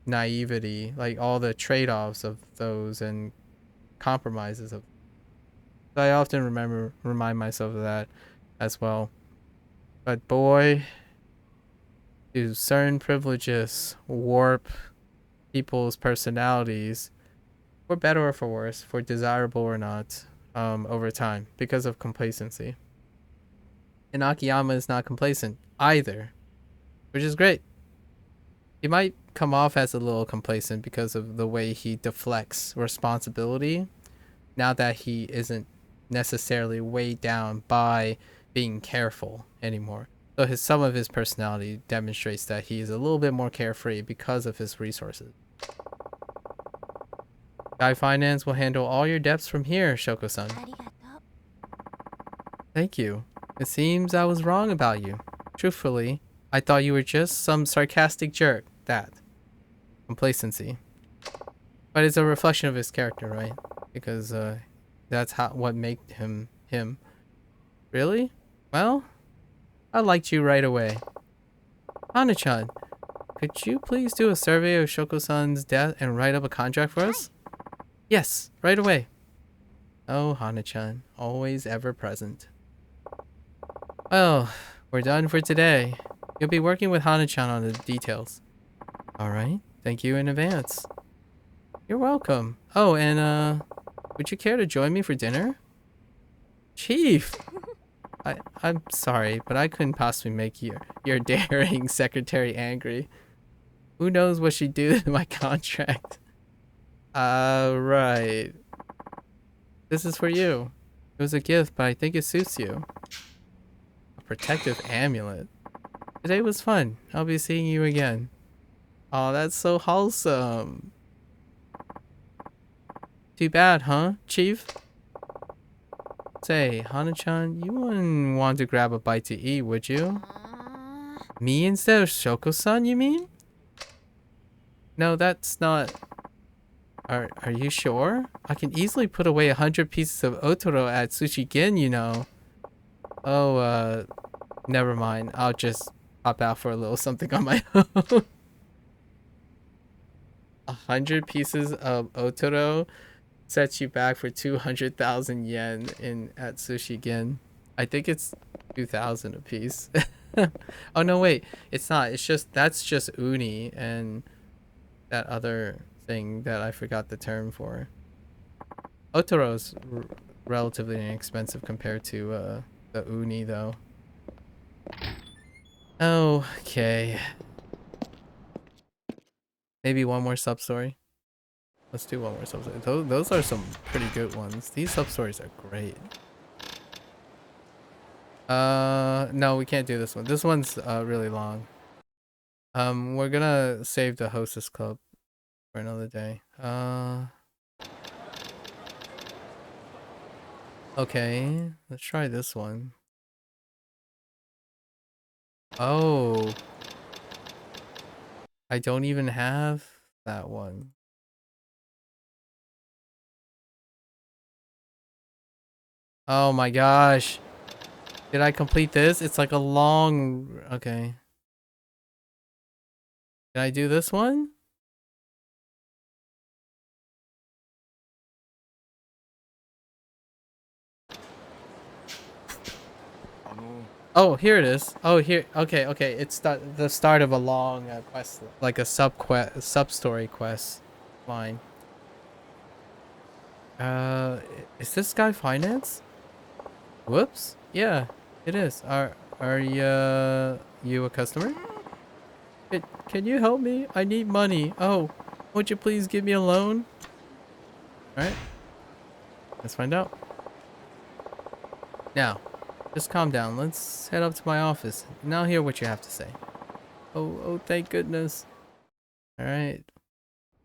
naivety, like all the trade-offs of those and compromises of. So I often remind myself of that as well. But boy, do certain privileges warp people's personalities, for better or for worse, for desirable or not, over time because of complacency. And Akiyama is not complacent either, which is great. He might come off as a little complacent because of the way he deflects responsibility now that he isn't necessarily weighed down by being careful anymore. So some of his personality demonstrates that he is a little bit more carefree because of his resources. Guy Finance will handle all your debts from here, Shoko-san. Thank you. It seems I was wrong about you. Truthfully, I thought you were just some sarcastic jerk. That. Complacency. But it's a reflection of his character, right? Because that's what made him him. Really? Well, I liked you right away. Hana-chan, could you please do a survey of Shoko-san's death and write up a contract for us? Yes, right away. Oh, Hana-chan, always ever present. Well, we're done for today. You'll be working with Hana-chan on the details. Alright, thank you in advance. You're welcome. Oh, and would you care to join me for dinner? Chief! I'm sorry, but I couldn't possibly make your daring secretary angry. Who knows what she'd do to my contract? Right. This is for you. It was a gift, but I think it suits you. A protective amulet. Today was fun. I'll be seeing you again. Oh, that's so wholesome. Too bad, huh, Chief? Say, Hana-chan, you wouldn't want to grab a bite to eat, would you? Me instead of Shoko-san, you mean? No, that's not... Are you sure? I can easily put away 100 pieces of otoro at Sushi Gin, you know. Oh, never mind. I'll just pop out for a little something on my own. 100 pieces of otoro sets you back for 200,000 yen at Sushi Gin. I think it's 2,000 a piece. Oh no, wait, it's not. It's just that's just uni and that other thing that I forgot the term for. Otoro's relatively inexpensive compared to the uni though. Okay. Maybe one more sub story. Let's do one more sub story. Those are some pretty good ones. These sub stories are great. No, we can't do this one. This one's really long. We're gonna save the Hostess Club for another day. Okay, let's try this one. Oh, I don't even have that one. Oh my gosh. Did I complete this? It's like a long... Okay. Did I do this one? Oh, here it is. Oh, here. Okay, okay. It's the start of a long quest, like a sub-story quest line. Is this guy finance? Whoops. Yeah, it is. Are you a customer? Can you help me? I need money. Oh, would you please give me a loan? All right. Let's find out. Now, just calm down. Let's head up to my office and I'll hear what you have to say. Oh, thank goodness. All right.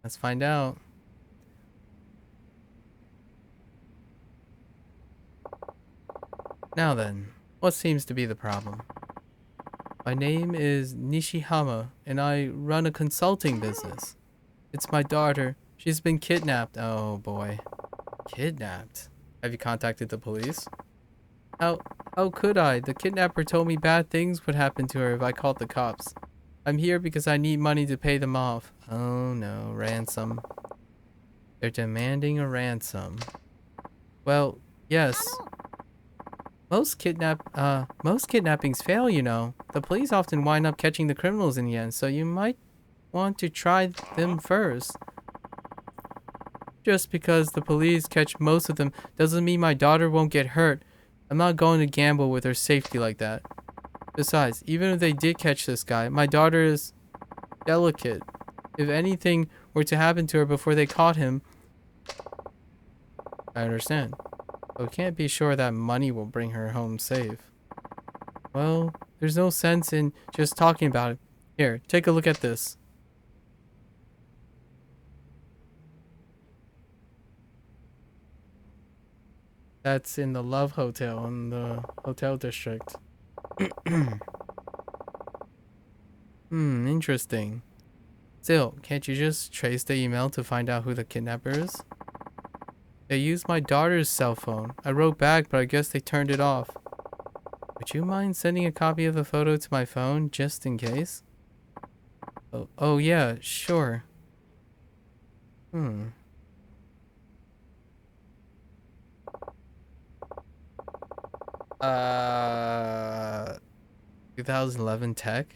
Let's find out. Now then, what seems to be the problem? My name is Nishihama, and I run a consulting business. It's my daughter. She's been kidnapped. Oh boy. Kidnapped? Have you contacted the police? How, how could I? The kidnapper told me bad things would happen to her if I called the cops. I'm here because I need money to pay them off. Oh no, ransom. They're demanding a ransom. Well, yes. Most kidnappings fail, you know. The police often wind up catching the criminals in the end, so you might want to try them first. Just because the police catch most of them doesn't mean my daughter won't get hurt. I'm not going to gamble with her safety like that. Besides, even if they did catch this guy, my daughter is delicate. If anything were to happen to her before they caught him, I understand. But we can't be sure that money will bring her home safe. Well, there's no sense in just talking about it. Here, take a look at this. That's in the Love Hotel in the hotel district. Interesting. Still, can't you just trace the email to find out who the kidnapper is? They used my daughter's cell phone. I wrote back, but I guess they turned it off. Would you mind sending a copy of the photo to my phone, just in case? Oh yeah, sure. 2011 tech?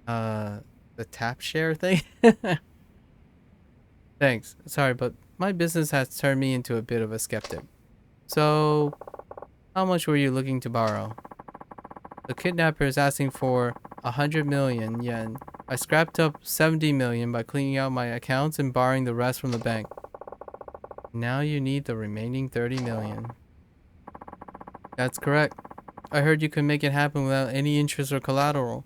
The tap share thing? Thanks. Sorry, but my business has turned me into a bit of a skeptic. So, how much were you looking to borrow? The kidnapper is asking for 100 million yen. I scrapped up 70 million by cleaning out my accounts and borrowing the rest from the bank. Now you need the remaining 30 million. That's correct. I heard you can make it happen without any interest or collateral.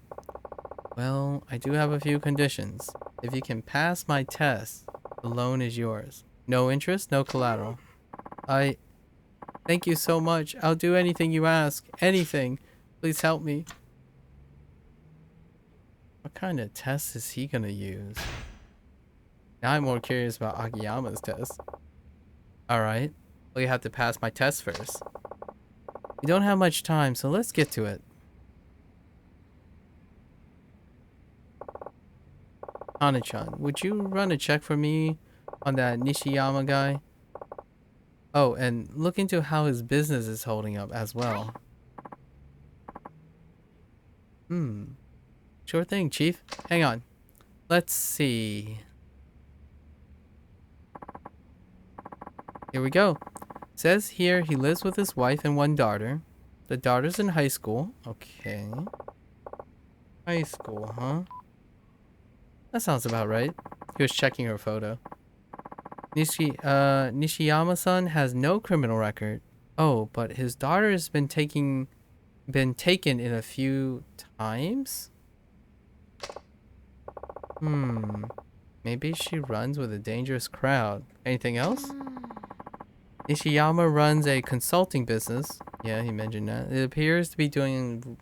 Well, I do have a few conditions. If you can pass my test, the loan is yours. No interest, no collateral. Thank you so much. I'll do anything you ask. Anything. Please help me. What kind of test is he gonna use? Now I'm more curious about Akiyama's test. Alright. Well, you have to pass my test first. We don't have much time, so let's get to it. Hana-chan, would you run a check for me on that Nishiyama guy? Oh, and look into how his business is holding up as well. Sure thing, Chief. Hang on. Let's see. Here we go. Says here he lives with his wife and one daughter. The daughter's in high school. Okay. High school, huh? That sounds about right. He was checking her photo. Nishiyama-san has no criminal record. Oh, but his daughter has been taken in a few times? Maybe she runs with a dangerous crowd. Anything else? Nishiyama runs a consulting business. Yeah, he mentioned that. It appears to be doing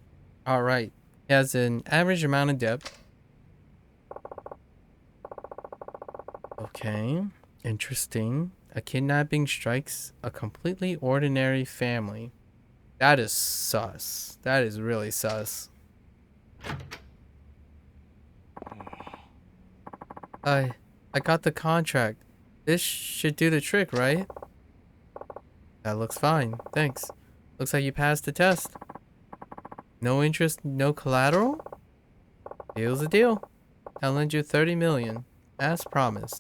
alright. He has an average amount of debt. Okay. Interesting. A kidnapping strikes a completely ordinary family. That is sus. That is really sus. I got the contract. This should do the trick, right? That looks fine. Thanks. Looks like you passed the test. No interest, no collateral? Deal's a deal. I'll lend you 30 million, as promised.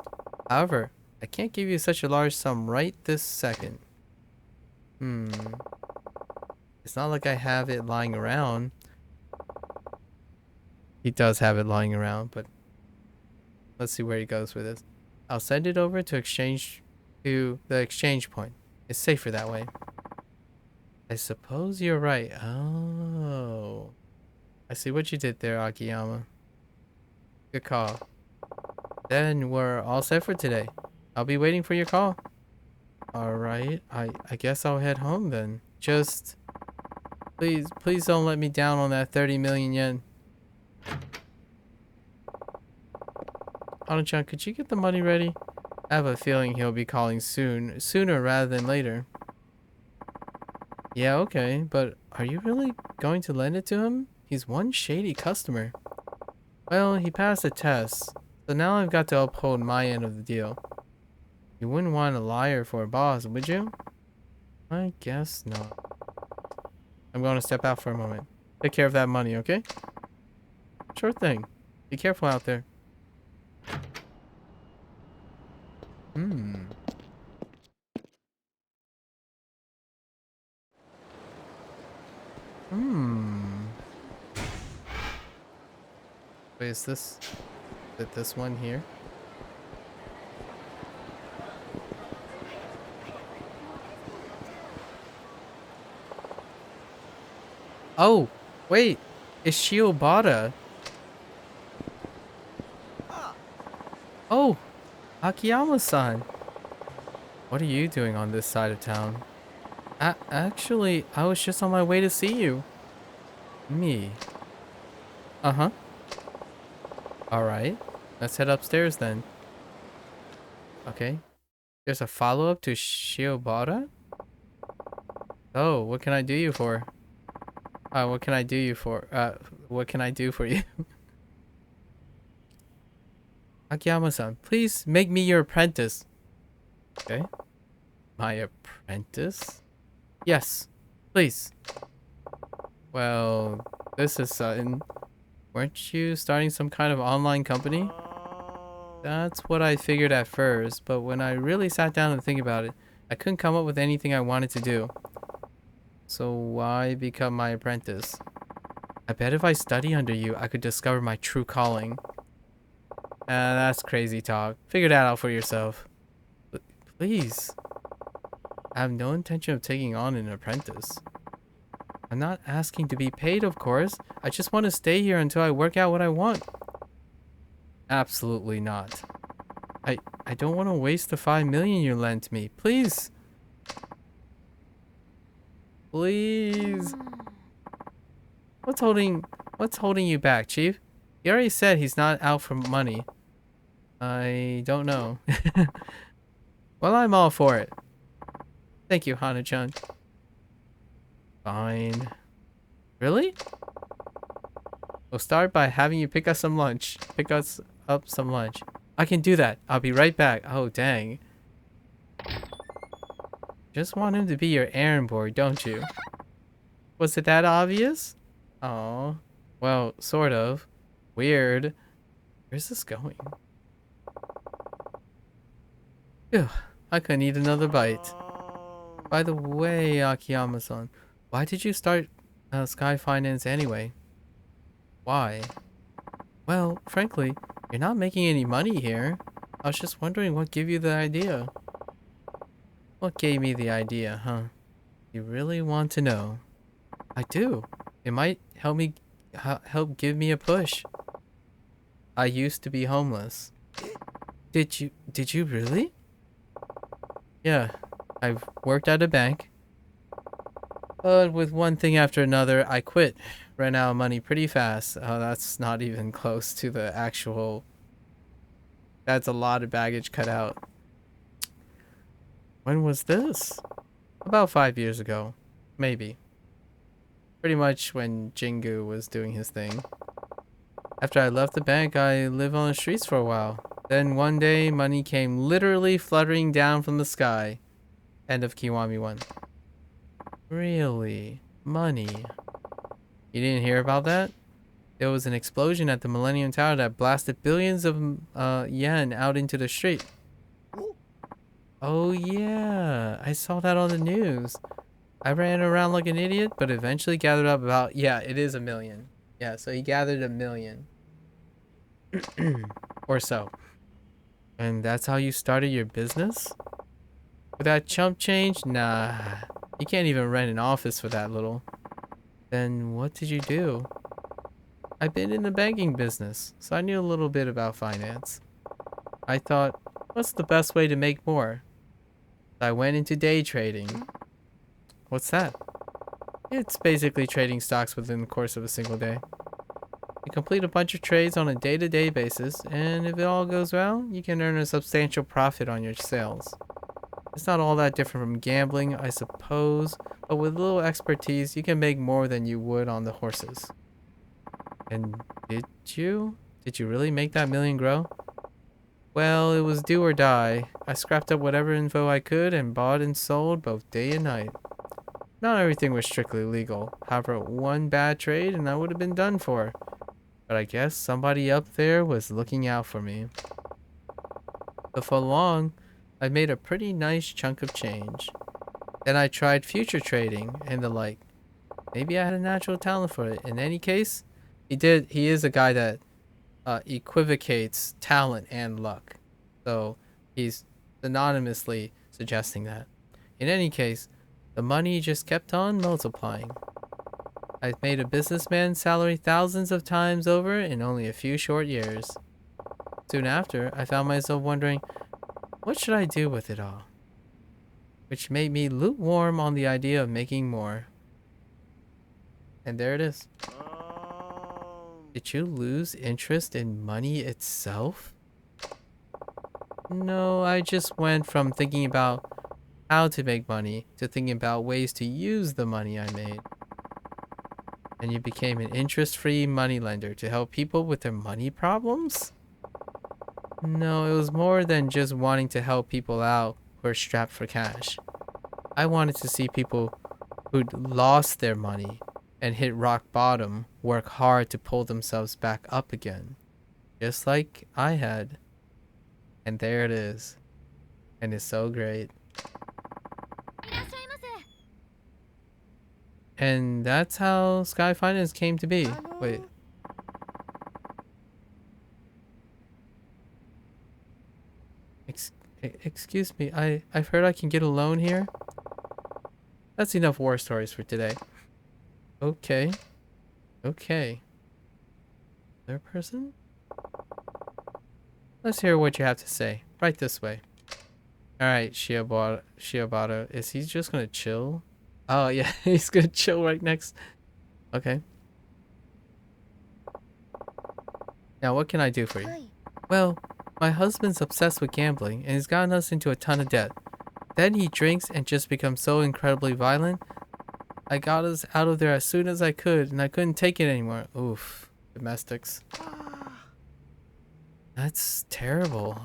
However, I can't give you such a large sum right this second. It's not like I have it lying around. He does have it lying around, but let's see where he goes with this. I'll send it over to the exchange point. It's safer that way. I suppose you're right. Oh. I see what you did there, Akiyama. Good call. Then we're all set for today. I'll be waiting for your call. Alright, I guess I'll head home then. Just please don't let me down on that 30 million yen. Hana-chan, could you get the money ready? I have a feeling he'll be calling soon. Sooner rather than later. Yeah, okay, but are you really going to lend it to him? He's one shady customer. Well, he passed the test, so now I've got to uphold my end of the deal. You wouldn't want a liar for a boss, would you? I guess not. I'm going to step out for a moment. Take care of that money, okay? Sure thing. Be careful out there. Hmm. Wait, is it this one here? Oh, wait. It's Shiobata. Oh, Akiyama-san. What are you doing on this side of town? Actually, I was just on my way to see you. Me? Uh-huh. Alright. Let's head upstairs then. Okay. There's a follow-up to Shiobata? Oh, what can I do you for? What can I do you for? What can I do for you? Akiyama-san, please make me your apprentice. Okay. My apprentice? Yes, please. Well, this is sudden. Weren't you starting some kind of online company? That's what I figured at first, but when I really sat down and think about it, I couldn't come up with anything I wanted to do. So why become my apprentice? I bet if I study under you, I could discover my true calling. That's crazy talk. Figure that out for yourself. But please. I have no intention of taking on an apprentice. I'm not asking to be paid, of course. I just want to stay here until I work out what I want. Absolutely not. I don't want to waste the 5 million you lent me. Please. Please. What's holding you back, Chief? He already said he's not out for money. I don't know. Well, I'm all for it. Thank you, Hana-chan. Fine. Really? We'll start by having you pick us some lunch. Pick us up some lunch. I can do that. I'll be right back. Oh, dang. Just want him to be your errand boy, don't you? Was it that obvious? Oh, well, sort of. Weird. Where's this going? Phew, I couldn't eat another bite. By the way, Akiyama-san, why did you start Sky Finance anyway? Why? Well, frankly, you're not making any money here. I was just wondering what gave you the idea. What gave me the idea, huh? You really want to know? I do. It might help me, help give me a push. I used to be homeless. Did you really? Yeah, I've worked at a bank. But with one thing after another, I quit. Ran out of money pretty fast. Oh, that's not even close to the actual... That's a lot of baggage cut out. When was this? About 5 years ago. Maybe. Pretty much when Jingu was doing his thing. After I left the bank, I lived on the streets for a while. Then one day, money came literally fluttering down from the sky. End of Kiwami 1. Really? Money? You didn't hear about that? There was an explosion at the Millennium Tower that blasted billions of yen out into the street. Oh yeah, I saw that on the news. I ran around like an idiot, but eventually gathered up about, yeah, it is 1 million. Yeah, so he gathered 1 million. Or so. And that's how you started your business? With that chump change? Nah. You can't even rent an office for that little. Then what did you do? I've been in the banking business, so I knew a little bit about finance. I thought, what's the best way to make more? I went into day trading. What's that? It's basically trading stocks within the course of a single day. You complete a bunch of trades on a day-to-day basis, and if it all goes well, you can earn a substantial profit on your sales. It's not all that different from gambling, I suppose, but with a little expertise, you can make more than you would on the horses. And did you? Did you really make that million grow? Well, it was do or die. I scrapped up whatever info I could and bought and sold both day and night. Not everything was strictly legal. However, one bad trade and I would have been done for. But I guess somebody up there was looking out for me. Before long, I made a pretty nice chunk of change. Then I tried future trading and the like. Maybe I had a natural talent for it. In any case, he is a guy that equivocates talent and luck. So he's synonymously suggesting that. In any case, the money just kept on multiplying. I made a businessman's salary thousands of times over in only a few short years. Soon after, I found myself wondering, what should I do with it all? Which made me lukewarm on the idea of making more. And there it is. Did you lose interest in money itself? No, I just went from thinking about how to make money to thinking about ways to use the money I made. And you became an interest-free moneylender to help people with their money problems? No, it was more than just wanting to help people out who are strapped for cash. I wanted to see people who'd lost their money and hit rock bottom work hard to pull themselves back up again. Just like I had. And there it is. And it's so great. And that's how Sky Finance came to be. Wait. Excuse me, I've heard I can get a loan here. That's enough war stories for today. Okay. Okay. Third person? Let's hear what you have to say. Right this way. Alright, Shiobata. Is he just gonna chill? Oh yeah, he's gonna chill right next. Okay. Now what can I do for you? Well, my husband's obsessed with gambling and he's gotten us into a ton of debt. Then he drinks and just becomes so incredibly violent. I got us out of there as soon as I could and I couldn't take it anymore. Oof. Domestics. That's terrible.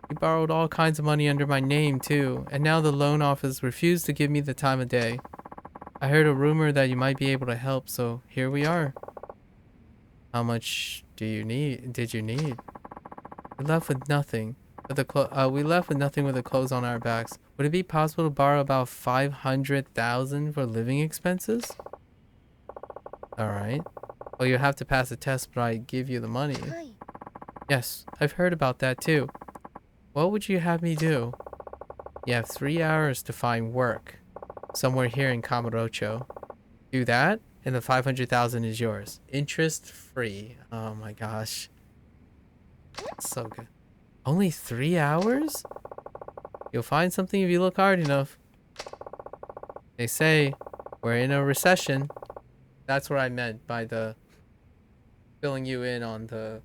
He borrowed all kinds of money under my name too, and now the loan office refused to give me the time of day. I heard a rumor that you might be able to help, so here we are. How much did you need? We left with nothing. With the clothes on our backs. Would it be possible to borrow about 500,000 for living expenses? All right. Well, you have to pass the test, but I give you the money. Yes, I've heard about that too. What would you have me do? You have 3 hours to find work. Somewhere here in Kamurocho. Do that, and the 500,000 is yours. Interest free. Oh my gosh. So good. Only 3 hours? You'll find something if you look hard enough. They say we're in a recession. That's what I meant by the filling you in on the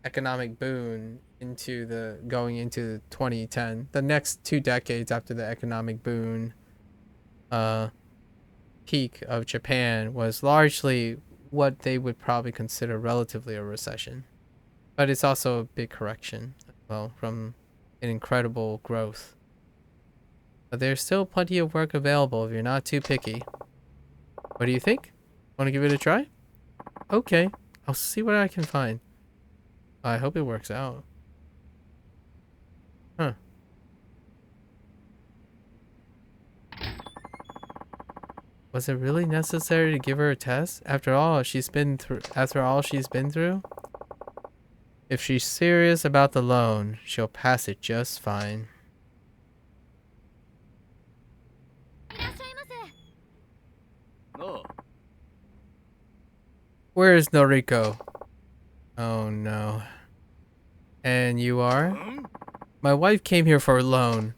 economic boom into the going into 2010. The next 2 decades after the economic boom peak of Japan was largely what they would probably consider relatively a recession. But it's also a big correction as well from an incredible growth. But there's still plenty of work available if you're not too picky. What do you think? Want to give it a try? Okay, I'll see what I can find. I hope it works out. Huh. Was it really necessary to give her a test after all she's been through? If she's serious about the loan, she'll pass it just fine. Where is Noriko? Oh no. And you are? My wife came here for a loan.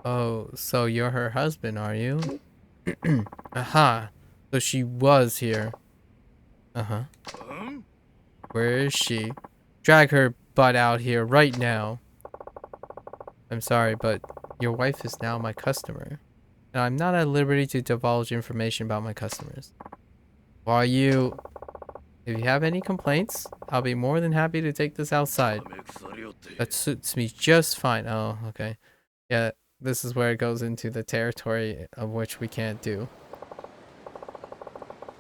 Oh, so you're her husband, are you? Aha. So she was here. Uh-huh. Where is she? Drag her butt out here right now. I'm sorry, but your wife is now my customer. And I'm not at liberty to divulge information about my customers. While you... If you have any complaints, I'll be more than happy to take this outside. That suits me just fine. Oh, okay. Yeah, this is where it goes into the territory of which we can't do.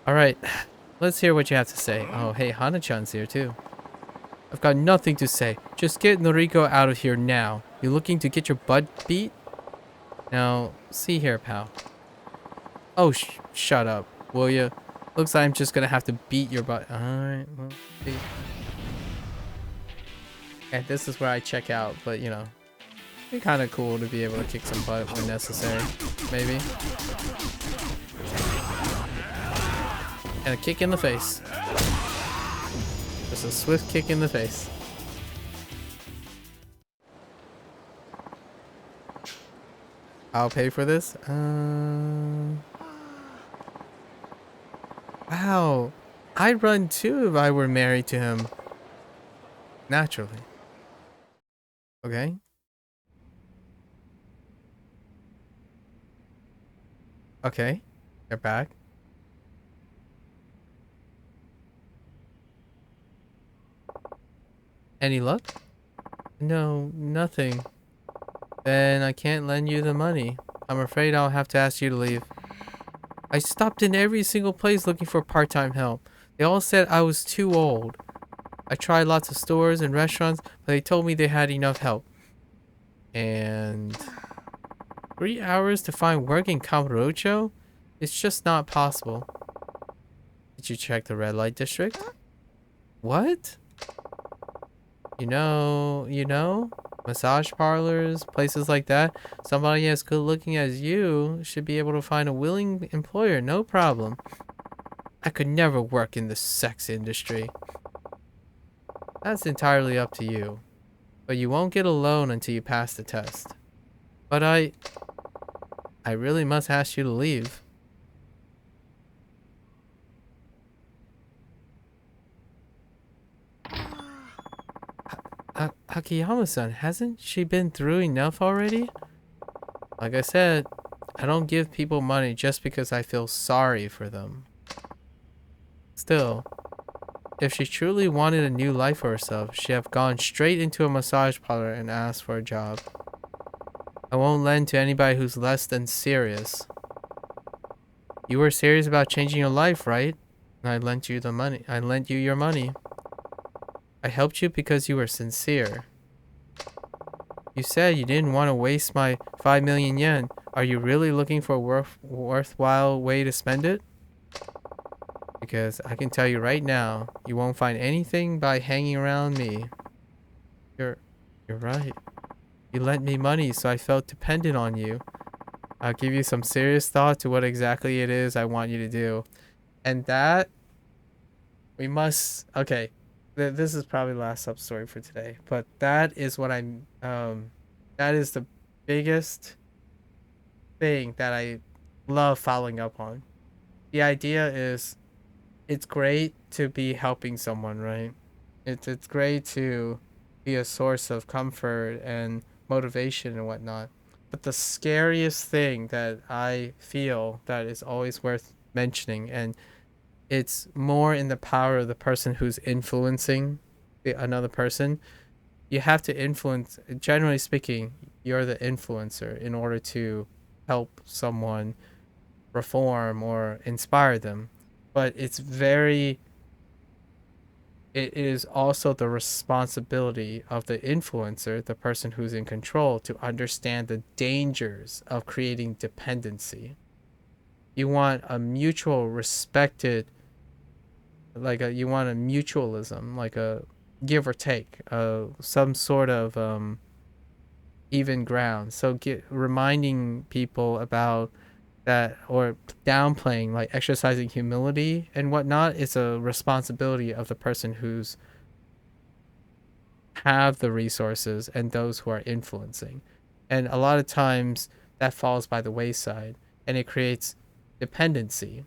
Alright, let's hear what you have to say. Oh, hey, Hana-chan's here too. I've got nothing to say. Just get Noriko out of here now. You looking to get your butt beat? Now, see here, pal. Oh, shut up, will you? Looks like I'm just gonna have to beat your butt. Alright, well, see. And this is where I check out, but you know, it'd be kind of cool to be able to kick some butt when necessary, maybe. And a kick in the face. Just a swift kick in the face. I'll pay for this. Wow. I'd run too if I were married to him. Naturally. Okay. Okay. They're back. Any luck? No, nothing. Then I can't lend you the money. I'm afraid I'll have to ask you to leave. I stopped in every single place looking for part-time help. They all said I was too old. I tried lots of stores and restaurants, but they told me they had enough help. And 3 hours to find work in Kamurocho? It's just not possible. Did you check the red light district? What? You know, massage parlors, places like that. Somebody as good looking as you should be able to find a willing employer, no problem. I could never work in the sex industry. That's entirely up to you. But you won't get a loan until you pass the test. But I really must ask you to leave. Akiyama-san, hasn't she been through enough already? Like I said, I don't give people money just because I feel sorry for them. Still, if she truly wanted a new life for herself, she'd have gone straight into a massage parlor and asked for a job. I won't lend to anybody who's less than serious. You were serious about changing your life, right? And I lent you the money. I lent you your money. I helped you because you were sincere. You said you didn't want to waste my 5 million yen. Are you really looking for a worthwhile way to spend it? Because I can tell you right now, you won't find anything by hanging around me. You're right. You lent me money, so I felt dependent on you. I'll give you some serious thought to what exactly it is I want you to do. And that, we must, okay. This is probably the last sub story for today, but that is what that is the biggest thing that I love following up on. The idea is, it's great to be helping someone, right? It's great to be a source of comfort and motivation and whatnot. But the scariest thing that I feel that is always worth mentioning, and it's more in the power of the person who's influencing another person. You have to influence, generally speaking, you're the influencer in order to help someone reform or inspire them. But it is also the responsibility of the influencer, the person who's in control, to understand the dangers of creating dependency. You want a mutual respected, you want a mutualism, like a give or take, some sort of even ground. So reminding people about that, or downplaying, like exercising humility and whatnot, is a responsibility of the person who's have the resources and those who are influencing. And a lot of times that falls by the wayside, and it creates dependency,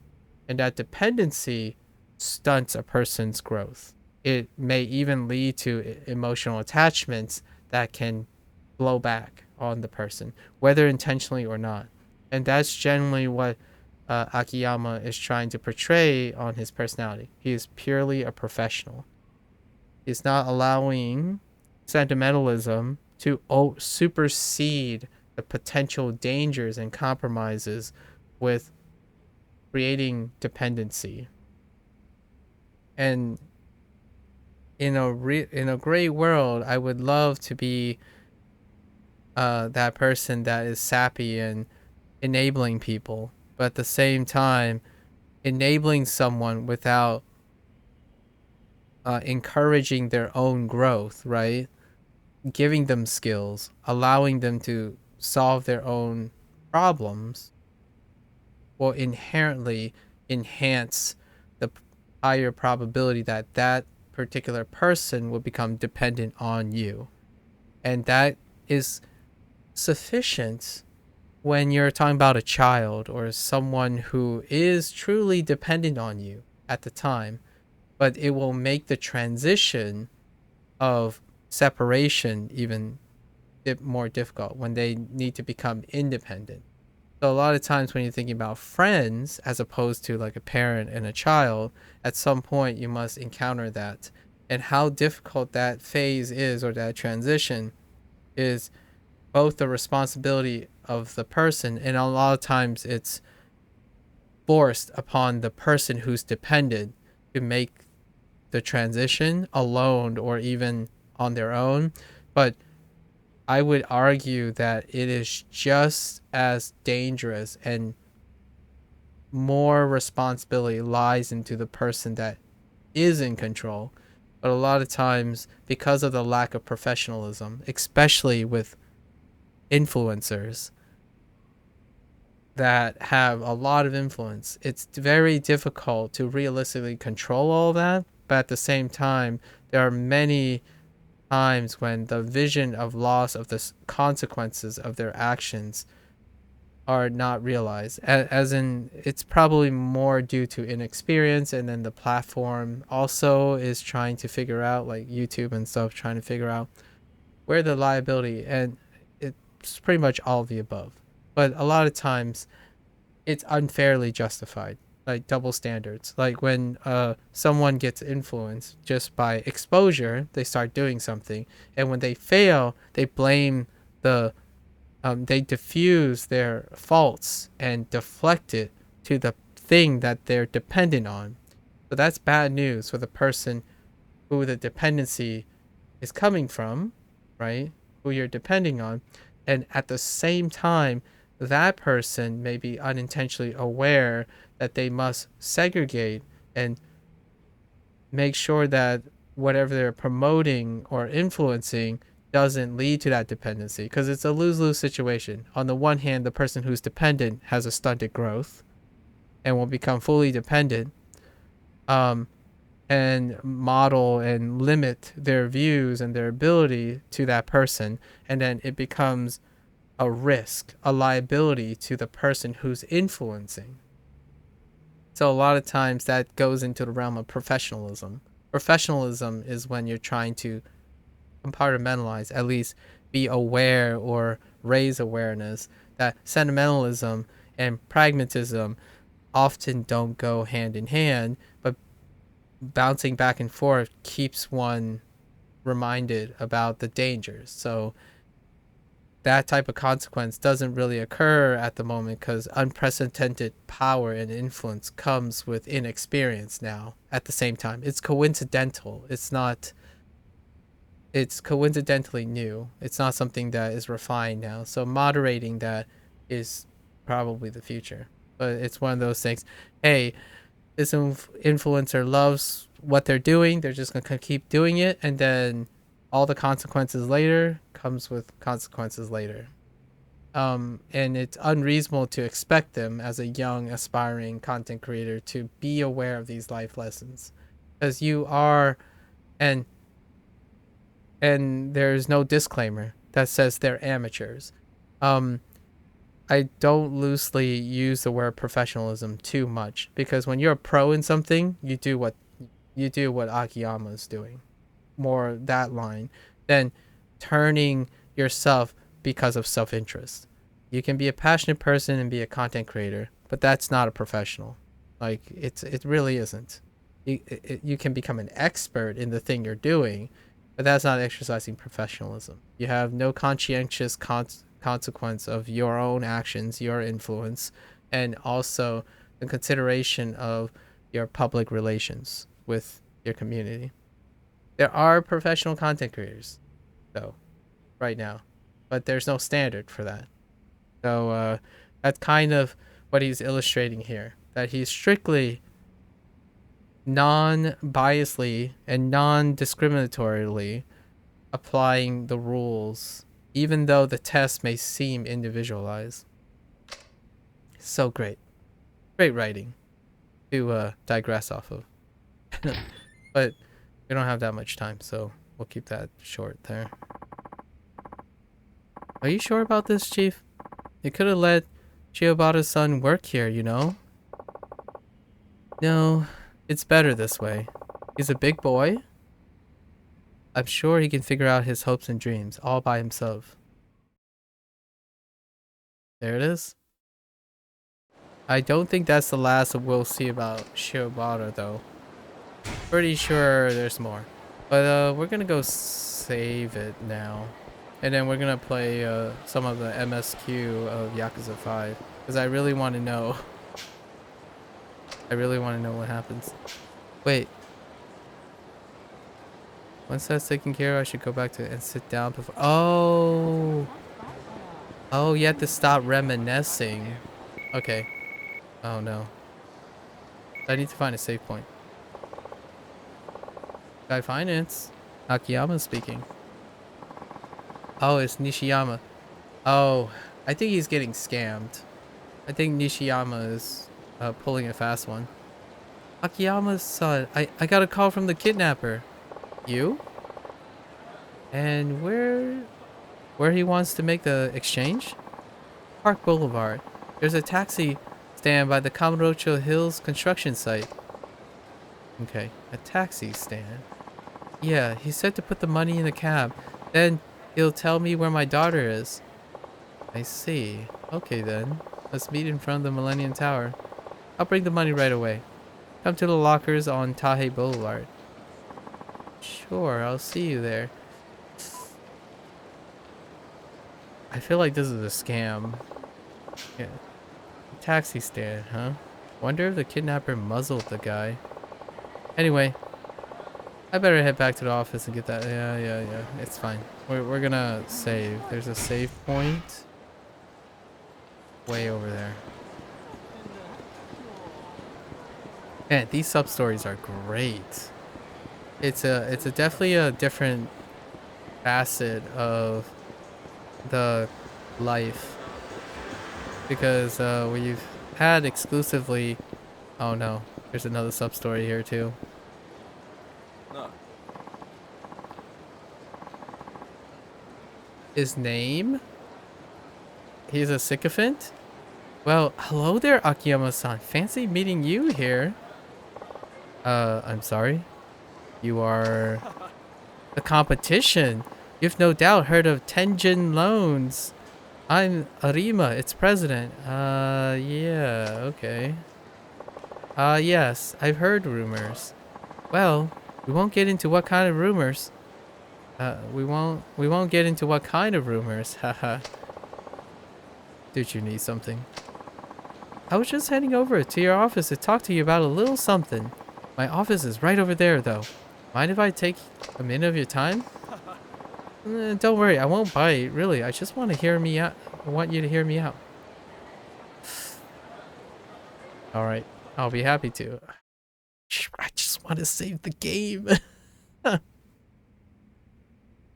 and that dependency stunts a person's growth. it may even lead to emotional attachments that can blow back on the person, whether intentionally or not. And that's generally what Akiyama is trying to portray on his personality. He is purely a professional. He's not allowing sentimentalism to supersede the potential dangers and compromises with creating dependency. And in a great world, I would love to be that person that is sappy and enabling people, but at the same time, enabling someone without encouraging their own growth, right? Giving them skills, allowing them to solve their own problems will inherently enhance the higher probability that that particular person will become dependent on you. And that is sufficient when you're talking about a child or someone who is truly dependent on you at the time, but it will make the transition of separation even more difficult when they need to become independent. So a lot of times when you're thinking about friends as opposed to like a parent and a child, at some point you must encounter that. And how difficult that phase is, or that transition, is both the responsibility of the person, and a lot of times it's forced upon the person who's dependent to make the transition alone or even on their own. But I would argue that it is just as dangerous, and more responsibility lies into the person that is in control. But a lot of times, because of the lack of professionalism, especially with influencers that have a lot of influence, it's very difficult to realistically control all that. But at the same time, there are many times when the vision of loss of the consequences of their actions are not realized, as in it's probably more due to inexperience, and then the platform also is trying to figure out, like YouTube and stuff, trying to figure out where the liability, and it's pretty much all of the above. But a lot of times it's unfairly justified, like double standards. Like when someone gets influenced just by exposure, they start doing something, and when they fail, they blame they diffuse their faults and deflect it to the thing that they're dependent on. So that's bad news for the person who the dependency is coming from, right? Who you're depending on. And at the same time, that person may be unintentionally aware that they must segregate and make sure that whatever they're promoting or influencing doesn't lead to that dependency, because it's a lose-lose situation. On the one hand, the person who's dependent has a stunted growth and will become fully dependent, and model and limit their views and their ability to that person, and then it becomes a risk, a liability to the person who's influencing. So a lot of times that goes into the realm of professionalism. Professionalism is when you're trying to compartmentalize, at least be aware or raise awareness that sentimentalism and pragmatism often don't go hand in hand, but bouncing back and forth keeps one reminded about the dangers. So that type of consequence doesn't really occur at the moment because unprecedented power and influence comes with inexperience now. At the same time, it's coincidental. It's coincidentally new. It's not something that is refined now. So moderating that is probably the future. But it's one of those things. Hey, this influencer loves what they're doing. They're just going to keep doing it. And then all the consequences later comes with consequences later. And it's unreasonable to expect them as a young, aspiring content creator to be aware of these life lessons. Because you are, and there's no disclaimer that says they're amateurs. I don't loosely use the word professionalism too much, because when you're a pro in something, you do you do what Akiyama is doing, more that line, than turning yourself because of self-interest. You can be a passionate person and be a content creator, but that's not a professional. Like it really isn't. You can become an expert in the thing you're doing, but that's not exercising professionalism. You have no conscientious consequence of your own actions, your influence, and also the consideration of your public relations with your community. There are professional content creators, though, right now, but there's no standard for that. So that's kind of what he's illustrating here, that he's strictly non-biasly and non-discriminatorily applying the rules, even though the test may seem individualized. So great writing to digress off of. But we don't have that much time, so we'll keep that short there. Are you sure about this, Chief? You could have let Chiobata's son work here, you know? No, it's better this way. He's a big boy. I'm sure he can figure out his hopes and dreams all by himself. There it is. I don't think that's the last we'll see about Chiobata, though. Pretty sure there's more. But we're gonna go save it now. And then we're gonna play some of the MSQ of Yakuza 5. Because I really want to know. I really want to know what happens. Wait. Once that's taken care of, I should go back to and sit down before. Oh. Oh, you have to stop reminiscing. Okay. Oh no. I need to find a save point. Guy Finance. Akiyama speaking. Oh, it's Nishiyama. Oh, I think he's getting scammed. I think Nishiyama is pulling a fast one. Akiyama's son. I got a call from the kidnapper. You? And where he wants to make the exchange? Park Boulevard. There's a taxi stand by the Kamurocho Hills construction site. Okay, a taxi stand. Yeah, he said to put the money in the cab. Then he'll tell me where my daughter is. I see. Okay then. Let's meet in front of the Millennium Tower. I'll bring the money right away. Come to the lockers on Tahe Boulevard. Sure, I'll see you there. I feel like this is a scam. Yeah. Taxi stand, huh? Wonder if the kidnapper muzzled the guy. Anyway, I better head back to the office and get that. Yeah. It's fine. We're gonna save. There's a save point way over there. Man, these sub stories are great. It's a definitely a different facet of the life, because we've had exclusively. Oh no, there's another sub story here too. His name? He's a sycophant? Well, hello there, Akiyama-san. Fancy meeting you here. I'm sorry. You are the competition. You've no doubt heard of Tenjin Loans. I'm Arima, its president. Yeah, okay. Yes, I've heard rumors. Well, we won't get into what kind of rumors. We won't get into what kind of rumors. Haha. Did you need something? I was just heading over to your office to talk to you about a little something. My office is right over there, though. Mind if I take a minute of your time? Don't worry, I won't bite. Really, I just want to hear me out. I want you to hear me out. All right, I'll be happy to. I just want to save the game. So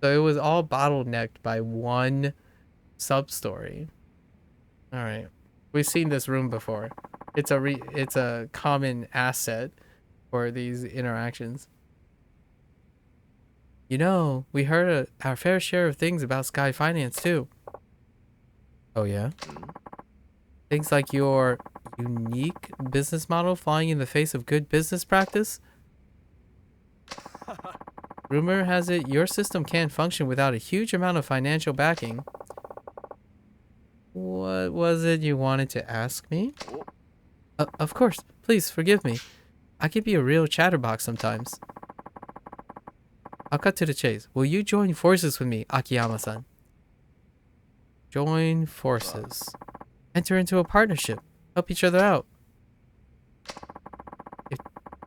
it was all bottlenecked by one sub-story. All right. We've seen this room before. It's a common asset for these interactions. You know, we heard our fair share of things about Sky Finance too. Oh yeah? Things like your unique business model flying in the face of good business practice? Rumor has it your system can't function without a huge amount of financial backing. What was it you wanted to ask me? Of course. Please forgive me. I can be a real chatterbox sometimes. I'll cut to the chase. Will you join forces with me, Akiyama-san? Join forces. Enter into a partnership. Help each other out. If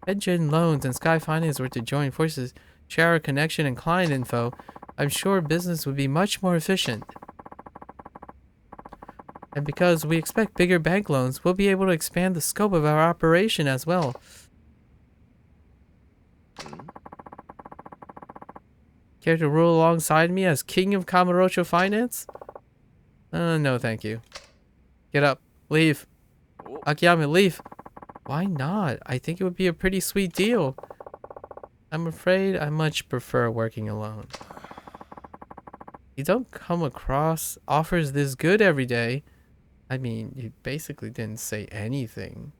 Engine Loans and Sky Finance were to join forces, share our connection and client info, I'm sure business would be much more efficient. And because we expect bigger bank loans, we'll be able to expand the scope of our operation as well. Care to rule alongside me as King of Kamurocho Finance? No thank you. Get up. Leave. Akiyama, leave. Why not? I think it would be a pretty sweet deal. I'm afraid I much prefer working alone. You don't come across offers this good every day. I mean, you basically didn't say anything.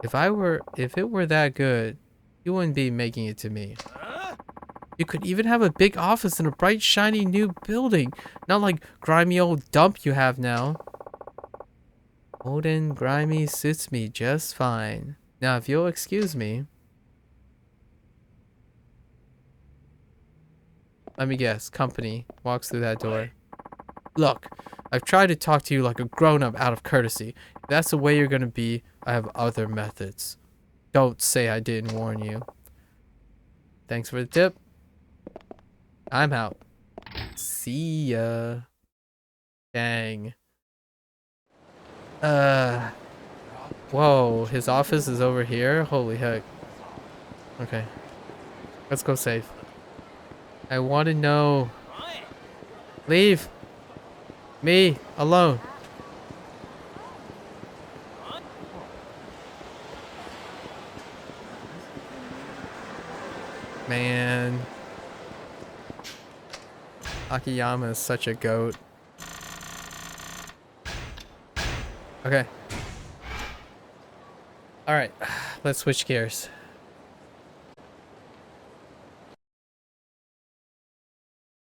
If it were that good, you wouldn't be making it to me. You could even have a big office in a bright, shiny new building. Not like grimy old dump you have now. Old and grimy suits me just fine. Now, if you'll excuse me. Let me guess. Company walks through that door. Look, I've tried to talk to you like a grown-up out of courtesy. If that's the way you're gonna be, I have other methods. Don't say I didn't warn you. Thanks for the tip. I'm out. See ya. Dang. Whoa, his office is over here? Holy heck. Okay. Let's go save. I want to know. Leave. Me alone. Man. Akiyama is such a goat. Okay. Alright. Let's switch gears.